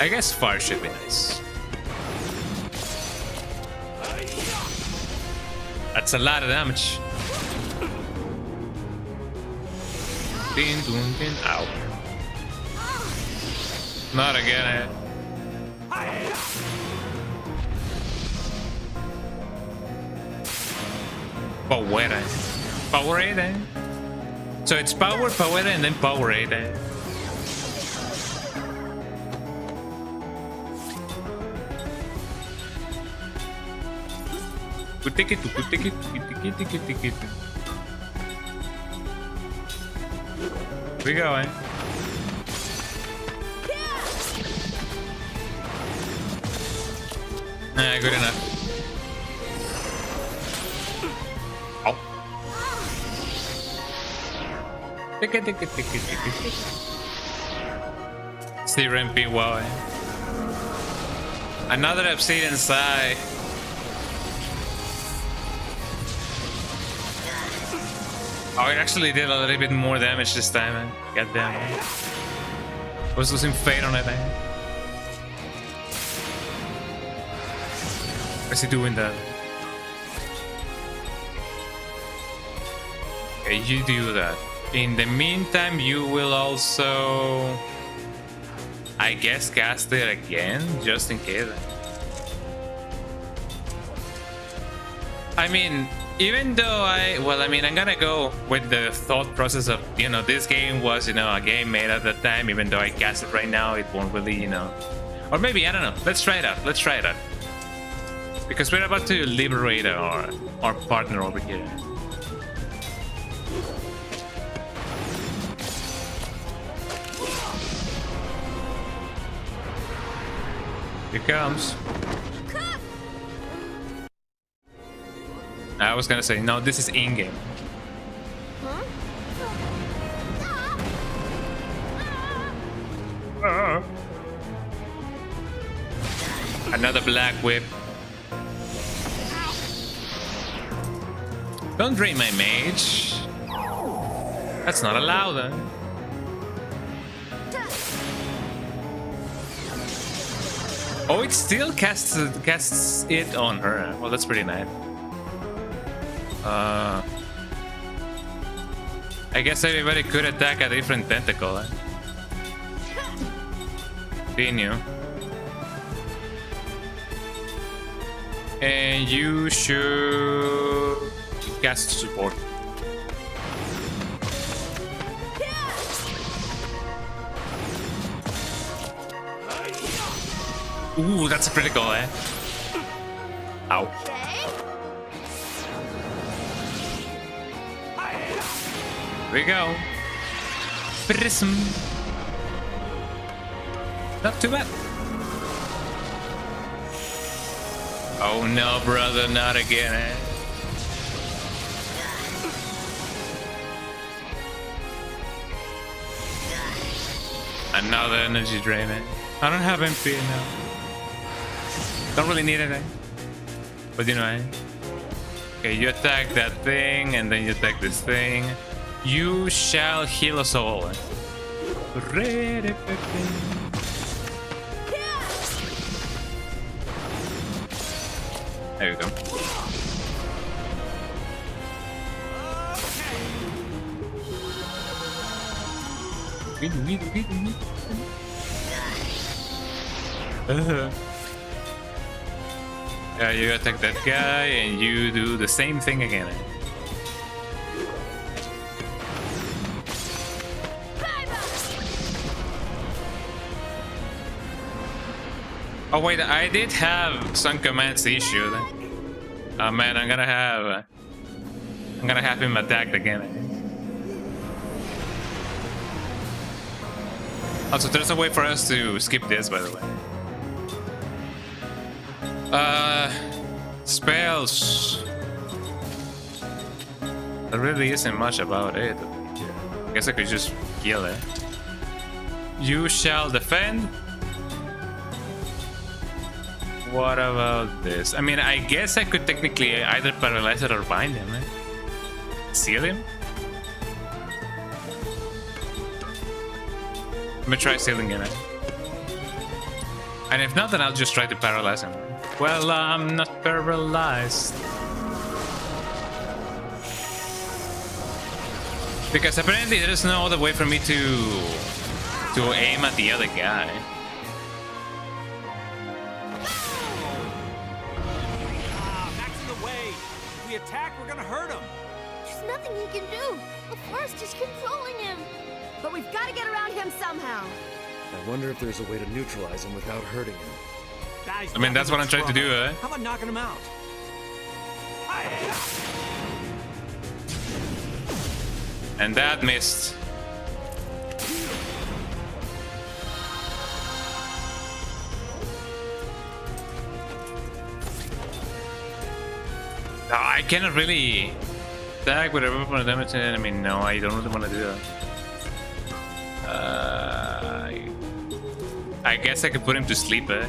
I guess fire should be nice. That's a lot of damage. Din, dun, din. Ow. Not again, eh? Power, eh? So it's power, power, and then Powerade. We go, eh? Good enough. Oh. Steer MP, wow. Another obsidian sigh. Oh, it actually did a little bit more damage this time, man. God damn it. I was losing fate on it, man. What's he doing that? Okay, you do that. In the meantime, you will also, I guess, cast it again, just in case. I mean, even though I'm gonna go with the thought process of, you know, this game was, you know, a game made at that time. Even though I cast it right now, it won't really, you know, or maybe, I don't know. Let's try it out. Let's try it out. Because we're about to liberate our partner over here. Here comes. I was gonna say, no, this is in-game. Another black whip. Don't drain my mage. That's not allowed, then. Oh, it still casts it on her. Well, that's pretty nice. I guess everybody could attack a different tentacle. Continue. And you should cast support. Ooh, that's a critical, eh? Ow. Here we go. Prism. Not too bad. Oh no, brother, not again, eh? Another energy drain, eh? I don't have MP now. Don't really need it, eh? But you know, eh? Okay, you attack that thing, and then you attack this thing. You shall heal us all. Eh? There you go. Yeah, you attack that guy and you do the same thing again. Oh wait, I did have some commands issued. Oh man, I'm gonna have him attacked again. Also, there's a way for us to skip this, by the way. Spells. There really isn't much about it. I guess I could just kill it. You shall defend. What about this? I mean, I guess I could technically either paralyze it or bind him, eh? Seal him? Let me try sealing him, eh? And if not, then I'll just try to paralyze him. Well, I'm not paralyzed. Because apparently there is no other way for me to aim at the other guy. Max in the way. If we attack, we're gonna hurt him. There's nothing he can do. The forest is controlling him. But we've got to get around him somehow. I wonder if there's a way to neutralize him without hurting him. I mean, that's what I'm trying to do, eh? How about knocking him out? And that missed. No, I cannot really attack with a weapon of damage to an enemy. No, I don't really want to do that. I guess I could put him to sleep, eh?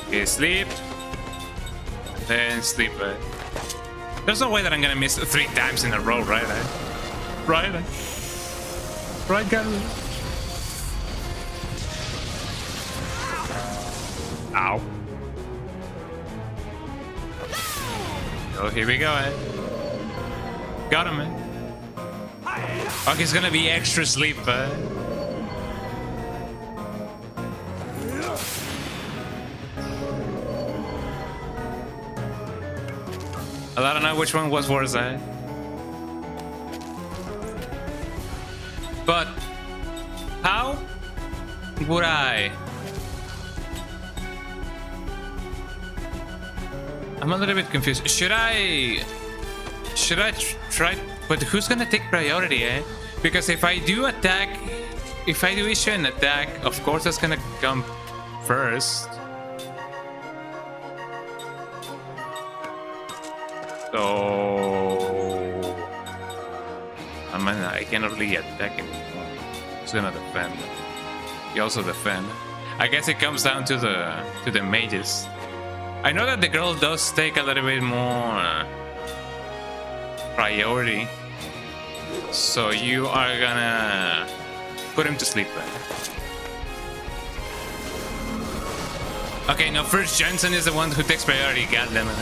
Okay, sleep. Then sleep, eh? There's no way that I'm gonna miss 3 times in a row, right? Eh? Right? Eh? Right, guys? Ow. Oh, here we go, eh? Got him, eh? Okay, he's gonna be extra sleep, eh? Well, I don't know which one was worse, eh? But how would I? I'm a little bit confused. Should I try? But who's gonna take priority, eh? Because if I do issue an attack, of course that's gonna come first. So I mean, I cannot really attack him. He's gonna defend. He also defend. I guess it comes down to the mages. I know that the girl does take a little bit more priority. So you are gonna put him to sleep. Okay, now first Jensen is the one who takes priority. God damn it.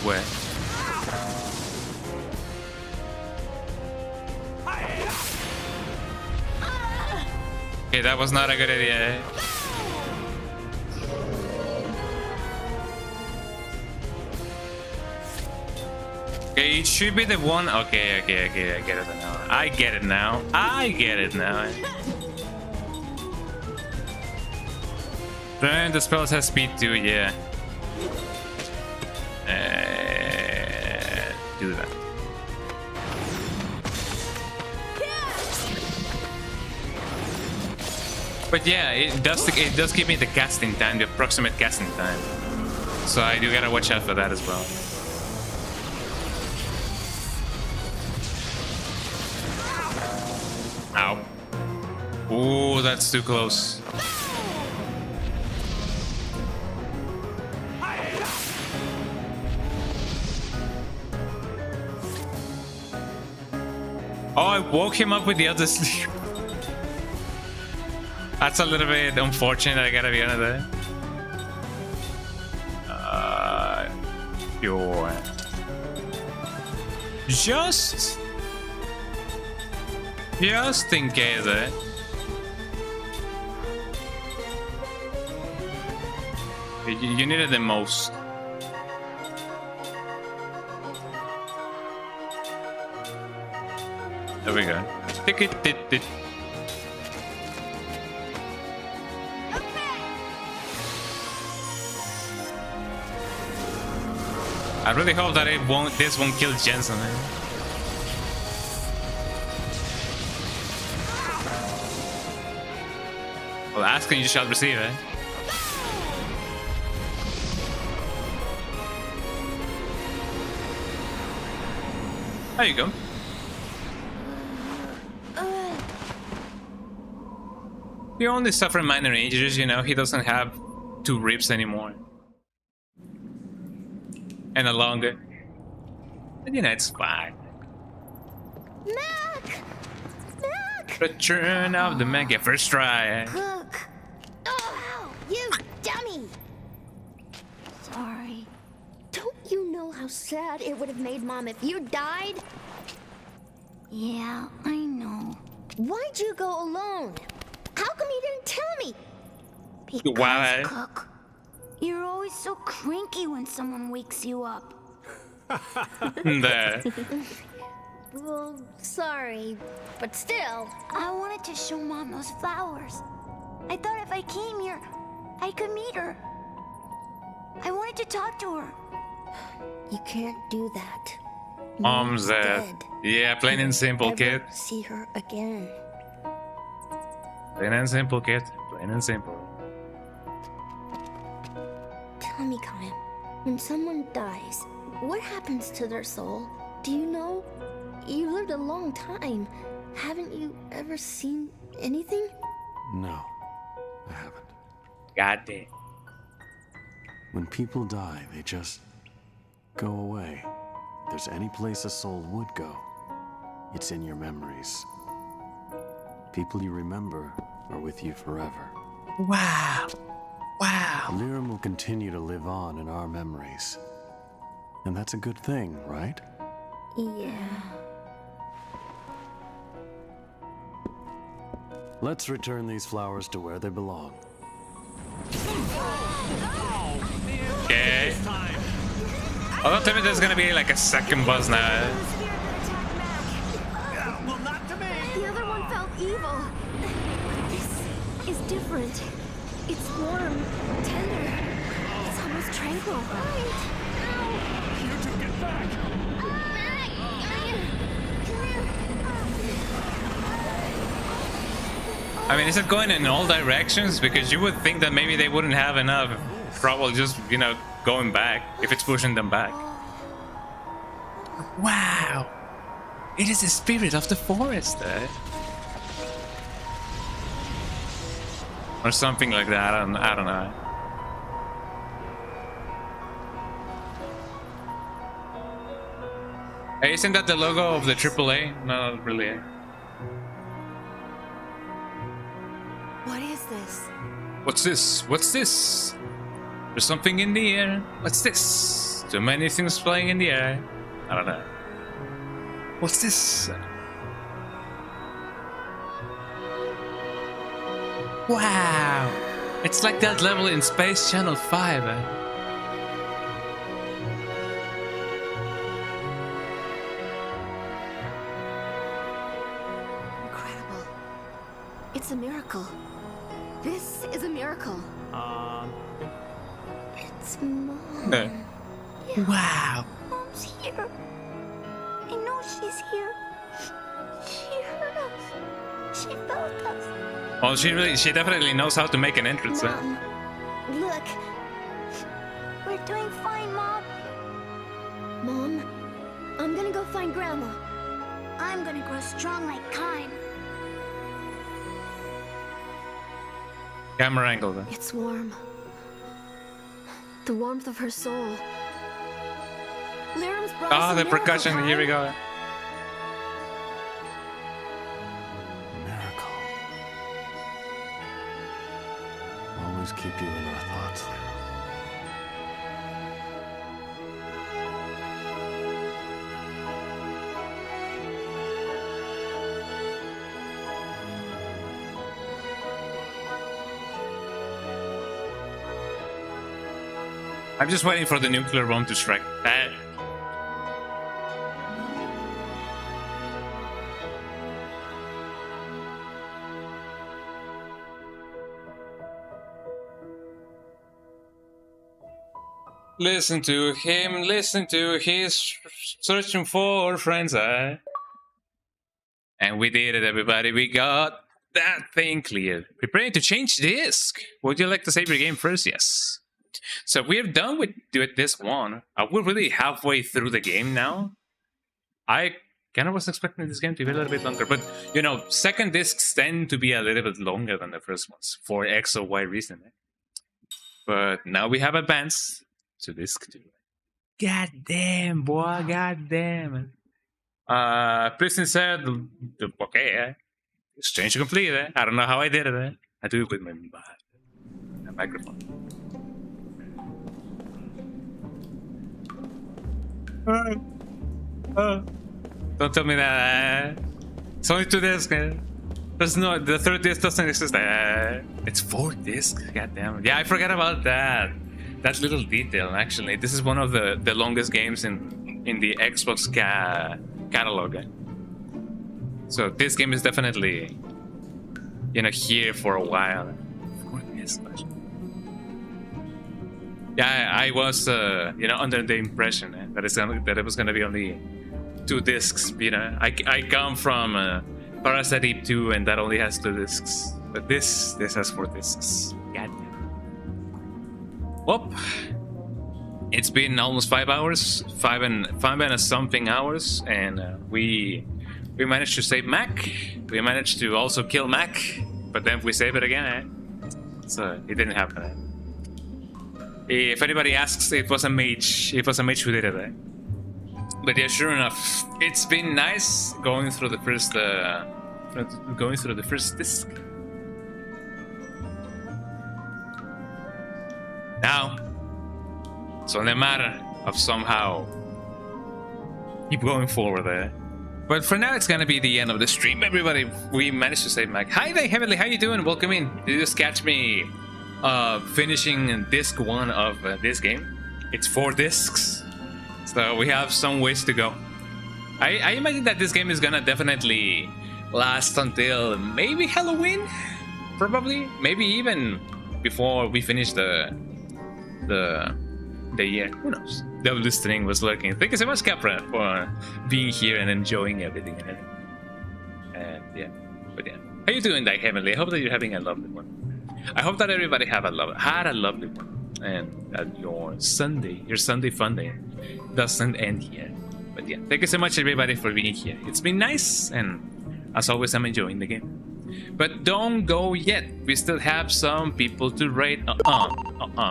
Where? Okay, that was not a good idea. Okay, it should be the one. Okay, I get it now. I get it now. Then the spells have speed too, yeah. Do that. But yeah, it does give me the casting time, the approximate casting time. So I do gotta watch out for that as well. Ow. Ooh, that's too close. Oh, I woke him up with the other sleep. That's a little bit unfortunate, I gotta be honest. Sure. Just in case, eh? You needed the most. There we go. Tick it. I really hope that this won't kill Jensen. Well, ask and you shall receive, eh? There you go. He only suffered minor injuries, you know, he doesn't have 2 ribs anymore. And a longer. But you know, it's fine. Mac! Return of the Mac. Yeah, first try. Cook! Oh, you dummy! Sorry. Don't you know how sad it would have made Mom if you died? Yeah, I know. Why'd you go alone? How come you didn't tell me? Because, Why? Cook, you're always so cranky when someone wakes you up. There. Well, sorry, but still. I wanted to show Mom those flowers. I thought if I came here, I could meet her. I wanted to talk to her. You can't do that. Mom's dead. Yeah, plain and simple, kid. See her again. Plain and simple, kid. Plain and simple. Tell me, Kaim, when someone dies, what happens to their soul? Do you know? You lived a long time. Haven't you ever seen anything? No, I haven't. God damn. When people die, they just go away. If there's any place a soul would go, it's in your memories. People you remember are with you forever. Wow. Wow. Lyrum will continue to live on in our memories. And that's a good thing, right? Yeah. Let's return these flowers to where they belong. Okay. Oh, don't tell me there's gonna be like a second boss now. Well, not to me. The other one felt evil. This is different. It's warm, tender. It's almost tranquil. You two get back. I mean, is it going in all directions? Because you would think that maybe they wouldn't have enough trouble just, you know, going back if it's pushing them back. Wow. It is the spirit of the forest, eh? Or something like that. I don't know. Hey, isn't that the logo of the AAA? No, not really. What is this? What's this? What's this? There's something in the air. What's this? Too many things flying in the air. I don't know. What's this? Wow! It's like that level in Space Channel 5. Incredible. It's a miracle. This is a miracle. It's Mom. Wow. Mom's here. I know she's here. She heard us. She felt us. Well, she definitely knows how to make an entrance. Mom, look. We're doing fine, Mom. Mom, I'm gonna go find Grandma. I'm gonna grow strong like Kaim. Camera angle then. It's warm. The warmth of her soul. Lyrum's brought us Oh, a the miracle, percussion. Kaim. Here we go. Miracle. Always keep you in our thoughts, Lyrum. I'm just waiting for the nuclear bomb to strike. Listen to him, listen to his searching for friends, And we did it, everybody. We got that thing cleared. Preparing to change disc. Would you like to save your game first? Yes. So we're done with this one. We're really halfway through the game now. I kind of was expecting this game to be a little bit longer, but you know, second discs tend to be a little bit longer than the first ones for X or Y reason. But now we have advanced to disc 2. God damn, boy, god damn. Prison said, okay, exchange complete. I don't know how I did it. I do it with my microphone. Don't tell me that. It's only 2 discs. There's no, the third disc doesn't exist. It's 4 discs. Goddamn. Yeah, I forgot about that. That little detail. Actually, this is one of the longest games in the Xbox catalog. So this game is definitely, you know, here for a while. 4 discs. Yeah, I was, you know, under the impression that it was gonna be only 2 discs. You know, I come from Parasite Eve 2, and that only has 2 discs. But this has 4 discs. Goddamn. Well, it's been almost 5 hours, five and something hours, and we managed to save Mac. We managed to also kill Mac, but then we save it again. So it didn't happen. If anybody asks, it was a mage. It was a mage who did it. But yeah, sure enough, it's been nice going through the first disc. Now, it's only a matter of somehow keep going forward there. But for now, it's gonna be the end of the stream, everybody. We managed to save Mac. Hi there, Heavenly. How you doing? Welcome in. Did you just catch me finishing disc 1 of this game? It's 4 discs. So we have some ways to go. I imagine that this game is gonna definitely last until maybe Halloween, probably, maybe even before we finish the year. Who knows? W String was lurking. Thank you so much, Capra, for being here and enjoying everything. And yeah, but yeah, how you doing, Dyke Heavenly? I hope that you're having a lovely one. I hope that everybody had a lovely one, and that your Sunday fun day doesn't end here. But yeah, thank you so much, everybody, for being here. It's been nice, and as always, I'm enjoying the game. But don't go yet. We still have some people to raid.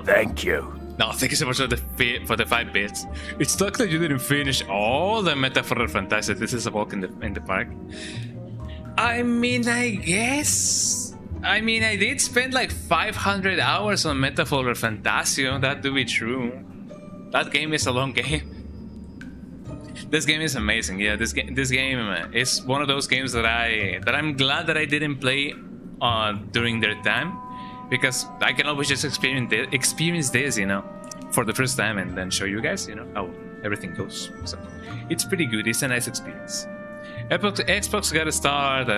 Thank you. No, thank you so much for the 5 bits. It sucks that you didn't finish all the Metaphor Fantasia. This is a walk in the park. I mean, I guess. I mean, I did spend like 500 hours on Metaphor Fantasio. That do be true. That game is a long game. This game is amazing. Yeah, this game is one of those games that I'm glad that I didn't play during their time, because I can always just experience this, you know, for the first time, and then show you guys, you know, how everything goes. So it's pretty good. It's a nice experience. Xbox gotta start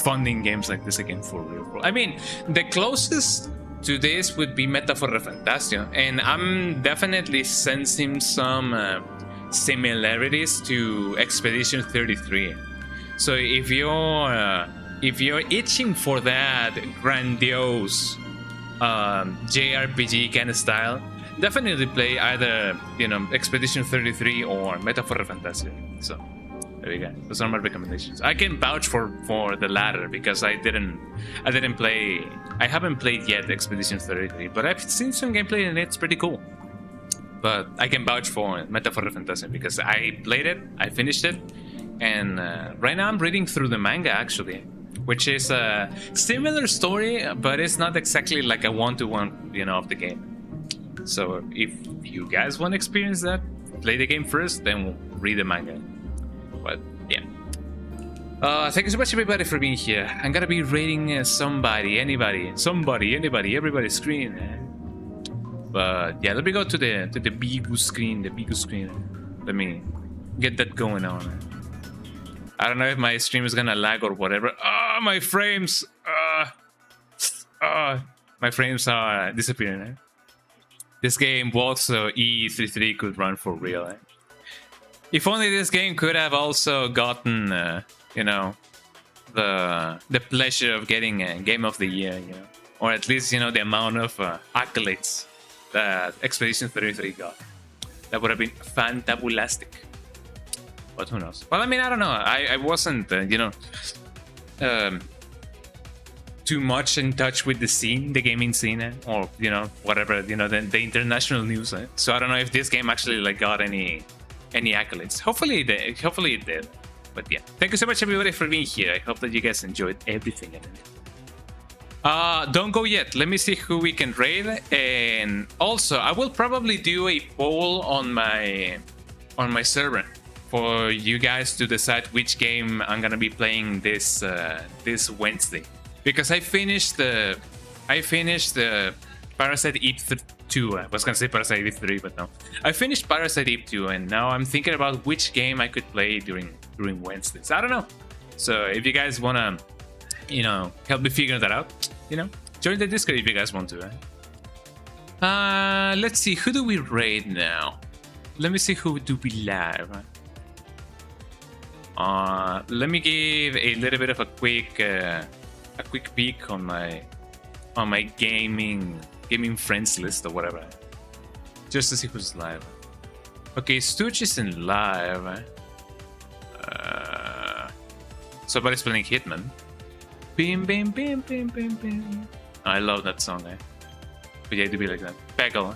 funding games like this again for real. I mean, the closest to this would be Metaphor Fantasio, and I'm definitely sensing some similarities to Expedition 33. So if you're itching for that grandiose JRPG kind of style, definitely play either, you know, Expedition 33 or Metaphor Fantasio. So there you go. Those are my recommendations. I can vouch for the latter because I haven't played yet Expedition 33, but I've seen some gameplay and it's pretty cool. But I can vouch for Metaphor Fantasy because I played it, I finished it, and right now I'm reading through the manga actually, which is a similar story, but it's not exactly like a one-to-one, you know, of the game. So if you guys want to experience that, play the game first, then we'll read the manga. But yeah. Thank you so much, everybody, for being here. I'm gonna be rating anybody's screen. But yeah, let me go to the Bigu screen. Let me get that going on. I don't know if my stream is gonna lag or whatever. My frames. My frames are disappearing. This game also E33 could run for real. If only this game could have also gotten, you know, the pleasure of getting a Game of the Year, you know, or at least, you know, the amount of accolades that Expedition 33 got. That would have been fantabulastic. But who knows? Well, I mean, I don't know. I wasn't, you know, too much in touch with the scene, the gaming scene, or, you know, whatever, you know, the international news. So I don't know if this game actually like got any accolades. Hopefully it did. But yeah, thank you so much, everybody, for being here. I hope that you guys enjoyed everything in it. Don't go yet. Let me see who we can raid, and also I will probably do a poll on my server for you guys to decide which game I'm gonna be playing this this Wednesday, because I finished the Parasite Eve 2. I was gonna say Parasite Eve 3, but no. I finished Parasite Eve 2, and now I'm thinking about which game I could play during Wednesdays. I don't know. So if you guys wanna, you know, help me figure that out, you know, join the Discord if you guys want to. Let's see, who do we raid now? Let me see who do we live. Let me give a little bit of a quick peek on my gaming friends list or whatever, just to see who's live. Okay, Stooge is in live. Somebody's playing Hitman. Bim bim bim bim bim bim. I love that song, but yeah, to be like that. Peggle.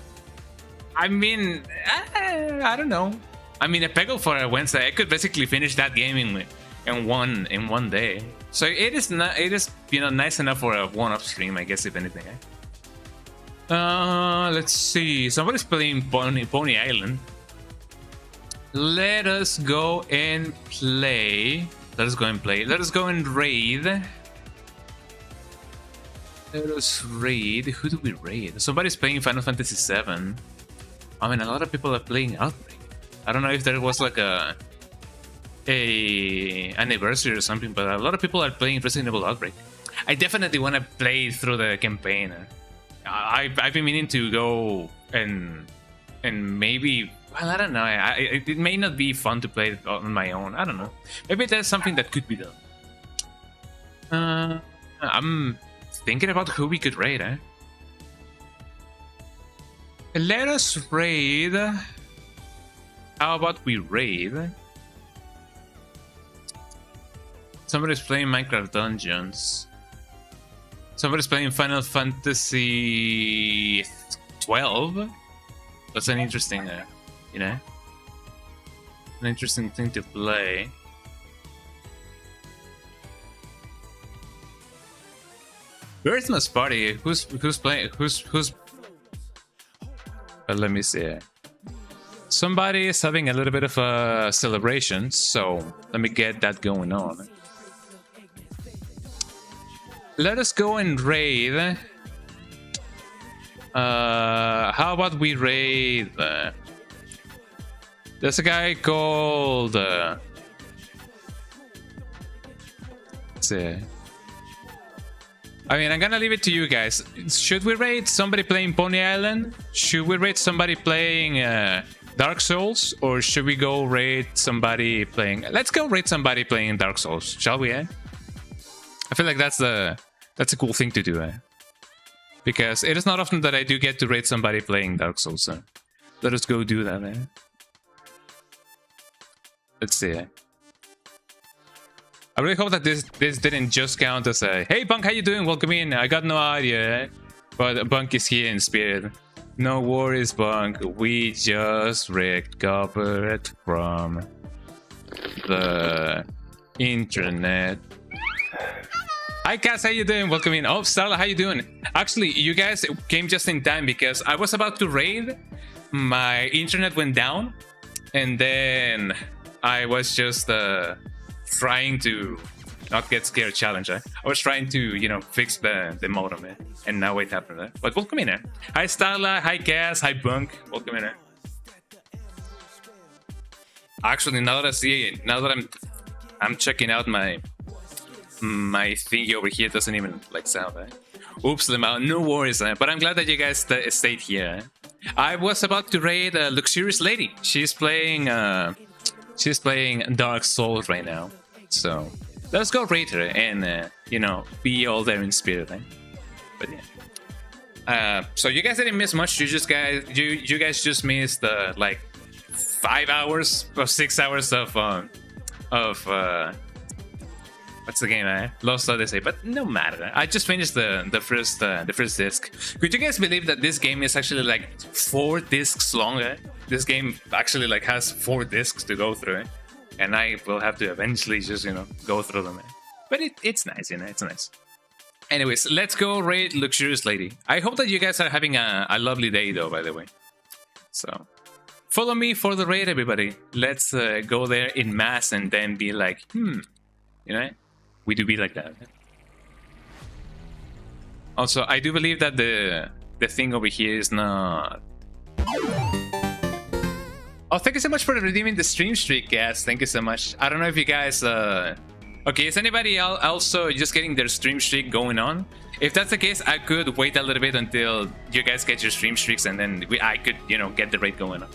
I mean, I don't know. I mean, a Peggle for a Wednesday, I could basically finish that game in one day. So it is you know, nice enough for a one-off stream, I guess, if anything. Let's see. Somebody's playing Pony Island. Let us go and play. Let us go and raid. Let us raid. Who do we raid? Somebody's playing Final Fantasy VII. I mean, a lot of people are playing Outbreak. I don't know if there was like a anniversary or something, but a lot of people are playing Resident Evil Outbreak. I definitely want to play through the campaign. I've been meaning to go and maybe, well, I don't know. It may not be fun to play it on my own. I don't know. Maybe there's something that could be done. I'm thinking about who we could raid. Let us raid. How about we raid? Somebody's playing Minecraft Dungeons. Somebody's playing Final Fantasy 12. That's an interesting, you know, an interesting thing to play. Christmas party. Who's playing? Who's? Let me see. Somebody is having a little bit of a celebration, so let me get that going on. Let us go and raid. How about we raid? There's a guy called. Let's see. I mean, I'm gonna leave it to you guys. Should we raid somebody playing Pony Island? Should we raid somebody playing Dark Souls? Or should we go raid somebody playing... Let's go raid somebody playing Dark Souls, shall we, I feel like that's a cool thing to do, because it is not often that I do get to raid somebody playing Dark Souls, so let us go do that, Let's see, I really hope that this didn't just count as a "Hey Bunk, how you doing? Welcome in. I got no idea, but Bunk is here in spirit. No worries, Bunk. We just recovered from the internet." Hi Cass, how you doing? Welcome in. Oh, Starla, how you doing? Actually, you guys came just in time because I was about to raid. My internet went down, and then I was just trying to not get scared challenge. I was trying to, you know, fix the modem, and now it happened. But welcome in. Hi Starla, hi Cass, hi Bunk. Welcome in. Actually, now that I see it, now that I'm checking out my thingy over here, doesn't even like sound. Oops, Lemao, no worries. But I'm glad that you guys stayed here. I was about to raid a Luxurious Lady. She's playing Dark Souls right now. So let's go raid her and you know, be all there in spirit. But yeah. So you guys didn't miss much. You guys just missed like 5 hours or 6 hours of what's the game, Lost Odyssey. But no matter. I just finished the first disc. Could you guys believe that this game is actually like 4 discs long? This game actually like has 4 discs to go through, and I will have to eventually just, you know, go through them. But it's nice, you know, it's nice. Anyways, let's go raid Luxurious Lady. I hope that you guys are having a lovely day though, by the way. So follow me for the raid, everybody. Let's go there in mass and then be like, you know, we do be like that. Also, I do believe that the thing over here is not... Oh, thank you so much for redeeming the stream streak, guys. Thank you so much. I don't know if you guys... Okay, is anybody else also just getting their stream streak going on? If that's the case, I could wait a little bit until you guys get your stream streaks, and then I could, you know, get the raid going on.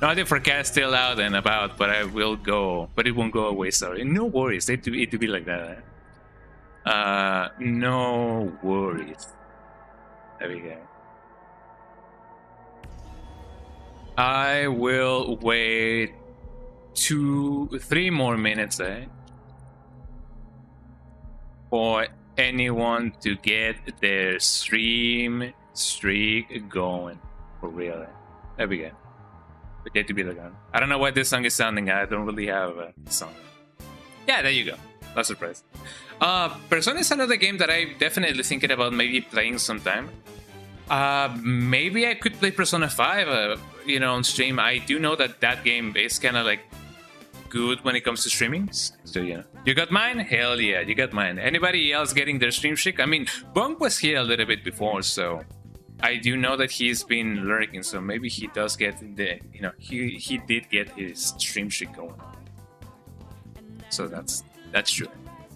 No, the forecast still out and about, but I will go. But it won't go away, sorry. No worries, it do be like that. No worries. There we go. I will wait 2-3 more minutes, for anyone to get their stream streak going for real. There we go. Forget to be like that. I don't know why this song is sounding. I don't really have a song. Yeah, there you go. No surprise. Persona is another game that I'm definitely thinking about maybe playing sometime. Maybe I could play Persona 5, you know, on stream. I do know that that game is kind of like good when it comes to streaming. So yeah, you got mine? Hell yeah, you got mine. Anybody else getting their stream streak? I mean, Bunk was here a little bit before, so I do know that he's been lurking. So maybe he does get the, you know, he did get his stream streak going. So that's true.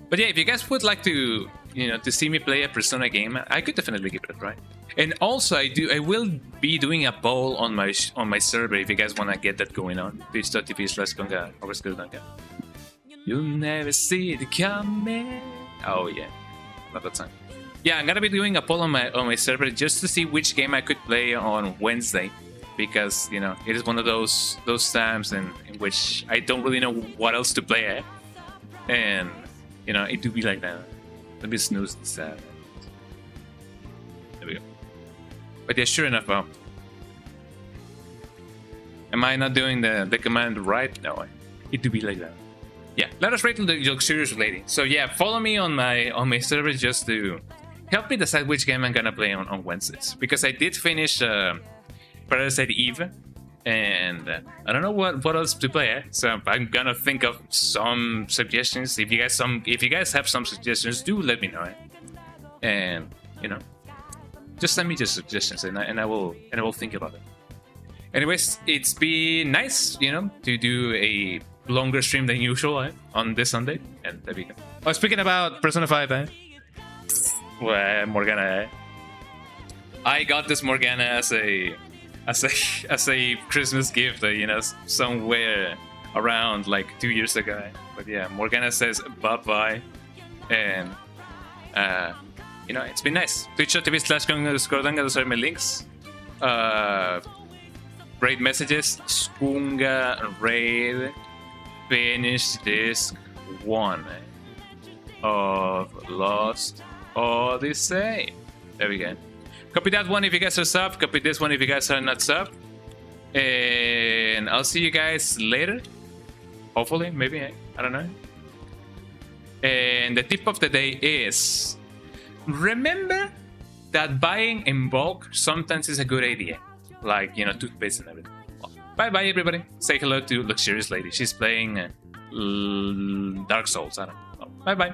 But yeah, if you guys would like to, you know, to see me play a Persona game, I could definitely give it a try. And also, I will be doing a poll on my server if you guys want to get that going on. Twitch.tv/Konga. You'll never see it coming. Oh yeah, love that song. Yeah, I'm gonna be doing a poll on my server just to see which game I could play on Wednesday, because you know it is one of those times in which I don't really know what else to play, and you know it do be like that. Let me snooze this out. There we go. But yeah, sure enough, am I not doing the command right? No, it do be like that. Yeah, let us rate the luxurious lady. So yeah, follow me on my server just to help me decide which game I'm gonna play on Wednesdays, because I did finish Parasite Eve, and I don't know what else to play. So I'm gonna think of some suggestions. If you guys have some suggestions, do let me know. And you know, just send me just suggestions, and I will think about it. Anyways, it's been nice, you know, to do a longer stream than usual on this Sunday, and there we go. Oh, speaking about Persona 5, well, Morgana, I got this Morgana as a Christmas gift, you know, somewhere around like 2 years ago. But yeah, Morgana says bye-bye, and you know, it's been nice. Twitch.tv/Konga_Danga, those are my links. Raid messages, Skunga raid, finish disc 1 of Lost Odyssey. There we go. Copy that one if you guys are sub. Copy this one if you guys are not sub. And I'll see you guys later. Hopefully, maybe, I don't know. And the tip of the day is, remember that buying in bulk sometimes is a good idea. Like, you know, toothpaste and everything. Well, bye-bye, everybody. Say hello to Luxurious Lady. She's playing Dark Souls. I don't know. Bye-bye.